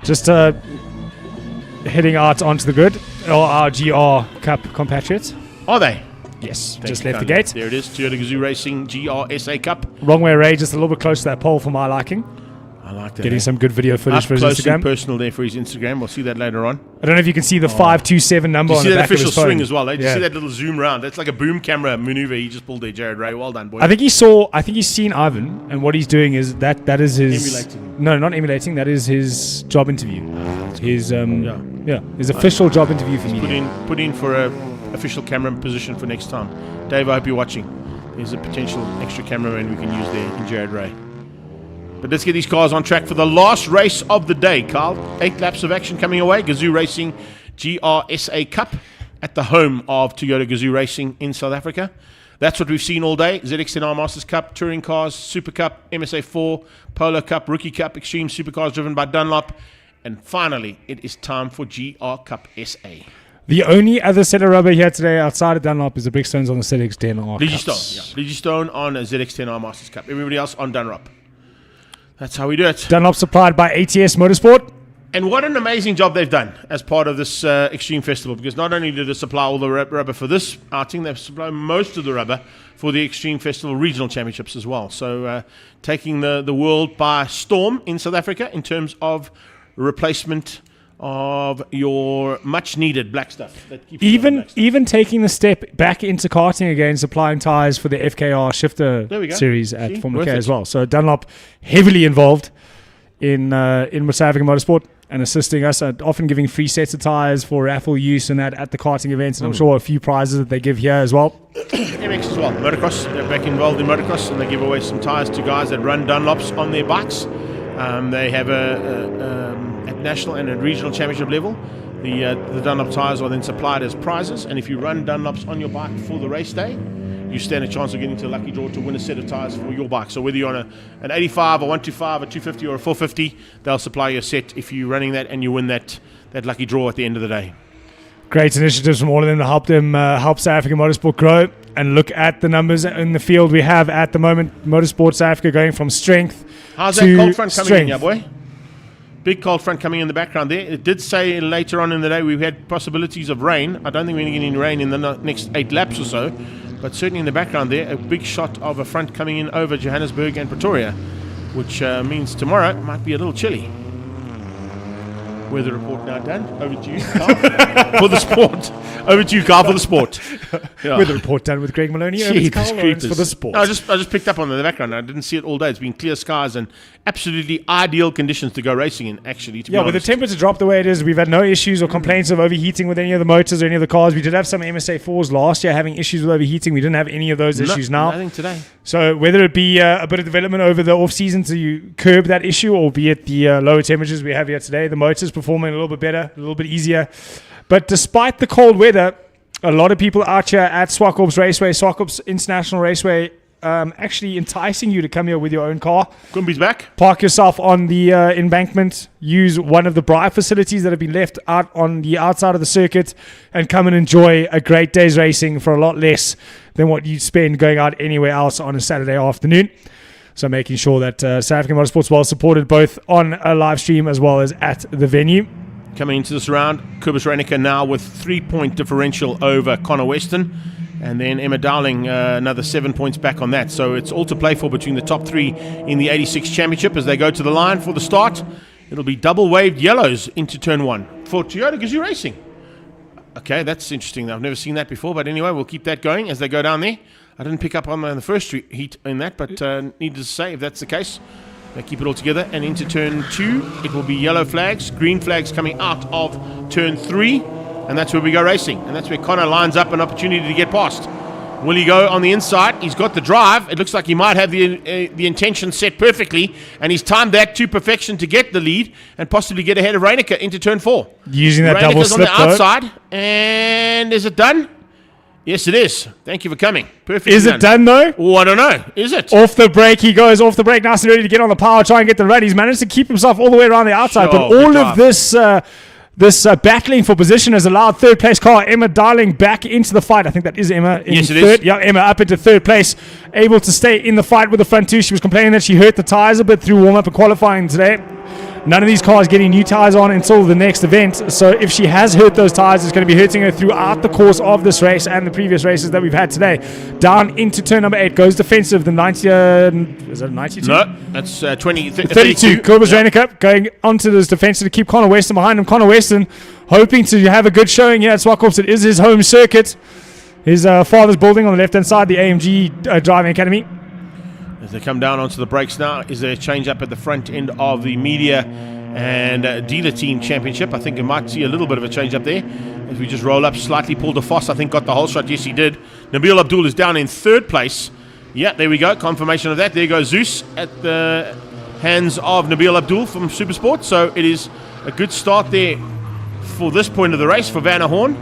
Just heading out onto the grid, our GR Cup compatriots. Are they? Yes, Thank just you left the kindly. gate. There it is, Toyota Gazoo Racing GRSA Cup. Wrong way, Ray, just a little bit close to that pole for my liking. I like that. Getting some good video footage for his Up close Instagram. and personal there for his Instagram. We'll see that later on. I don't know if you can see the 527 number You on see the that back of official his phone. swing as well. Did you Yeah. see that little zoom round? That's like a boom camera maneuver he just pulled there, Jared Ray. Well done, boy. I think he's seen Ivan, and what he's doing is that is his Emulating. No, not emulating. That is his job interview. His his official job interview for me. Put in for a official camera position for next time. Dave, I hope you're watching. There's a potential extra cameraman we can use there in Jared Ray. But let's get these cars on track for the last race of the day, Carl. 8 laps of action coming away. Gazoo Racing GRSA Cup at the home of Toyota Gazoo Racing in South Africa. That's what we've seen all day. ZX10R Masters Cup, Touring Cars, Super Cup, MSA4, Polo Cup, Rookie Cup, Extreme Supercars driven by Dunlop. And finally, it is time for GR Cup SA. The only other set of rubber here today outside of Dunlop is the Brickstones on the ZX10R. Bridgestone on a ZX10R Masters Cup. Everybody else on Dunlop. That's how we do it. Dunlop supplied by ATS Motorsport. And what an amazing job they've done as part of this Extreme Festival, because not only did they supply all the rubber for this outing, they've supplied most of the rubber for the Extreme Festival Regional Championships as well. So taking the world by storm in South Africa in terms of replacement of your much needed black stuff. That keeps Even taking the step back into karting again, supplying tyres for the FKR shifter series at Formula K as well. So Dunlop heavily involved in South African motorsport and assisting us, often giving free sets of tyres for raffle use and that at the karting events, and I'm sure a few prizes that they give here as well. MX as well, motocross. They're back involved in motocross, and they give away some tyres to guys that run Dunlops on their bikes. They have at national and at regional championship level, the Dunlop tyres are then supplied as prizes, and if you run Dunlops on your bike for the race day, you stand a chance of getting to a lucky draw to win a set of tyres for your bike. So whether you're on an 85, a 125, a 250 or a 450, they'll supply you a set if you're running that and you win that lucky draw at the end of the day. Great initiatives from all of them to help South African motorsport grow. And look at the numbers in the field we have at the moment. Motorsport South Africa going from strength How's to that cold front coming strength. in, yeah, boy? Big cold front coming in the background there. It did say later on in the day we've had possibilities of rain. I don't think we're going to get any rain in the next 8 laps or so. But certainly in the background there, a big shot of a front coming in over Johannesburg and Pretoria, which means tomorrow it might be a little chilly. Weather report now done. Over to you, Carl, for the sport. Over to you, Carl, for the sport. Yeah. Weather report done with Greg Maloney. Over to Carl Lawrence for the sport. No, I just picked up on the background. I didn't see it all day. It's been clear skies and absolutely ideal conditions to go racing in, actually, to be With the honest. temperature drop the way it is, we've had no issues or complaints of overheating with any of the motors or any of the cars. We did have some MSA4s last year having issues with overheating. We didn't have any of those issues now. Nothing today. So whether it be a bit of development over the off-season to curb that issue, or be it the lower temperatures we have here today, the motors performing a little bit better, a little bit easier. But despite the cold weather, a lot of people out here at Zwartkops Raceway, Zwartkops International Raceway, actually enticing you to come here with your own car. Gumby's back. Park yourself on the embankment, use one of the Braai facilities that have been left out on the outside of the circuit, and come and enjoy a great day's racing for a lot less than what you'd spend going out anywhere else on a Saturday afternoon. So making sure that South African Motorsport's well supported both on a live stream as well as at the venue. Coming into this round, Kobus Reinicker now with 3-point differential over Connor Weston. And then Emma Dowling, another 7 points back on that. So it's all to play for between the top three in the 86 Championship as they go to the line for the start. It'll be double waved yellows into turn 1 for Toyota Gazoo Racing. Okay, that's interesting. I've never seen that before. But anyway, we'll keep that going as they go down there. I didn't pick up on the first heat in that, but needless to say, if that's the case, they keep it all together. And into turn 2, it will be yellow flags, green flags coming out of turn 3. And that's where we go racing. And that's where Connor lines up an opportunity to get past. Will he go on the inside? He's got the drive. It looks like he might have the intention set perfectly. And he's timed that to perfection to get the lead and possibly get ahead of Reinicker into turn 4. Using that double Reinicker's slip on the outside. And is it done? Yes, it is. Thank you for coming. Perfect. Is it done though? Oh, I don't know. Is it? Off the break, he goes off the break, nice and ready to get on the power, try and get the run. He's managed to keep himself all the way around the outside, Sure, but good all drive. of this battling for position has allowed third place car Emma Darling back into the fight. I think that is Emma in Yes, it third. is. Yeah, Emma up into third place, able to stay in the fight with the front two. She was complaining that she hurt the tires a bit through warm-up and qualifying today. None of these cars getting new tires on until the next event. So if she has hurt those tires, it's going to be hurting her throughout the course of this race and the previous races that we've had today. Down into turn number 8, goes defensive. The 90, is it 92? No, that's 32. Kobus Reinicker going onto this defensive to keep Connor Weston behind him. Connor Weston hoping to have a good showing here at Zwartkops. It is his home circuit. His father's building on the left-hand side, the AMG Driving Academy. As they come down onto the brakes now, is there a change up at the front end of the media and dealer team championship? I think you might see a little bit of a change up there. As we just roll up slightly, Paul DeVos, I think, got the whole shot. Yes, he did. Nabil Abdul is down in third place. Yeah, there we go. Confirmation of that. There goes Zeus at the hands of Nabil Abdul from Supersport. So it is a good start there for this point of the race for Vanna Horn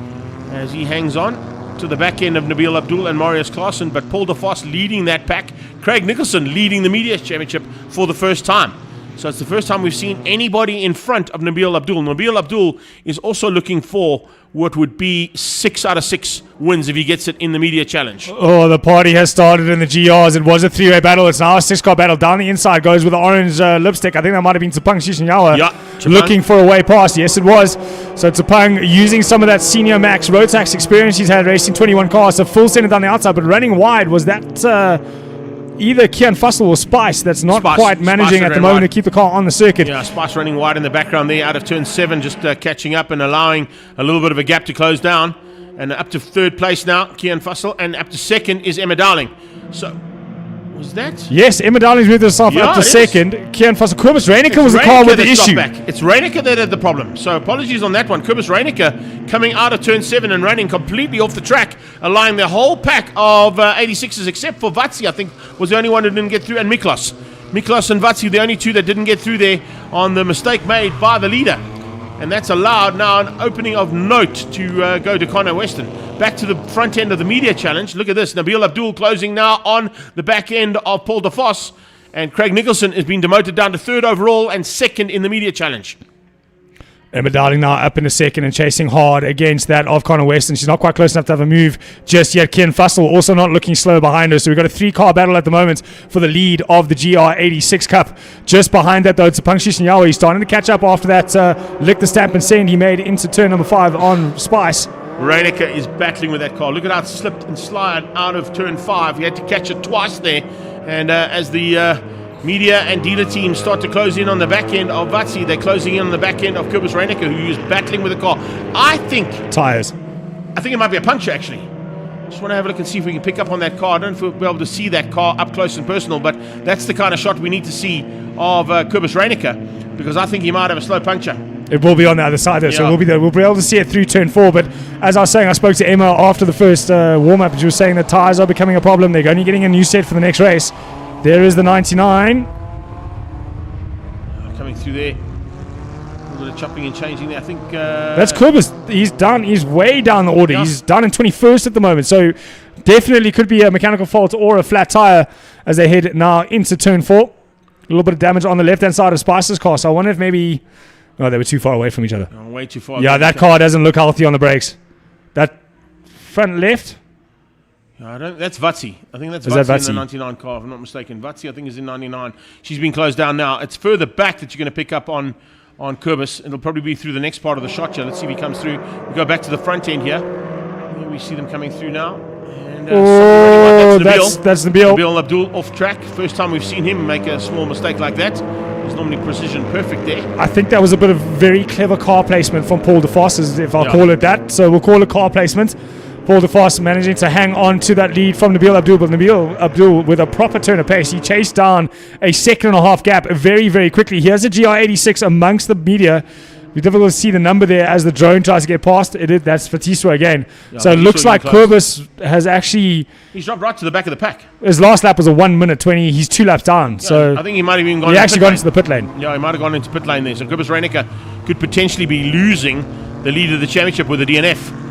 as he hangs on to the back end of Nabil Abdul and Marius Klaassen, but Paul DeVos leading that pack. Craig Nicholson leading the media championship for the first time. So it's the first time we've seen anybody in front of Nabil Abdul. Nabil Abdul is also looking for what would be 6 out of 6 wins if he gets it in the media challenge. Oh, the party has started in the GRs. It was a 3-way battle. It's now a 6-car battle. Down the inside goes with the orange lipstick. I think that might have been Tsepang Shishinyawa. Yeah, Tsepang. Looking for a way past. Yes, it was. So Tsepang using some of that Senior Max Rotax experience he's had racing 21 cars. So full center down the outside, but running wide was that either Kian Fussell or Spice that's not quite managing at the moment to keep the car on the circuit. Yeah, Spice running wide in the background there out of turn 7, just catching up and allowing a little bit of a gap to close down. And up to third place now, Kian Fussell, and up to second is Emma Darling. So, was that? Yes, Emma Darling's moved herself up to second. Kian Fussell. Kobus Reinicker was the car with the issue. It's Reinicker that had the problem. So apologies on that one. Kobus Reinicker coming out of turn 7 and running completely off the track, allowing the whole pack of 86s except for Vatsi, I think, was the only one who didn't get through, and Miklos. Miklos and Vatsi, the only two that didn't get through there on the mistake made by the leader. And that's allowed now an opening of note to go to Connor Weston. Back to the front end of the media challenge. Look at this. Nabil Abdul closing now on the back end of Paul DeVos. And Craig Nicholson has been demoted down to third overall and second in the media challenge. Emma Darling now up in a second and chasing hard against that of Connor Weston. She's not quite close enough to have a move just yet. Kian Fussell also not looking slow behind her. So we've got a 3-car battle at the moment for the lead of the GR86 Cup. Just behind that, though, it's Tsepang Shishinyawa. He's starting to catch up after that lick the stamp and send he made into turn number 5 on Spice. Reinicker is battling with that car. Look at how it slipped and slid out of turn 5. He had to catch it twice there. And as the media and dealer teams start to close in on the back end of Vatsi, they're closing in on the back end of Kobus Reinicker, who is battling with the car. I think it might be a puncture, actually. Just want to have a look and see if we can pick up on that car. I don't know if we'll be able to see that car up close and personal, but that's the kind of shot we need to see of Kobus Reinicker, because I think he might have a slow puncture. It will be on the other side there, so we'll be there. We'll be able to see it through turn 4. But as I was saying, I spoke to Emma after the first warm-up, and she was saying that tyres are becoming a problem. They're only getting a new set for the next race. There is the 99. Coming through there. A little bit of chopping and changing there. I think... That's Kobus. He's done. He's way down the order. Yeah. He's down in 21st at the moment. So definitely could be a mechanical fault or a flat tyre as they head now into turn 4. A little bit of damage on the left-hand side of Spicer's car. So I wonder if maybe... Oh, they were too far away from each other. Oh, way too far. Yeah, that car doesn't look healthy on the brakes. That front left... That's Vatsi. I think that's Is that Vatsi in Vatsi? the 99 car, if I'm not mistaken. Vatsi, I think, is in 99. She's been closed down now. It's further back that you're going to pick up on Kurbis. It'll probably be through the next part of the shot here. Let's see if he comes through. We go back to the front end here. Here we see them coming through now. And, that's Nabil. Nabil Abdul off track. First time we've seen him make a small mistake like that. There's normally precision perfect there. I think that was a bit of very clever car placement from Paul DeFoss, if I'll call it that. So we'll call it car placement. Paul DeFoss managing to hang on to that lead from Nabil Abdul, but Nabil Abdul with a proper turn of pace. He chased down a 2.5 gap very, very quickly. Here's a GR86 amongst the media. It's difficult to see the number there as the drone tries to get past. That's Fatiswa again. So it looks like Kurbis has actually... He's dropped right to the back of the pack. His last lap was a 1:20. He's 2 laps down. So I think he might have even gone. He actually got into the pit lane. Yeah, he might have gone into pit lane there. So Kurbis Reinecker could potentially be losing the lead of the championship with a DNF.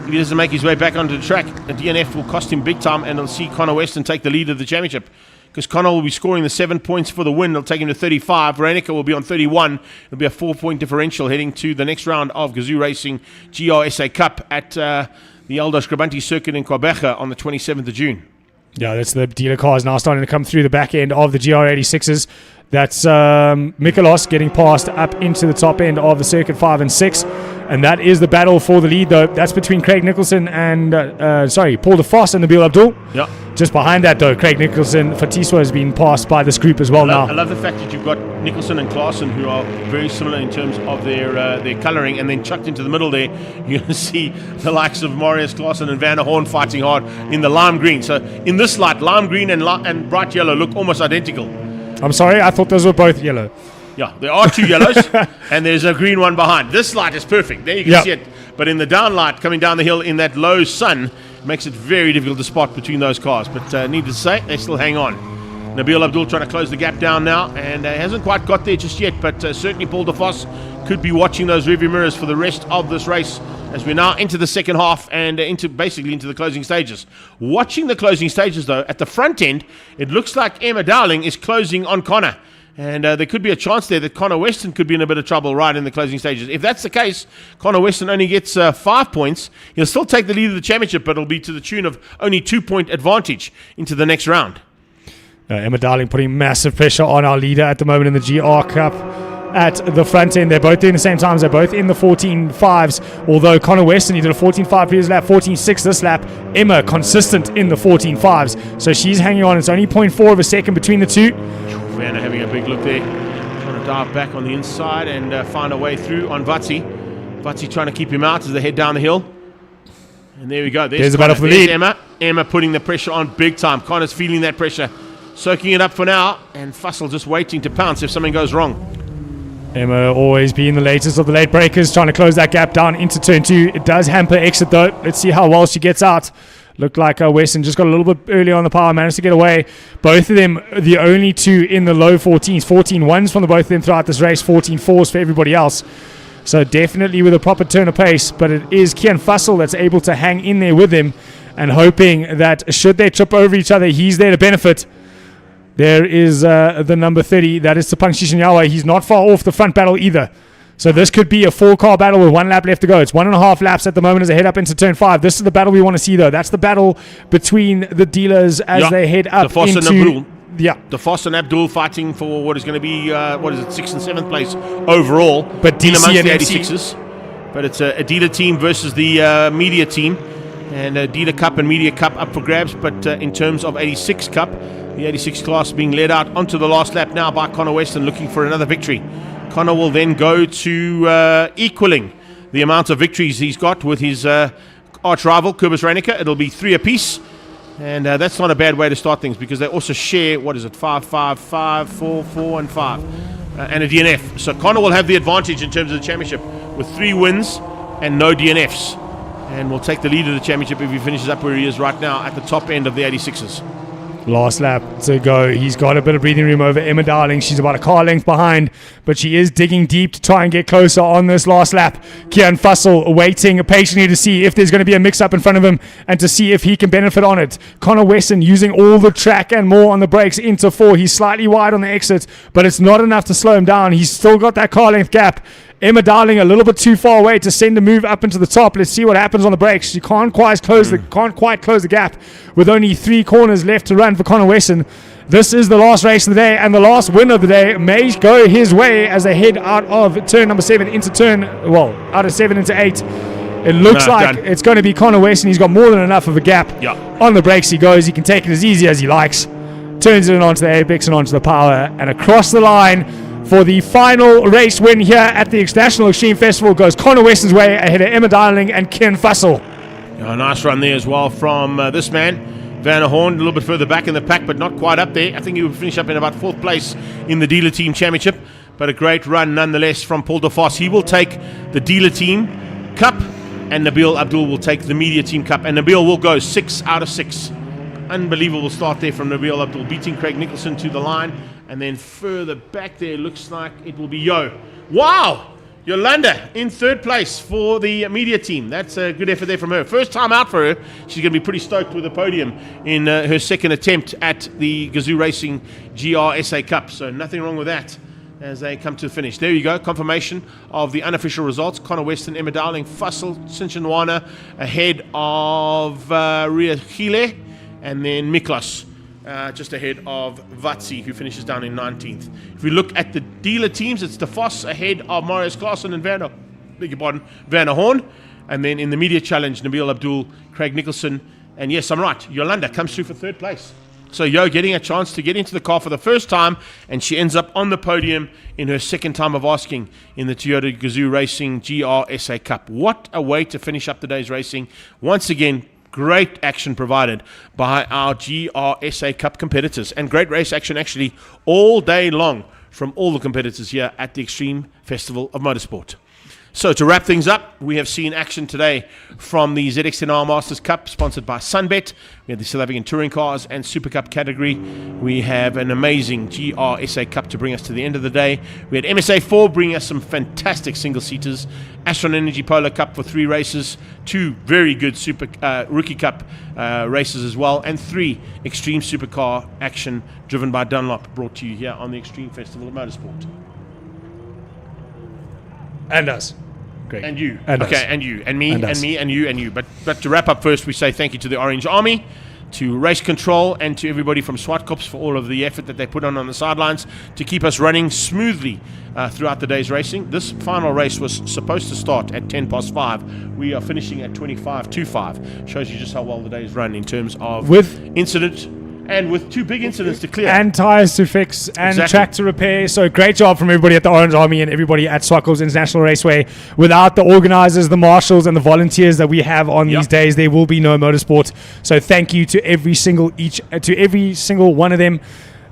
If he doesn't make his way back onto the track, a DNF will cost him big time, and he'll see Connor Weston take the lead of the championship. Because Connor will be scoring the 7 points for the win. It'll take him to 35. Reinecker will be on 31. It'll be a 4-point differential heading to the next round of Gazoo Racing GRSA Cup at the Aldo Scribanti circuit in Quebeca on the 27th of June. Yeah, that's the dealer cars now starting to come through the back end of the GR86s. That's Mikolos getting passed up into the top end of the circuit 5 and 6. And that is the battle for the lead, though. That's between Craig Nicholson and, Paul DeFoss and Nabil Abdul. Yeah. Just behind that, though, Craig Nicholson, Fatiswa has been passed by this group as well now. I love the fact that you've got Nicholson and Klaassen, who are very similar in terms of their colouring, and then chucked into the middle there, you're going to see the likes of Marius Klaassen and Van der Horn fighting hard in the lime green. So in this light, lime green and bright yellow look almost identical. I'm sorry, I thought those were both yellow. Yeah, there are two yellows, and there's a green one behind. This light is perfect. There you can see it. But in the down light, coming down the hill in that low sun, makes it very difficult to spot between those cars. But needless to say, they still hang on. Nabil Abdul trying to close the gap down now, and hasn't quite got there just yet. But certainly Paul DeFoss could be watching those rearview mirrors for the rest of this race, as we're now into the second half and into the closing stages. Watching the closing stages, though, at the front end, it looks like Emma Dowling is closing on Connor. And there could be a chance there that Connor Weston could be in a bit of trouble right in the closing stages. If that's the case, Connor Weston only gets 5 points. He'll still take the lead of the championship, but it'll be to the tune of only 2-point advantage into the next round. Emma Darling putting massive pressure on our leader at the moment in the GR Cup. At the front end, they're both doing the same times. They're both in the 14.5s. Although Connor Weston, he did a 14.5 previous lap, 14.6 this lap. Emma consistent in the 14.5s, so she's hanging on. It's only 0.4 of a second between the two. Vanna having a big look there, trying to dive back on the inside and find a way through on Vatsi. Vatsi trying to keep him out as they head down the hill. And there we go. There's the battle for the lead. Emma putting the pressure on big time. Connor's feeling that pressure, soaking it up for now, and Fussell just waiting to pounce if something goes wrong. Emma always being the latest of the late breakers, trying to close that gap down into turn 2. It does hamper exit, though. Let's see how well she gets out. Looked like Weston just got a little bit early on the power, managed to get away. Both of them, the only two in the low 14s. 14.1s from the both of them throughout this race, 14.4s for everybody else. So definitely with a proper turn of pace, but it is Kian Fussell that's able to hang in there with him and hoping that should they trip over each other, he's there to benefit. There is the number 30, that is Tsepang Shishinyawa. He's not far off the front battle either. So this could be a 4-car battle with 1 lap left to go. It's 1.5 laps at the moment as they head up into turn 5. This is the battle we want to see, though. That's the battle between the dealers as they head up DeFoss into... and Abdul. Yeah. DeFoss and Abdul fighting for what is going to be, 6th and 7th place overall. But DC amongst and the MC. 86s. But it's a dealer team versus the media team. And a dealer cup and media cup up for grabs. But in terms of 86 cup, the 86 class being led out onto the last lap now by Connor Weston, looking for another victory. Connor will then go to equaling the amount of victories he's got with his arch rival, Kurbis Reinecker. It'll be 3 apiece. And that's not a bad way to start things because they also share, 5, 5, 5, 4, 4, and 5. And a DNF. So Connor will have the advantage in terms of the championship with 3 wins and no DNFs. And will take the lead of the championship if he finishes up where he is right now at the top end of the 86s. Last lap to go. He's got a bit of breathing room over Emma Darling. She's about a car length behind, but she is digging deep to try and get closer on this last lap. Kian Fussell waiting patiently to see if there's going to be a mix-up in front of him and to see if he can benefit on it. Connor Weston using all the track and more on the brakes into 4. He's slightly wide on the exit, but it's not enough to slow him down. He's still got that car length gap. Emma Darling a little bit too far away to send a move up into the top. Let's see what happens on the brakes. She can't quite close the gap with only 3 corners left to run for Connor Weston. This is the last race of the day, and the last win of the day may go his way as they head out of turn number 7 into out of 7 into 8. It looks like it's going to be Connor Weston. He's got more than enough of a gap. On the brakes he goes. He can take it as easy as he likes. Turns it onto the apex and onto the power, and across the line for the final race win here at the National Extreme Festival goes Connor Weston's way ahead of Emma Darling and Ken Fussell. A nice run there as well from this man. Van der Horn, a little bit further back in the pack, but not quite up there. I think he would finish up in about 4th place in the dealer team championship, but a great run nonetheless from Paul de Vos. He will take the dealer team cup, and Nabil Abdul will take the media team cup, and Nabil will go 6 out of 6. Unbelievable start there from Nabil Abdul, beating Craig Nicholson to the line, and then further back there looks like it will be Yo. Wow! Yolanda in 3rd place for the media team. That's a good effort there from her. First time out for her. She's going to be pretty stoked with the podium in her second attempt at the Gazoo Racing GRSA Cup. So nothing wrong with that as they come to the finish. There you go. Confirmation of the unofficial results. Connor Weston, Emma Darling, Fussell, Sinchanwana ahead of Ria Chile, and then Miklos just ahead of Vatsi, who finishes down in 19th. If we look at the dealer teams, it's De Vos ahead of Marius Klaassen and Van der Horn. And then in the media challenge, Nabil Abdul, Craig Nicholson, and yes, I'm right, Yolanda comes through for 3rd place. So Yo getting a chance to get into the car for the first time, and she ends up on the podium in her second time of asking in the Toyota Gazoo Racing GRSA Cup. What a way to finish up today's racing. Once again, great action provided by our GRSA Cup competitors, and great race action actually all day long from all the competitors here at the Extreme Festival of Motorsport. So to wrap things up, we have seen action today from the ZX10R Masters Cup, sponsored by Sunbet. We have the South African Touring Cars and Super Cup category. We have an amazing GRSA Cup to bring us to the end of the day. We had MSA4 bringing us some fantastic single-seaters, Astron Energy Polo Cup for 3 races, 2 very good Super Rookie Cup races as well, and 3 Extreme Supercar action driven by Dunlop, brought to you here on the Extreme Festival of Motorsport. And us. Great. And you. And okay, us. and you. And me, and and us. me, and you, and you. But to wrap up first, we say thank you to the Orange Army, to Race Control, and to everybody from Zwartkops for all of the effort that they put on the sidelines to keep us running smoothly throughout the day's racing. This final race was supposed to start at 5:10. We are finishing at 5:25. Shows you just how well the day is run in terms of incident, and with 2 big incidents to clear. And tyres to fix, and track to repair. So great job from everybody at the Orange Army and everybody at Zwartkops International Raceway. Without the organisers, the marshals, and the volunteers that we have on these days, there will be no motorsport. So thank you to every single one of them.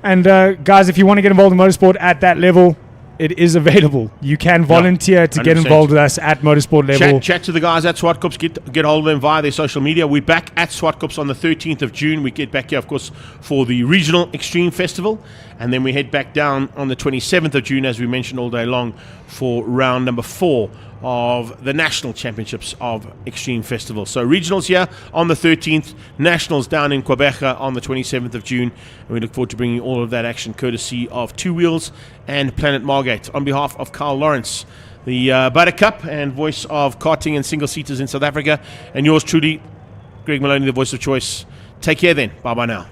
And guys, if you want to get involved in motorsport at that level, it is available. You can volunteer to get involved with us at motorsport level. Chat to the guys at Zwartkops. Get hold of them via their social media. We're back at Zwartkops on the 13th of June. We get back here, of course, for the Regional Extreme Festival. And then we head back down on the 27th of June, as we mentioned, all day long for round number 4 of the National Championships of Extreme Festival. So regionals here on the 13th, nationals down in Quebec on the 27th of June, and we look forward to bringing all of that action courtesy of Two Wheels and Planet Margate. On behalf of Carl Lawrence, the Buttercup and voice of karting and single-seaters in South Africa, and yours truly, Greg Maloney, the voice of choice. Take care then. Bye-bye now.